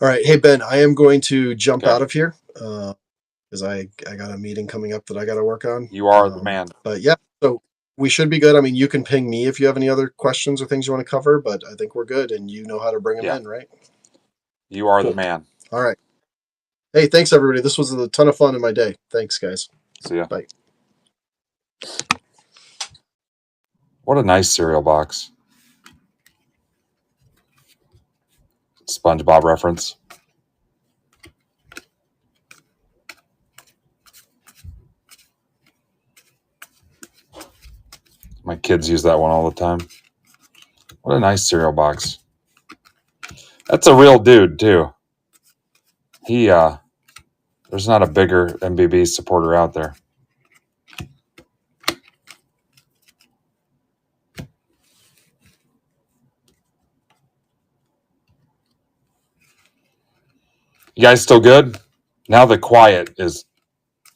all right. Hey, Ben, I am going to jump out of here because I got a meeting coming up that I got to work on. You are the man. But yeah, so we should be good. I mean, you can ping me if you have any other questions or things you want to cover, but I think we're good, and you know how to bring them in, right? You are the man. All right. Hey, thanks, everybody. This was a ton of fun in my day. Thanks, guys. See ya. Bye. What a nice cereal box. SpongeBob reference. My kids use that one all the time. What a nice cereal box. That's a real dude, too. There's not a bigger MBB supporter out there. You guys still good? Now the quiet is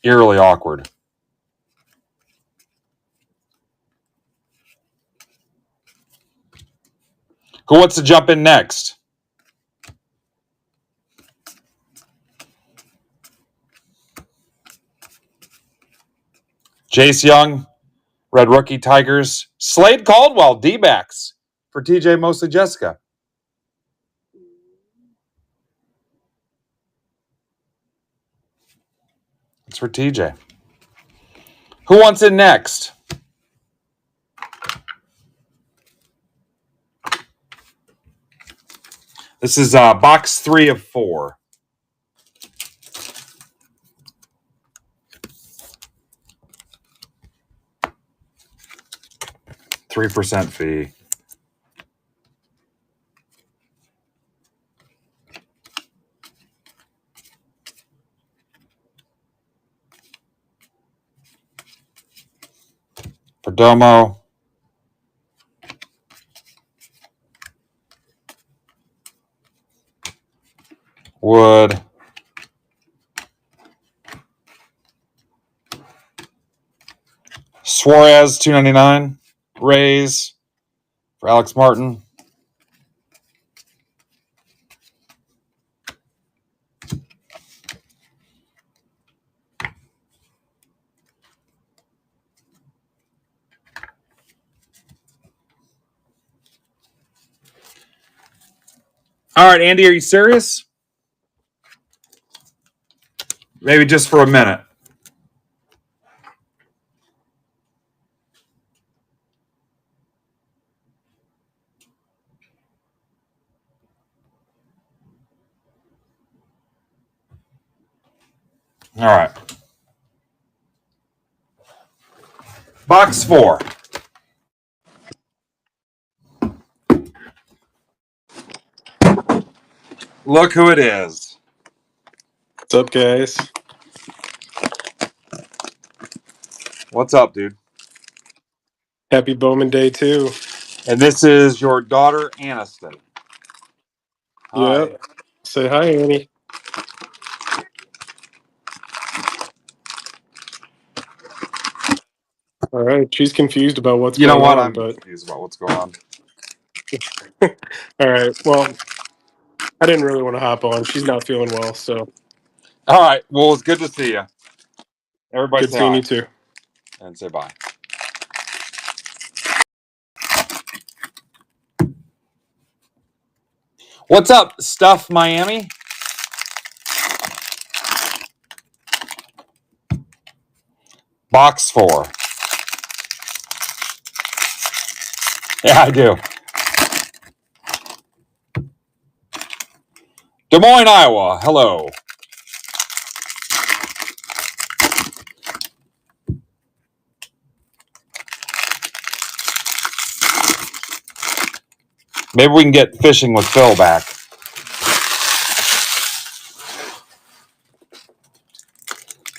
eerily awkward. Who wants to jump in next? Jace Young, Red Rookie Tigers. Slade Caldwell, D-backs for TJ, mostly Jessica. It's for TJ. Who wants in next? This is box 3 of 4. $3 fee. Perdomo. Wood. Suarez, $2.99. Rays for Alex Martin. All right, Andy, are you serious? Maybe just for a minute. All right. Box 4. Look who it is. What's up, guys? What's up, dude? Happy Bowman Day, too. And this is your daughter, Aniston. Hi. Yep. Say hi, Annie. All right. She's confused about what's You know going what? on, I'm but confused about what's going on. all right. Well, I didn't really want to hop on. She's not feeling well, so All right. Well, it's good to see you. Everybody good say seeing hi you, too. and say bye. What's up, Stuff Miami? Box 4. Yeah, I do. Des Moines, Iowa. Hello. Maybe we can get Fishing with Phil back.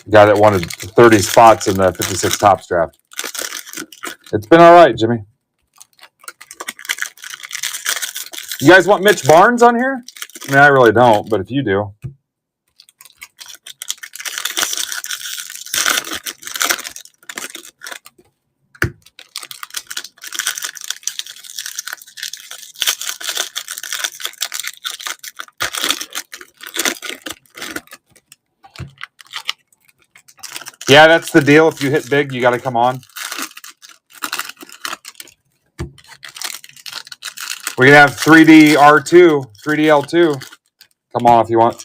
Guy that wanted 30 spots in the 56 Topps draft. It's been all right, Jimmy. You guys want Mitch Barnes on here? I mean, I really don't, but if you do. Yeah, that's the deal. If you hit big, you got to come on. We can have 3D R2, 3D L2. Come on if you want.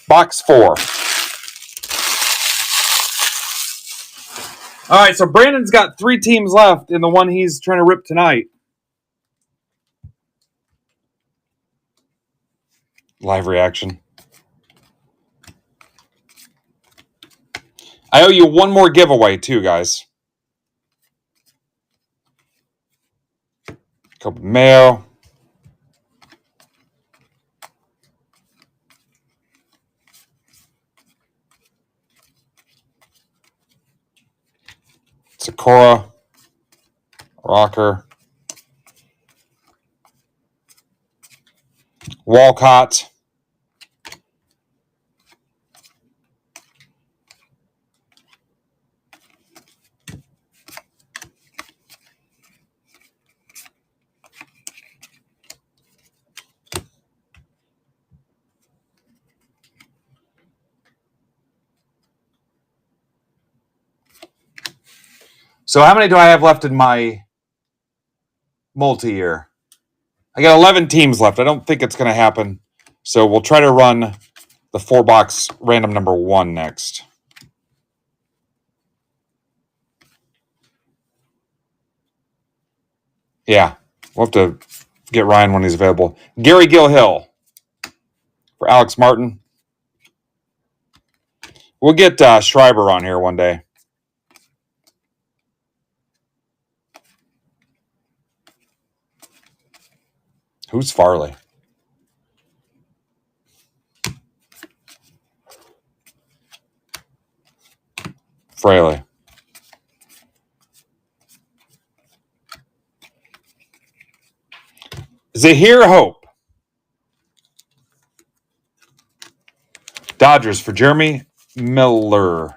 Box 4. All right, so Brandon's got 3 teams left in the one he's trying to rip tonight. Live reaction. I owe you one more giveaway, too, guys. Copa Mayo. Sakura. Rocker. Walcott. So how many do I have left in my multi-year? I got 11 teams left. I don't think it's going to happen. So we'll try to run the 4-box random number 1 next. Yeah, we'll have to get Ryan when he's available. Gary Gilhill for Alex Martin. We'll get Schreiber on here one day. Who's Farley? Fraley. Zahir Hope. Dodgers for Jeremy Miller.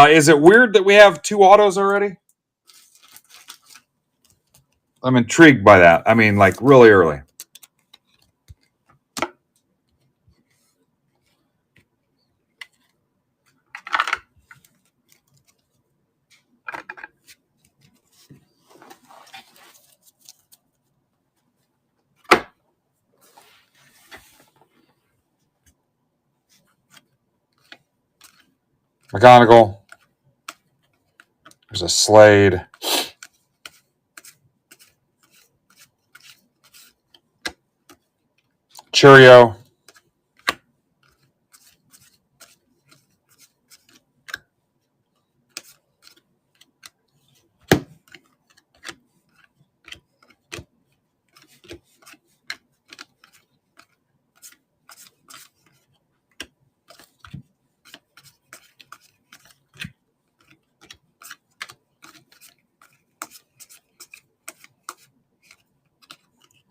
Is it weird that we have 2 autos already? I'm intrigued by that. I mean, like really early. McGonigal. There's a Slade. Churio.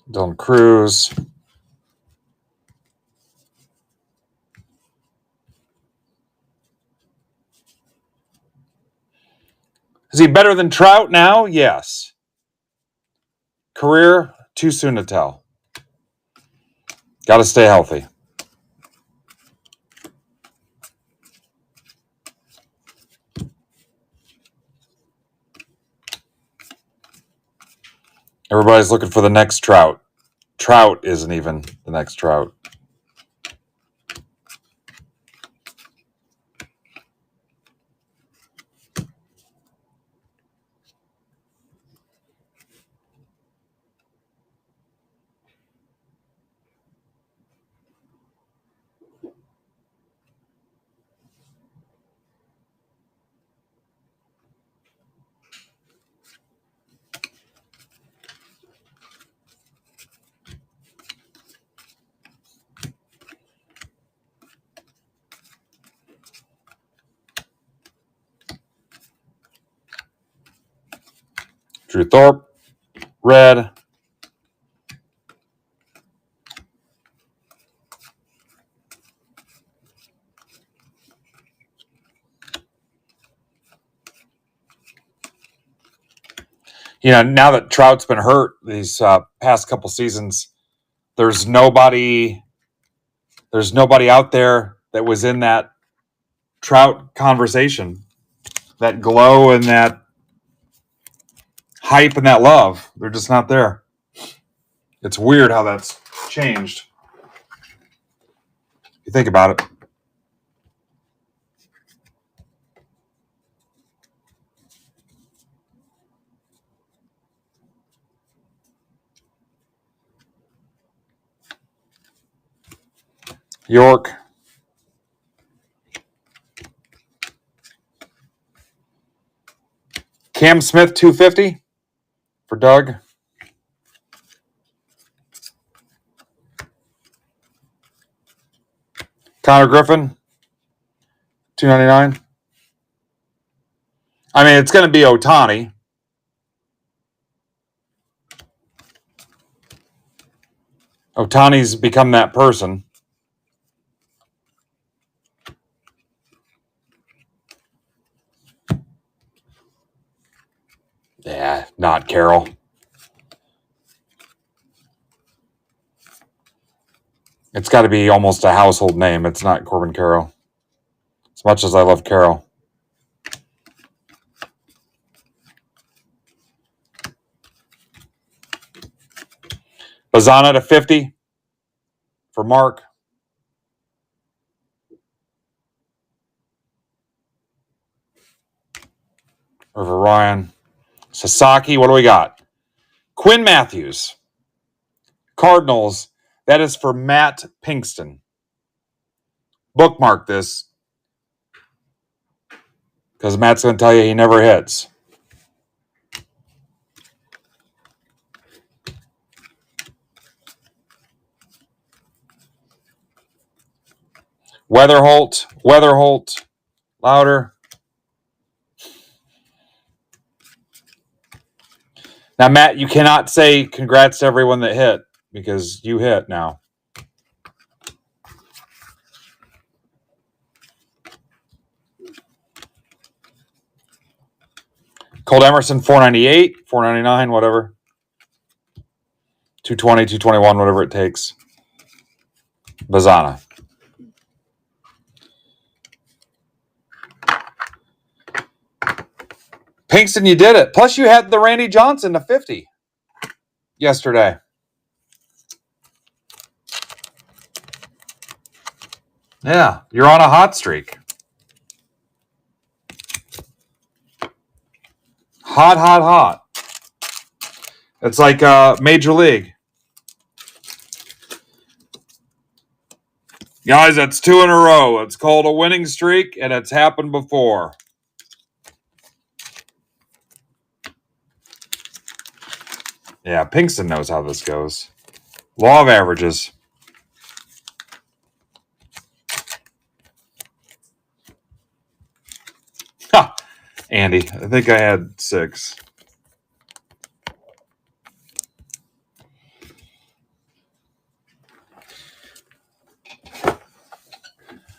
Dylan Cruz. Is he better than Trout now? Yes. Career, too soon to tell. Got to stay healthy. Everybody's looking for the next Trout. Trout isn't even the next Trout. Drew Thorpe, red. You know, now that Trout's been hurt these past couple seasons, there's nobody out there that was in that Trout conversation, that glow and that hype and that love. They're just not there. It's weird how that's changed. You think about it. York. Cam Smith, 250 for Doug. Connor Griffin, 299. I mean, it's going to be Ohtani. Ohtani's become that person. Yeah, not Carroll. It's got to be almost a household name. It's not Corbin Carroll. As much as I love Carroll. Bazana to 50 for Mark. Or for Ryan. Sasaki, what do we got? Quinn Matthews. Cardinals. That is for Matt Pinkston. Bookmark this. Because Matt's going to tell you he never hits. Weatherholt. Louder. Now, Matt, you cannot say congrats to everyone that hit because you hit now. Colt Emerson, 498, 499, whatever. 220, 221, whatever it takes. Bazana. Pinkston, you did it. Plus, you had the Randy Johnson to 50 yesterday. Yeah, you're on a hot streak. Hot. It's like Major League. Guys, that's 2 in a row. It's called a winning streak, and it's happened before. Yeah, Pinkston knows how this goes. Law of averages. Ha! Andy, I think I had 6.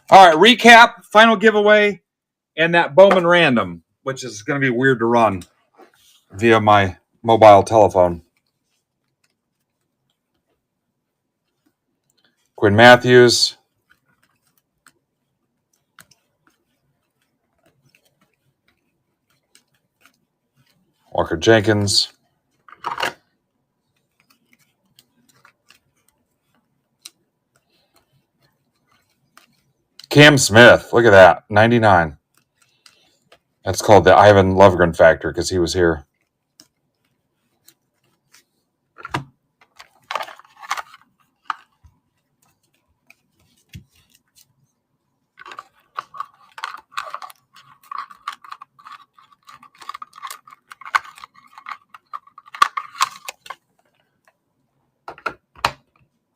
All right, recap, final giveaway, and that Bowman random, which is going to be weird to run via my mobile telephone. Quinn Matthews. Walker Jenkins. Cam Smith. Look at that. 99. That's called the Ivan Lovegren factor because he was here.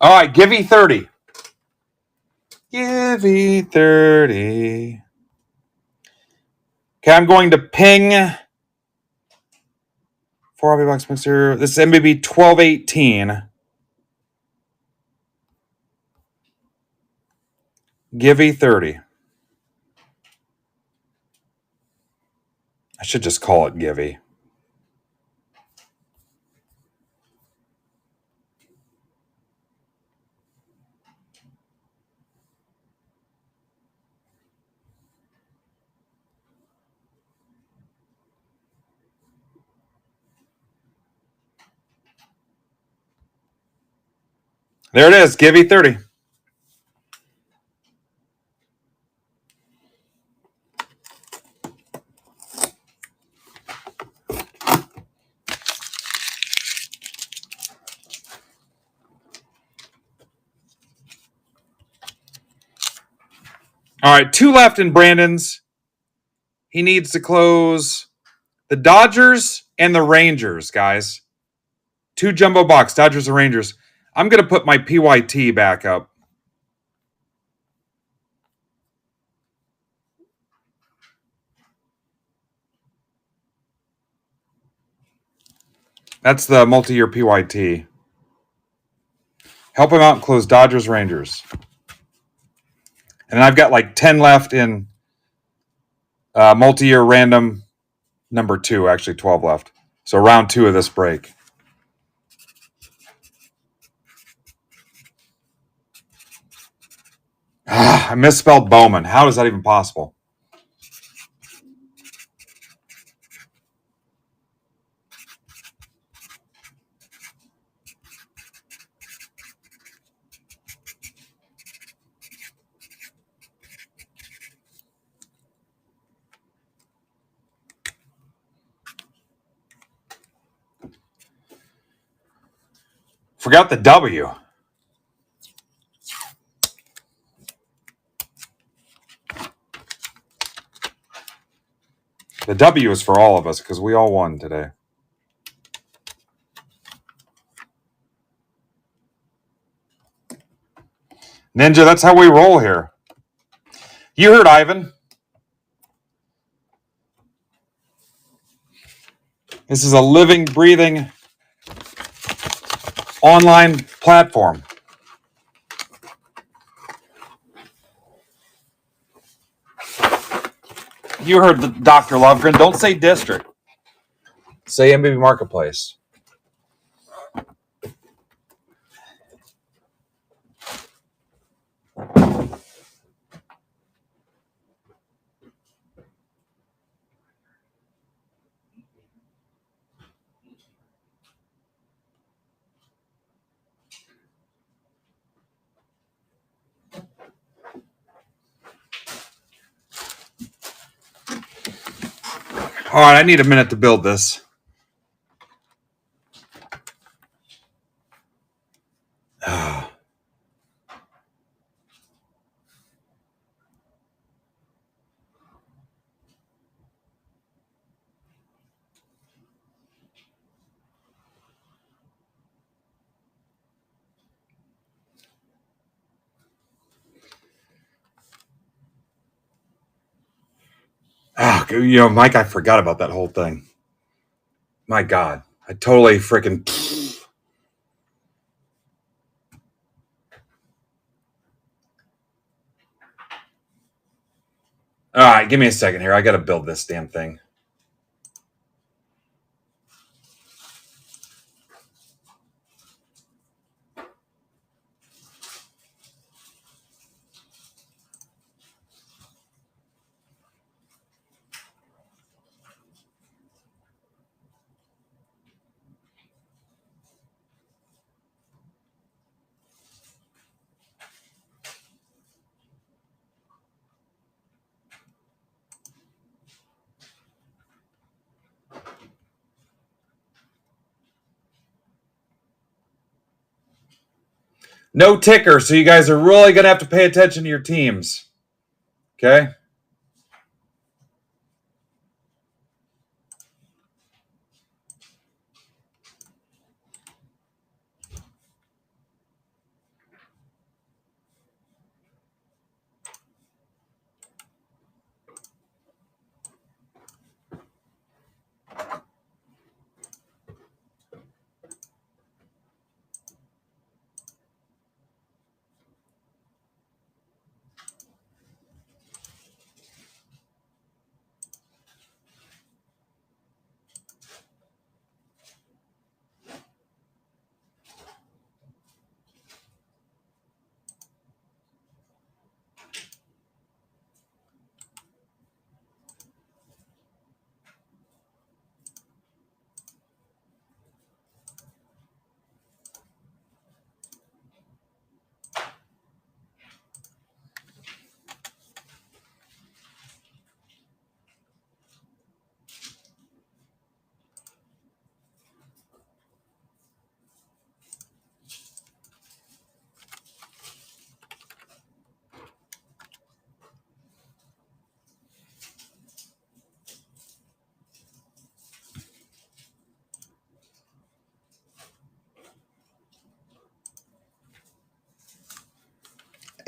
All right, Givey 30. Givey 30. Okay, I'm going to ping 4 hobby box mixer. This is MBB 1218. Givey 30. I should just call it Givey. There it is, Givey 30. All right, 2 left in Brandon's. He needs to close the Dodgers and the Rangers, guys. 2 jumbo box, Dodgers and Rangers. I'm going to put my PYT back up. That's the multi-year PYT. Help him out and close Dodgers, Rangers. And I've got like 10 left in multi-year random number 2. Actually, 12 left. So round 2 of this break. I misspelled Bowman. How is that even possible? Forgot the W. The W is for all of us because we all won today. Ninja, that's how we roll here. You heard Ivan. This is a living, breathing online platform. You heard the Dr. Lovegren. Don't say district. Say MBB Marketplace. All right, I need a minute to build this. Mike, I forgot about that whole thing. My God, I totally freaking. All right, give me a second here. I got to build this damn thing. No ticker, so you guys are really going to have to pay attention to your teams. Okay?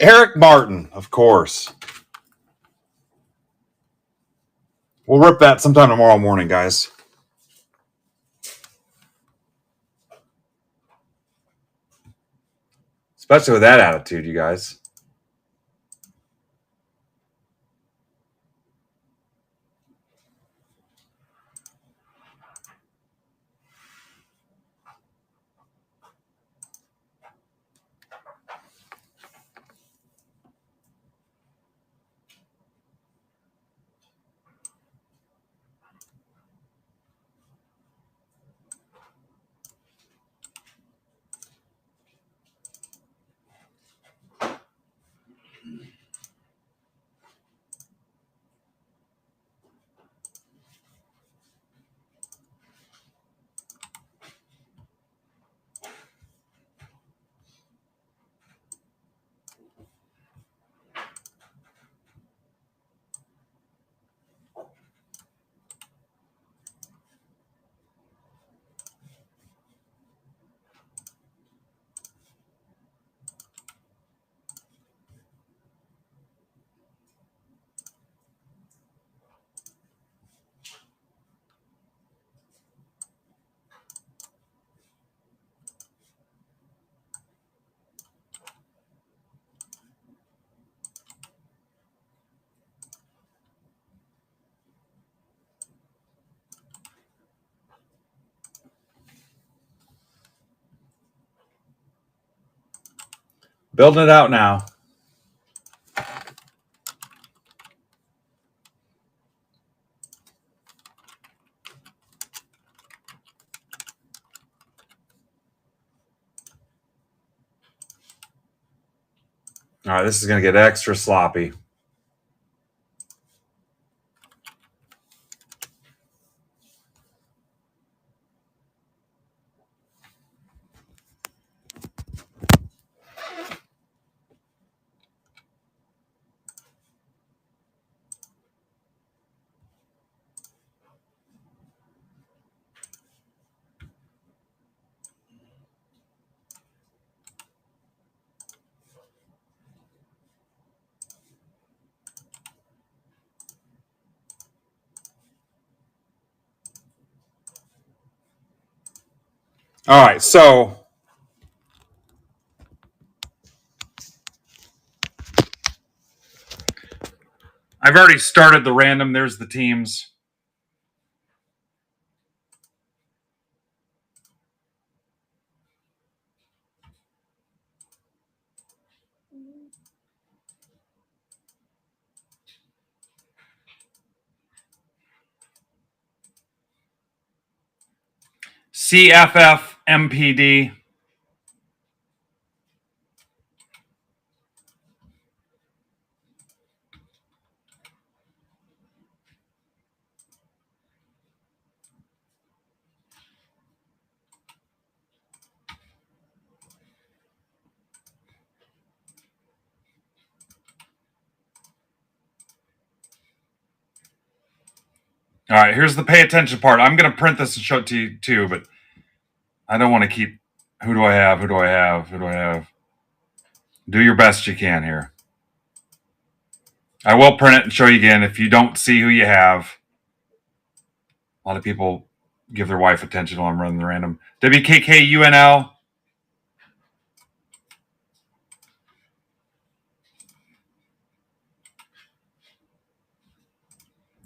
Eric Martin, of course. We'll rip that sometime tomorrow morning, guys. Especially with that attitude, you guys. Building it out now. All right, this is going to get extra sloppy. All right, so I've already started the random. There's the teams. CFF MPD. All right, here's the pay attention part. I'm going to print this and show it to you too, but I don't want to keep. Who do I have? Who do I have? Who do I have? Do your best you can here. I will print it and show you again if you don't see who you have. A lot of people give their wife attention while I'm running the random. WKKUNL.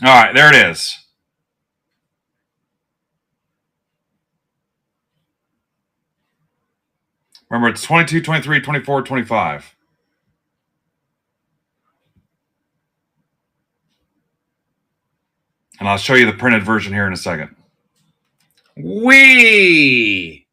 All right, there it is. Remember, it's 22, 23, 24, 25. And I'll show you the printed version here in a second. Whee!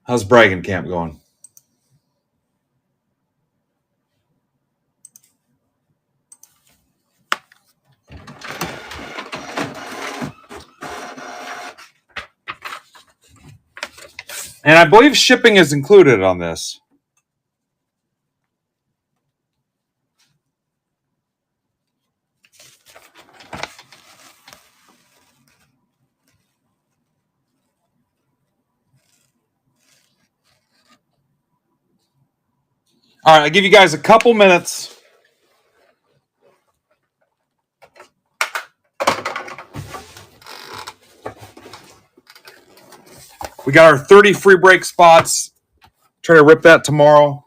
How's Bragging Camp going? And I believe shipping is included on this. All right, I'll give you guys a couple minutes. We got our 30 free break spots. Try to rip that tomorrow.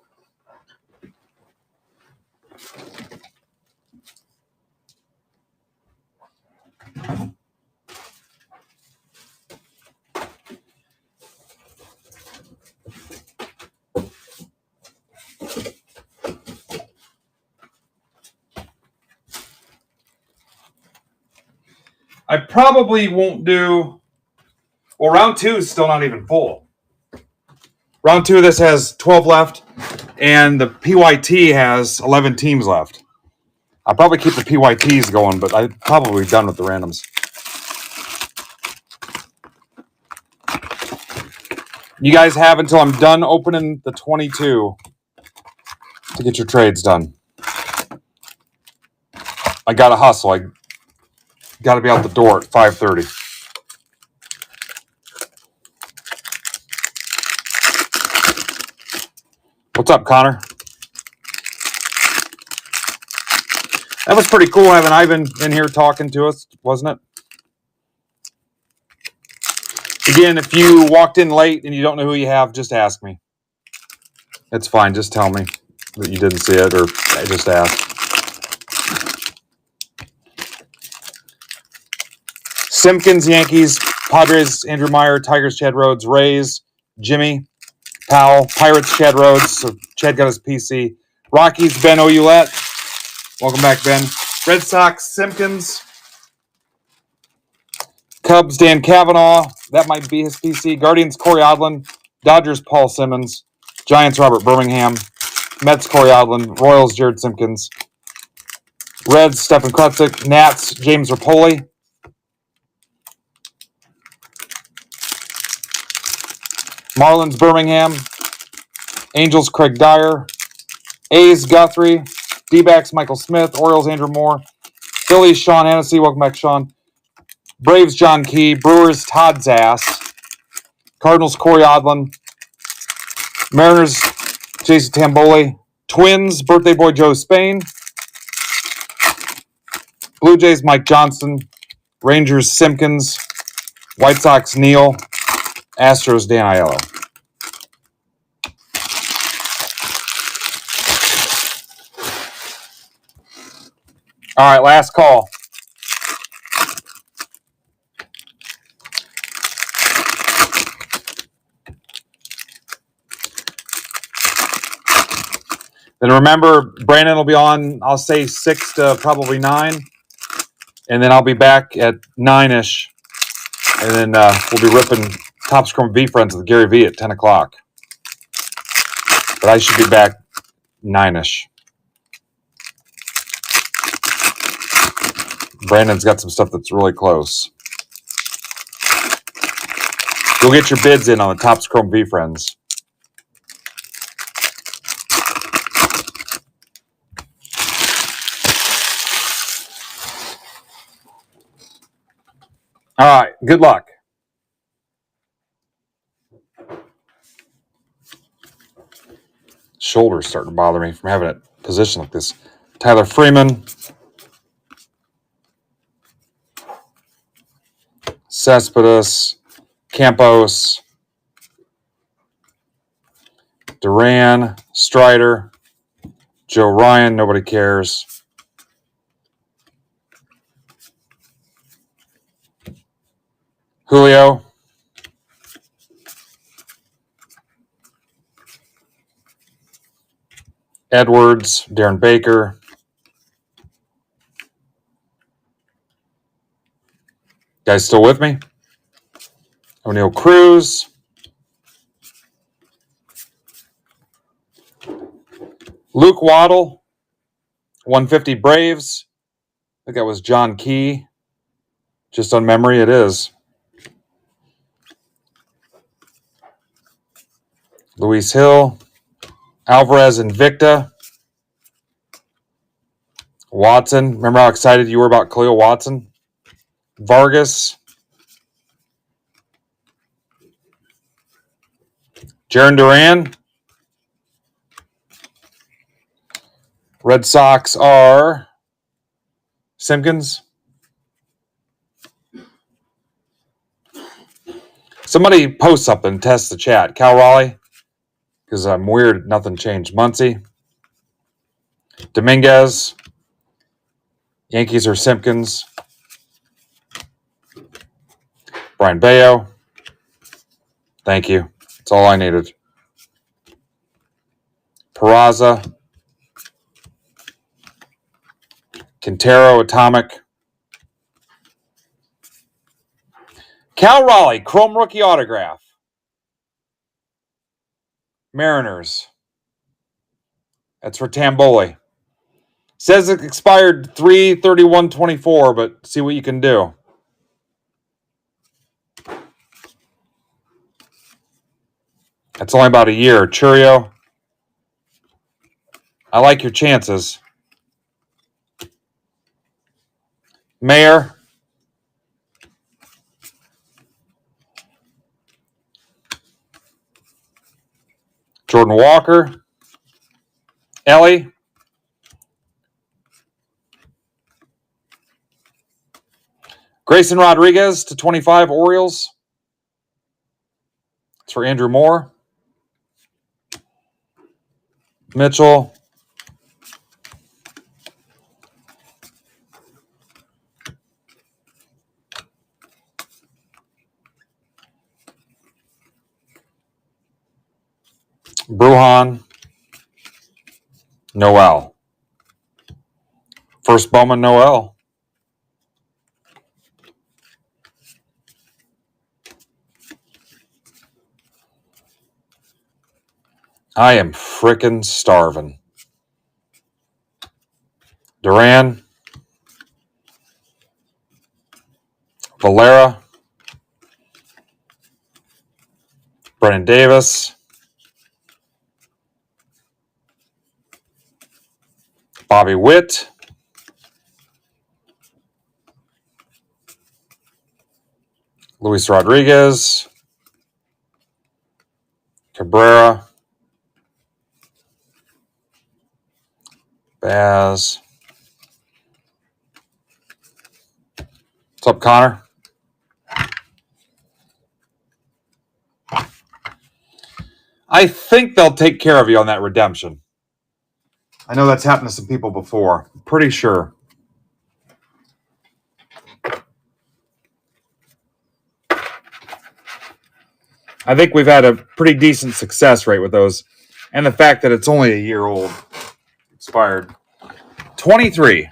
I probably won't do... Well, round 2 is still not even full. Round 2 of this has 12 left, and the PYT has 11 teams left. I'll probably keep the PYTs going, but I'm probably done with the randoms. You guys have until I'm done opening the 22 to get your trades done. I got to hustle. I got to be out the door at 5:30. What's up, Connor? That was pretty cool having Ivan in here talking to us, wasn't it? Again, if you walked in late and you don't know who you have, just ask me. It's fine. Just tell me that you didn't see it or just ask. Simpkins, Yankees. Padres, Andrew Meyer. Tigers, Chad Rhodes. Rays, Jimmy Powell. Pirates, Chad Rhodes. So Chad got his PC. Rockies, Ben Ouellette. Welcome back, Ben. Red Sox, Simpkins. Cubs, Dan Cavanaugh. That might be his PC. Guardians, Corey Odlin. Dodgers, Paul Simmons. Giants, Robert Birmingham. Mets, Corey Odlin. Royals, Jared Simpkins. Reds, Stephen Krutzik. Nats, James Rapoli. Marlins, Birmingham. Angels, Craig Dyer. A's, Guthrie. D-backs, Michael Smith. Orioles, Andrew Moore. Phillies, Sean Hennessy. Welcome back, Sean. Braves, John Key. Brewers, Todd Zass. Cardinals, Corey Odlin. Mariners, Jason Tamboli. Twins, birthday boy Joe Spain. Blue Jays, Mike Johnson. Rangers, Simpkins. White Sox, Neal. Astros, Dan Aiello. All right, last call. Then remember, Brandon will be on, I'll say 6 to probably 9. And then I'll be back at 9-ish. And then we'll be ripping Top Scrum V Friends with Gary V at 10 o'clock. But I should be back 9-ish. Brandon's got some stuff that's really close. Go get your bids in on the Topps Chrome V Friends. All right, good luck. Shoulders starting to bother me from having it positioned like this. Tyler Freeman. Cespedes. Campos. Duran. Strider. Joe Ryan. Nobody cares. Julio. Edwards. Darren Baker. Guys still with me? O'Neal Cruz. Luke Waddle. 150 Braves. I think that was John Key. Just on memory, it is. Luis Hill. Alvarez Invicta. Watson. Remember how excited you were about Khalil Watson? Vargas. Jaron Duran. Red Sox are Simpkins. Somebody post something, test the chat. Cal Raleigh, because I'm weird, nothing changed. Muncie. Dominguez. Yankees are Simpkins. Brian Bayo. Thank you. That's all I needed. Peraza. Quintero, Atomic. Cal Raleigh, Chrome Rookie Autograph. Mariners. That's for Tamboli. Says it expired 3/31/24, but see what you can do. That's only about a year. Churio. I like your chances. Mayor. Jordan Walker. Ellie. Grayson Rodriguez to 25 Orioles. It's for Andrew Moore. Mitchell. Bruhan, Noel. First Bowman, Noel. I am frickin' starving. Duran, Valera, Brennan Davis, Bobby Witt, Luis Rodriguez, Cabrera, Baz. What's up, Connor? I think they'll take care of you on that redemption. I know that's happened to some people before. I'm pretty sure. I think we've had a pretty decent success rate with those. And the fact that it's only a year old. Expired. 23.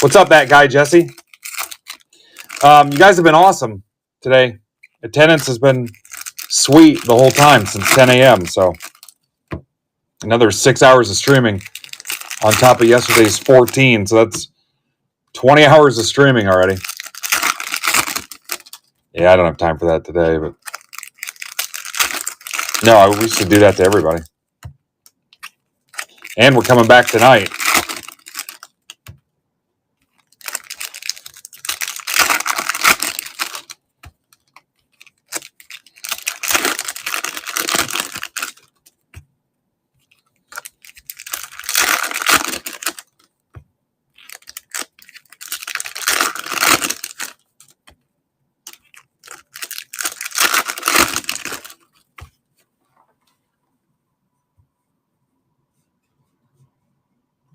What's up, that guy, Jesse? You guys have been awesome today. Attendance has been sweet the whole time since 10 a.m. So another 6 hours of streaming on top of yesterday's 14. So that's 20 hours of streaming already. Yeah, I don't have time for that today, but no, we should do that to everybody. And we're coming back tonight.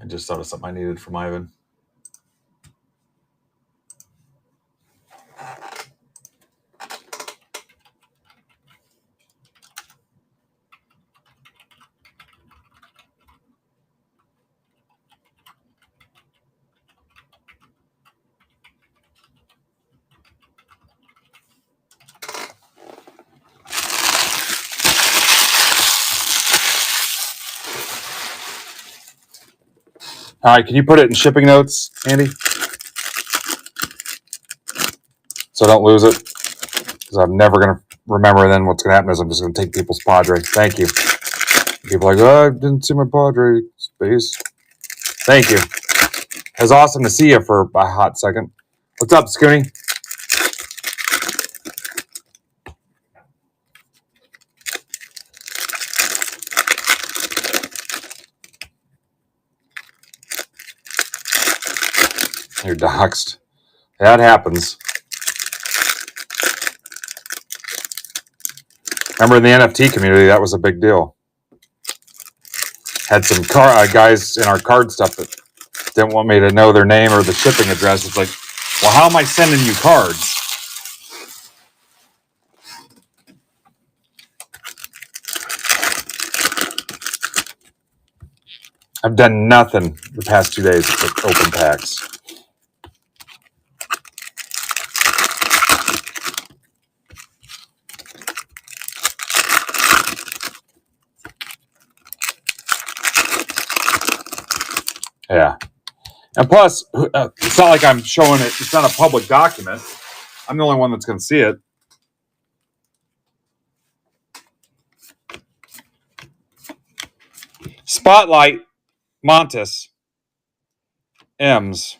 I just thought of something I needed from Ivan. All right, can you put it in shipping notes, Andy? So I don't lose it. Because I'm never going to remember. And then what's going to happen is I'm just going to take people's Padre. Thank you. People are like, oh, I didn't see my Padre space. Thank you. It was awesome to see you for a hot second. What's up, Scooney? You're doxxed. That happens. Remember in the NFT community, that was a big deal. Had some guys in our card stuff that didn't want me to know their name or the shipping address. It's like, well, how am I sending you cards? I've done nothing the past 2 days except open packs. Yeah. And plus, it's not like I'm showing it. It's not a public document. I'm the only one that's going to see it. Spotlight, Montes, M's.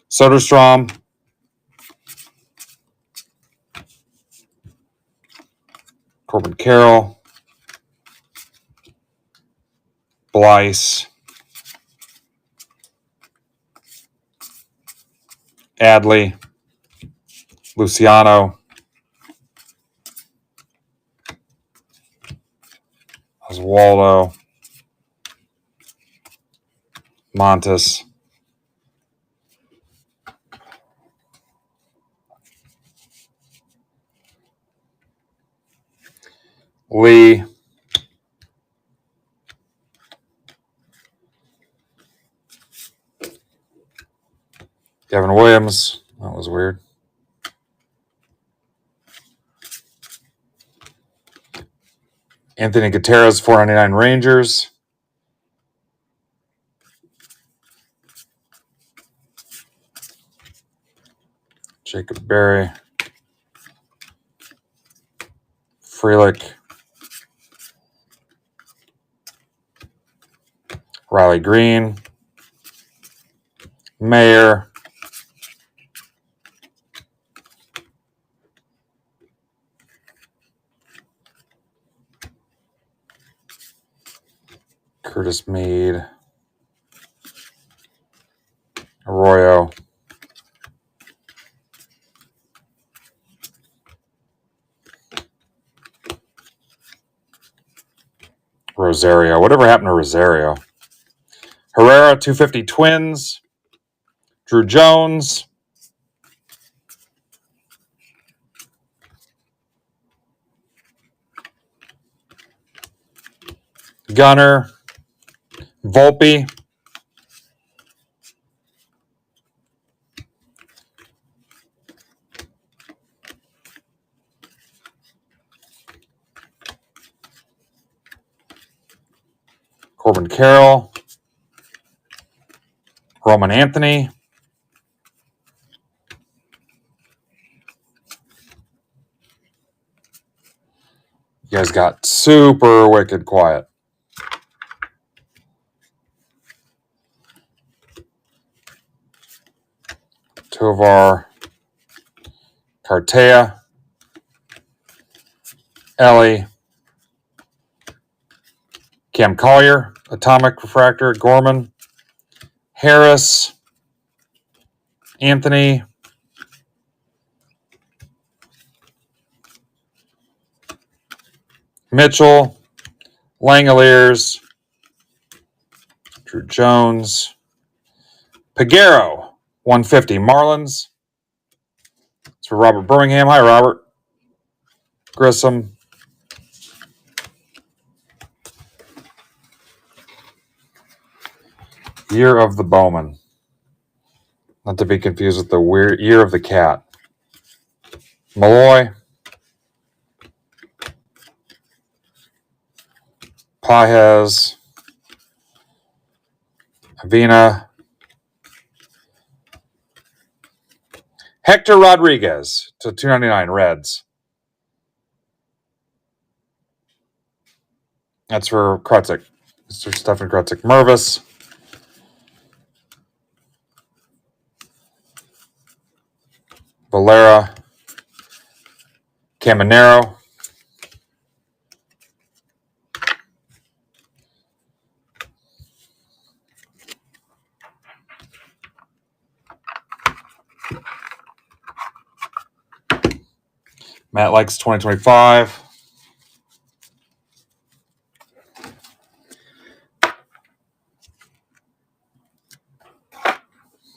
Soderstrom, Corbin Carroll, Blyce, Adley, Luciano, Oswaldo, Montes, Lee, Kevin Williams. That was weird. Anthony Gutierrez, 499 Rangers. Jacob Berry. Frelick. Riley Green. Mayer. Curtis Mead. Arroyo. Rosario. Whatever happened to Rosario? Herrera, 250 Twins. Drew Jones. Gunner. Volpe. Corbin Carroll. Roman Anthony. You guys got super wicked quiet. Tovar. Cartea. Ellie. Cam Collier. Atomic Refractor. Gorman. Harris. Anthony. Mitchell. Langoliers. Drew Jones. Peguero. 150 Marlins. It's for Robert Birmingham. Hi, Robert. Grissom. Year of the Bowman. Not to be confused with the weird Year of the Cat. Malloy. Pajes. Avina. Hector Rodriguez to 299 Reds. That's for Krutzik. Mr. Stefan Krutzik. Mervis. Valera. Caminero. Matt likes 2025.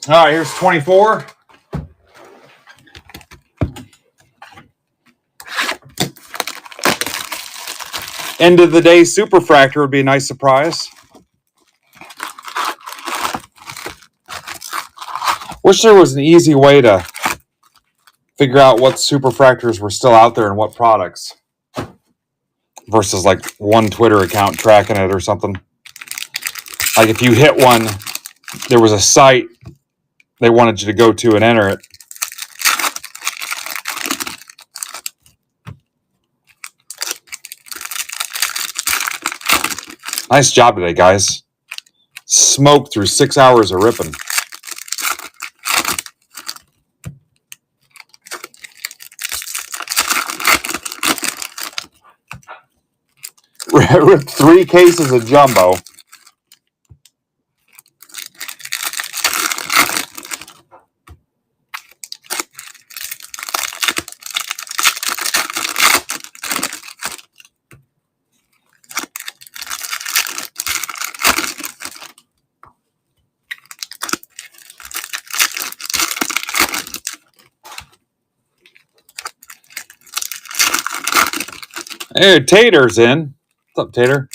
All right, here's 24. End of the day Superfractor would be a nice surprise. Wish there was an easy way to figure out what Superfractors were still out there and what products. Versus like one Twitter account tracking it or something. Like if you hit one, there was a site they wanted you to go to and enter it. Nice job today, guys. Smoked through 6 hours of ripping. Ripped 3 cases of jumbo. Hey, Tater's in. What's up, Tater?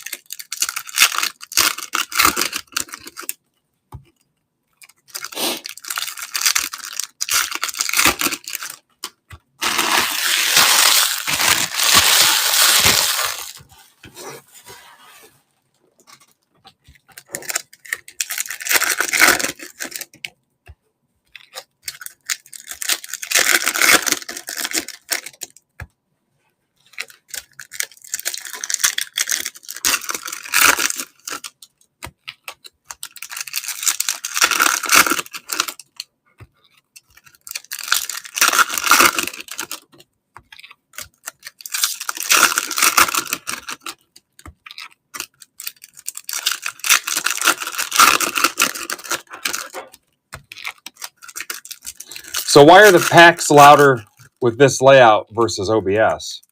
So why are the packs louder with this layout versus OBS?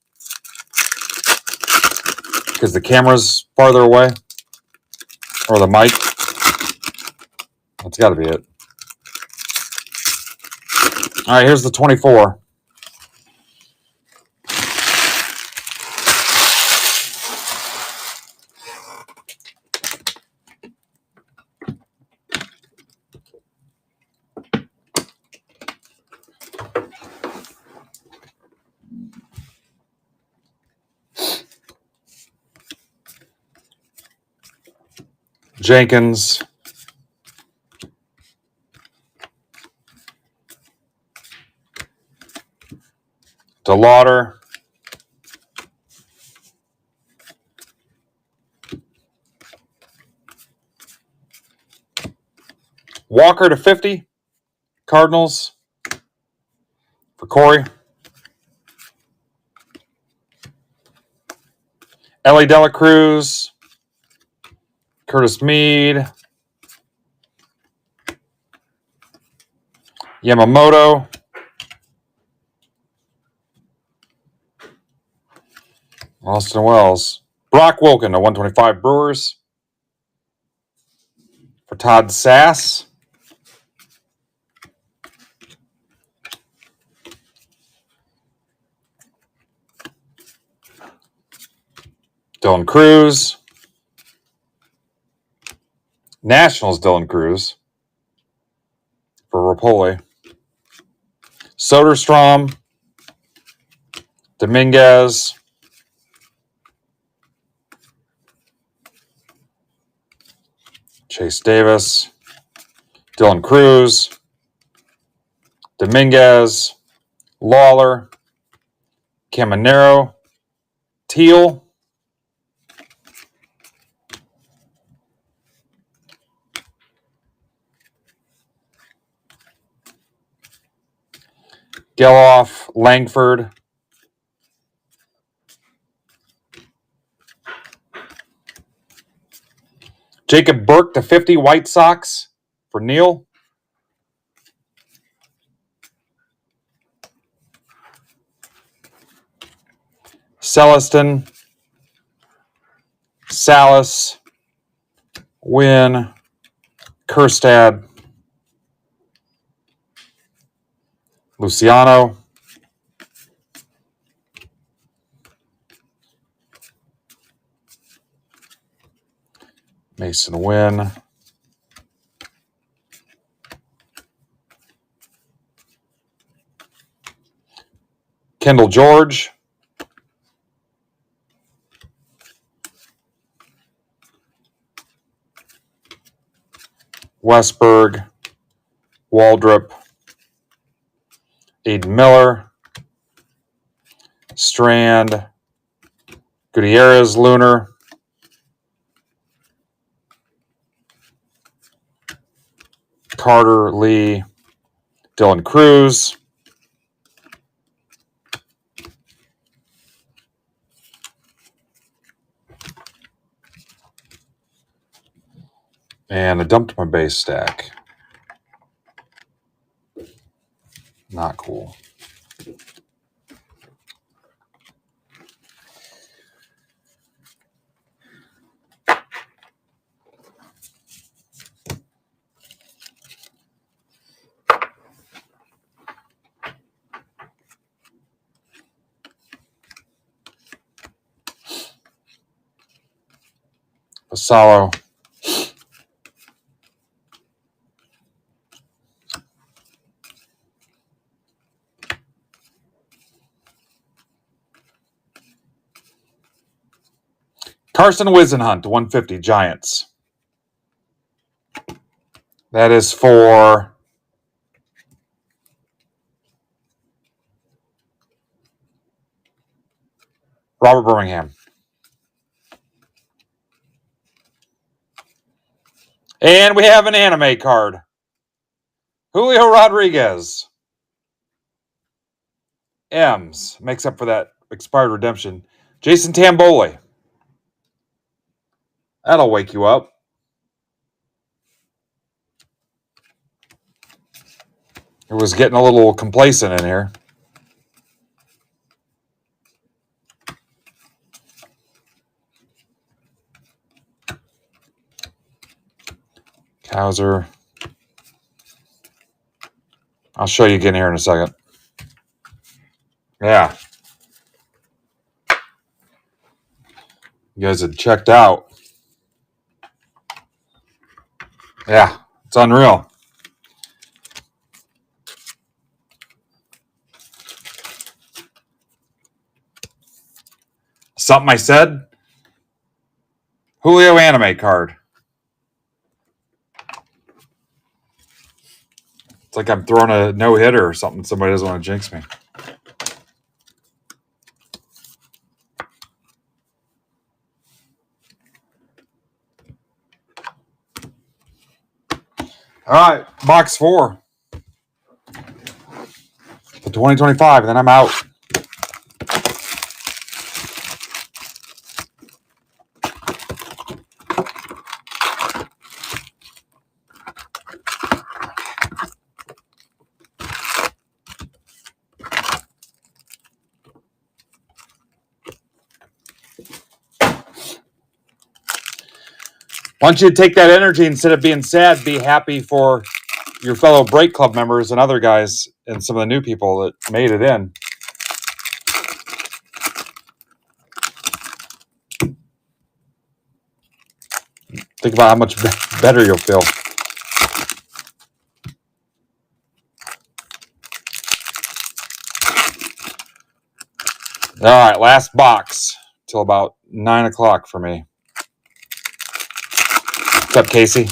Because the camera's farther away? Or the mic? That's got to be it. All right, here's the 24. Jenkins. DeLauder. Walker to 50. Cardinals. For Corey. Ellie Dela Cruz. Curtis Mead. Yamamoto. Austin Wells. Brock Wilken to 125 Brewers. For Todd Sass. Dylan Cruz. Nationals Dylan Cruz. For Rapoli. Soderstrom. Dominguez. Chase Davis. Dylan Cruz. Dominguez. Lawler. Caminero. Teal. Geloff. Langford. Jacob Burke to 50 White Sox for Neil. Celestin. Salas. Wynn. Kerstad. Luciano. Mason Wynn. Kendall George. Westberg. Waldrop. Aiden Miller. Strand. Gutierrez Lunar. Carter Lee. Dylan Cruz. And I dumped my base stack. Not cool. Asalo. Carson Wisenhunt, 150, Giants. That is for Robert Birmingham. And we have an anime card. Julio Rodriguez. M's makes up for that expired redemption. Jason Tamboli. That'll wake you up. It was getting a little complacent in here. Cowser. I'll show you again here in a second. Yeah. You guys had checked out. Yeah, it's unreal. Something I said? Julio anime card. It's like I'm throwing a no-hitter or something. Somebody doesn't want to jinx me. All right, box 4 for 2025, and then I'm out. I want you to take that energy, instead of being sad, be happy for your fellow Break Club members and other guys and some of the new people that made it in. Think about how much better you'll feel. All right, last box till about 9 o'clock for me. What's up, Casey?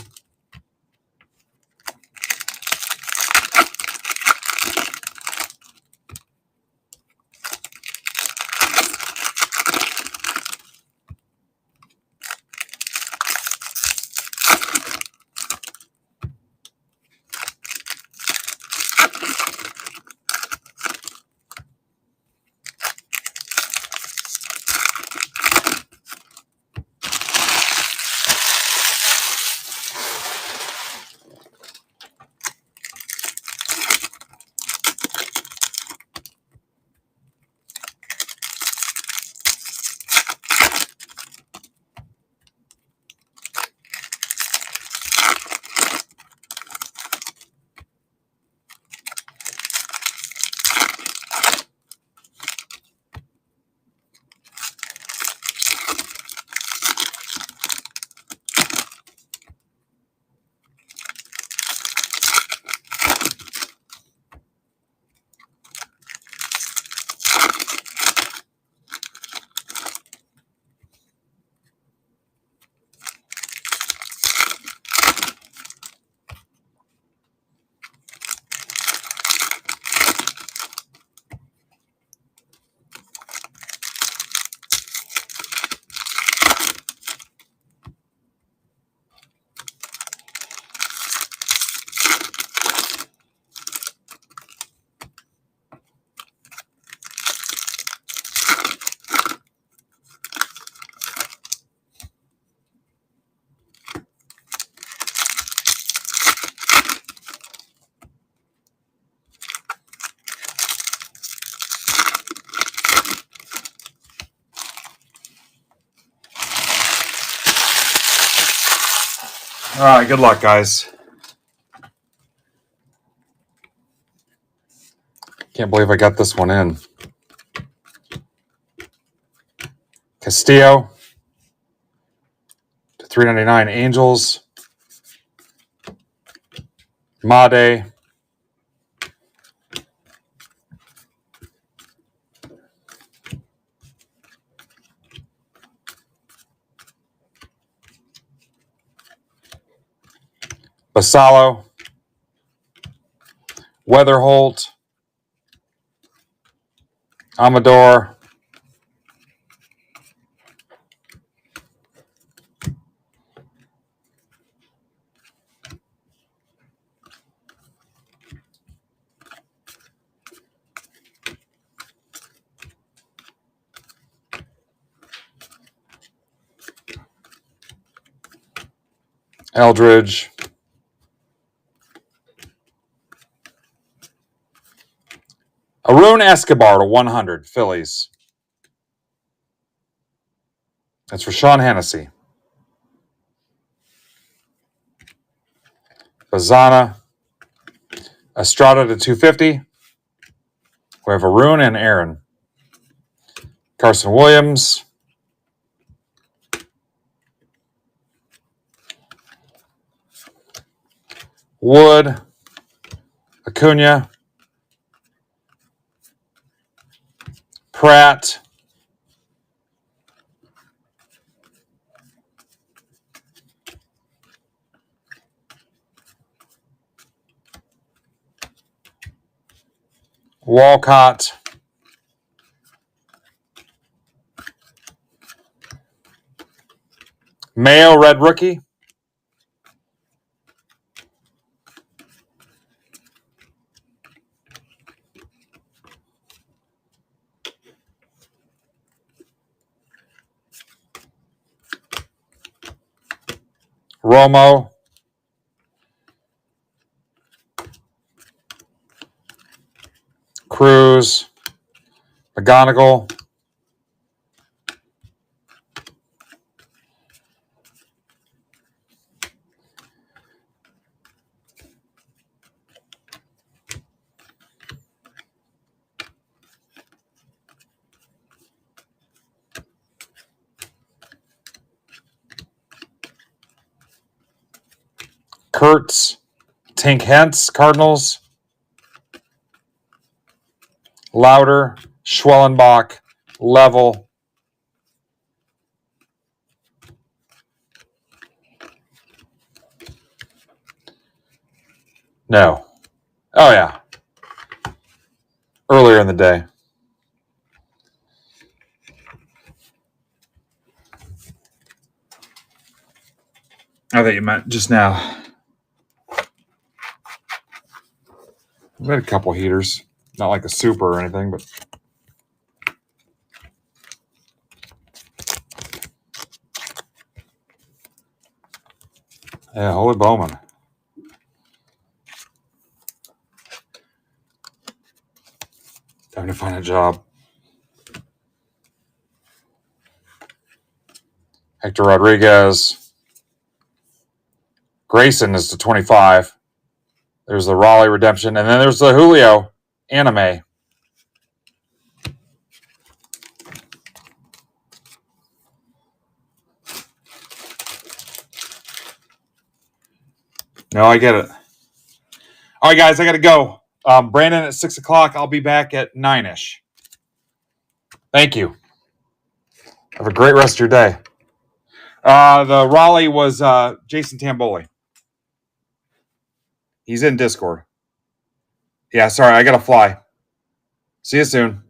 All right, good luck, guys. Can't believe I got this one in. Castillo $3.99 Angels. Made. Basalo. Weatherholt. Amador. Eldridge. Arun Escobar to 100, Phillies. That's for Sean Hennessy. Bazana. Estrada to 250. We have Arun and Aaron. Carson Williams. Wood. Acuna. Pratt. Walcott. Mayo, red rookie. Romo. Cruz. McGonigal. Kurtz. Tink Hentz, Cardinals. Louder. Schwellenbach. Level. No. Oh, yeah. Earlier in the day. I thought you meant just now. We had a couple heaters. Not like a super or anything, but yeah, holy Bowman. Time to find a job. Hector Rodriguez. Grayson is to 25. There's the Raleigh redemption. And then there's the Julio anime. No, I get it. All right, guys, I got to go. Brandon at 6 o'clock. I'll be back at 9-ish. Thank you. Have a great rest of your day. The Raleigh was Jason Tamboli. He's in Discord. Yeah, sorry, I got to fly. See you soon.